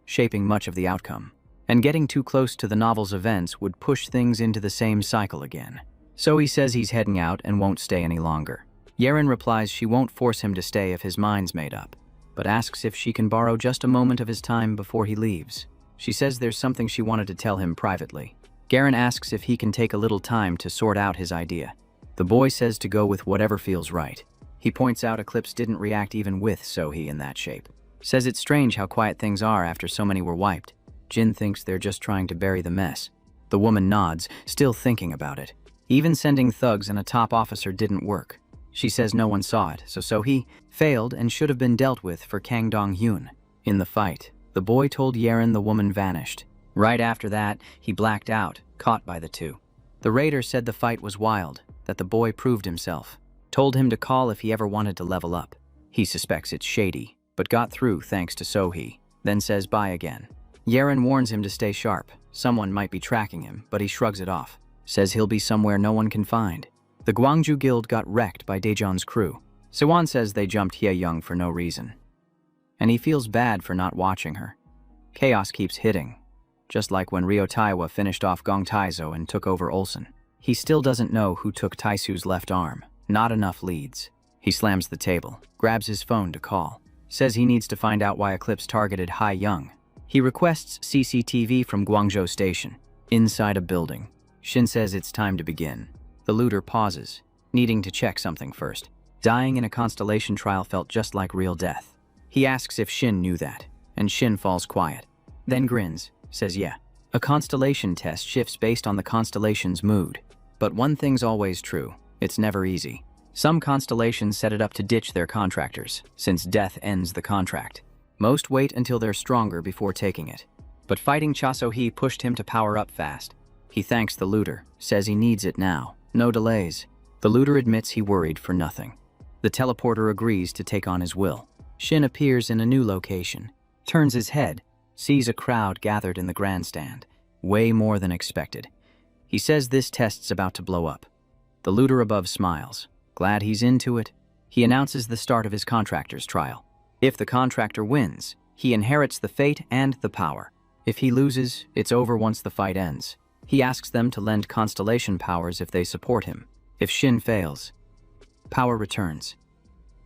shaping much of the outcome. and getting too close to the novel's events would push things into the same cycle again. So he says he's heading out and won't stay any longer. Yeren replies she won't force him to stay if his mind's made up, but asks if she can borrow just a moment of his time before he leaves. She says there's something she wanted to tell him privately. Garen asks if he can take a little time to sort out his idea. The boy says to go with whatever feels right. He points out Eclipse didn't react even with Sohee in that shape. Says it's strange how quiet things are after so many were wiped. Jin thinks they're just trying to bury the mess. The woman nods, still thinking about it. Even sending thugs and a top officer didn't work. She says no one saw it, so Sohee failed and should have been dealt with for Kang Dong-hyun. In the fight, the boy told Yeren the woman vanished. Right after that, he blacked out, caught by the two. The raider said the fight was wild, that the boy proved himself. Told him to call if he ever wanted to level up. He suspects it's shady, but got through thanks to Sohee, then says bye again. Yeren warns him to stay sharp. Someone might be tracking him, but he shrugs it off. Says he'll be somewhere no one can find. The Gwangju Guild got wrecked by Daejeon's crew. Siwon says they jumped Hye-young for no reason. And he feels bad for not watching her. Chaos keeps hitting, just like when Ryo Taiwa finished off Gong Taizo and took over Olsen. He still doesn't know who took Taisu's left arm. Not enough leads. He slams the table, grabs his phone to call. Says he needs to find out why Eclipse targeted Hye-young. He requests CCTV from Guangzhou Station, inside a building. Shin says it's time to begin. The looter pauses, needing to check something first. Dying in a constellation trial felt just like real death. He asks if Shin knew that, and Shin falls quiet. Then grins, says yeah. A constellation test shifts based on the constellation's mood. But one thing's always true, it's never easy. Some constellations set it up to ditch their contractors, since death ends the contract. Most wait until they're stronger before taking it. But fighting Cha So-hee pushed him to power up fast. He thanks the looter, says he needs it now. No delays. The looter admits he worried for nothing. The teleporter agrees to take on his will. Shin appears in a new location, turns his head, sees a crowd gathered in the grandstand. Way more than expected. He says this test's about to blow up. The looter above smiles. Glad he's into it. He announces the start of his contractor's trial. If the contractor wins, he inherits the fate and the power. If he loses, it's over once the fight ends. He asks them to lend constellation powers if they support him. If Shin fails, power returns.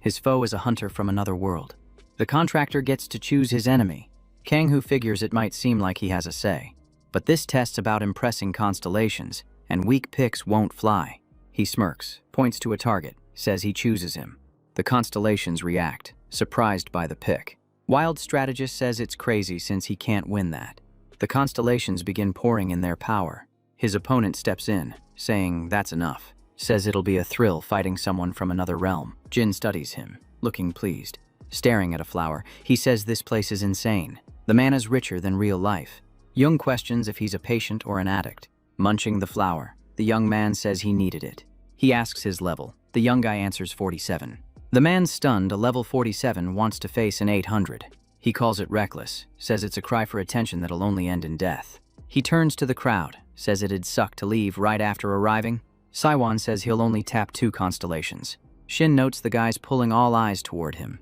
His foe is a hunter from another world. The contractor gets to choose his enemy. Kang-hoo figures it might seem like he has a say. But this test's about impressing constellations, and weak picks won't fly. He smirks, points to a target, says he chooses him. The constellations react, surprised by the pick. Wild Strategist says it's crazy since he can't win that. The constellations begin pouring in their power. His opponent steps in, saying that's enough. Says it'll be a thrill fighting someone from another realm. Jin studies him, looking pleased. Staring at a flower, he says this place is insane. The man is richer than real life. Jung questions if he's a patient or an addict. Munching the flower, the young man says he needed it. He asks his level. The young guy answers 47. The man stunned, a level 47 wants to face an 800. He calls it reckless, says it's a cry for attention that'll only end in death. He turns to the crowd, says it'd suck to leave right after arriving. Siwon says he'll only tap 2 constellations. Shin notes the guy's pulling all eyes toward him.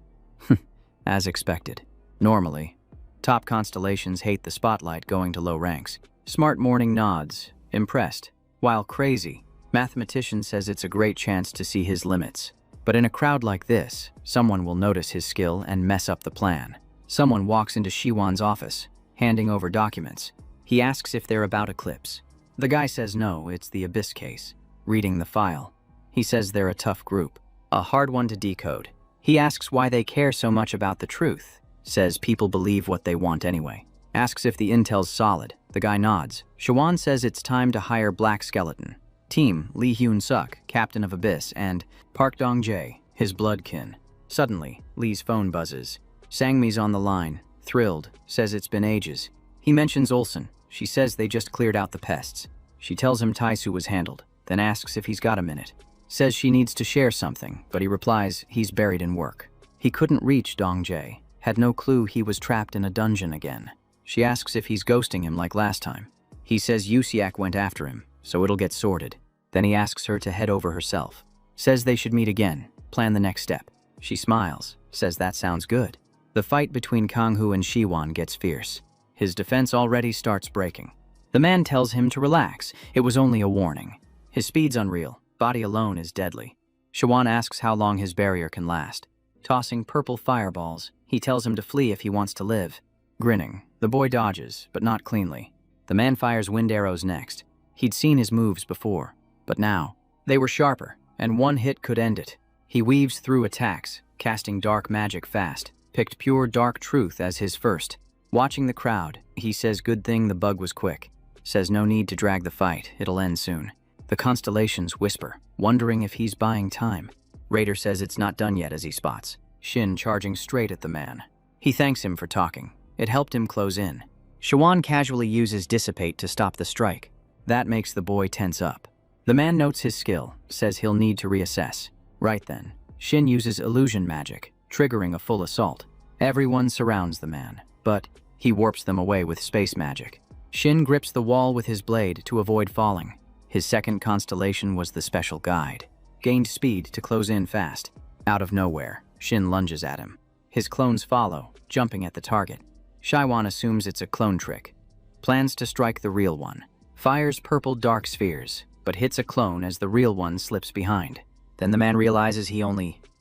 As expected. Normally, top constellations hate the spotlight going to low ranks. Smart Morning nods, impressed. While crazy, Mathematician says it's a great chance to see his limits. But in a crowd like this, someone will notice his skill and mess up the plan. Someone walks into Shiwon's office, handing over documents. He asks if they're about Eclipse. The guy says no, it's the Abyss case. Reading the file, he says they're a tough group, a hard one to decode. He asks why they care so much about the truth. Says people believe what they want anyway. Asks if the intel's solid. The guy nods. Shiwon says it's time to hire Black Skeleton. Team, Lee Hyun-suk, captain of Abyss, and Park Dong-jae, his bloodkin. Suddenly, Lee's phone buzzes. Sangmi's on the line, thrilled, says it's been ages. He mentions Olsen. She says they just cleared out the pests. She tells him Taisu was handled, then asks if he's got a minute. Says she needs to share something, but he replies he's buried in work. He couldn't reach Dong-jae, had no clue he was trapped in a dungeon again. She asks if he's ghosting him like last time. He says Yusiak went after him, so it'll get sorted. Then he asks her to head over herself. Says they should meet again, plan the next step. She smiles, says that sounds good. The fight between Kang-hoo and Shiwon gets fierce. His defense already starts breaking. The man tells him to relax. It was only a warning. His speed's unreal. Body alone is deadly. Shawan asks how long his barrier can last. Tossing purple fireballs, he tells him to flee if he wants to live. Grinning, the boy dodges, but not cleanly. The man fires wind arrows next. He'd seen his moves before, but now, they were sharper, and one hit could end it. He weaves through attacks, casting dark magic fast, picked pure dark truth as his first. Watching the crowd, he says good thing the bug was quick. Says no need to drag the fight, it'll end soon. The constellations whisper, wondering if he's buying time. Raider says it's not done yet as he spots Shin charging straight at the man. He thanks him for talking. It helped him close in. Shawan casually uses Dissipate to stop the strike. That makes the boy tense up. The man notes his skill, says he'll need to reassess. Right then, Shin uses illusion magic, triggering a full assault. Everyone surrounds the man, but he warps them away with space magic. Shin grips the wall with his blade to avoid falling. His second constellation was the special guide. Gained speed to close in fast. Out of nowhere, Shin lunges at him. His clones follow, jumping at the target. Shaiwan assumes it's a clone trick. Plans to strike the real one. Fires purple dark spheres, but hits a clone as the real one slips behind. Then the man realizes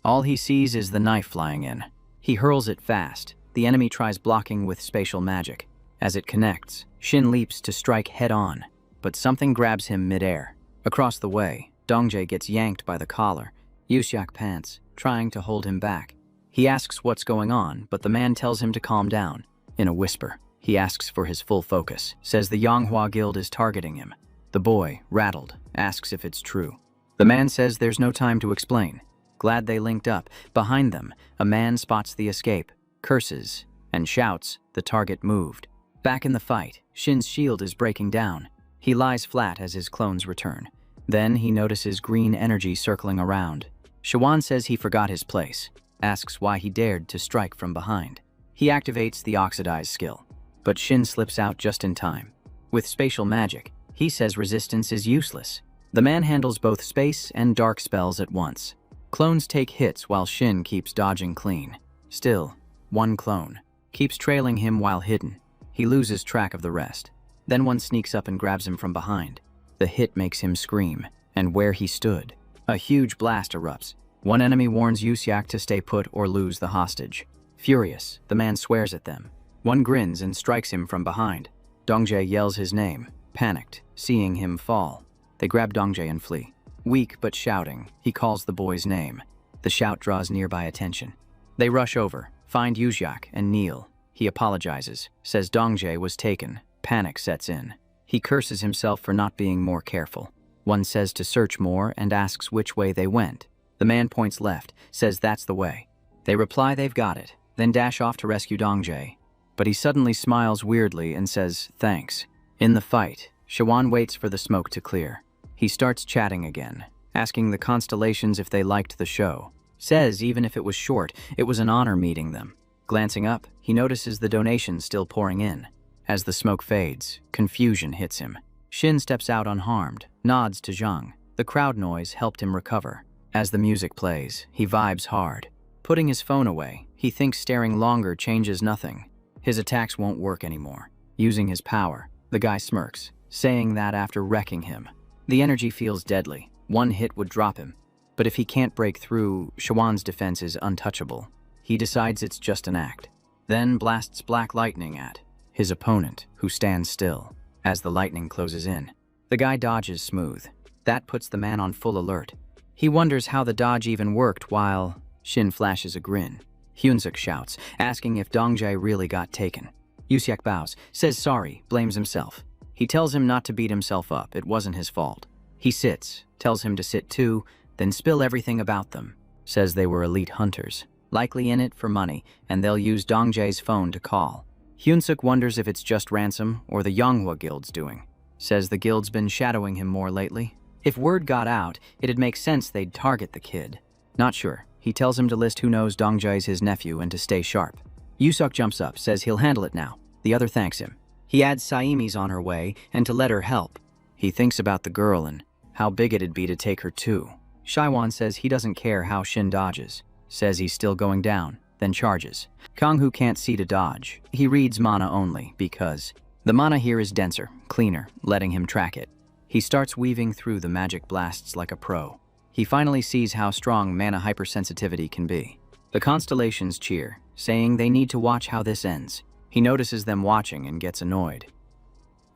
all he sees is the knife flying in. He hurls it fast. The enemy tries blocking with spatial magic. As it connects, Shin leaps to strike head-on, but something grabs him mid-air. Across the way, Dongjae gets yanked by the collar. Yusiak pants, trying to hold him back. He asks what's going on, but the man tells him to calm down. In a whisper, he asks for his full focus, says the Yanghua Guild is targeting him. The boy, rattled, asks if it's true. The man says there's no time to explain. Glad they linked up. Behind them, a man spots the escape, curses, and shouts the target moved. Back in the fight, Shin's shield is breaking down. He lies flat as his clones return. Then he notices green energy circling around. Shawan says he forgot his place, asks why he dared to strike from behind. He activates the Oxidize skill, but Shin slips out just in time. With spatial magic, he says resistance is useless. The man handles both space and dark spells at once. Clones take hits while Shin keeps dodging clean. Still, one clone keeps trailing him while hidden. He loses track of the rest. Then one sneaks up and grabs him from behind. The hit makes him scream, and where he stood, a huge blast erupts. One enemy warns Yusiak to stay put or lose the hostage. Furious, the man swears at them. One grins and strikes him from behind. Dongjae yells his name, panicked, seeing him fall. They grab Dongjae and flee. Weak but shouting, he calls the boy's name. The shout draws nearby attention. They rush over, find Yusiak, and kneel. He apologizes, says Dongjae was taken. Panic sets in. He curses himself for not being more careful. One says to search more and asks which way they went. The man points left, says that's the way. They reply they've got it, then dash off to rescue Dongjae. But he suddenly smiles weirdly and says thanks. In the fight, Shawan waits for the smoke to clear. He starts chatting again, asking the constellations if they liked the show. Says even if it was short, it was an honor meeting them. Glancing up, he notices the donations still pouring in. As the smoke fades, confusion hits him. Shin steps out unharmed, nods to Zhang. The crowd noise helped him recover. As the music plays, he vibes hard. Putting his phone away, he thinks staring longer changes nothing. His attacks won't work anymore. Using his power, the guy smirks, saying that after wrecking him. The energy feels deadly. One hit would drop him. But if he can't break through, Shawan's defense is untouchable. He decides it's just an act. Then blasts black lightning at his opponent, who stands still. As the lightning closes in, the guy dodges smooth. That puts the man on full alert. He wonders how the dodge even worked while Shin flashes a grin. Hyunsuk shouts, asking if Dongjae really got taken. Yusiak bows, says sorry, blames himself. He tells him not to beat himself up, it wasn't his fault. He sits, tells him to sit too, then spill everything about them. Says they were elite hunters, likely in it for money, and they'll use Dongjae's phone to call. Hyunsuk wonders if it's just ransom or the Yanghua Guild's doing. Says the guild's been shadowing him more lately. If word got out, it'd make sense they'd target the kid. Not sure. He tells him to list who knows Dongjae's his nephew and to stay sharp. Yusuk jumps up, says he'll handle it now. The other thanks him. He adds Saimi's on her way and to let her help. He thinks about the girl and how big it'd be to take her too. Shaiwan says he doesn't care how Shin dodges. Says he's still going down. then charges. Kanghu can't see to dodge. He reads mana only because the mana here is denser, cleaner, letting him track it. He starts weaving through the magic blasts like a pro. He finally sees how strong mana hypersensitivity can be. The constellations cheer, saying they need to watch how this ends. He notices them watching and gets annoyed.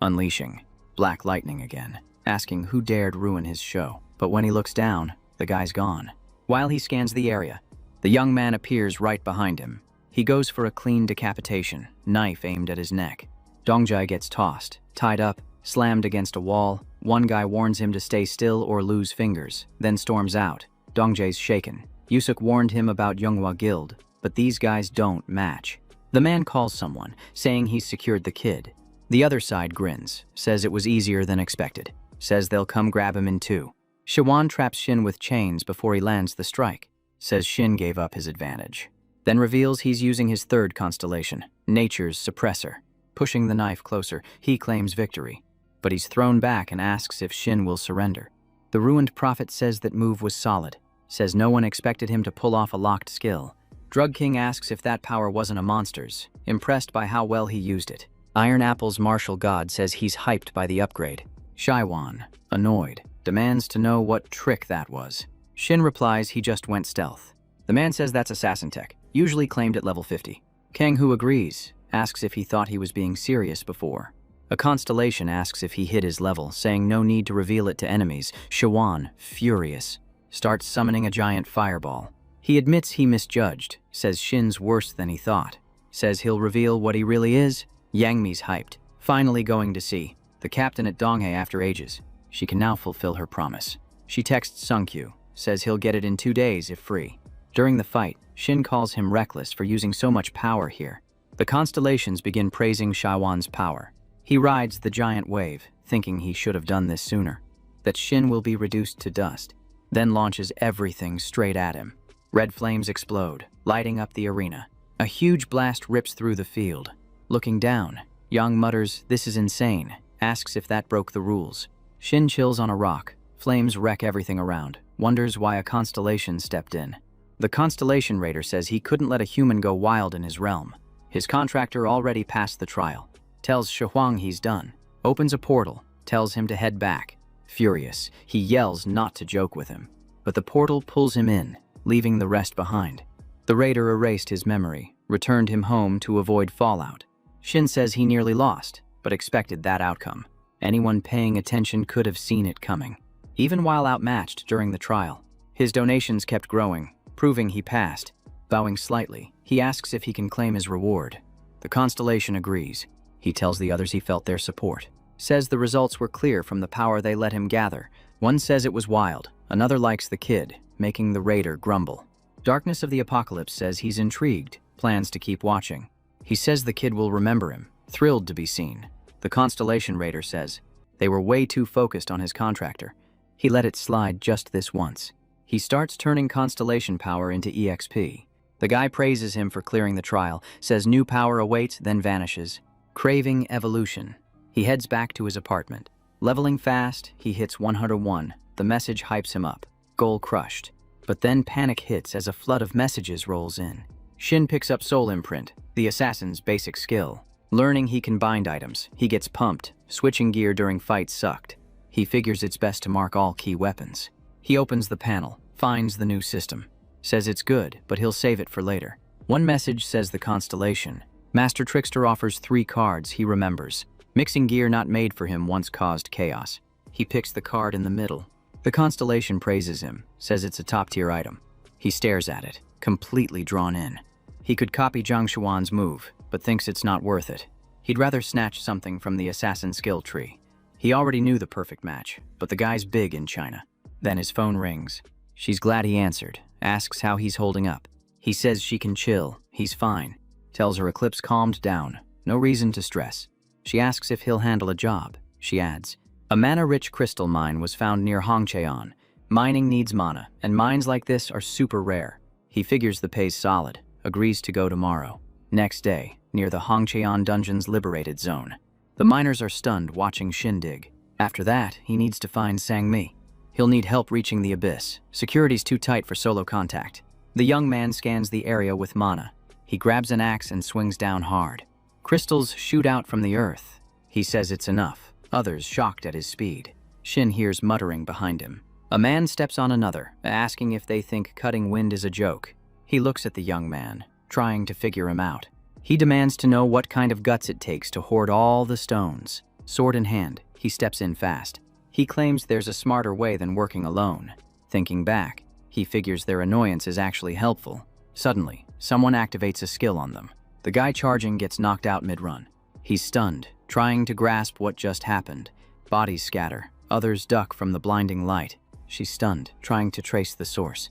Unleashing black lightning again, asking who dared ruin his show. But when he looks down, the guy's gone. While he scans the area, the young man appears right behind him. He goes for a clean decapitation, knife aimed at his neck. Dongjai gets tossed, tied up, slammed against a wall. One guy warns him to stay still or lose fingers, then storms out. Dongjai's shaken. Yusuk warned him about Yonghwa Guild, but these guys don't match. The man calls someone, saying he's secured the kid. The other side grins, says it was easier than expected, says they'll come grab him in two. Shawan traps Shin with chains before he lands the strike, says Shin gave up his advantage. Then reveals he's using his third constellation, Nature's Suppressor. Pushing the knife closer, he claims victory, but he's thrown back and asks if Shin will surrender. The ruined prophet says that move was solid, says no one expected him to pull off a locked skill. Drug King asks if that power wasn't a monster's, impressed by how well he used it. Iron Apple's martial god says he's hyped by the upgrade. Shaiwan, annoyed, demands to know what trick that was. Shin replies he just went stealth. The man says that's assassin tech, usually claimed at level 50. Kanghu agrees, asks if he thought he was being serious before. A constellation asks if he hit his level, saying no need to reveal it to enemies. Shawan, furious, starts summoning a giant fireball. He admits he misjudged, says Shin's worse than he thought. Says he'll reveal what he really is. Yangmi's hyped, finally going to see the captain at Donghae after ages. She can now fulfill her promise. She texts Sungkyu, says he'll get it in 2 days if free. During the fight, Shin calls him reckless for using so much power here. The constellations begin praising Shaiwan's power. He rides the giant wave, thinking he should have done this sooner, that Shin will be reduced to dust, then launches everything straight at him. Red flames explode, lighting up the arena. A huge blast rips through the field. Looking down, Yang mutters, "This is insane," asks if that broke the rules. Shin chills on a rock. Flames wreck everything around, wonders why a constellation stepped in. The Constellation Raider says he couldn't let a human go wild in his realm. His contractor already passed the trial. Tells Shahuang he's done. Opens a portal, tells him to head back. Furious, he yells not to joke with him. But the portal pulls him in, leaving the rest behind. The raider erased his memory, returned him home to avoid fallout. Shin says he nearly lost, but expected that outcome. Anyone paying attention could have seen it coming. Even while outmatched during the trial, his donations kept growing, proving he passed. Bowing slightly, he asks if he can claim his reward. The constellation agrees. He tells the others he felt their support. Says the results were clear from the power they let him gather. One says it was wild, another likes the kid, making the raider grumble. Darkness of the Apocalypse says he's intrigued, plans to keep watching. He says the kid will remember him, thrilled to be seen. The Constellation Raider says they were way too focused on his contractor. He let it slide just this once. He starts turning Constellation power into EXP. The guy praises him for clearing the trial, says new power awaits, then vanishes. Craving evolution. He heads back to his apartment. Leveling fast, he hits 101. The message hypes him up. Goal crushed. But then panic hits as a flood of messages rolls in. Shin picks up Soul Imprint, the assassin's basic skill. Learning he can bind items, he gets pumped. Switching gear during fights sucked. He figures it's best to mark all key weapons. He opens the panel, finds the new system. Says it's good, but he'll save it for later. One message says the constellation. Master Trickster offers 3 cards he remembers. Mixing gear not made for him once caused chaos. He picks the card in the middle. The constellation praises him, says it's a top-tier item. He stares at it, completely drawn in. He could copy Zhang Shuan's move, but thinks it's not worth it. He'd rather snatch something from the assassin skill tree. He already knew the perfect match, but the guy's big in China. Then his phone rings. She's glad he answered, asks how he's holding up. He says she can chill, he's fine. Tells her Eclipse calmed down, no reason to stress. She asks if he'll handle a job. She adds, a mana-rich crystal mine was found near Hongcheon. Mining needs mana, and mines like this are super rare. He figures the pay's solid, agrees to go tomorrow. Next day, near the Hongcheon Dungeon's liberated zone. The miners are stunned watching Shin dig. After that, he needs to find Sang-mi. He'll need help reaching the abyss. Security's too tight for solo contact. The young man scans the area with mana. He grabs an axe and swings down hard. Crystals shoot out from the earth. He says it's enough, others shocked at his speed. Shin hears muttering behind him. A man steps on another, asking if they think cutting wind is a joke. He looks at the young man, trying to figure him out. He demands to know what kind of guts it takes to hoard all the stones. Sword in hand, he steps in fast. He claims there's a smarter way than working alone. Thinking back, he figures their annoyance is actually helpful. Suddenly, someone activates a skill on them. The guy charging gets knocked out mid-run. He's stunned, trying to grasp what just happened. Bodies scatter, others duck from the blinding light. She's stunned, trying to trace the source.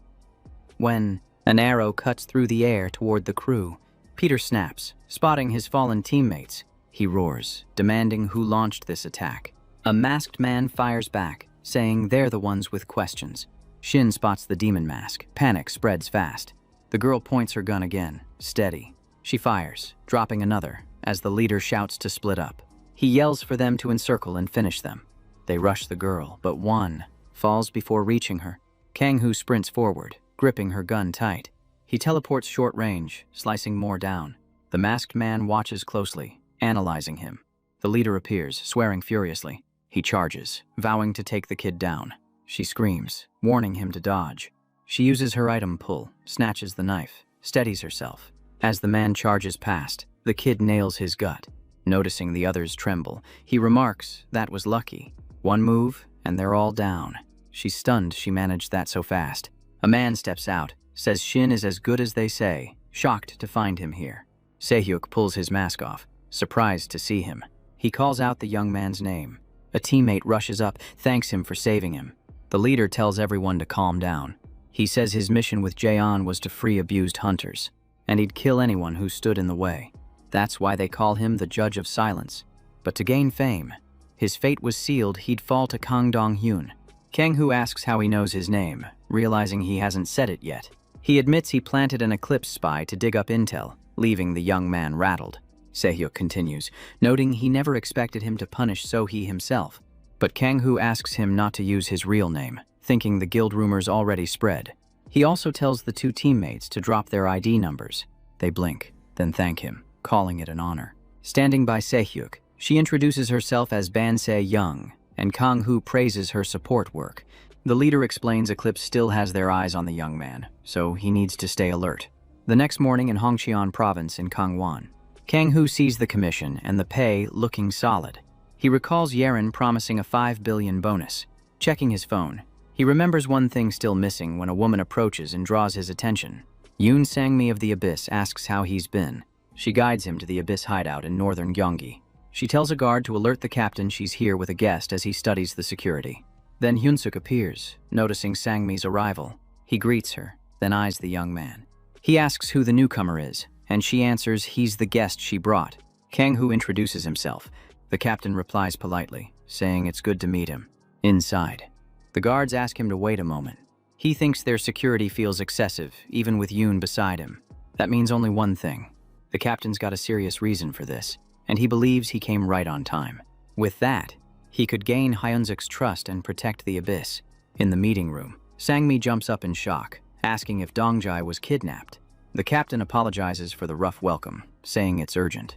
When an arrow cuts through the air toward the crew, Peter snaps, spotting his fallen teammates. He roars, demanding who launched this attack. A masked man fires back, saying they're the ones with questions. Shin spots the demon mask. Panic spreads fast. The girl points her gun again, steady. She fires, dropping another, as the leader shouts to split up. He yells for them to encircle and finish them. They rush the girl, but one falls before reaching her. Kang-Hu sprints forward, gripping her gun tight. He teleports short range, slicing more down. The masked man watches closely, analyzing him. The leader appears, swearing furiously. He charges, vowing to take the kid down. She screams, warning him to dodge. She uses her item pull, snatches the knife, steadies herself. As the man charges past, the kid nails his gut. Noticing the others tremble, he remarks that was lucky. One move, and they're all down. She's stunned she managed that so fast. A man steps out, says Shin is as good as they say, shocked to find him here. Se-hyuk pulls his mask off, surprised to see him. He calls out the young man's name. A teammate rushes up, thanks him for saving him. The leader tells everyone to calm down. He says his mission with Jaeon was to free abused hunters, and he'd kill anyone who stood in the way. That's why they call him the Judge of Silence. But to gain fame, his fate was sealed. He'd fall to Kang Dong-hyun. Kang-Hu asks how he knows his name, realizing he hasn't said it yet. He admits he planted an Eclipse spy to dig up intel, leaving the young man rattled. Se-hyuk continues, noting he never expected him to punish So-hee himself. But Kang-Hu asks him not to use his real name, thinking the guild rumors already spread. He also tells the two teammates to drop their ID numbers. They blink, then thank him, calling it an honor. Standing by Se-hyuk, she introduces herself as Ban-se Young, and Kang-Hu praises her support work. The leader explains Eclipse still has their eyes on the young man, so he needs to stay alert. The next morning in Hongcheon province in Kangwon, Kang-Hu sees the commission and the pay looking solid. He recalls Yeren promising a 5 billion bonus. Checking his phone, he remembers one thing still missing when a woman approaches and draws his attention. Yoon Sang-mi of the Abyss asks how he's been. She guides him to the Abyss hideout in northern Gyeonggi. She tells a guard to alert the captain she's here with a guest as he studies the security. Then Hyunsuk appears, noticing Sang-mi's arrival. He greets her, then eyes the young man. He asks who the newcomer is, and she answers he's the guest she brought. Kang-Hu introduces himself. The captain replies politely, saying it's good to meet him. Inside, the guards ask him to wait a moment. He thinks their security feels excessive, even with Yoon beside him. That means only one thing. The captain's got a serious reason for this, and he believes he came right on time. With that, he could gain Hyunsuk's trust and protect the Abyss. In the meeting room, Sang-mi jumps up in shock, asking if Dongjai was kidnapped. The captain apologizes for the rough welcome, saying it's urgent.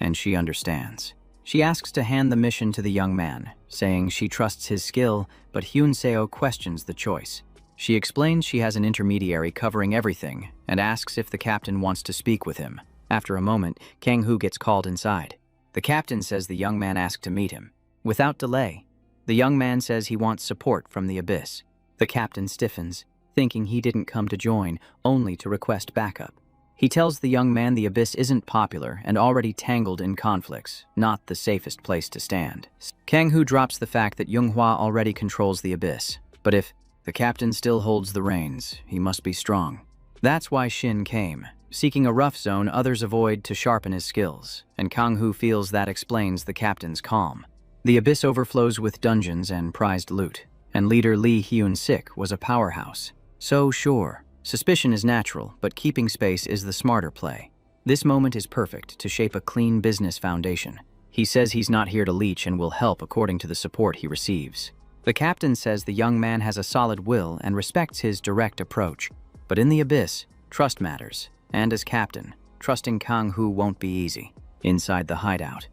And she understands. She asks to hand the mission to the young man, saying she trusts his skill, but Hyun Seo questions the choice. She explains she has an intermediary covering everything and asks if the captain wants to speak with him. After a moment, Kang-Hu gets called inside. The captain says the young man asked to meet him. Without delay, the young man says he wants support from the Abyss. The captain stiffens, thinking he didn't come to join, only to request backup. He tells the young man the Abyss isn't popular and already tangled in conflicts, not the safest place to stand. Kang-Hu drops the fact that Yunghwa already controls the Abyss, but if the captain still holds the reins, he must be strong. That's why Shin came. Seeking a rough zone others avoid to sharpen his skills, and Kang-Hu feels that explains the captain's calm. The Abyss overflows with dungeons and prized loot, and leader Lee Hyun-sik was a powerhouse. So sure, suspicion is natural, but keeping space is the smarter play. This moment is perfect to shape a clean business foundation. He says he's not here to leech and will help according to the support he receives. The captain says the young man has a solid will and respects his direct approach. But in the abyss, trust matters, and as captain, trusting Kang Hu won't be easy. Inside the hideout,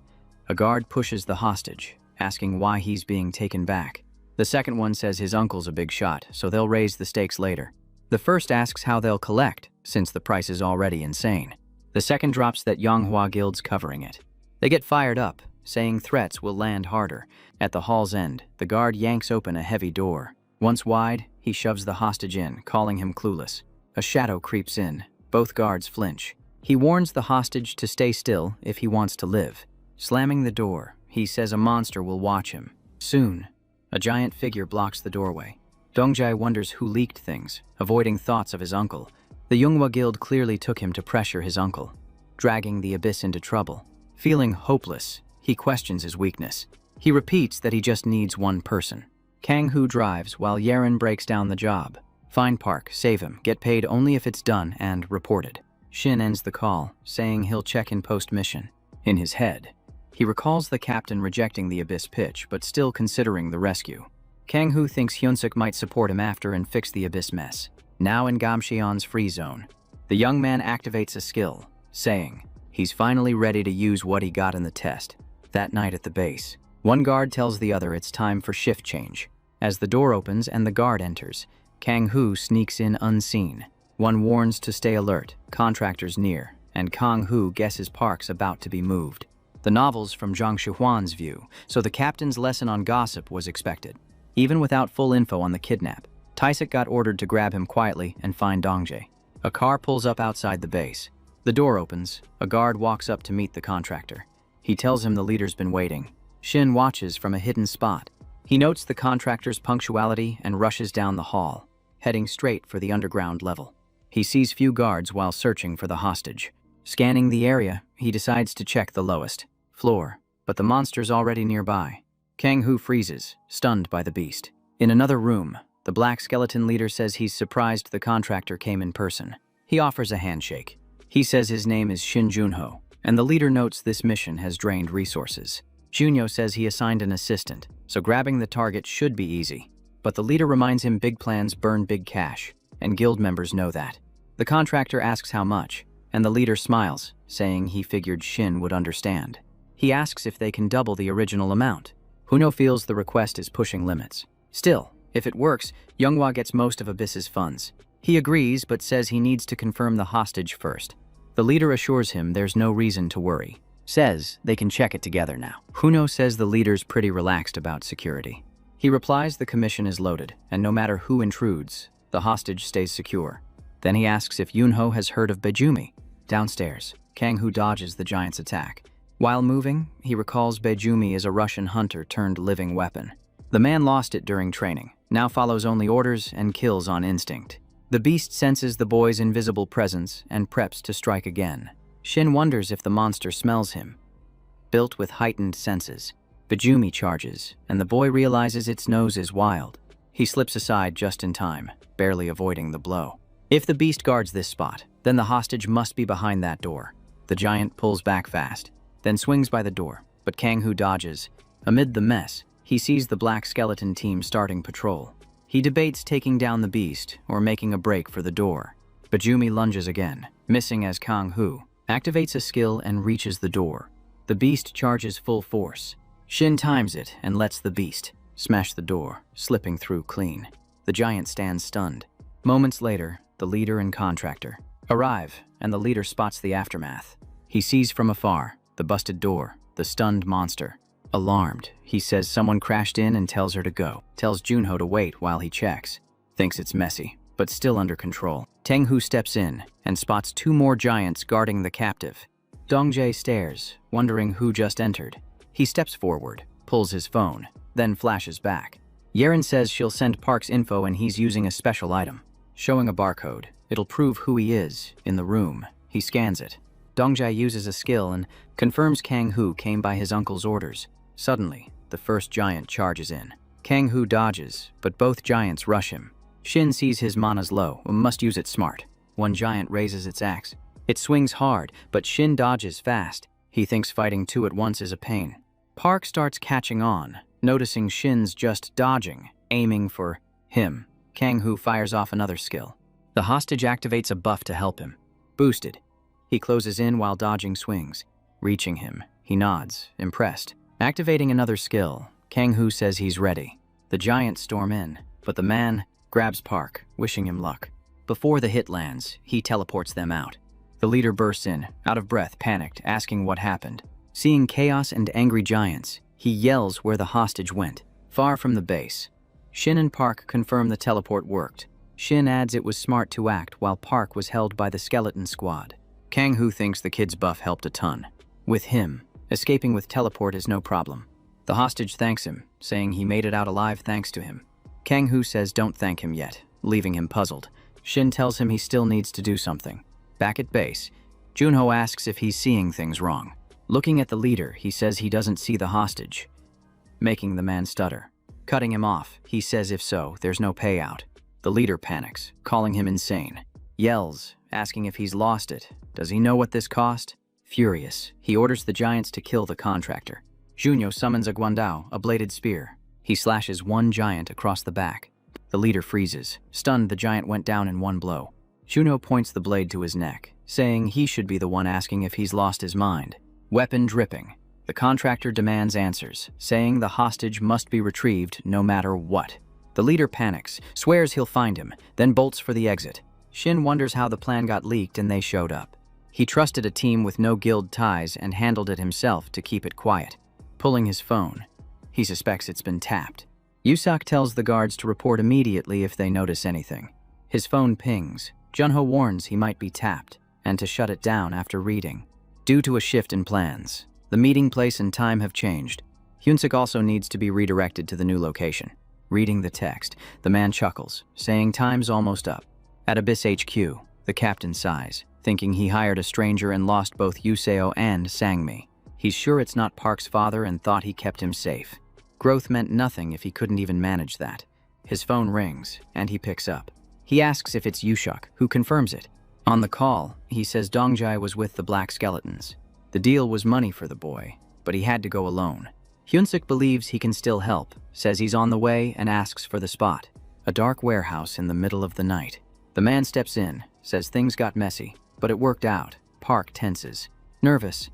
a guard pushes the hostage, asking why he's being taken back. The second one says his uncle's a big shot, so they'll raise the stakes later. The first asks how they'll collect, since the price is already insane. The second drops that Yanghua Guild's covering it. They get fired up, saying threats will land harder. At the hall's end, the guard yanks open a heavy door. Once wide, he shoves the hostage in, calling him clueless. A shadow creeps in. Both guards flinch. He warns the hostage to stay still if he wants to live. Slamming the door, he says a monster will watch him. Soon, a giant figure blocks the doorway. Dongjai wonders who leaked things, avoiding thoughts of his uncle. The Yunghwa Guild clearly took him to pressure his uncle, dragging the abyss into trouble. Feeling hopeless, he questions his weakness. He repeats that he just needs one person. Kang Hu drives while Yeren breaks down the job. Find Park, save him, get paid only if it's done, and reported. Shin ends the call, saying he'll check in post-mission. In his head, he recalls the captain rejecting the abyss pitch, but still considering the rescue. Kang Hu thinks Hyunsuk might support him after and fix the abyss mess. Now in Gamcheon's free zone, the young man activates a skill, saying he's finally ready to use what he got in the test. That night at the base, one guard tells the other it's time for shift change. As the door opens and the guard enters, Kang Hu sneaks in unseen. One warns to stay alert, contractors near, and Kang Hu guesses Park's about to be moved. The novel's from Zhang Shihuan's view, so the captain's lesson on gossip was expected. Even without full info on the kidnap, Taisik got ordered to grab him quietly and find Dongjae. A car pulls up outside the base. The door opens. A guard walks up to meet the contractor. He tells him the leader's been waiting. Shin watches from a hidden spot. He notes the contractor's punctuality and rushes down the hall, heading straight for the underground level. He sees few guards while searching for the hostage. Scanning the area, he decides to check the lowest floor, but the monster's already nearby. Kang Hu freezes, stunned by the beast. In another room, the black skeleton leader says he's surprised the contractor came in person. He offers a handshake. He says his name is Shin Junho, and the leader notes this mission has drained resources. Junho says he assigned an assistant, so grabbing the target should be easy. But the leader reminds him big plans burn big cash, and guild members know that. The contractor asks how much, and the leader smiles, saying he figured Shin would understand. He asks if they can double the original amount. Huno feels the request is pushing limits. Still, if it works, Younghwa gets most of Abyss's funds. He agrees, but says he needs to confirm the hostage first. The leader assures him there's no reason to worry. Says they can check it together now. Huno says the leader's pretty relaxed about security. He replies the commission is loaded, and no matter who intrudes, the hostage stays secure. Then he asks if Yunho has heard of Bejumi. Downstairs, Kang Hu dodges the giant's attack. While moving, he recalls Bejumi is a Russian hunter turned living weapon. The man lost it during training, now follows only orders and kills on instinct. The beast senses the boy's invisible presence and preps to strike again. Shin wonders if the monster smells him. Built with heightened senses, Bejumi charges, and the boy realizes its nose is wild. He slips aside just in time, barely avoiding the blow. If the beast guards this spot, then the hostage must be behind that door. The giant pulls back fast, then swings by the door, but Kang Hu dodges. Amid the mess, he sees the black skeleton team starting patrol. He debates taking down the beast or making a break for the door. Bejumi lunges again, missing as Kang Hu activates a skill and reaches the door. The beast charges full force. Shin times it and lets the beast smash the door, slipping through clean. The giant stands stunned. Moments later, the leader and contractor arrive, and the leader spots the aftermath. He sees from afar the busted door, the stunned monster. Alarmed, he says someone crashed in and tells her to go. Tells Junho to wait while he checks. Thinks it's messy, but still under control. Teng Hu steps in and spots two more giants guarding the captive. Dongjae stares, wondering who just entered. He steps forward, pulls his phone, then flashes back. Yeren says she'll send Park's info and he's using a special item. Showing a barcode, it'll prove who he is in the room. He scans it. Dongjae uses a skill and confirms Kang Hu came by his uncle's orders. Suddenly, the first giant charges in. Kang Hu dodges, but both giants rush him. Shin sees his mana's low, must use it smart. One giant raises its axe. It swings hard, but Shin dodges fast. He thinks fighting two at once is a pain. Park starts catching on, noticing Shin's just dodging, aiming for him. Kang Hu fires off another skill. The hostage activates a buff to help him. Boosted. He closes in while dodging swings. Reaching him, he nods, impressed. Activating another skill, Kang-Hu says he's ready. The giants storm in, but the man grabs Park, wishing him luck. Before the hit lands, he teleports them out. The leader bursts in, out of breath, panicked, asking what happened. Seeing chaos and angry giants, he yells where the hostage went, far from the base. Shin and Park confirm the teleport worked. Shin adds it was smart to act while Park was held by the skeleton squad. Kang-Hu thinks the kid's buff helped a ton. With him, escaping with teleport is no problem. The hostage thanks him, saying he made it out alive thanks to him. Kang-Hu says don't thank him yet, leaving him puzzled. Shin tells him he still needs to do something. Back at base, Junho asks if he's seeing things wrong. Looking at the leader, he says he doesn't see the hostage, making the man stutter. Cutting him off, he says if so, there's no payout. The leader panics, calling him insane. Yells, asking if he's lost it. Does he know what this cost? Furious, he orders the giants to kill the contractor. Junho summons a guandao, a bladed spear. He slashes one giant across the back. The leader freezes. Stunned, the giant went down in one blow. Junho points the blade to his neck, saying he should be the one asking if he's lost his mind. Weapon dripping. The contractor demands answers, saying the hostage must be retrieved no matter what. The leader panics, swears he'll find him, then bolts for the exit. Shin wonders how the plan got leaked and they showed up. He trusted a team with no guild ties and handled it himself to keep it quiet. Pulling his phone, he suspects it's been tapped. Yusak tells the guards to report immediately if they notice anything. His phone pings. Junho warns he might be tapped, and to shut it down after reading. Due to a shift in plans, the meeting place and time have changed. Hyunsuk also needs to be redirected to the new location. Reading the text, the man chuckles, saying time's almost up. At Abyss HQ, the captain sighs, thinking he hired a stranger and lost both Yuseo and Sangmi. He's sure it's not Park's father and thought he kept him safe. Growth meant nothing if he couldn't even manage that. His phone rings, and he picks up. He asks if it's Yushak, who confirms it. On the call, he says Dongjai was with the Black Skeletons. The deal was money for the boy, but he had to go alone. Hyunsuk believes he can still help, says he's on the way and asks for the spot. A dark warehouse in the middle of the night. The man steps in, says things got messy, but it worked out. Park tenses. Nervous.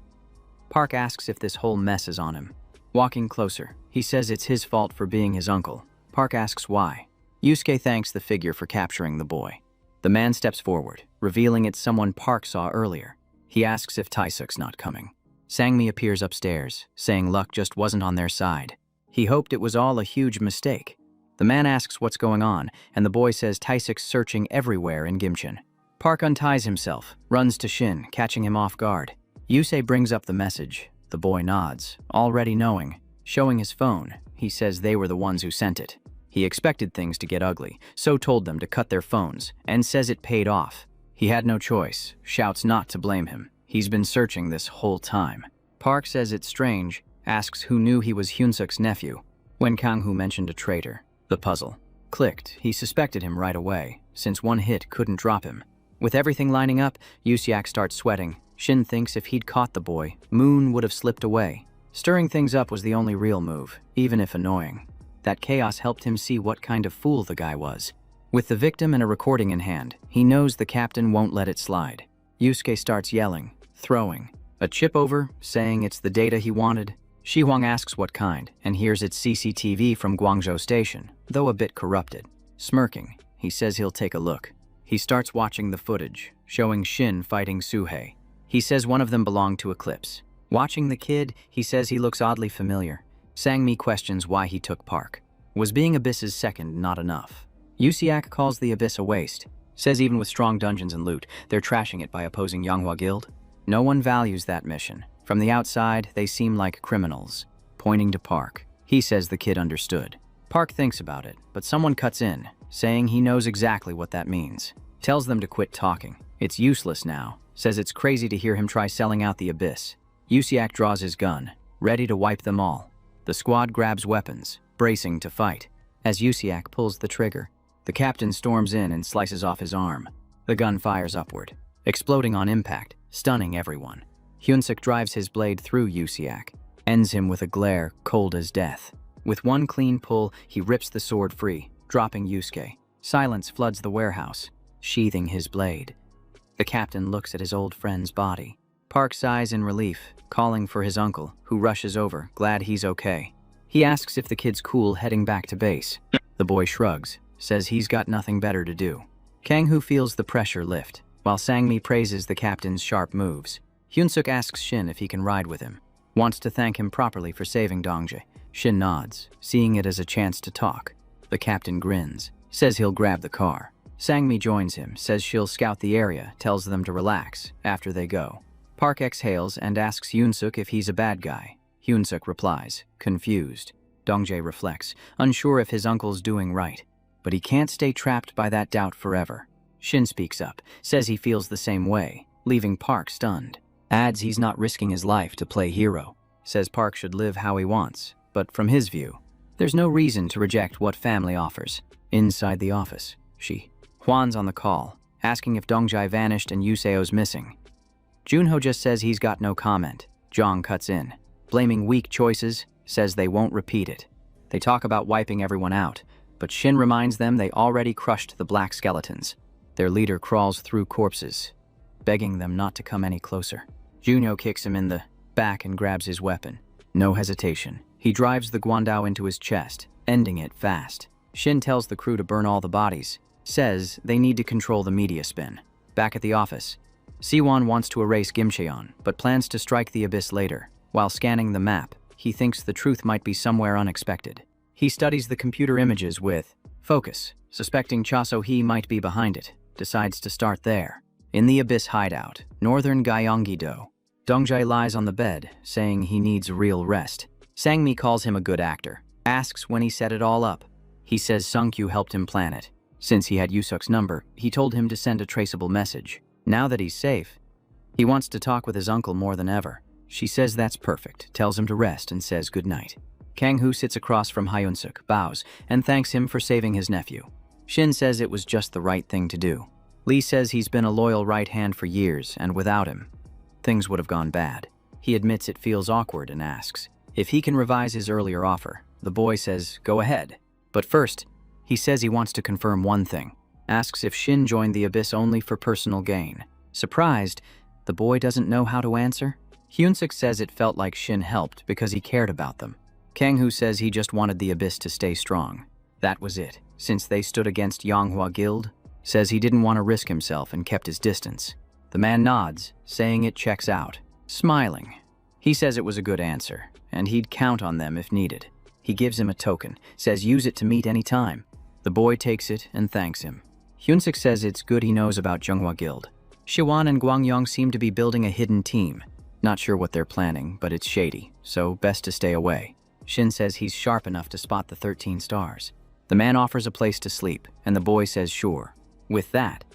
Park asks if this whole mess is on him. Walking closer, he says it's his fault for being his uncle. Park asks why. Yusuke thanks the figure for capturing the boy. The man steps forward, revealing it's someone Park saw earlier. He asks if Taisuk's not coming. Sangmi appears upstairs, saying luck just wasn't on their side. He hoped it was all a huge mistake. The man asks what's going on, and the boy says Taisuk's searching everywhere in Gimchin. Park unties himself, runs to Shin, catching him off guard. Yusei brings up the message. The boy nods, already knowing. Showing his phone, he says they were the ones who sent it. He expected things to get ugly, so told them to cut their phones, and says it paid off. He had no choice, shouts not to blame him. He's been searching this whole time. Park says it's strange, asks who knew he was Hyunsuk's nephew. When Kang-Hu mentioned a traitor, the puzzle clicked. He suspected him right away, since one hit couldn't drop him. With everything lining up, Yusiak starts sweating. Shin thinks if he'd caught the boy, Moon would have slipped away. Stirring things up was the only real move, even if annoying. That chaos helped him see what kind of fool the guy was. With the victim and a recording in hand, he knows the captain won't let it slide. Yusuke starts yelling, throwing a chip over, saying it's the data he wanted. Shihuang asks what kind, and hears it's CCTV from Guangzhou Station, though a bit corrupted. Smirking, he says he'll take a look. He starts watching the footage, showing Shin fighting Suhei. He says one of them belonged to Eclipse. Watching the kid, he says he looks oddly familiar. Sangmi questions why he took Park. Was being Abyss's second not enough? Yusiak calls the Abyss a waste. Says even with strong dungeons and loot, they're trashing it by opposing Yonghua Guild. No one values that mission. From the outside, they seem like criminals. Pointing to Park, he says the kid understood. Park thinks about it, but someone cuts in, saying he knows exactly what that means. Tells them to quit talking. It's useless now. Says it's crazy to hear him try selling out the Abyss. Yusiak draws his gun, ready to wipe them all. The squad grabs weapons, bracing to fight. As Yusiak pulls the trigger, the captain storms in and slices off his arm. The gun fires upward, exploding on impact, stunning everyone. Hyunsuk drives his blade through Yusiak, ends him with a glare cold as death. With one clean pull, he rips the sword free, dropping Yusuke. Silence floods the warehouse. sheathing his blade. The captain looks at his old friend's body. Park sighs in relief, calling for his uncle, who rushes over, glad he's okay. He asks if the kid's cool heading back to base. The boy shrugs, says he's got nothing better to do. Kang-hoo feels the pressure lift, while Sang-mi praises the captain's sharp moves. Hyun-suk asks Shin if he can ride with him. Wants to thank him properly for saving Dongjae. Shin nods, seeing it as a chance to talk. The captain grins, says he'll grab the car. Sang-mi joins him, says she'll scout the area, tells them to relax, after they go. Park exhales and asks Hyun-suk if he's a bad guy. Hyun-suk replies, confused. Dongjae reflects, unsure if his uncle's doing right. But he can't stay trapped by that doubt forever. Shin speaks up, says he feels the same way, leaving Park stunned. Adds he's not risking his life to play hero. Says Park should live how he wants, but from his view, there's no reason to reject what family offers. Inside the office, Hwan's on the call, asking if Dongjae vanished and Yuseo's missing. Junho just says he's got no comment. Jong cuts in, blaming weak choices, says they won't repeat it. They talk about wiping everyone out, but Shin reminds them they already crushed the black skeletons. Their leader crawls through corpses, begging them not to come any closer. Junho kicks him in the back and grabs his weapon. No hesitation. He drives the guandao into his chest, ending it fast. Shin tells the crew to burn all the bodies, says they need to control the media spin. Back at the office, Siwon wants to erase Gimcheon, but plans to strike the abyss later. While scanning the map, he thinks the truth might be somewhere unexpected. He studies the computer images with focus, suspecting Cha So-hee might be behind it, decides to start there. In the abyss hideout, northern Gyeonggi-do, Dongjae lies on the bed, saying he needs real rest. Sang-mi calls him a good actor, asks when he set it all up. He says Sung-kyu helped him plan it. Since he had Yusuk's number, he told him to send a traceable message. Now that he's safe, he wants to talk with his uncle more than ever. She says that's perfect, tells him to rest, and says goodnight. Kang-hoo sits across from Hyun-suk, bows, and thanks him for saving his nephew. Shin says it was just the right thing to do. Lee says he's been a loyal right hand for years, and without him, things would have gone bad. He admits it feels awkward and asks if he can revise his earlier offer. The boy says, go ahead. But first, he says he wants to confirm one thing. Asks if Shin joined the abyss only for personal gain. Surprised, the boy doesn't know how to answer. Hyun-suk says it felt like Shin helped because he cared about them. Kang-hoo says he just wanted the abyss to stay strong. That was it, since they stood against Yonghwa Guild. Says he didn't want to risk himself and kept his distance. The man nods, saying it checks out, smiling. He says it was a good answer, and he'd count on them if needed. He gives him a token, says use it to meet any time. The boy takes it and thanks him. Hyun-suk says it's good he knows about Junghwa Guild. Siwon and Gwangyong seem to be building a hidden team. Not sure what they're planning, but it's shady, so best to stay away. Shin says he's sharp enough to spot the 13 stars. The man offers a place to sleep, and the boy says sure. With that,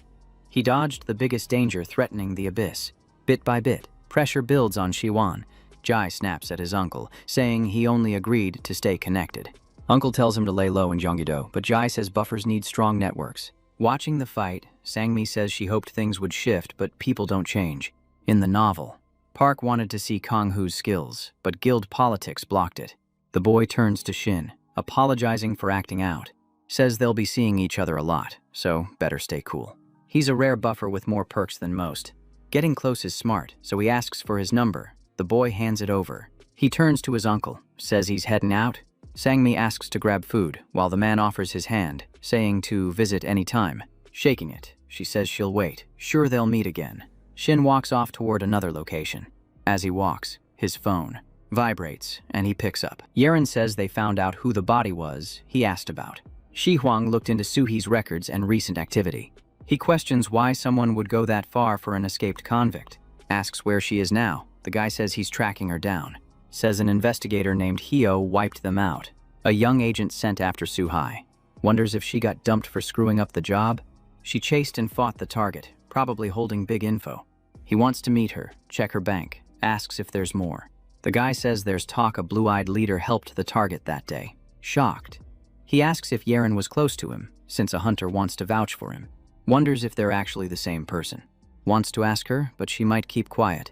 he dodged the biggest danger threatening the abyss. Bit by bit, pressure builds on Siwon. Jai snaps at his uncle, saying he only agreed to stay connected. Uncle tells him to lay low in Gyeonggi-do, but Jai says buffers need strong networks. Watching the fight, Sang-mi says she hoped things would shift, but people don't change. In the novel, Park wanted to see Kang-hoo's skills, but guild politics blocked it. The boy turns to Shin, apologizing for acting out. Says they'll be seeing each other a lot, so better stay cool. He's a rare buffer with more perks than most. Getting close is smart, so he asks for his number. The boy hands it over. He turns to his uncle, says he's heading out. Sang-mi asks to grab food, while the man offers his hand, saying to visit any time. Shaking it, she says she'll wait, sure they'll meet again. Shin walks off toward another location. As he walks, his phone vibrates, and he picks up. Yeren says they found out who the body was he asked about. Shi Huang looked into Suhee's records and recent activity. He questions why someone would go that far for an escaped convict. Asks where she is now. The guy says he's tracking her down. Says an investigator named Hyo wiped them out. A young agent sent after Suhai. Wonders if she got dumped for screwing up the job. She chased and fought the target, probably holding big info. He wants to meet her, check her bank, asks if there's more. The guy says there's talk a blue-eyed leader helped the target that day. Shocked. He asks if Yeren was close to him, since a hunter wants to vouch for him. Wonders if they're actually the same person. Wants to ask her, but she might keep quiet.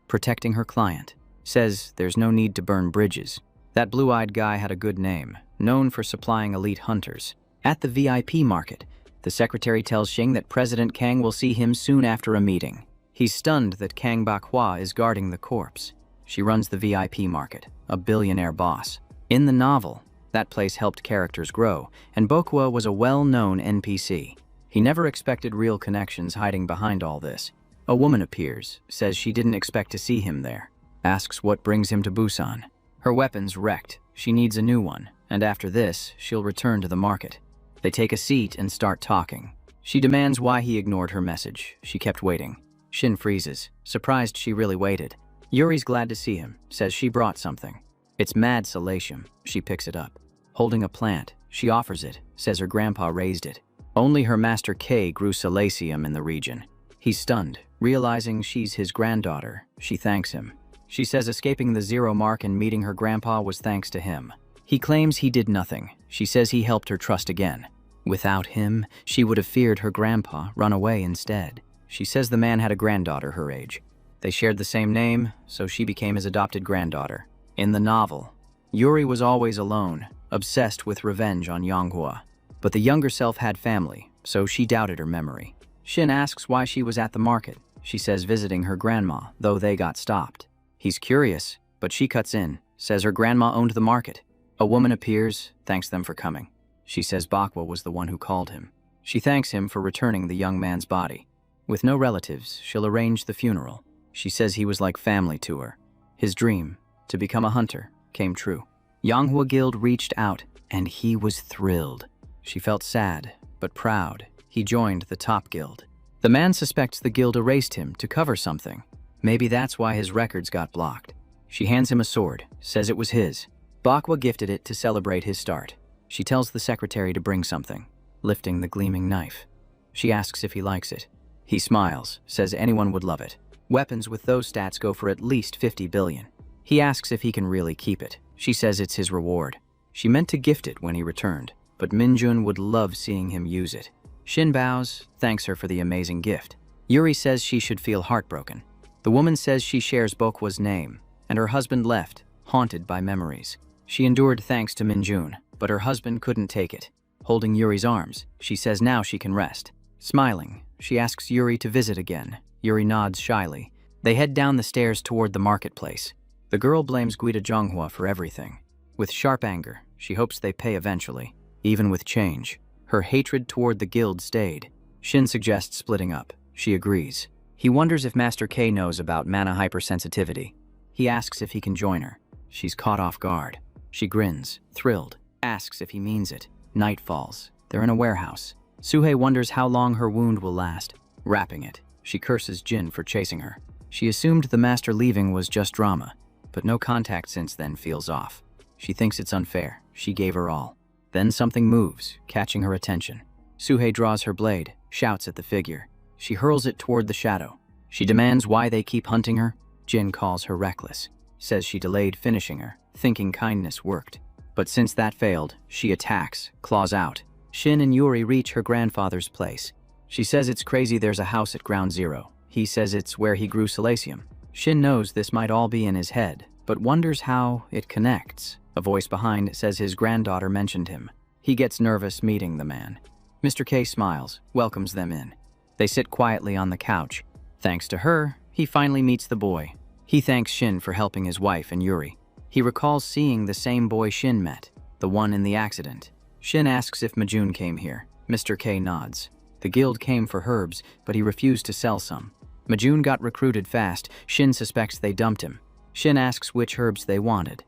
Protecting her client. Says there's no need to burn bridges. That blue-eyed guy had a good name, known for supplying elite hunters. At the VIP market, The secretary tells Xing that President Kang will see him soon after a meeting. He's stunned that Kang Bakhua is guarding the corpse. She runs the VIP market, a billionaire boss. In the novel, that place helped characters grow, and Bakhua was a well-known NPC. He never expected real connections hiding behind all this. A woman appears, says she didn't expect to see him there, asks what brings him to Busan. Her weapon's wrecked, she needs a new one, and after this, she'll return to the market. They take a seat and start talking. She demands why he ignored her message. She kept waiting. Shin freezes, surprised she really waited. Yuri's glad to see him, says she brought something. It's mad salatium. She picks it up. Holding a plant, she offers it, says her grandpa raised it. Only her master K grew salasium in the region. He's stunned, realizing she's his granddaughter. She thanks him. She says escaping the 0 mark and meeting her grandpa was thanks to him. He claims he did nothing. She says he helped her trust again. Without him, she would have feared her grandpa, run away instead. She says the man had a granddaughter her age. They shared the same name, so she became his adopted granddaughter. In the novel, Yuri was always alone, obsessed with revenge on Yanghua. But the younger self had family, so she doubted her memory. Shin asks why she was at the market. She says visiting her grandma, though they got stopped. He's curious, but she cuts in, says her grandma owned the market. A woman appears, thanks them for coming. She says Bakhua was the one who called him. She thanks him for returning the young man's body. With no relatives, she'll arrange the funeral. She says he was like family to her. His dream, to become a hunter, came true. Yanghua Guild reached out, and he was thrilled. She felt sad, but proud. He joined the top guild. The man suspects the guild erased him to cover something. Maybe that's why his records got blocked. She hands him a sword, says it was his. Bakhua gifted it to celebrate his start. She tells the secretary to bring something, lifting the gleaming knife. She asks if he likes it. He smiles, says anyone would love it. Weapons with those stats go for at least 50 billion. He asks if he can really keep it. She says it's his reward. She meant to gift it when he returned, but Minjun would love seeing him use it. Shin bows, thanks her for the amazing gift. Yuri says she should feel heartbroken. The woman says she shares Bokwa's name, and her husband left, haunted by memories. She endured thanks to Minjun, but her husband couldn't take it. Holding Yuri's arms, she says now she can rest. Smiling, she asks Yuri to visit again. Yuri nods shyly. They head down the stairs toward the marketplace. The girl blames Guida Zhonghua for everything. With sharp anger, she hopes they pay eventually, even with change. Her hatred toward the guild stayed. Shin suggests splitting up. She agrees. He wonders if Master K knows about mana hypersensitivity. He asks if he can join her. She's caught off guard. She grins, thrilled, asks if he means it. Night falls. They're in a warehouse. Suhei wonders how long her wound will last. Wrapping it, she curses Jin for chasing her. She assumed the master leaving was just drama, but no contact since then feels off. She thinks it's unfair. She gave her all. Then something moves, catching her attention. Suhei draws her blade, shouts at the figure. She hurls it toward the shadow. She demands why they keep hunting her. Jin calls her reckless, says she delayed finishing her, thinking kindness worked. But since that failed, she attacks, claws out. Shin and Yuri reach her grandfather's place. She says it's crazy there's a house at Ground Zero. He says it's where he grew salasium. Shin knows this might all be in his head, but wonders how it connects. A voice behind says his granddaughter mentioned him. He gets nervous meeting the man. Mr. K smiles, welcomes them in. They sit quietly on the couch. Thanks to her, he finally meets the boy. He thanks Shin for helping his wife and Yuri. He recalls seeing the same boy Shin met, the one in the accident. Shin asks if Majun came here. Mr. K nods. The guild came for herbs, but he refused to sell some. Majun got recruited fast. Shin suspects they dumped him. Shin asks which herbs they wanted.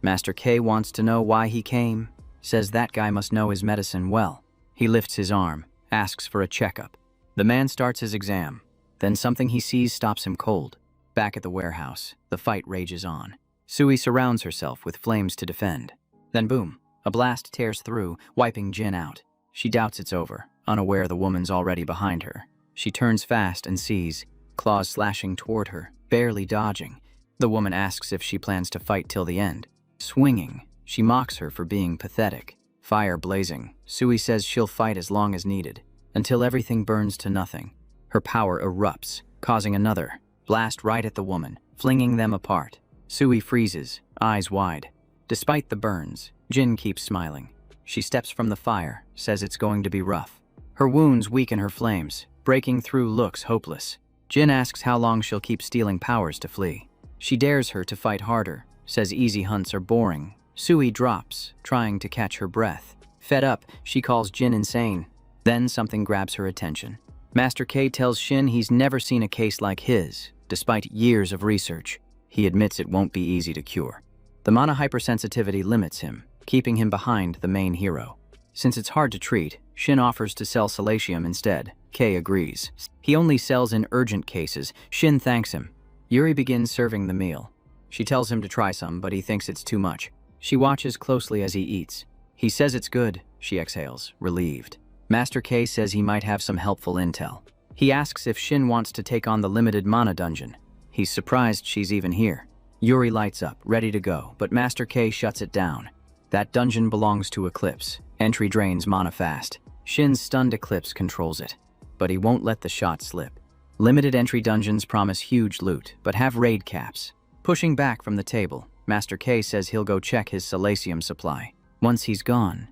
Master K wants to know why he came, says that guy must know his medicine well. He lifts his arm, asks for a checkup. The man starts his exam. Then something he sees stops him cold. Back at the warehouse, the fight rages on. Sui surrounds herself with flames to defend. Then boom, a blast tears through, wiping Jin out. She doubts it's over, unaware the woman's already behind her. She turns fast and sees, claws slashing toward her, barely dodging. The woman asks if she plans to fight till the end. Swinging, she mocks her for being pathetic. Fire blazing, Sui says she'll fight as long as needed, until everything burns to nothing. Her power erupts, causing another blast right at the woman, flinging them apart. Sui freezes, eyes wide. Despite the burns, Jin keeps smiling. She steps from the fire, says it's going to be rough. Her wounds weaken her flames. Breaking through looks hopeless. Jin asks how long she'll keep stealing powers to flee. She dares her to fight harder, says easy hunts are boring. Sui drops, trying to catch her breath. Fed up, she calls Jin insane. Then something grabs her attention. Master K tells Shin he's never seen a case like his, despite years of research. He admits it won't be easy to cure. The mana hypersensitivity limits him, keeping him behind the main hero. Since it's hard to treat, Shin offers to sell Salatium instead. K agrees. He only sells in urgent cases. Shin thanks him. Yuri begins serving the meal. She tells him to try some, but he thinks it's too much. She watches closely as he eats. He says it's good, she exhales, relieved. Master K says he might have some helpful intel. He asks if Shin wants to take on the limited mana dungeon. He's surprised she's even here. Yuri lights up, ready to go, but Master K shuts it down. That dungeon belongs to Eclipse. Entry drains mana fast. Shin's stunned Eclipse controls it, but he won't let the shot slip. Limited entry dungeons promise huge loot, but have raid caps. Pushing back from the table, Master K says he'll go check his Salatium supply. Once he's gone,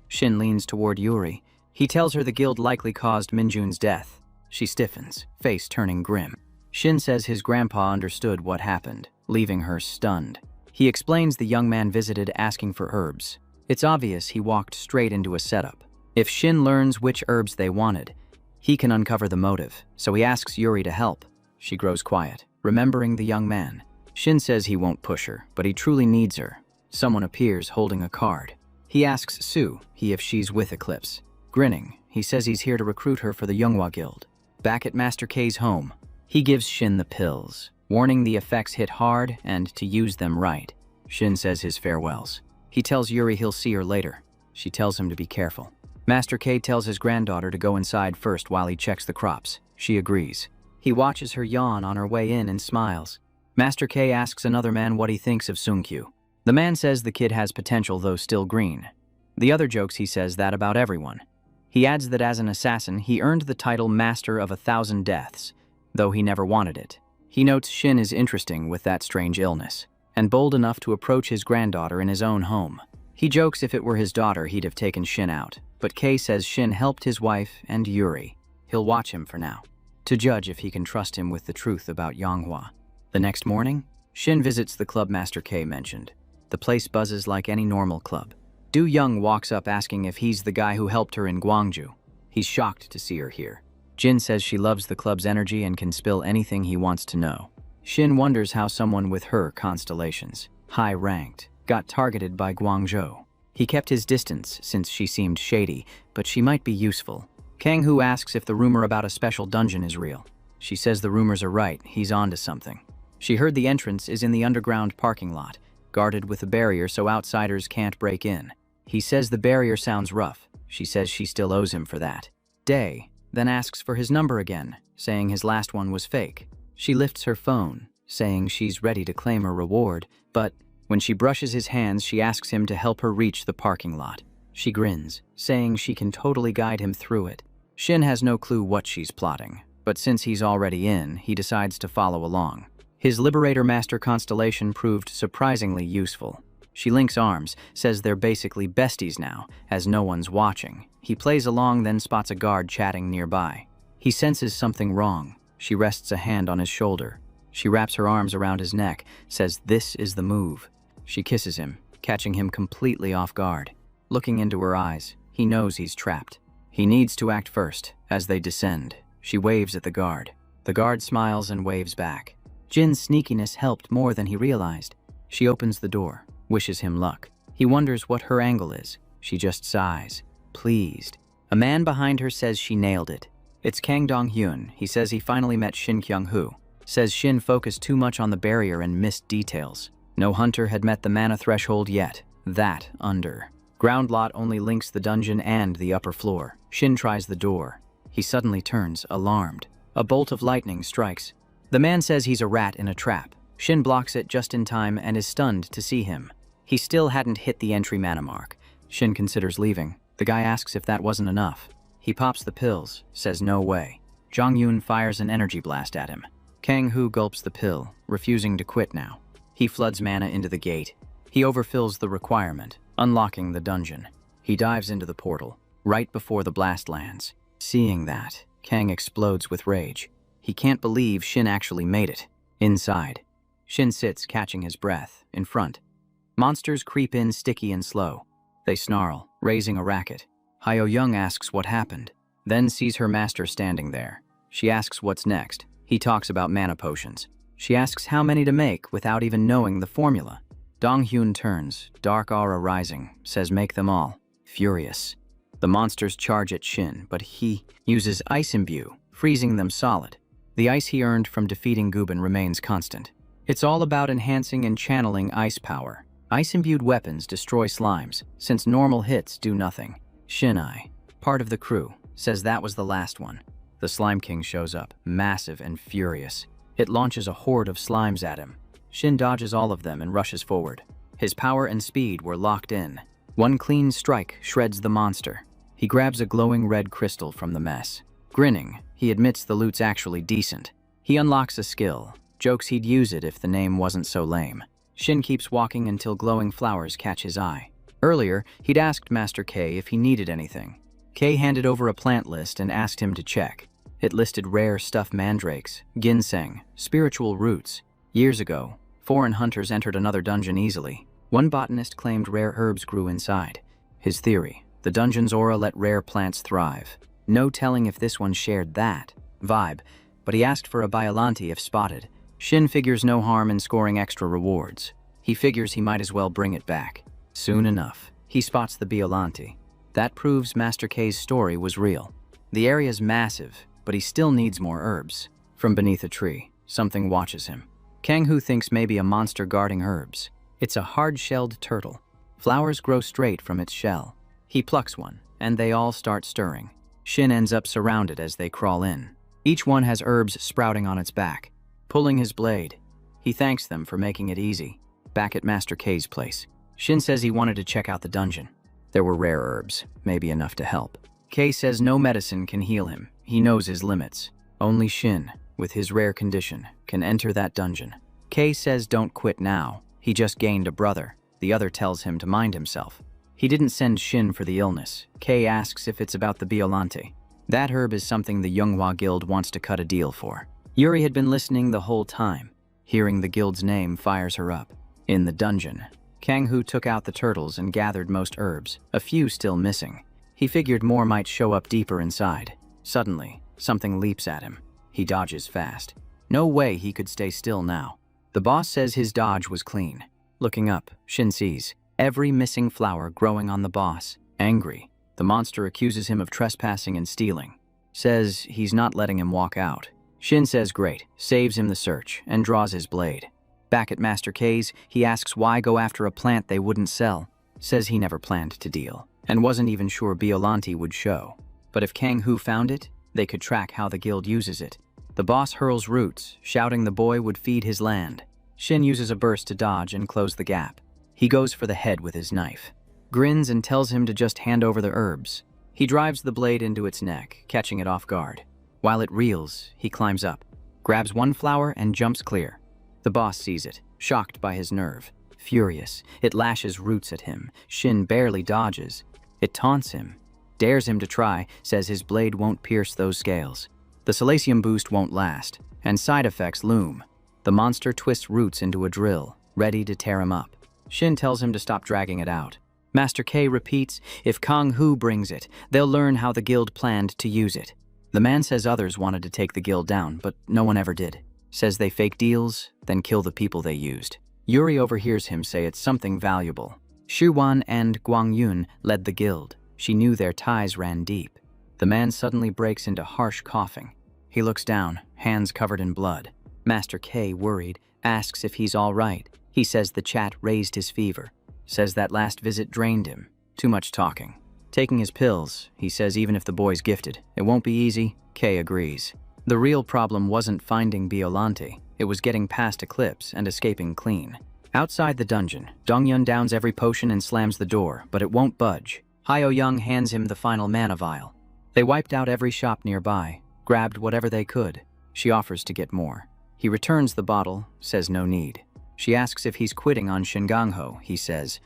Shin leans toward Yuri. He tells her the guild likely caused Minjun's death. She stiffens, face turning grim. Shin says his grandpa understood what happened, leaving her stunned. He explains the young man visited asking for herbs. It's obvious he walked straight into a setup. If Shin learns which herbs they wanted, he can uncover the motive, so he asks Yuri to help. She grows quiet, remembering the young man. Shin says he won't push her, but he truly needs her. Someone appears holding a card. He asks Sue if she's with Eclipse. Grinning, he says he's here to recruit her for the Younghwa Guild. Back at Master K's home, he gives Shin the pills, warning the effects hit hard and to use them right. Shin says his farewells. He tells Yuri he'll see her later. She tells him to be careful. Master K tells his granddaughter to go inside first while he checks the crops. She agrees. He watches her yawn on her way in and smiles. Master K asks another man what he thinks of Sungkyu. The man says the kid has potential though still green. The other jokes he says that about everyone. He adds that as an assassin, he earned the title Master of 1,000 Deaths, though he never wanted it. He notes Shin is interesting with that strange illness, and bold enough to approach his granddaughter in his own home. He jokes if it were his daughter, he'd have taken Shin out, but Kei says Shin helped his wife and Yuri. He'll watch him for now, to judge if he can trust him with the truth about Younghwa. The next morning, Shin visits the club Master K mentioned. The place buzzes like any normal club. Du Young walks up asking if he's the guy who helped her in Gwangju. He's shocked to see her here. Jin says she loves the club's energy and can spill anything he wants to know. Shin wonders how someone with her constellations, high-ranked, got targeted by Guangzhou. He kept his distance since she seemed shady, but she might be useful. Kang Hu asks if the rumor about a special dungeon is real. She says the rumors are right, he's onto something. She heard the entrance is in the underground parking lot, guarded with a barrier so outsiders can't break in. He says the barrier sounds rough. She says she still owes him for that. Day then asks for his number again, saying his last one was fake. She lifts her phone, saying she's ready to claim her reward, but when she brushes his hands, she asks him to help her reach the parking lot. She grins, saying she can totally guide him through it. Shin has no clue what she's plotting, but since he's already in, he decides to follow along. His Liberator Master constellation proved surprisingly useful. She links arms, says they're basically besties now, as no one's watching. He plays along, then spots a guard chatting nearby. He senses something wrong. She rests a hand on his shoulder. She wraps her arms around his neck, says this is the move. She kisses him, catching him completely off guard. Looking into her eyes, he knows he's trapped. He needs to act first, as they descend. She waves at the guard. The guard smiles and waves back. Jin's sneakiness helped more than he realized. She opens the door, wishes him luck. He wonders what her angle is. She just sighs, pleased. A man behind her says she nailed it. It's Kang Dong-hyun. He says he finally met Shin Kyung-hoo. Says Shin focused too much on the barrier and missed details. No hunter had met the mana threshold yet. That under. Ground lot only links the dungeon and the upper floor. Shin tries the door. He suddenly turns, alarmed. A bolt of lightning strikes. The man says he's a rat in a trap. Shin blocks it just in time and is stunned to see him. He still hadn't hit the entry mana mark. Shin considers leaving. The guy asks if that wasn't enough. He pops the pills, says no way. Jong-yoon fires an energy blast at him. Kang-hoo gulps the pill, refusing to quit now. He floods mana into the gate. He overfills the requirement, unlocking the dungeon. He dives into the portal, right before the blast lands. Seeing that, Kang explodes with rage. He can't believe Shin actually made it. Inside, Shin sits catching his breath, in front. Monsters creep in sticky and slow. They snarl, raising a racket. Hyo-young asks what happened, then sees her master standing there. She asks what's next. He talks about mana potions. She asks how many to make without even knowing the formula. Dong-hyun turns, dark aura rising, says make them all. Furious. The monsters charge at Shin, but he uses Ice Imbue, freezing them solid. The ice he earned from defeating Gubin remains constant. It's all about enhancing and channeling ice power. Ice-imbued weapons destroy slimes, since normal hits do nothing. Shin-ai, part of the crew, says that was the last one. The Slime King shows up, massive and furious. It launches a horde of slimes at him. Shin dodges all of them and rushes forward. His power and speed were locked in. One clean strike shreds the monster. He grabs a glowing red crystal from the mess. Grinning, he admits the loot's actually decent. He unlocks a skill, jokes he'd use it if the name wasn't so lame. Shin keeps walking until glowing flowers catch his eye. Earlier, he'd asked Master K if he needed anything. K handed over a plant list and asked him to check. It listed rare stuffed mandrakes, ginseng, spiritual roots. Years ago, foreign hunters entered another dungeon easily. One botanist claimed rare herbs grew inside. His theory, the dungeon's aura let rare plants thrive. No telling if this one shared that vibe, but he asked for a Biollante if spotted. Shin figures no harm in scoring extra rewards. He figures he might as well bring it back. Soon enough, he spots the Biollante. That proves Master K's story was real. The area's massive, but he still needs more herbs. From beneath a tree, something watches him. Kang-hoo thinks maybe a monster guarding herbs. It's a hard-shelled turtle. Flowers grow straight from its shell. He plucks one, and they all start stirring. Shin ends up surrounded as they crawl in. Each one has herbs sprouting on its back. Pulling his blade, he thanks them for making it easy. Back at Master K's place, Shin says he wanted to check out the dungeon. There were rare herbs, maybe enough to help. K says no medicine can heal him. He knows his limits. Only Shin, with his rare condition, can enter that dungeon. K says don't quit now. He just gained a brother. The other tells him to mind himself. He didn't send Shin for the illness. K asks if it's about the Biollante. That herb is something the Younghwa Guild wants to cut a deal for. Yuri had been listening the whole time. Hearing the guild's name fires her up. In the dungeon, Kang-hoo took out the turtles and gathered most herbs, a few still missing. He figured more might show up deeper inside. Suddenly, something leaps at him. He dodges fast. No way he could stay still now. The boss says his dodge was clean. Looking up, Shin sees every missing flower growing on the boss. Angry, the monster accuses him of trespassing and stealing. Says he's not letting him walk out. Shin says great, saves him the search, and draws his blade. Back at Master K's, he asks why go after a plant they wouldn't sell. Says he never planned to deal, and wasn't even sure Biollante would show. But if Kang-hoo found it, they could track how the guild uses it. The boss hurls roots, shouting the boy would feed his land. Shin uses a burst to dodge and close the gap. He goes for the head with his knife. Grins and tells him to just hand over the herbs. He drives the blade into its neck, catching it off guard. While it reels, he climbs up, grabs one flower and jumps clear. The boss sees it, shocked by his nerve. Furious, it lashes roots at him. Shin barely dodges. It taunts him, dares him to try, says his blade won't pierce those scales. The Salacium boost won't last, and side effects loom. The monster twists roots into a drill, ready to tear him up. Shin tells him to stop dragging it out. Master K repeats, if Kang-hoo brings it, they'll learn how the guild planned to use it. The man says others wanted to take the guild down, but no one ever did. Says they fake deals, then kill the people they used. Yuri overhears him say it's something valuable. Shuwan and Guangyun led the guild. She knew their ties ran deep. The man suddenly breaks into harsh coughing. He looks down, hands covered in blood. Master K, worried, asks if he's all right. He says the chat raised his fever. Says that last visit drained him. Too much talking. Taking his pills, he says even if the boy's gifted, it won't be easy. K agrees. The real problem wasn't finding Biollante. It was getting past Eclipse and escaping clean. Outside the dungeon, Dongyun downs every potion and slams the door, but it won't budge. Hyo-young hands him the final mana vial. They wiped out every shop nearby, grabbed whatever they could. She offers to get more. He returns the bottle, says no need. She asks if he's quitting on Shingang-ho. He says,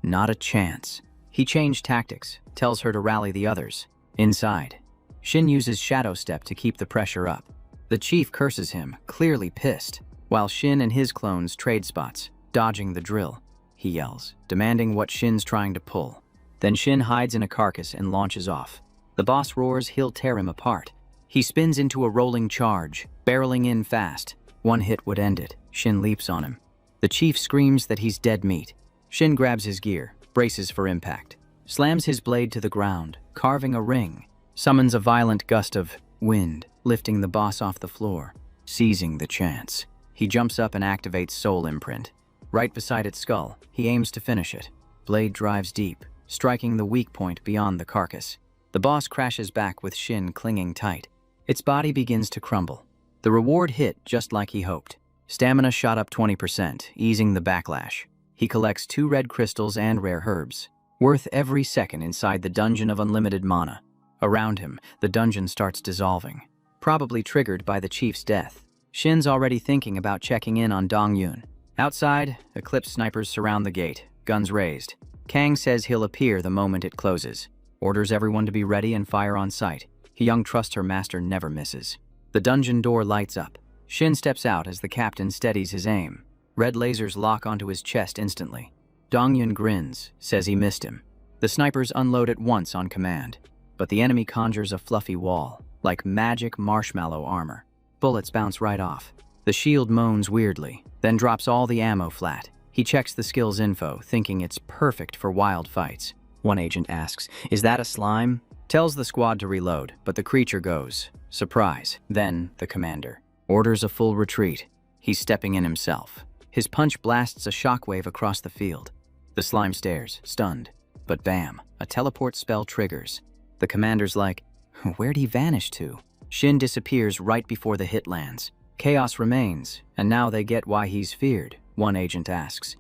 not a chance. He changed tactics, tells her to rally the others. Inside, Shin uses Shadow Step to keep the pressure up. The chief curses him, clearly pissed, while Shin and his clones trade spots, dodging the drill. He yells, demanding what Shin's trying to pull. Then Shin hides in a carcass and launches off. The boss roars he'll tear him apart. He spins into a rolling charge, barreling in fast. One hit would end it. Shin leaps on him. The chief screams that he's dead meat. Shin grabs his gear, braces for impact, slams his blade to the ground, carving a ring, summons a violent gust of wind, lifting the boss off the floor. Seizing the chance, he jumps up and activates Soul Imprint. Right beside its skull, he aims to finish it. Blade drives deep, striking the weak point beyond the carcass. The boss crashes back with Shin clinging tight. Its body begins to crumble. The reward hit just like he hoped. Stamina shot up 20%, easing the backlash. He collects 2 red crystals and rare herbs, worth every second inside the Dungeon of Unlimited Mana. Around him, the dungeon starts dissolving, probably triggered by the chief's death. Shin's already thinking about checking in on Dong-Yun. Outside, Eclipse snipers surround the gate, guns raised. Kang says he'll appear the moment it closes, orders everyone to be ready and fire on sight. Hyung trusts her master never misses. The dungeon door lights up. Shin steps out as the captain steadies his aim. Red lasers lock onto his chest instantly. Dong-Yun grins, says he missed him. The snipers unload at once on command, but the enemy conjures a fluffy wall, like magic marshmallow armor. Bullets bounce right off. The shield moans weirdly, then drops all the ammo flat. He checks the skills info, thinking it's perfect for wild fights. One agent asks, "Is that a slime?" Tells the squad to reload, but the creature goes. Surprise. Then the commander orders a full retreat. He's stepping in himself. His punch blasts a shockwave across the field. The slime stares, stunned. But bam, a teleport spell triggers. The commander's like, "Where'd he vanish to?" Shin disappears right before the hit lands. Chaos remains, and now they get why he's feared, one agent asks.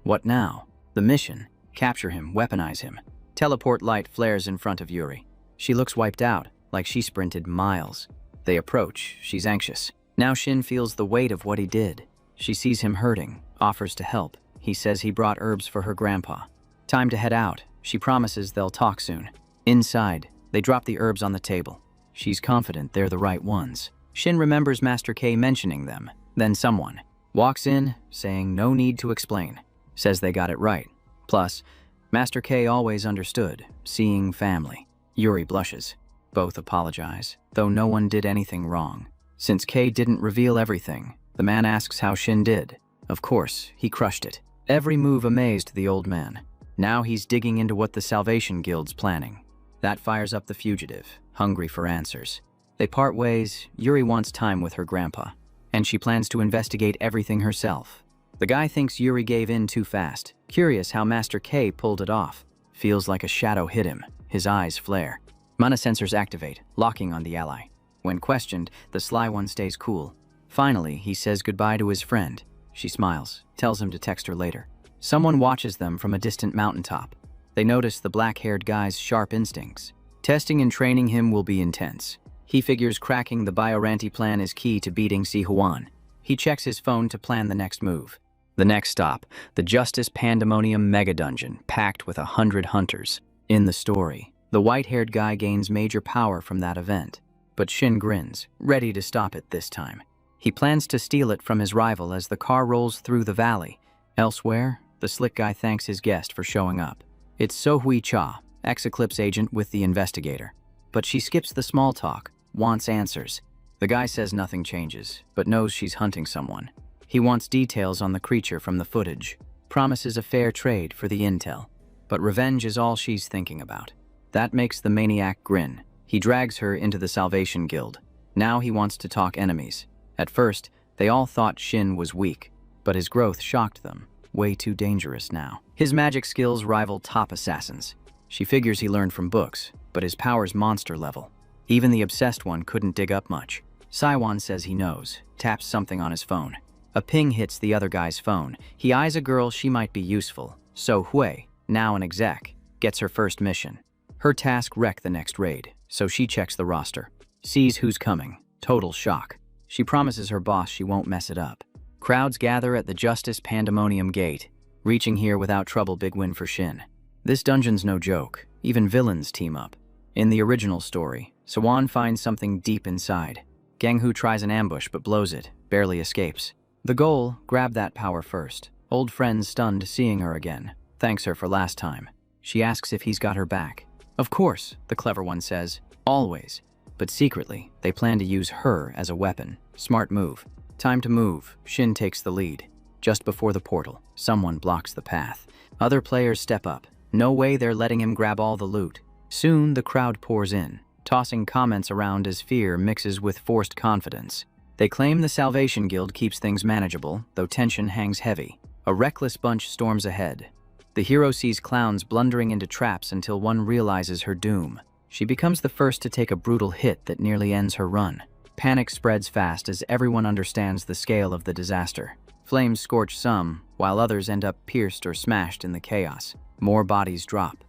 What now? The mission. Capture him, weaponize him. Teleport light flares in front of Yuri. She looks wiped out, like she sprinted miles. They approach, she's anxious. Now Shin feels the weight of what he did. She sees him hurting, offers to help. He says he brought herbs for her grandpa. Time to head out. She promises they'll talk soon. Inside, they drop the herbs on the table. She's confident they're the right ones. Shin remembers Master K mentioning them. Then someone walks in, saying no need to explain. Says they got it right. Plus, Master K always understood, seeing family. Yuri blushes. Both apologize, though no one did anything wrong. Since K didn't reveal everything, the man asks how Shin did. Of course, he crushed it. Every move amazed the old man. Now he's digging into what the Salvation Guild's planning. That fires up the fugitive, hungry for answers. They part ways. Yuri wants time with her grandpa, and she plans to investigate everything herself. The guy thinks Yuri gave in too fast, curious how Master K pulled it off. Feels like a shadow hit him. His eyes flare. Mana sensors activate, locking on the ally. When questioned, the sly one stays cool. Finally, he says goodbye to his friend. She smiles, tells him to text her later. Someone watches them from a distant mountaintop. They notice the black-haired guy's sharp instincts. Testing and training him will be intense. He figures cracking the Bioranti plan is key to beating Si Huan. He checks his phone to plan the next move. The next stop, the Justice Pandemonium Mega Dungeon, packed with 100 hunters. In the story, the white-haired guy gains major power from that event. But Shin grins, ready to stop it this time. He plans to steal it from his rival as the car rolls through the valley. Elsewhere, the slick guy thanks his guest for showing up. It's So Hui Cha, ex-Eclipse agent with the investigator. But she skips the small talk, wants answers. The guy says nothing changes, but knows she's hunting someone. He wants details on the creature from the footage, promises a fair trade for the intel. But revenge is all she's thinking about. That makes the maniac grin. He drags her into the Salvation Guild. Now he wants to talk enemies. At first, they all thought Shin was weak, but his growth shocked them. Way too dangerous now. His magic skills rival top assassins. She figures he learned from books, but his power's monster level. Even the obsessed one couldn't dig up much. Saiwan says he knows, taps something on his phone. A ping hits the other guy's phone. He eyes a girl she might be useful. So Hui, now an exec, gets her first mission. Her task wreck the next raid, so she checks the roster. Sees who's coming. Total shock. She promises her boss she won't mess it up. Crowds gather at the Justice Pandemonium Gate. Reaching here without trouble, big win for Shin. This dungeon's no joke. Even villains team up. In the original story, Swan finds something deep inside. Ganghu tries an ambush but blows it, barely escapes. The goal, grab that power first. Old friends stunned seeing her again. Thanks her for last time. She asks if he's got her back. Of course, the clever one says. Always. But secretly, they plan to use her as a weapon. Smart move. Time to move. Shin takes the lead. Just before the portal, someone blocks the path. Other players step up. No way they're letting him grab all the loot. Soon, the crowd pours in, tossing comments around as fear mixes with forced confidence. They claim the Salvation Guild keeps things manageable, though tension hangs heavy. A reckless bunch storms ahead. The hero sees clowns blundering into traps until one realizes her doom. She becomes the first to take a brutal hit that nearly ends her run. Panic spreads fast as everyone understands the scale of the disaster. Flames scorch some, while others end up pierced or smashed in the chaos. More bodies drop.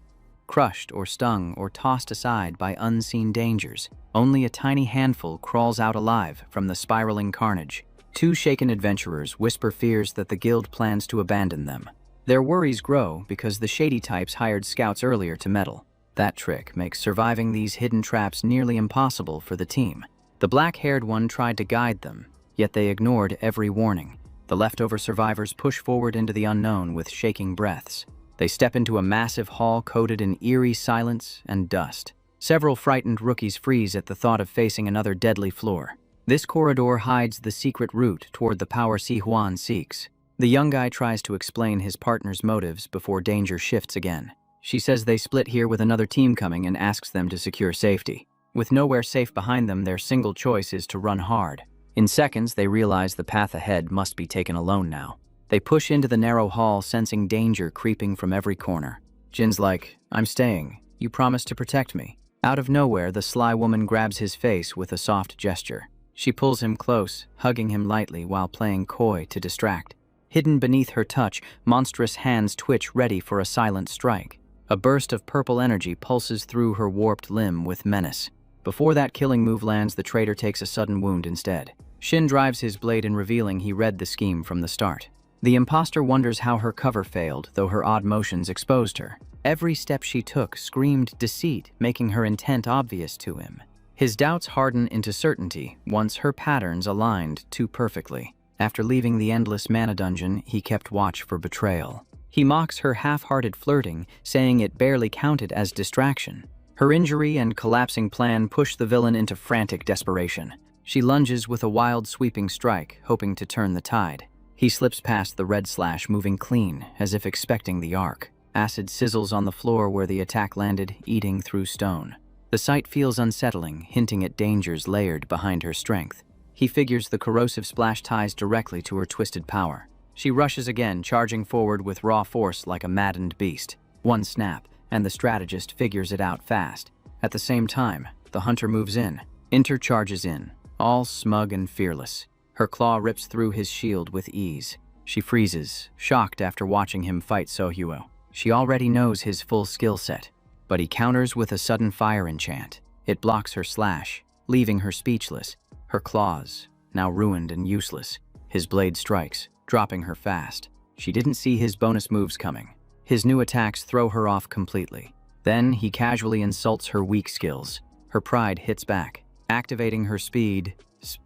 Crushed or stung or tossed aside by unseen dangers. Only a tiny handful crawls out alive from the spiraling carnage. Two shaken adventurers whisper fears that the guild plans to abandon them. Their worries grow because the shady types hired scouts earlier to meddle. That trick makes surviving these hidden traps nearly impossible for the team. The black-haired one tried to guide them, yet they ignored every warning. The leftover survivors push forward into the unknown with shaking breaths. They step into a massive hall coated in eerie silence and dust. Several frightened rookies freeze at the thought of facing another deadly floor. This corridor hides the secret route toward the power Si Huan seeks. The young guy tries to explain his partner's motives before danger shifts again. She says they split here with another team coming and asks them to secure safety. With nowhere safe behind them, their single choice is to run hard. In seconds, they realize the path ahead must be taken alone now. They push into the narrow hall, sensing danger creeping from every corner. Jin's like, "I'm staying. You promised to protect me." Out of nowhere, the sly woman grabs his face with a soft gesture. She pulls him close, hugging him lightly while playing coy to distract. Hidden beneath her touch, monstrous hands twitch ready for a silent strike. A burst of purple energy pulses through her warped limb with menace. Before that killing move lands, the traitor takes a sudden wound instead. Shin drives his blade in, revealing he read the scheme from the start. The imposter wonders how her cover failed, though her odd motions exposed her. Every step she took screamed deceit, making her intent obvious to him. His doubts harden into certainty once her patterns aligned too perfectly. After leaving the endless mana dungeon, he kept watch for betrayal. He mocks her half-hearted flirting, saying it barely counted as distraction. Her injury and collapsing plan push the villain into frantic desperation. She lunges with a wild sweeping strike, hoping to turn the tide. He slips past the red slash, moving clean, as if expecting the arc. Acid sizzles on the floor where the attack landed, eating through stone. The sight feels unsettling, hinting at dangers layered behind her strength. He figures the corrosive splash ties directly to her twisted power. She rushes again, charging forward with raw force like a maddened beast. One snap, and the strategist figures it out fast. At the same time, the hunter moves in. Inter charges in, all smug and fearless. Her claw rips through his shield with ease. She freezes, shocked after watching him fight Sohyuo. She already knows his full skill set, but he counters with a sudden fire enchant. It blocks her slash, leaving her speechless. Her claws, now ruined and useless. His blade strikes, dropping her fast. She didn't see his bonus moves coming. His new attacks throw her off completely. Then he casually insults her weak skills. Her pride hits back, activating her speed,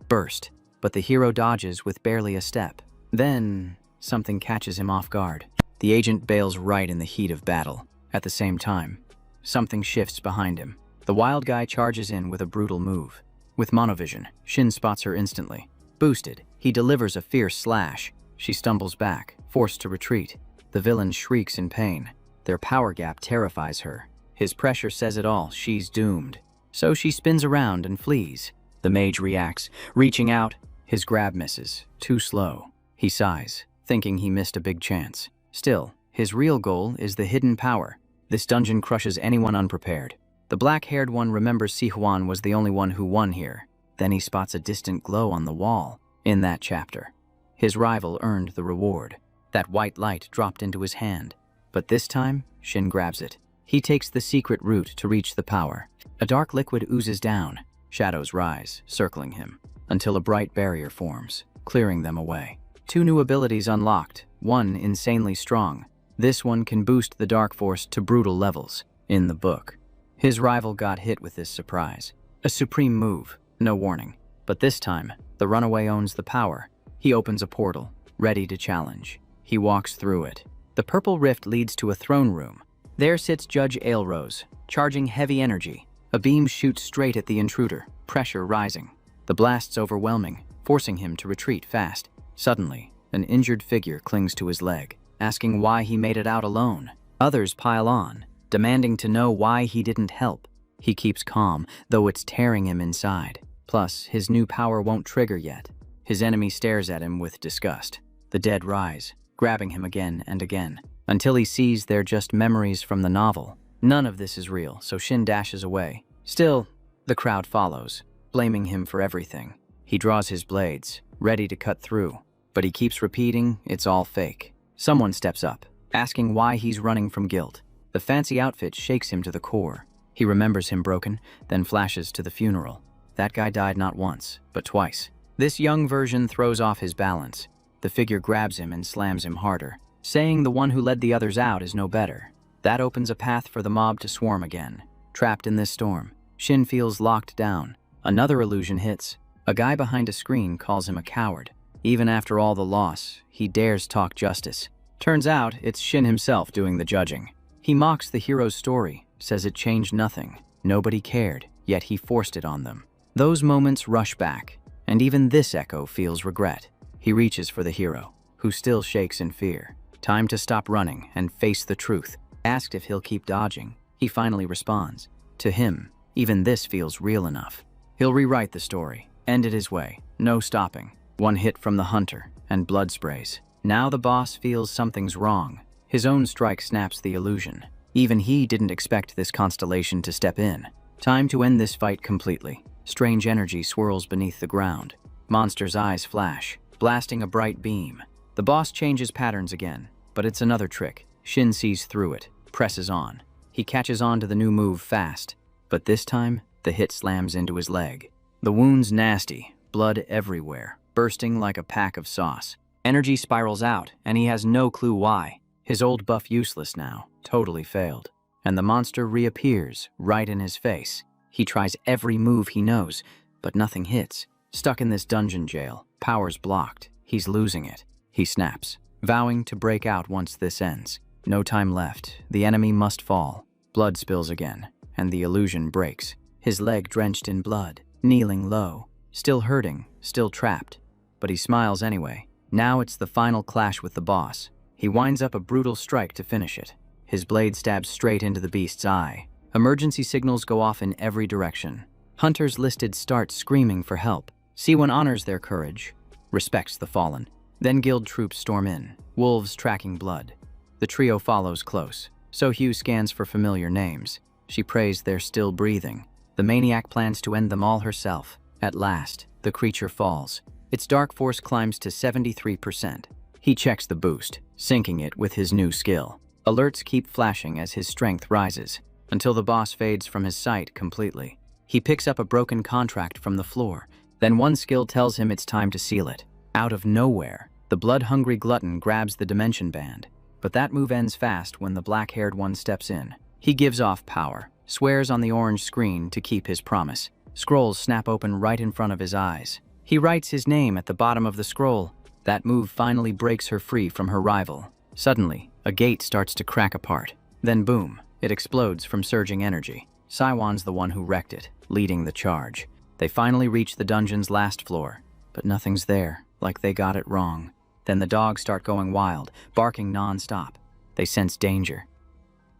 burst. But the hero dodges with barely a step. Then, something catches him off guard. The agent bails right in the heat of battle. At the same time, something shifts behind him. The wild guy charges in with a brutal move. With monovision, Shin spots her instantly. Boosted, he delivers a fierce slash. She stumbles back, forced to retreat. The villain shrieks in pain. Their power gap terrifies her. His pressure says it all, she's doomed. So she spins around and flees. The mage reacts, reaching out. His grab misses, too slow. He sighs, thinking he missed a big chance. Still, his real goal is the hidden power. This dungeon crushes anyone unprepared. The black-haired one remembers Si Huan was the only one who won here. Then he spots a distant glow on the wall. In that chapter, his rival earned the reward. That white light dropped into his hand. But this time, Shin grabs it. He takes the secret route to reach the power. A dark liquid oozes down. Shadows rise, circling him, until a bright barrier forms, clearing them away. Two new abilities unlocked, one insanely strong. This one can boost the dark force to brutal levels. In the book, His rival got hit with this surprise. A supreme move, no warning. But this time, the runaway owns the power. He opens a portal, ready to challenge. He walks through it. The purple rift leads to a throne room. There sits Judge Aelrose, charging heavy energy. A beam shoots straight at the intruder, pressure rising. The blast's overwhelming, forcing him to retreat fast. Suddenly, an injured figure clings to his leg, asking why he made it out alone. Others pile on, demanding to know why he didn't help. He keeps calm, though it's tearing him inside. Plus, his new power won't trigger yet. His enemy stares at him with disgust. The dead rise, grabbing him again and again, until he sees they're just memories from the novel. None of this is real, so Shin dashes away. Still, the crowd follows, blaming him for everything. He draws his blades, ready to cut through, but he keeps repeating it's all fake. Someone steps up, asking why he's running from guilt. The fancy outfit shakes him to the core. He remembers him broken, then flashes to the funeral. That guy died not once, but twice. This young version throws off his balance. The figure grabs him and slams him harder, saying the one who led the others out is no better. That opens a path for the mob to swarm again. Trapped in this storm, Shin feels locked down. Another illusion hits. A guy behind a screen calls him a coward. Even after all the loss, he dares talk justice. Turns out, it's Shin himself doing the judging. He mocks the hero's story, says it changed nothing. Nobody cared, yet he forced it on them. Those moments rush back, and even this echo feels regret. He reaches for the hero, who still shakes in fear. Time to stop running and face the truth. Asked if he'll keep dodging, he finally responds. To him, even this feels real enough. He'll rewrite the story, end it his way, no stopping. One hit from the hunter, and blood sprays. Now the boss feels something's wrong. His own strike snaps the illusion. Even he didn't expect this constellation to step in. Time to end this fight completely. Strange energy swirls beneath the ground. Monster's eyes flash, blasting a bright beam. The boss changes patterns again, but it's another trick. Shin sees through it, presses on. He catches on to the new move fast, but this time, the hit slams into his leg. The wound's nasty, blood everywhere, bursting like a pack of sauce. Energy spirals out, and he has no clue why. His old buff useless now, totally failed. And the monster reappears, right in his face. He tries every move he knows, but nothing hits. Stuck in this dungeon jail, powers blocked. He's losing it. He snaps, vowing to break out once this ends. No time left. The enemy must fall. Blood spills again, and the illusion breaks. His leg drenched in blood, kneeling low, still hurting, still trapped. But he smiles anyway. Now it's the final clash with the boss. He winds up a brutal strike to finish it. His blade stabs straight into the beast's eye. Emergency signals go off in every direction. Hunters listed start screaming for help. C1 honors their courage, respects the fallen. Then guild troops storm in, wolves tracking blood. The trio follows close. So Hugh scans for familiar names. She prays they're still breathing. The maniac plans to end them all herself. At last, the creature falls. Its dark force climbs to 73%. He checks the boost, syncing it with his new skill. Alerts keep flashing as his strength rises, until the boss fades from his sight completely. He picks up a broken contract from the floor. Then one skill tells him it's time to seal it. Out of nowhere, the blood-hungry glutton grabs the dimension band. But that move ends fast when the black-haired one steps in. He gives off power, swears on the orange screen to keep his promise. Scrolls snap open right in front of his eyes. He writes his name at the bottom of the scroll. That move finally breaks her free from her rival. Suddenly, a gate starts to crack apart. Then boom, it explodes from surging energy. Saiwan's the one who wrecked it, leading the charge. They finally reach the dungeon's last floor, but nothing's there, like they got it wrong. Then the dogs start going wild, barking non-stop. They sense danger.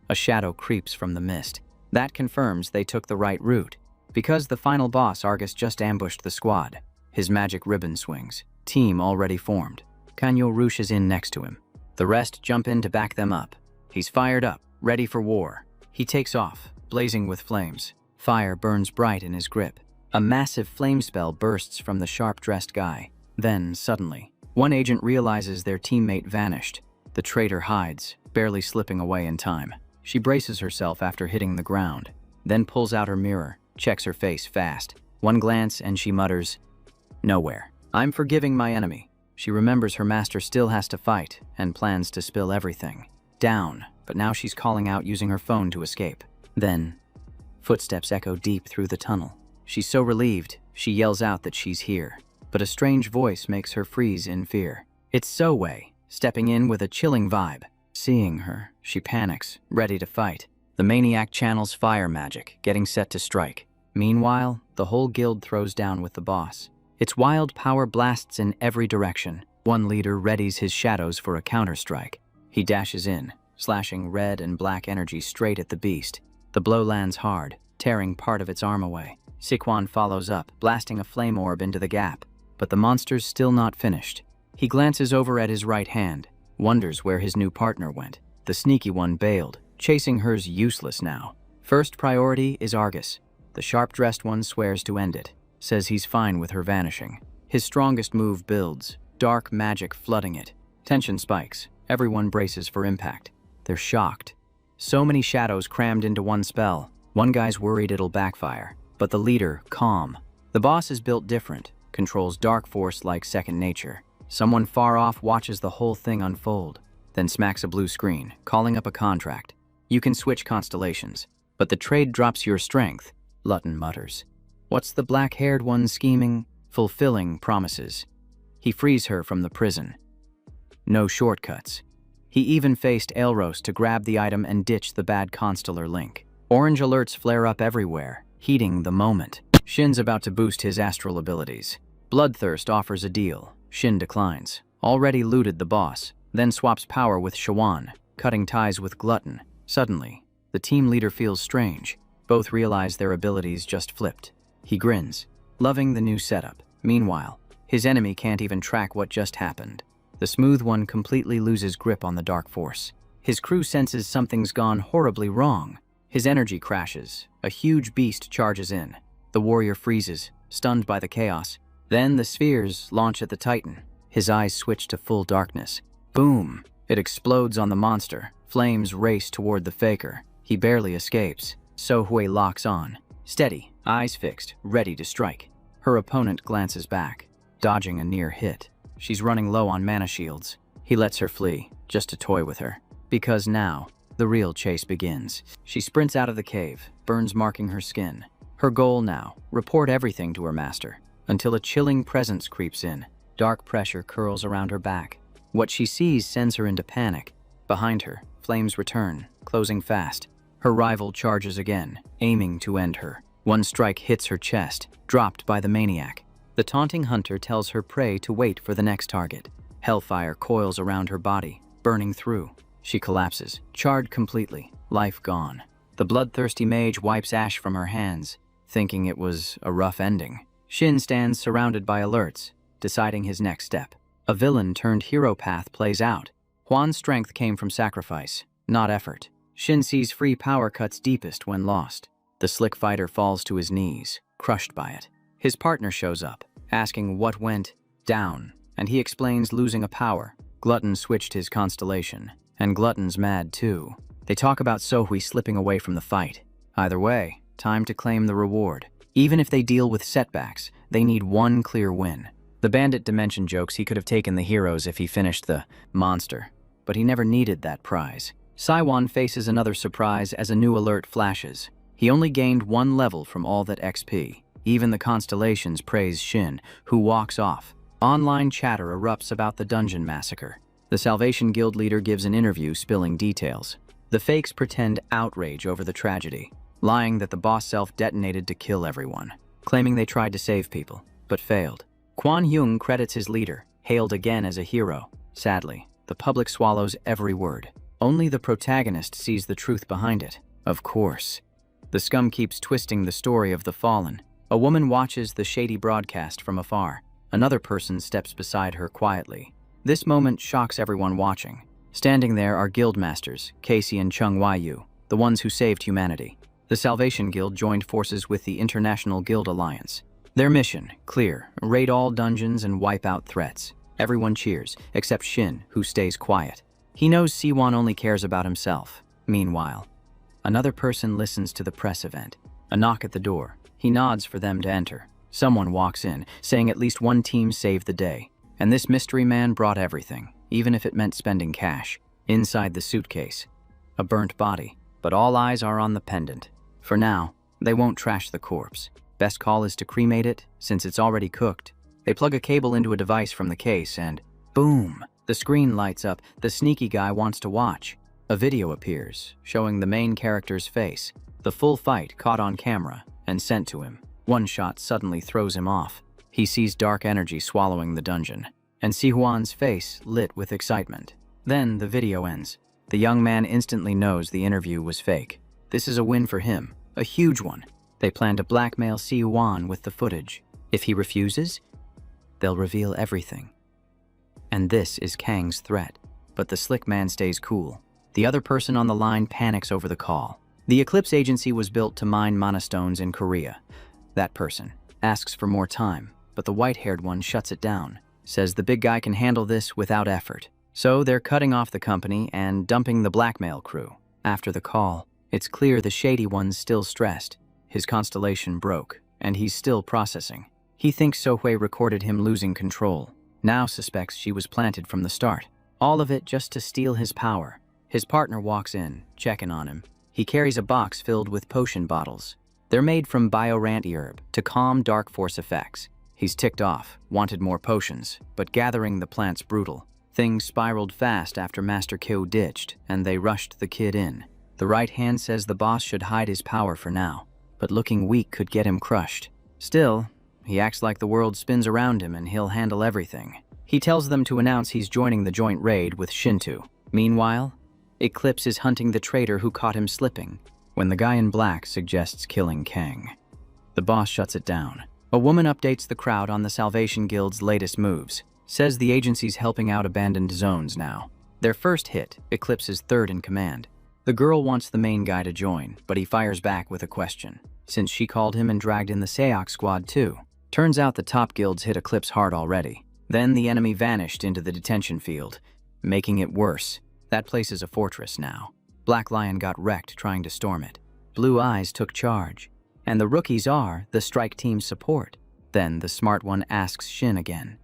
A shadow creeps from the mist. That confirms they took the right route. Because the final boss Argus just ambushed the squad. His magic ribbon swings. Team already formed. Kanyo Roosh is in next to him. The rest jump in to back them up. He's fired up, ready for war. He takes off, blazing with flames. Fire burns bright in his grip. A massive flame spell bursts from the sharp-dressed guy. Then, suddenly, one agent realizes their teammate vanished. The traitor hides, barely slipping away in time. She braces herself after hitting the ground, then pulls out her mirror, checks her face fast. One glance and she mutters, "Nowhere. I'm forgiving my enemy." She remembers her master still has to fight and plans to spill everything. Down, but now she's calling out using her phone to escape. Then, Footsteps echo deep through the tunnel. She's so relieved, she yells out that she's here. But a strange voice makes her freeze in fear. It's So-Wei, stepping in with a chilling vibe. Seeing her, she panics, ready to fight. The maniac channels fire magic, getting set to strike. Meanwhile, the whole guild throws down with the boss. Its wild power blasts in every direction. One leader readies his shadows for a counterstrike. He dashes in, slashing red and black energy straight at the beast. The blow lands hard, tearing part of its arm away. Siquan follows up, blasting a flame orb into the gap. But the monster's still not finished. He glances over at his right hand, wonders where his new partner went. The sneaky one bailed, chasing her's useless now. First priority is Argus. The sharp-dressed one swears to end it, says he's fine with her vanishing. His strongest move builds, dark magic flooding it. Tension spikes, everyone braces for impact. They're shocked. So many shadows crammed into one spell. One guy's worried it'll backfire, but the leader, calm. The boss is built different, controls dark force like second nature. Someone far off watches the whole thing unfold, then smacks a blue screen, calling up a contract. You can switch constellations, but the trade drops your strength, Lutton mutters. What's the black-haired one scheming? Fulfilling promises. He frees her from the prison. No shortcuts. He even faced Elros to grab the item and ditch the bad constellar link. Orange alerts flare up everywhere, heating the moment. Shin's about to boost his astral abilities. Bloodthirst offers a deal. Shin declines. Already looted the boss, then swaps power with Shawan, cutting ties with Glutton. Suddenly, the team leader feels strange. Both realize their abilities just flipped. He grins, loving the new setup. Meanwhile, his enemy can't even track what just happened. The smooth one completely loses grip on the dark force. His crew senses something's gone horribly wrong. His energy crashes. A huge beast charges in. The warrior freezes, stunned by the chaos. Then the spheres launch at the Titan. His eyes switch to full darkness. Boom! It explodes on the monster. Flames race toward the faker. He barely escapes. So-Wei locks on. Steady, eyes fixed, ready to strike. Her opponent glances back, dodging a near hit. She's running low on mana shields. He lets her flee, just to toy with her. Because now, the real chase begins. She sprints out of the cave, burns marking her skin. Her goal now, report everything to her master, until a chilling presence creeps in. Dark pressure curls around her back. What she sees sends her into panic. Behind her, flames return, closing fast. Her rival charges again, aiming to end her. One strike hits her chest, dropped by the maniac. The taunting hunter tells her prey to wait for the next target. Hellfire coils around her body, burning through. She collapses, charred completely, life gone. The bloodthirsty mage wipes ash from her hands, thinking it was a rough ending. Shin stands surrounded by alerts, deciding his next step. A villain-turned-hero path plays out. Huan's strength came from sacrifice, not effort. Shin sees free power cuts deepest when lost. The slick fighter falls to his knees, crushed by it. His partner shows up, asking what went down, and he explains losing a power. Glutton switched his constellation, and Glutton's mad too. They talk about So-Wei slipping away from the fight. Either way, time to claim the reward. Even if they deal with setbacks, they need one clear win. The bandit dimension jokes he could have taken the heroes if he finished the monster, but he never needed that prize. Saiwan faces another surprise as a new alert flashes. He only gained 1 level from all that XP. Even the constellations praise Shin, who walks off. Online chatter erupts about the dungeon massacre. The Salvation Guild leader gives an interview spilling details. The fakes pretend outrage over the tragedy, lying that the boss self-detonated to kill everyone, claiming they tried to save people, but failed. Quan Yung credits his leader, hailed again as a hero. Sadly, the public swallows every word. Only the protagonist sees the truth behind it. Of course. The scum keeps twisting the story of the fallen. A woman watches the shady broadcast from afar. Another person steps beside her quietly. This moment shocks everyone watching. Standing there are guildmasters, Casey and Chung Waiyu, the ones who saved humanity. The Salvation Guild joined forces with the International Guild Alliance. Their mission, clear, raid all dungeons and wipe out threats. Everyone cheers, except Shin, who stays quiet. He knows Siwon only cares about himself. Meanwhile, another person listens to the press event. A knock at the door. He nods for them to enter. Someone walks in, saying at least one team saved the day. And this mystery man brought everything, even if it meant spending cash. Inside the suitcase, a burnt body, but all eyes are on the pendant. For now, They won't trash the corpse. Best call is to cremate it, since it's already cooked. They plug a cable into a device from the case and boom! The screen lights up. The sneaky guy wants to watch. A video appears, showing the main character's face. The full fight caught on camera and sent to him. One shot suddenly throws him off. He sees dark energy swallowing the dungeon, and Si-Huan's face lit with excitement. Then the video ends. The young man instantly knows the interview was fake. This is a win for him, a huge one. They plan to blackmail Si-Huan with the footage. If he refuses, they'll reveal everything. And this is Kang's threat. But the slick man stays cool. The other person on the line panics over the call. The Eclipse Agency was built to mine mana stones in Korea. That person asks for more time, but the white-haired one shuts it down, says the big guy can handle this without effort. So they're cutting off the company and dumping the blackmail crew. After the call, it's clear the shady one's still stressed. His constellation broke, and he's still processing. He thinks Sohui recorded him losing control. Now suspects she was planted from the start. All of it just to steal his power. His partner walks in, checking on him. He carries a box filled with potion bottles. They're made from biorant herb to calm dark force effects. He's ticked off, wanted more potions, but gathering the plant's brutal. Things spiraled fast after Master Kyo ditched, and they rushed the kid in. The right hand says the boss should hide his power for now, but looking weak could get him crushed. Still, he acts like the world spins around him and he'll handle everything. He tells them to announce he's joining the joint raid with Shinto. Meanwhile, Eclipse is hunting the traitor who caught him slipping, when the guy in black suggests killing Kang. The boss shuts it down. A woman updates the crowd on the Salvation Guild's latest moves, says the agency's helping out abandoned zones now. Their first hit, Eclipse is third in command. The girl wants the main guy to join, but he fires back with a question, since she called him and dragged in the Seok squad too. Turns out the top guilds hit Eclipse hard already. Then the enemy vanished into the detention field, making it worse. That place is a fortress now. Black Lion got wrecked trying to storm it. Blue Eyes took charge, and the rookies are the strike team's support. Then the smart one asks Shin again,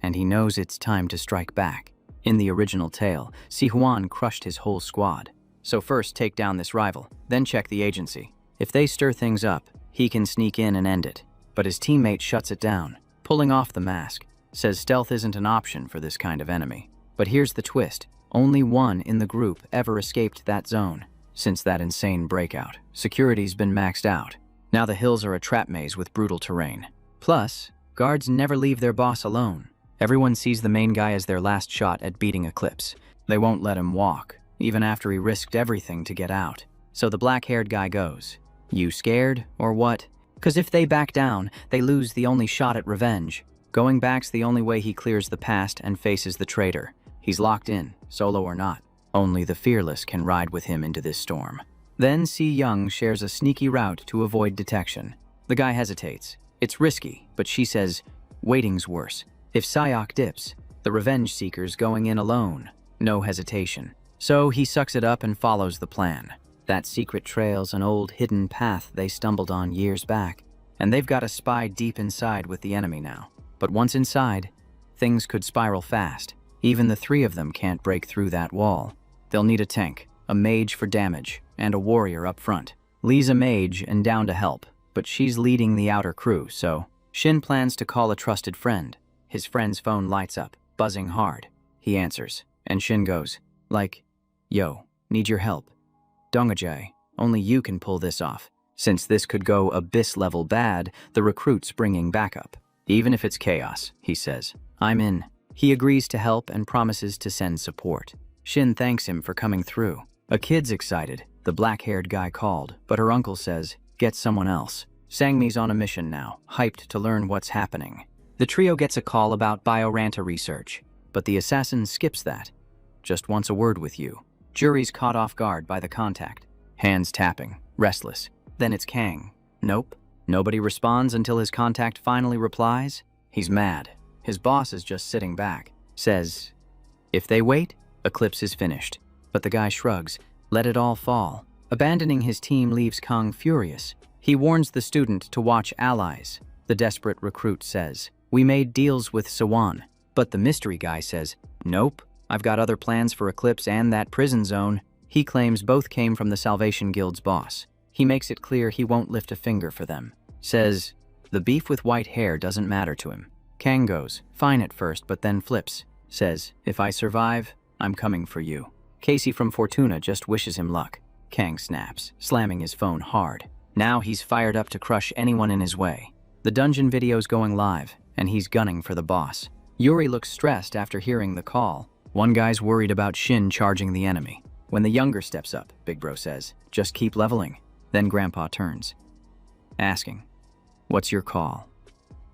and he knows it's time to strike back. In the original tale, Si-Huan crushed his whole squad. So first take down this rival, then check the agency. If they stir things up, he can sneak in and end it. But his teammate shuts it down, pulling off the mask, says stealth isn't an option for this kind of enemy. But here's the twist. Only one in the group ever escaped that zone. Since that insane breakout, security's been maxed out. Now the hills are a trap maze with brutal terrain. Plus, guards never leave their boss alone. Everyone sees the main guy as their last shot at beating Eclipse. They won't let him walk, even after he risked everything to get out. So the black-haired guy goes, "You scared, or what?" 'Cause if they back down, they lose the only shot at revenge. Going back's the only way he clears the past and faces the traitor. He's locked in, solo or not. Only the fearless can ride with him into this storm. Then Si Young shares a sneaky route to avoid detection. The guy hesitates. It's risky, but she says, waiting's worse. If Seok dips, the revenge seeker's going in alone. No hesitation. So he sucks it up and follows the plan. That secret trail's an old hidden path they stumbled on years back, and they've got a spy deep inside with the enemy now. But once inside, things could spiral fast. Even the three of them can't break through that wall. They'll need a tank, a mage for damage, and a warrior up front. Lee's a mage and down to help, but she's leading the outer crew, so Shin plans to call a trusted friend. His friend's phone lights up, buzzing hard. He answers, and Shin goes, like, "Yo, need your help. Dongajay, only you can pull this off. Since this could go abyss-level bad, the recruit's bringing backup. Even if it's chaos," he says. "I'm in." He agrees to help and promises to send support. Shin thanks him for coming through. A kid's excited. The black-haired guy called, but her uncle says, "Get someone else." Sangmi's on a mission now, hyped to learn what's happening. The trio gets a call about bioranta research, but the assassin skips that. "Just wants a word with you." Jury's caught off guard by the contact. Hands tapping, restless. Then it's Kang. Nope. Nobody responds until his contact finally replies. He's mad. His boss is just sitting back. Says, if they wait, Eclipse is finished. But the guy shrugs. Let it all fall. Abandoning his team leaves Kang furious. He warns the student to watch allies. The desperate recruit says, "We made deals with Sawan." But the mystery guy says, "Nope. I've got other plans for Eclipse and that prison zone." He claims both came from the Salvation Guild's boss. He makes it clear he won't lift a finger for them. Says, the beef with white hair doesn't matter to him. Kang goes, fine at first, but then flips. Says, if I survive, I'm coming for you. Casey from Fortuna just wishes him luck. Kang snaps, slamming his phone hard. Now he's fired up to crush anyone in his way. The dungeon video's going live, and he's gunning for the boss. Yuri looks stressed after hearing the call. One guy's worried about Shin charging the enemy. When the younger steps up, Big Bro says, just keep leveling. Then Grandpa turns, asking, what's your call?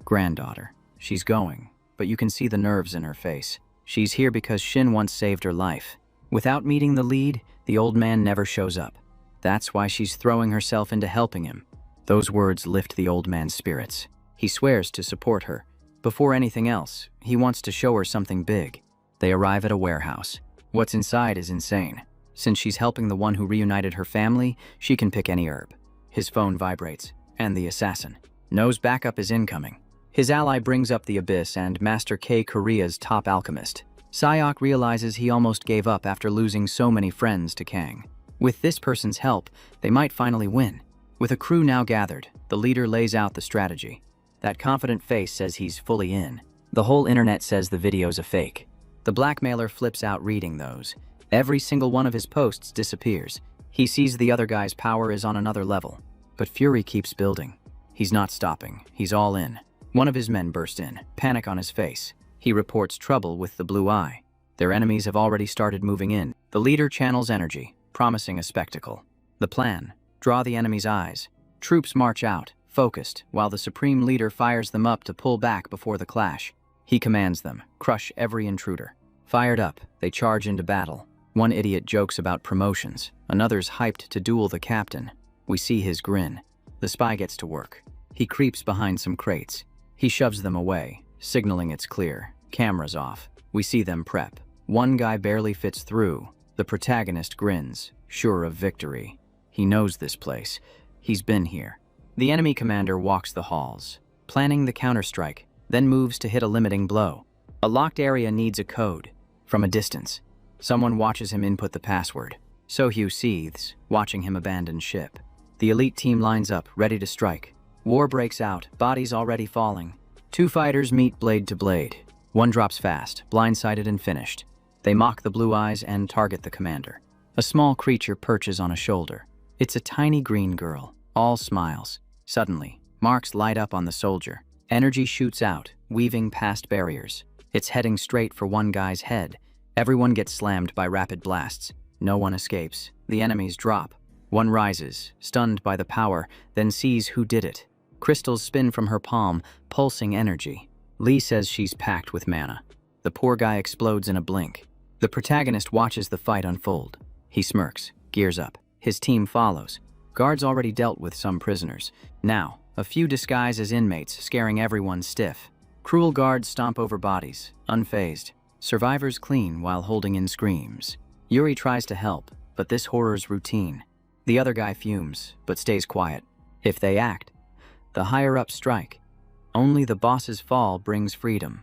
Granddaughter. She's going, but you can see the nerves in her face. She's here because Shin once saved her life. Without meeting the lead, the old man never shows up. That's why she's throwing herself into helping him. Those words lift the old man's spirits. He swears to support her. Before anything else, he wants to show her something big. They arrive at a warehouse. What's inside is insane. Since she's helping the one who reunited her family, she can pick any herb. His phone vibrates, and the assassin knows backup is incoming. His ally brings up the abyss and Master K, Korea's top alchemist. Sayok realizes he almost gave up after losing so many friends to Kang. With this person's help, they might finally win. With a crew now gathered, the leader lays out the strategy. That confident face says he's fully in. The whole internet says the video's a fake. The blackmailer flips out reading those. Every single one of his posts disappears. He sees the other guy's power is on another level. But fury keeps building. He's not stopping. He's all in. One of his men burst in, panic on his face. He reports trouble with the blue eye. Their enemies have already started moving in. The leader channels energy, promising a spectacle. The plan: draw the enemy's eyes. Troops march out, focused, while the supreme leader fires them up to pull back before the clash. He commands them, crush every intruder. Fired up, they charge into battle. One idiot jokes about promotions. Another's hyped to duel the captain. We see his grin. The spy gets to work. He creeps behind some crates. He shoves them away, signaling it's clear. Cameras off. We see them prep. One guy barely fits through. The protagonist grins, sure of victory. He knows this place. He's been here. The enemy commander walks the halls, planning the counterstrike, then moves to hit a limiting blow. A locked area needs a code. From a distance, someone watches him input the password. Sohyu seethes, watching him abandon ship. The elite team lines up, ready to strike. War breaks out, bodies already falling. Two fighters meet blade to blade. One drops fast, blindsided and finished. They mock the blue eyes and target the commander. A small creature perches on a shoulder. It's a tiny green girl, all smiles. Suddenly, marks light up on the soldier. Energy shoots out, weaving past barriers. It's heading straight for one guy's head. Everyone gets slammed by rapid blasts. No one escapes. The enemies drop. One rises, stunned by the power, then sees who did it. Crystals spin from her palm, pulsing energy. Lee says she's packed with mana. The poor guy explodes in a blink. The protagonist watches the fight unfold. He smirks, gears up. His team follows. Guards already dealt with some prisoners. Now, a few disguised as inmates, scaring everyone stiff. Cruel guards stomp over bodies, unfazed. Survivors clean while holding in screams. Yuri tries to help, but this horror's routine. The other guy fumes, but stays quiet. If they act, the higher-ups strike. Only the boss's fall brings freedom.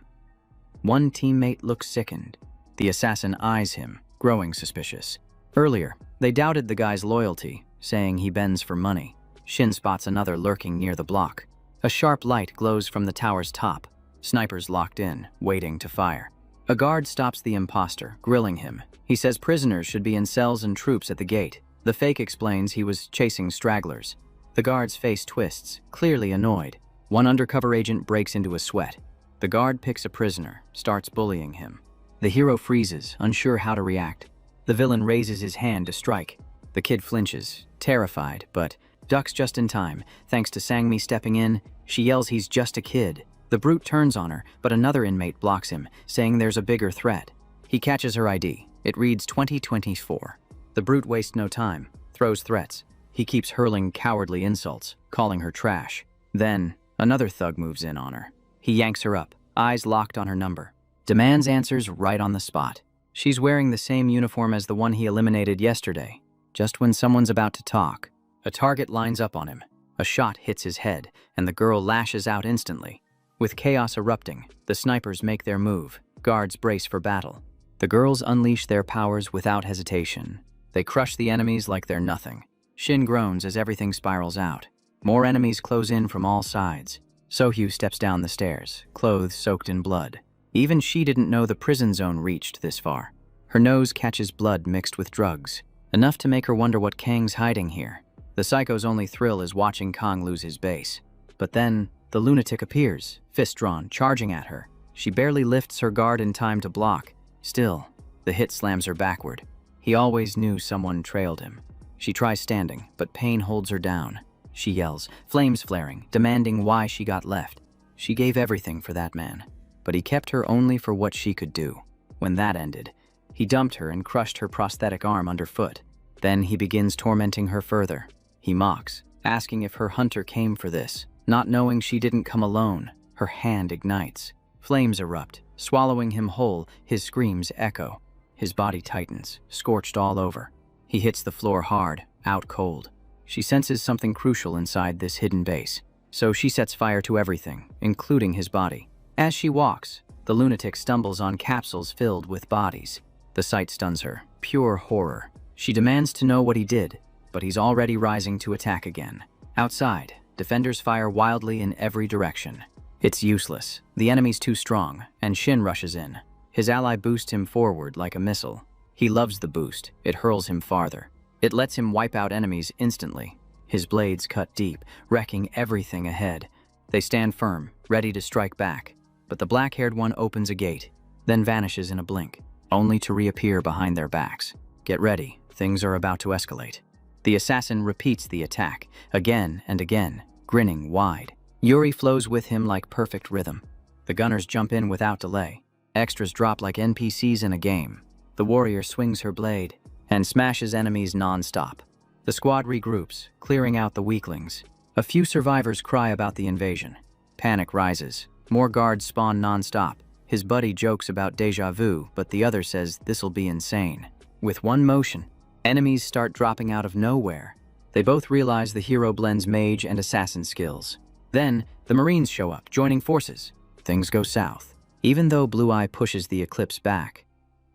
One teammate looks sickened. The assassin eyes him, growing suspicious. Earlier, they doubted the guy's loyalty, saying he bends for money. Shin spots another lurking near the block. A sharp light glows from the tower's top. Snipers locked in, waiting to fire. A guard stops the imposter, grilling him. He says prisoners should be in cells and troops at the gate. The fake explains he was chasing stragglers. The guard's face twists, clearly annoyed. One undercover agent breaks into a sweat. The guard picks a prisoner, starts bullying him. The hero freezes, unsure how to react. The villain raises his hand to strike. The kid flinches, terrified, but ducks just in time. Thanks to Sangmi stepping in, she yells he's just a kid. The brute turns on her, but another inmate blocks him, saying there's a bigger threat. He catches her ID. It reads 2024. The brute wastes no time, throws threats. He keeps hurling cowardly insults, calling her trash. Then, another thug moves in on her. He yanks her up, eyes locked on her number. Demands answers right on the spot. She's wearing the same uniform as the one he eliminated yesterday. Just when someone's about to talk, a target lines up on him. A shot hits his head, and the girl lashes out instantly. With chaos erupting, the snipers make their move. Guards brace for battle. The girls unleash their powers without hesitation. They crush the enemies like they're nothing. Shin groans as everything spirals out. More enemies close in from all sides. Sohyu steps down the stairs, clothes soaked in blood. Even she didn't know the prison zone reached this far. Her nose catches blood mixed with drugs, enough to make her wonder what Kang's hiding here. The psycho's only thrill is watching Kang lose his base. But then, the lunatic appears, fist drawn, charging at her. She barely lifts her guard in time to block. Still, the hit slams her backward. He always knew someone trailed him. She tries standing, but pain holds her down. She yells, flames flaring, demanding why she got left. She gave everything for that man, but he kept her only for what she could do. When that ended, he dumped her and crushed her prosthetic arm underfoot. Then he begins tormenting her further. He mocks, asking if her hunter came for this. Not knowing she didn't come alone, her hand ignites. Flames erupt, swallowing him whole, his screams echo. His body tightens, scorched all over. He hits the floor hard, out cold. She senses something crucial inside this hidden base, so she sets fire to everything, including his body. As she walks, the lunatic stumbles on capsules filled with bodies. The sight stuns her, pure horror. She demands to know what he did, but he's already rising to attack again. Outside, defenders fire wildly in every direction. It's useless. The enemy's too strong, and Shin rushes in. His ally boosts him forward like a missile. He loves the boost. It hurls him farther. It lets him wipe out enemies instantly. His blades cut deep, wrecking everything ahead. They stand firm, ready to strike back. But the black-haired one opens a gate, then vanishes in a blink, only to reappear behind their backs. Get ready. Things are about to escalate. The assassin repeats the attack, again and again, grinning wide. Yuri flows with him like perfect rhythm. The gunners jump in without delay. Extras drop like NPCs in a game. The warrior swings her blade and smashes enemies non-stop. The squad regroups, clearing out the weaklings. A few survivors cry about the invasion. Panic rises. More guards spawn non-stop. His buddy jokes about deja vu, but the other says this'll be insane. With one motion, enemies start dropping out of nowhere. They both realize the hero blends mage and assassin skills. Then, the Marines show up, joining forces. Things go south. Even though Blue Eye pushes the Eclipse back,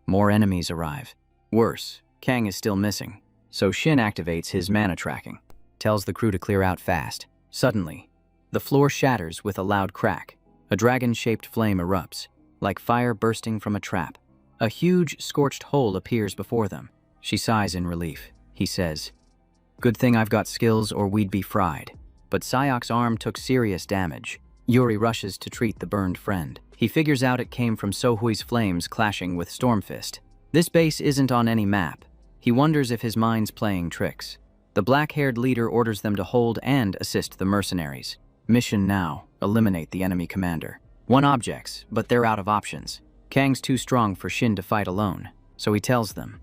more enemies arrive. Worse, Kang is still missing, so Shin activates his mana tracking, tells the crew to clear out fast. Suddenly, the floor shatters with a loud crack. A dragon-shaped flame erupts, like fire bursting from a trap. A huge, scorched hole appears before them. She sighs in relief. He says, "Good thing I've got skills or we'd be fried." But Sayok's arm took serious damage. Yuri rushes to treat the burned friend. He figures out it came from Sohui's flames clashing with Stormfist. This base isn't on any map. He wonders if his mind's playing tricks. The black-haired leader orders them to hold and assist the mercenaries. Mission now, eliminate the enemy commander. One objects, but they're out of options. Kang's too strong for Shin to fight alone, so he tells them,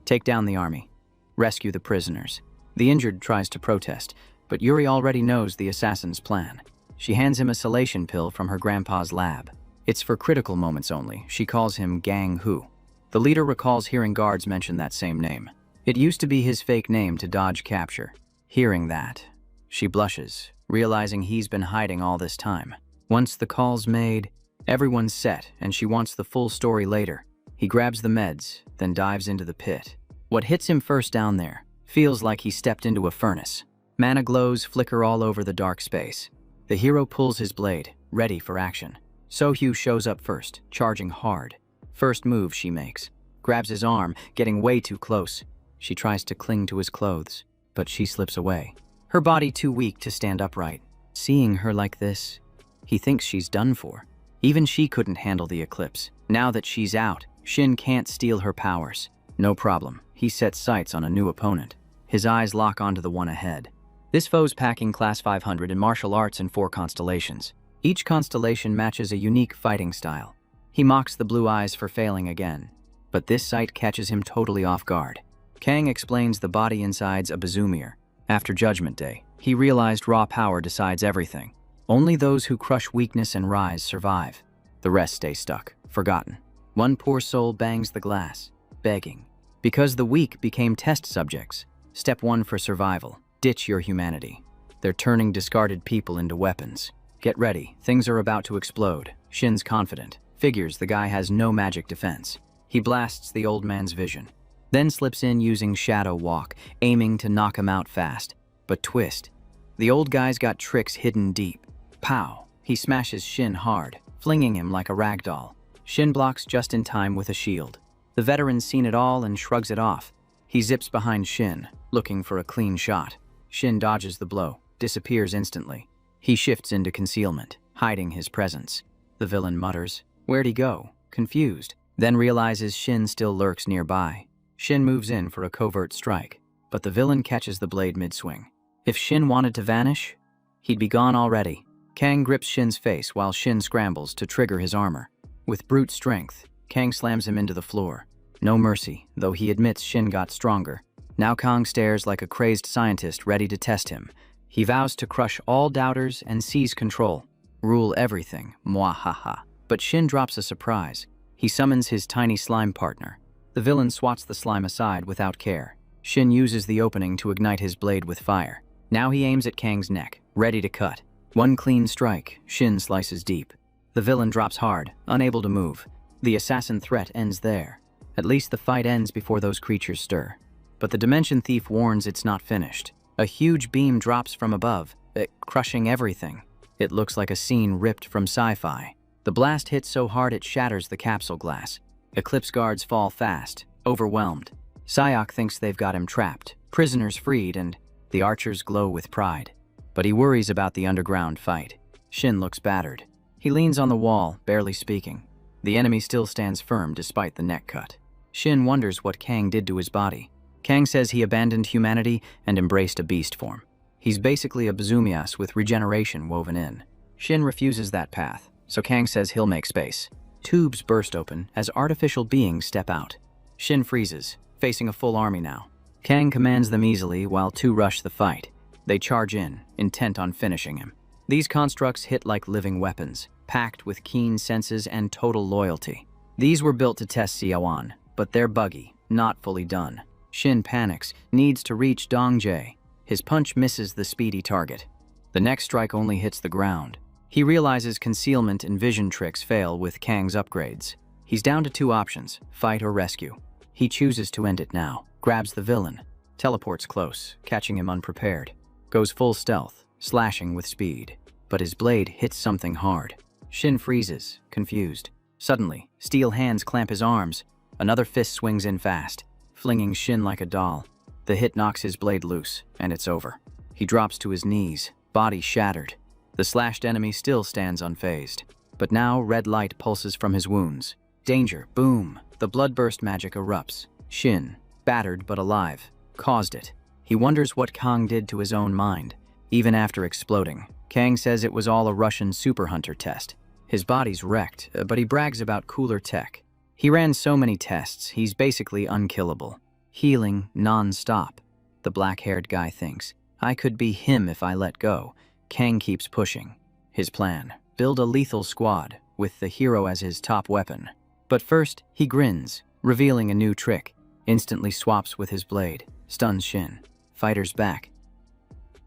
take down the army, rescue the prisoners. The injured tries to protest, but Yuri already knows the assassin's plan. She hands him a salation pill from her grandpa's lab. It's for critical moments only. She calls him Gang Hu. The leader recalls hearing guards mention that same name. It used to be his fake name to dodge capture. Hearing that, she blushes, realizing he's been hiding all this time. Once the call's made, everyone's set, and she wants the full story later. He grabs the meds, then dives into the pit. What hits him first down there feels like he stepped into a furnace. Mana glows flicker all over the dark space. The hero pulls his blade, ready for action. Sohyu shows up first, charging hard. First move she makes. Grabs his arm, getting way too close. She tries to cling to his clothes, but she slips away. Her body too weak to stand upright. Seeing her like this, he thinks she's done for. Even she couldn't handle the eclipse. Now that she's out, Shin can't steal her powers. No problem. He sets sights on a new opponent. His eyes lock onto the one ahead. This foe's packing class 500 in martial arts and 4 constellations. Each constellation matches a unique fighting style. He mocks the blue eyes for failing again, but this sight catches him totally off guard. Kang explains the body inside's a Bazoomier. After Judgment Day, he realized raw power decides everything. Only those who crush weakness and rise survive. The rest stay stuck, forgotten. One poor soul bangs the glass, begging. Because the weak became test subjects. Step 1 for survival. Ditch your humanity. They're turning discarded people into weapons. Get ready, things are about to explode. Shin's confident. Figures the guy has no magic defense. He blasts the old man's vision. then slips in using Shadow Walk, aiming to knock him out fast. But twist. The old guy's got tricks hidden deep. Pow! He smashes Shin hard, flinging him like a rag doll. Shin blocks just in time with a shield. The veteran's seen it all and shrugs it off. He zips behind Shin, looking for a clean shot. Shin dodges the blow, disappears instantly. He shifts into concealment, hiding his presence. The villain mutters, "Where'd he go?" confused, then realizes Shin still lurks nearby. Shin moves in for a covert strike, but the villain catches the blade mid-swing. If Shin wanted to vanish, he'd be gone already. Kang grips Shin's face while Shin scrambles to trigger his armor. With brute strength, Kang slams him into the floor. No mercy, though he admits Shin got stronger. Now Kang stares like a crazed scientist ready to test him. He vows to crush all doubters and seize control. Rule everything, mwahaha. But Shin drops a surprise. He summons his tiny slime partner. The villain swats the slime aside without care. Shin uses the opening to ignite his blade with fire. Now he aims at Kang's neck, ready to cut. One clean strike, Shin slices deep. The villain drops hard, unable to move. The assassin threat ends there. At least the fight ends before those creatures stir. But the Dimension Thief warns it's not finished. A huge beam drops from above, crushing everything. It looks like a scene ripped from sci-fi. The blast hits so hard it shatters the capsule glass. Eclipse guards fall fast, overwhelmed. Sayok thinks they've got him trapped, prisoners freed, and the archers glow with pride. But he worries about the underground fight. Shin looks battered. He leans on the wall, barely speaking. The enemy still stands firm despite the neck cut. Shin wonders what Kang did to his body. Kang says he abandoned humanity and embraced a beast form. He's basically a Bazumias with regeneration woven in. Shin refuses that path, so Kang says he'll make space. Tubes burst open as artificial beings step out. Shin freezes, facing a full army now. Kang commands them easily while two rush the fight. They charge in, intent on finishing him. These constructs hit like living weapons, packed with keen senses and total loyalty. These were built to test Xiaoan, but they're buggy, not fully done. Shin panics, needs to reach Dongjae. His punch misses the speedy target. The next strike only hits the ground. He realizes concealment and vision tricks fail with Kang's upgrades. He's down to two options, fight or rescue. He chooses to end it now, grabs the villain, teleports close, catching him unprepared. Goes full stealth, slashing with speed. But his blade hits something hard. Shin freezes, confused. Suddenly, steel hands clamp his arms. Another fist swings in fast, flinging Shin like a doll. The hit knocks his blade loose, and it's over. He drops to his knees, body shattered. The slashed enemy still stands unfazed. But now red light pulses from his wounds. Danger, boom! The bloodburst magic erupts. Shin, battered but alive, caused it. He wonders what Kang did to his own mind. Even after exploding, Kang says it was all a Russian super hunter test. His body's wrecked, but he brags about cooler tech. He ran so many tests, he's basically unkillable. Healing non-stop. The black-haired guy thinks, I could be him if I let go. Kang keeps pushing. His plan, build a lethal squad, with the hero as his top weapon. But first, he grins, revealing a new trick. Instantly swaps with his blade, stuns Shin. Fighter's back.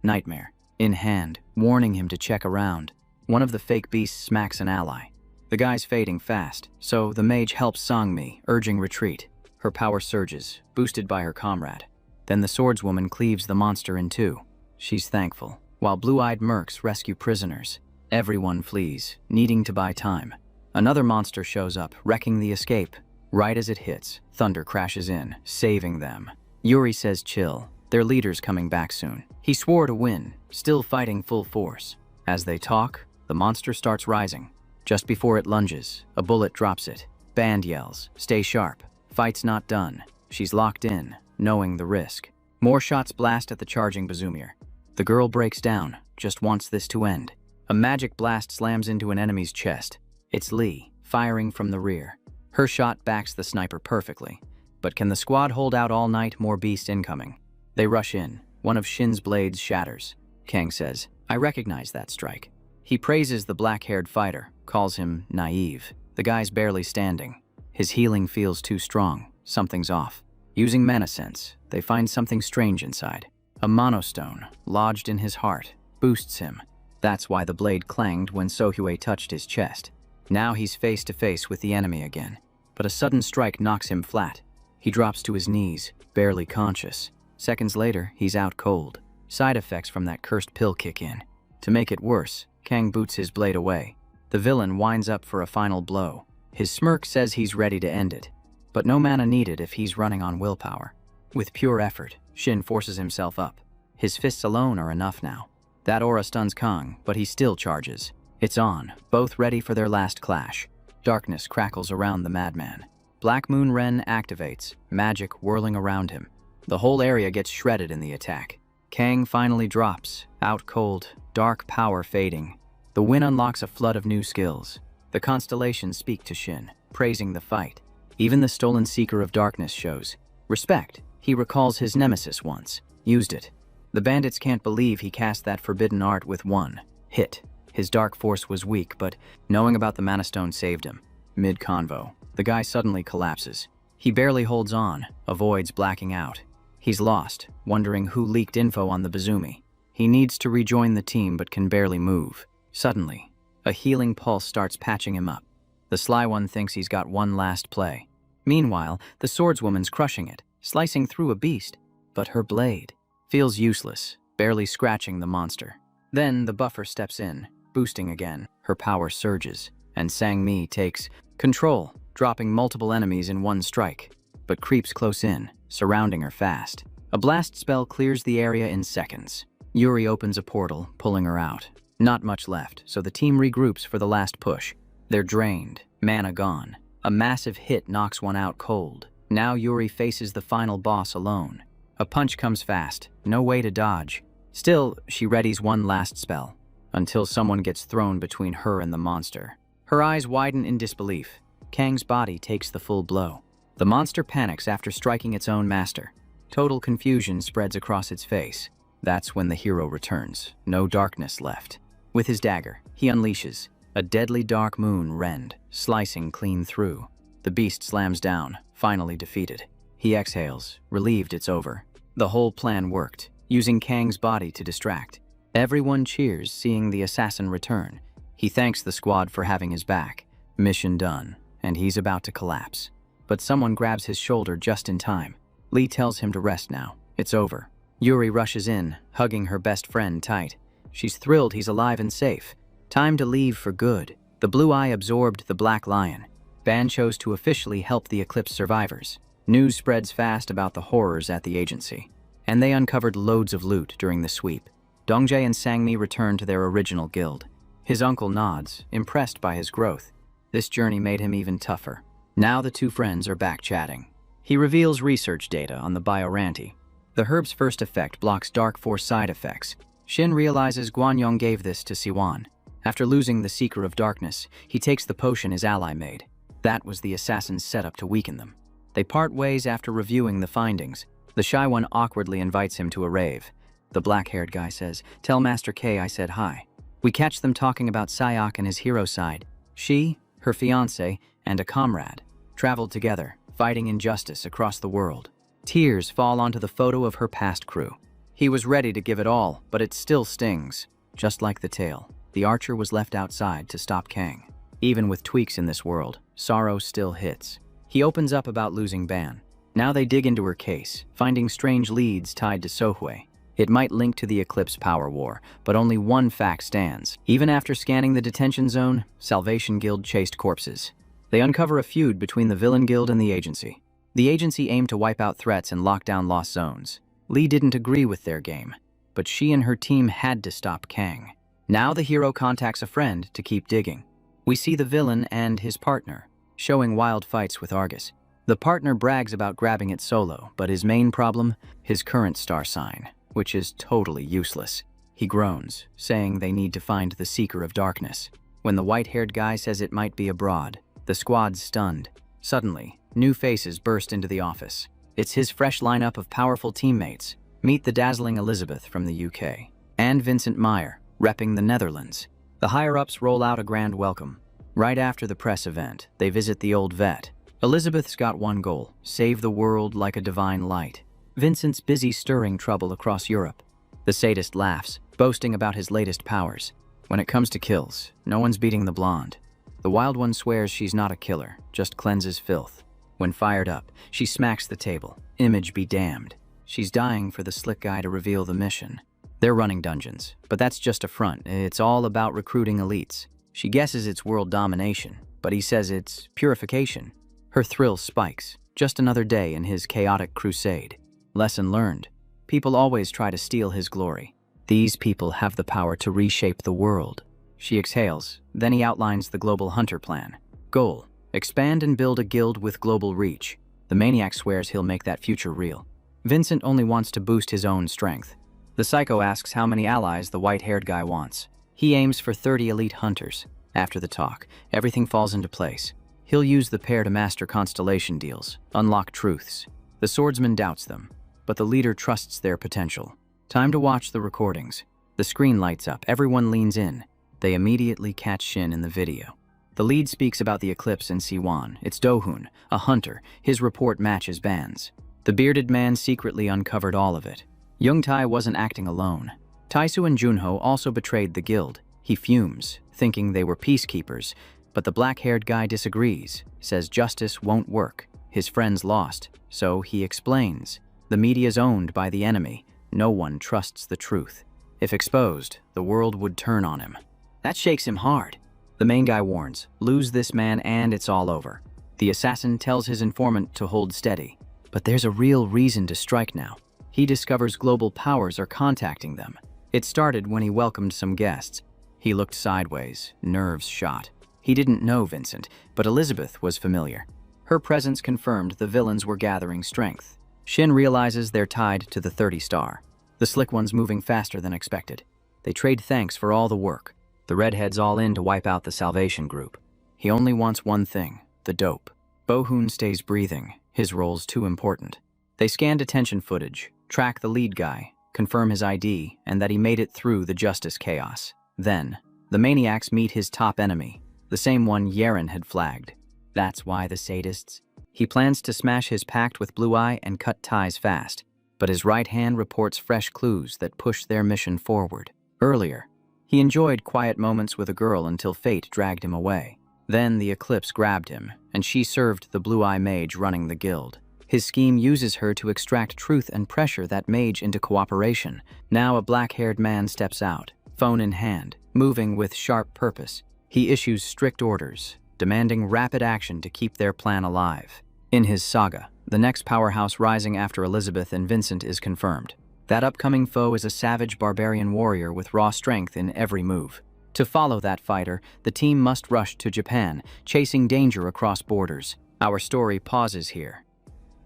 Nightmare, in hand, warning him to check around. One of the fake beasts smacks an ally. The guy's fading fast, so the mage helps Sangmi, urging retreat. Her power surges, boosted by her comrade. Then the swordswoman cleaves the monster in two. She's thankful, while blue-eyed mercs rescue prisoners. Everyone flees, needing to buy time. Another monster shows up, wrecking the escape. Right as it hits, thunder crashes in, saving them. Yuri says chill, their leader's coming back soon. He swore to win, still fighting full force. As they talk, the monster starts rising. Just before it lunges, a bullet drops it. Band yells, stay sharp. Fight's not done. She's locked in, knowing the risk. More shots blast at the charging Bazumir. The girl breaks down, just wants this to end. A magic blast slams into an enemy's chest. It's Lee, firing from the rear. Her shot backs the sniper perfectly. But can the squad hold out all night? More beast incoming. They rush in. One of Shin's blades shatters. Kang says, I recognize that strike. He praises the black-haired fighter, calls him naive. The guy's barely standing. His healing feels too strong. Something's off. Using mana sense, they find something strange inside. A monostone, lodged in his heart, boosts him. That's why the blade clanged when Sohyue touched his chest. Now he's face to face with the enemy again. But a sudden strike knocks him flat. He drops to his knees, barely conscious. Seconds later, he's out cold. Side effects from that cursed pill kick in. To make it worse, Kang boots his blade away. The villain winds up for a final blow. His smirk says he's ready to end it. But no mana needed if he's running on willpower. With pure effort, Shin forces himself up. His fists alone are enough now. That aura stuns Kang, but he still charges. It's on, both ready for their last clash. Darkness crackles around the madman. Black Moon Ren activates, magic whirling around him. The whole area gets shredded in the attack. Kang finally drops, out cold, dark power fading. The win unlocks a flood of new skills. The constellations speak to Shin, praising the fight. Even the stolen Seeker of Darkness shows respect. He recalls his nemesis once, used it. The bandits can't believe he cast that forbidden art with one hit. His dark force was weak, but knowing about the Mana Stone saved him. Mid-convo, the guy suddenly collapses. He barely holds on, avoids blacking out. He's lost, wondering who leaked info on the Bazoomi. He needs to rejoin the team but can barely move. Suddenly, a healing pulse starts patching him up. The sly one thinks he's got one last play. Meanwhile, the swordswoman's crushing it, slicing through a beast. But her blade feels useless, barely scratching the monster. Then the buffer steps in, boosting again. Her power surges, and Sang-mi takes control, dropping multiple enemies in one strike, but creeps close in, surrounding her fast. A blast spell clears the area in seconds. Yuri opens a portal, pulling her out. Not much left, so the team regroups for the last push. They're drained, mana gone. A massive hit knocks one out cold. Now Yuri faces the final boss alone. A punch comes fast, no way to dodge. Still, she readies one last spell, until someone gets thrown between her and the monster. Her eyes widen in disbelief. Kang's body takes the full blow. The monster panics after striking its own master. Total confusion spreads across its face. That's when the hero returns, no darkness left. With his dagger, he unleashes a deadly dark moon rend, slicing clean through. The beast slams down, finally defeated. He exhales, relieved it's over. The whole plan worked, using Kang's body to distract. Everyone cheers, seeing the assassin return. He thanks the squad for having his back. Mission done, and he's about to collapse. But someone grabs his shoulder just in time. Lee tells him to rest now. It's over. Yuri rushes in, hugging her best friend tight. She's thrilled he's alive and safe. Time to leave for good. The Blue Eye absorbed the Black Lion. Ban chose to officially help the Eclipse survivors. News spreads fast about the horrors at the agency. And they uncovered loads of loot during the sweep. Dongjae and Sang-mi return to their original guild. His uncle nods, impressed by his growth. This journey made him even tougher. Now the two friends are back chatting. He reveals research data on the Bioranti. The herb's first effect blocks dark force side effects. Shin realizes Guanyong gave this to Siwan. After losing the Seeker of Darkness, he takes the potion his ally made. That was the assassin's setup to weaken them. They part ways after reviewing the findings. The shy one awkwardly invites him to a rave. The black-haired guy says, "Tell Master K I said hi." We catch them talking about Sayok and his hero side. She, her fiancé, and a comrade traveled together, fighting injustice across the world. Tears fall onto the photo of her past crew. He was ready to give it all, but it still stings. Just like the tale, the archer was left outside to stop Kang. Even with tweaks in this world, sorrow still hits. He opens up about losing Ban. Now they dig into her case, finding strange leads tied to Sohwei. It might link to the Eclipse Power War, but only one fact stands. Even after scanning the detention zone, Salvation Guild chased corpses. They uncover a feud between the Villain Guild and the agency. The agency aimed to wipe out threats and lock down lost zones. Lee didn't agree with their game, but she and her team had to stop Kang. Now the hero contacts a friend to keep digging. We see the villain and his partner, showing wild fights with Argus. The partner brags about grabbing it solo, but his main problem? His current star sign, which is totally useless. He groans, saying they need to find the Seeker of Darkness. When the white-haired guy says it might be abroad, the squad's stunned. Suddenly, new faces burst into the office. It's his fresh lineup of powerful teammates. Meet the dazzling Elizabeth from the UK, and Vincent Meyer, repping the Netherlands. The higher-ups roll out a grand welcome. Right after the press event, they visit the old vet. Elizabeth's got one goal: save the world like a divine light. Vincent's busy stirring trouble across Europe. The sadist laughs, boasting about his latest powers. When it comes to kills, no one's beating the blonde. The wild one swears she's not a killer, just cleanses filth. When fired up, she smacks the table. Image be damned. She's dying for the slick guy to reveal the mission. They're running dungeons, but that's just a front. It's all about recruiting elites. She guesses it's world domination, but he says it's purification. Her thrill spikes. Just another day in his chaotic crusade. Lesson learned. People always try to steal his glory. These people have the power to reshape the world. She exhales. Then he outlines the global hunter plan. Goal: expand and build a guild with global reach. The maniac swears he'll make that future real. Vincent only wants to boost his own strength. The psycho asks how many allies the white-haired guy wants. He aims for 30 elite hunters. After the talk, everything falls into place. He'll use the pair to master constellation deals, unlock truths. The swordsman doubts them, but the leader trusts their potential. Time to watch the recordings. The screen lights up, everyone leans in. They immediately catch Shin in the video. The lead speaks about the eclipse in Siwan. It's Do-hoon, a hunter. His report matches Ban's. The bearded man secretly uncovered all of it. Young-tae wasn't acting alone. Taisu and Junho also betrayed the guild. He fumes, thinking they were peacekeepers, but the black-haired guy disagrees, says justice won't work. His friends lost, so he explains. The media's owned by the enemy. No one trusts the truth. If exposed, the world would turn on him. That shakes him hard. The main guy warns, lose this man and it's all over. The assassin tells his informant to hold steady. But there's a real reason to strike now. He discovers global powers are contacting them. It started when he welcomed some guests. He looked sideways, nerves shot. He didn't know Vincent, but Elizabeth was familiar. Her presence confirmed the villains were gathering strength. Shin realizes they're tied to the 30-star. The slick one's moving faster than expected. They trade thanks for all the work. The redhead's all in to wipe out the Salvation Group. He only wants one thing, the dope. Bo-hoon stays breathing. His role's too important. They scan detention footage, track the lead guy, confirm his ID, and that he made it through the justice chaos. Then, the maniacs meet his top enemy, the same one Yeren had flagged. That's why the sadists. He plans to smash his pact with Blue Eye and cut ties fast, but his right hand reports fresh clues that push their mission forward. Earlier, he enjoyed quiet moments with a girl until fate dragged him away. Then the eclipse grabbed him, and she served the Blue Eye mage running the guild. His scheme uses her to extract truth and pressure that mage into cooperation. Now a black-haired man steps out, phone in hand, moving with sharp purpose. He issues strict orders, demanding rapid action to keep their plan alive. In his saga, the next powerhouse rising after Elizabeth and Vincent is confirmed. That upcoming foe is a savage barbarian warrior with raw strength in every move. To follow that fighter, the team must rush to Japan, chasing danger across borders. Our story pauses here,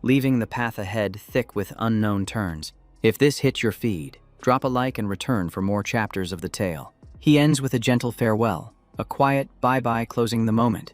leaving the path ahead thick with unknown turns. If this hit your feed, drop a like and return for more chapters of the tale. He ends with a gentle farewell, a quiet bye-bye closing the moment.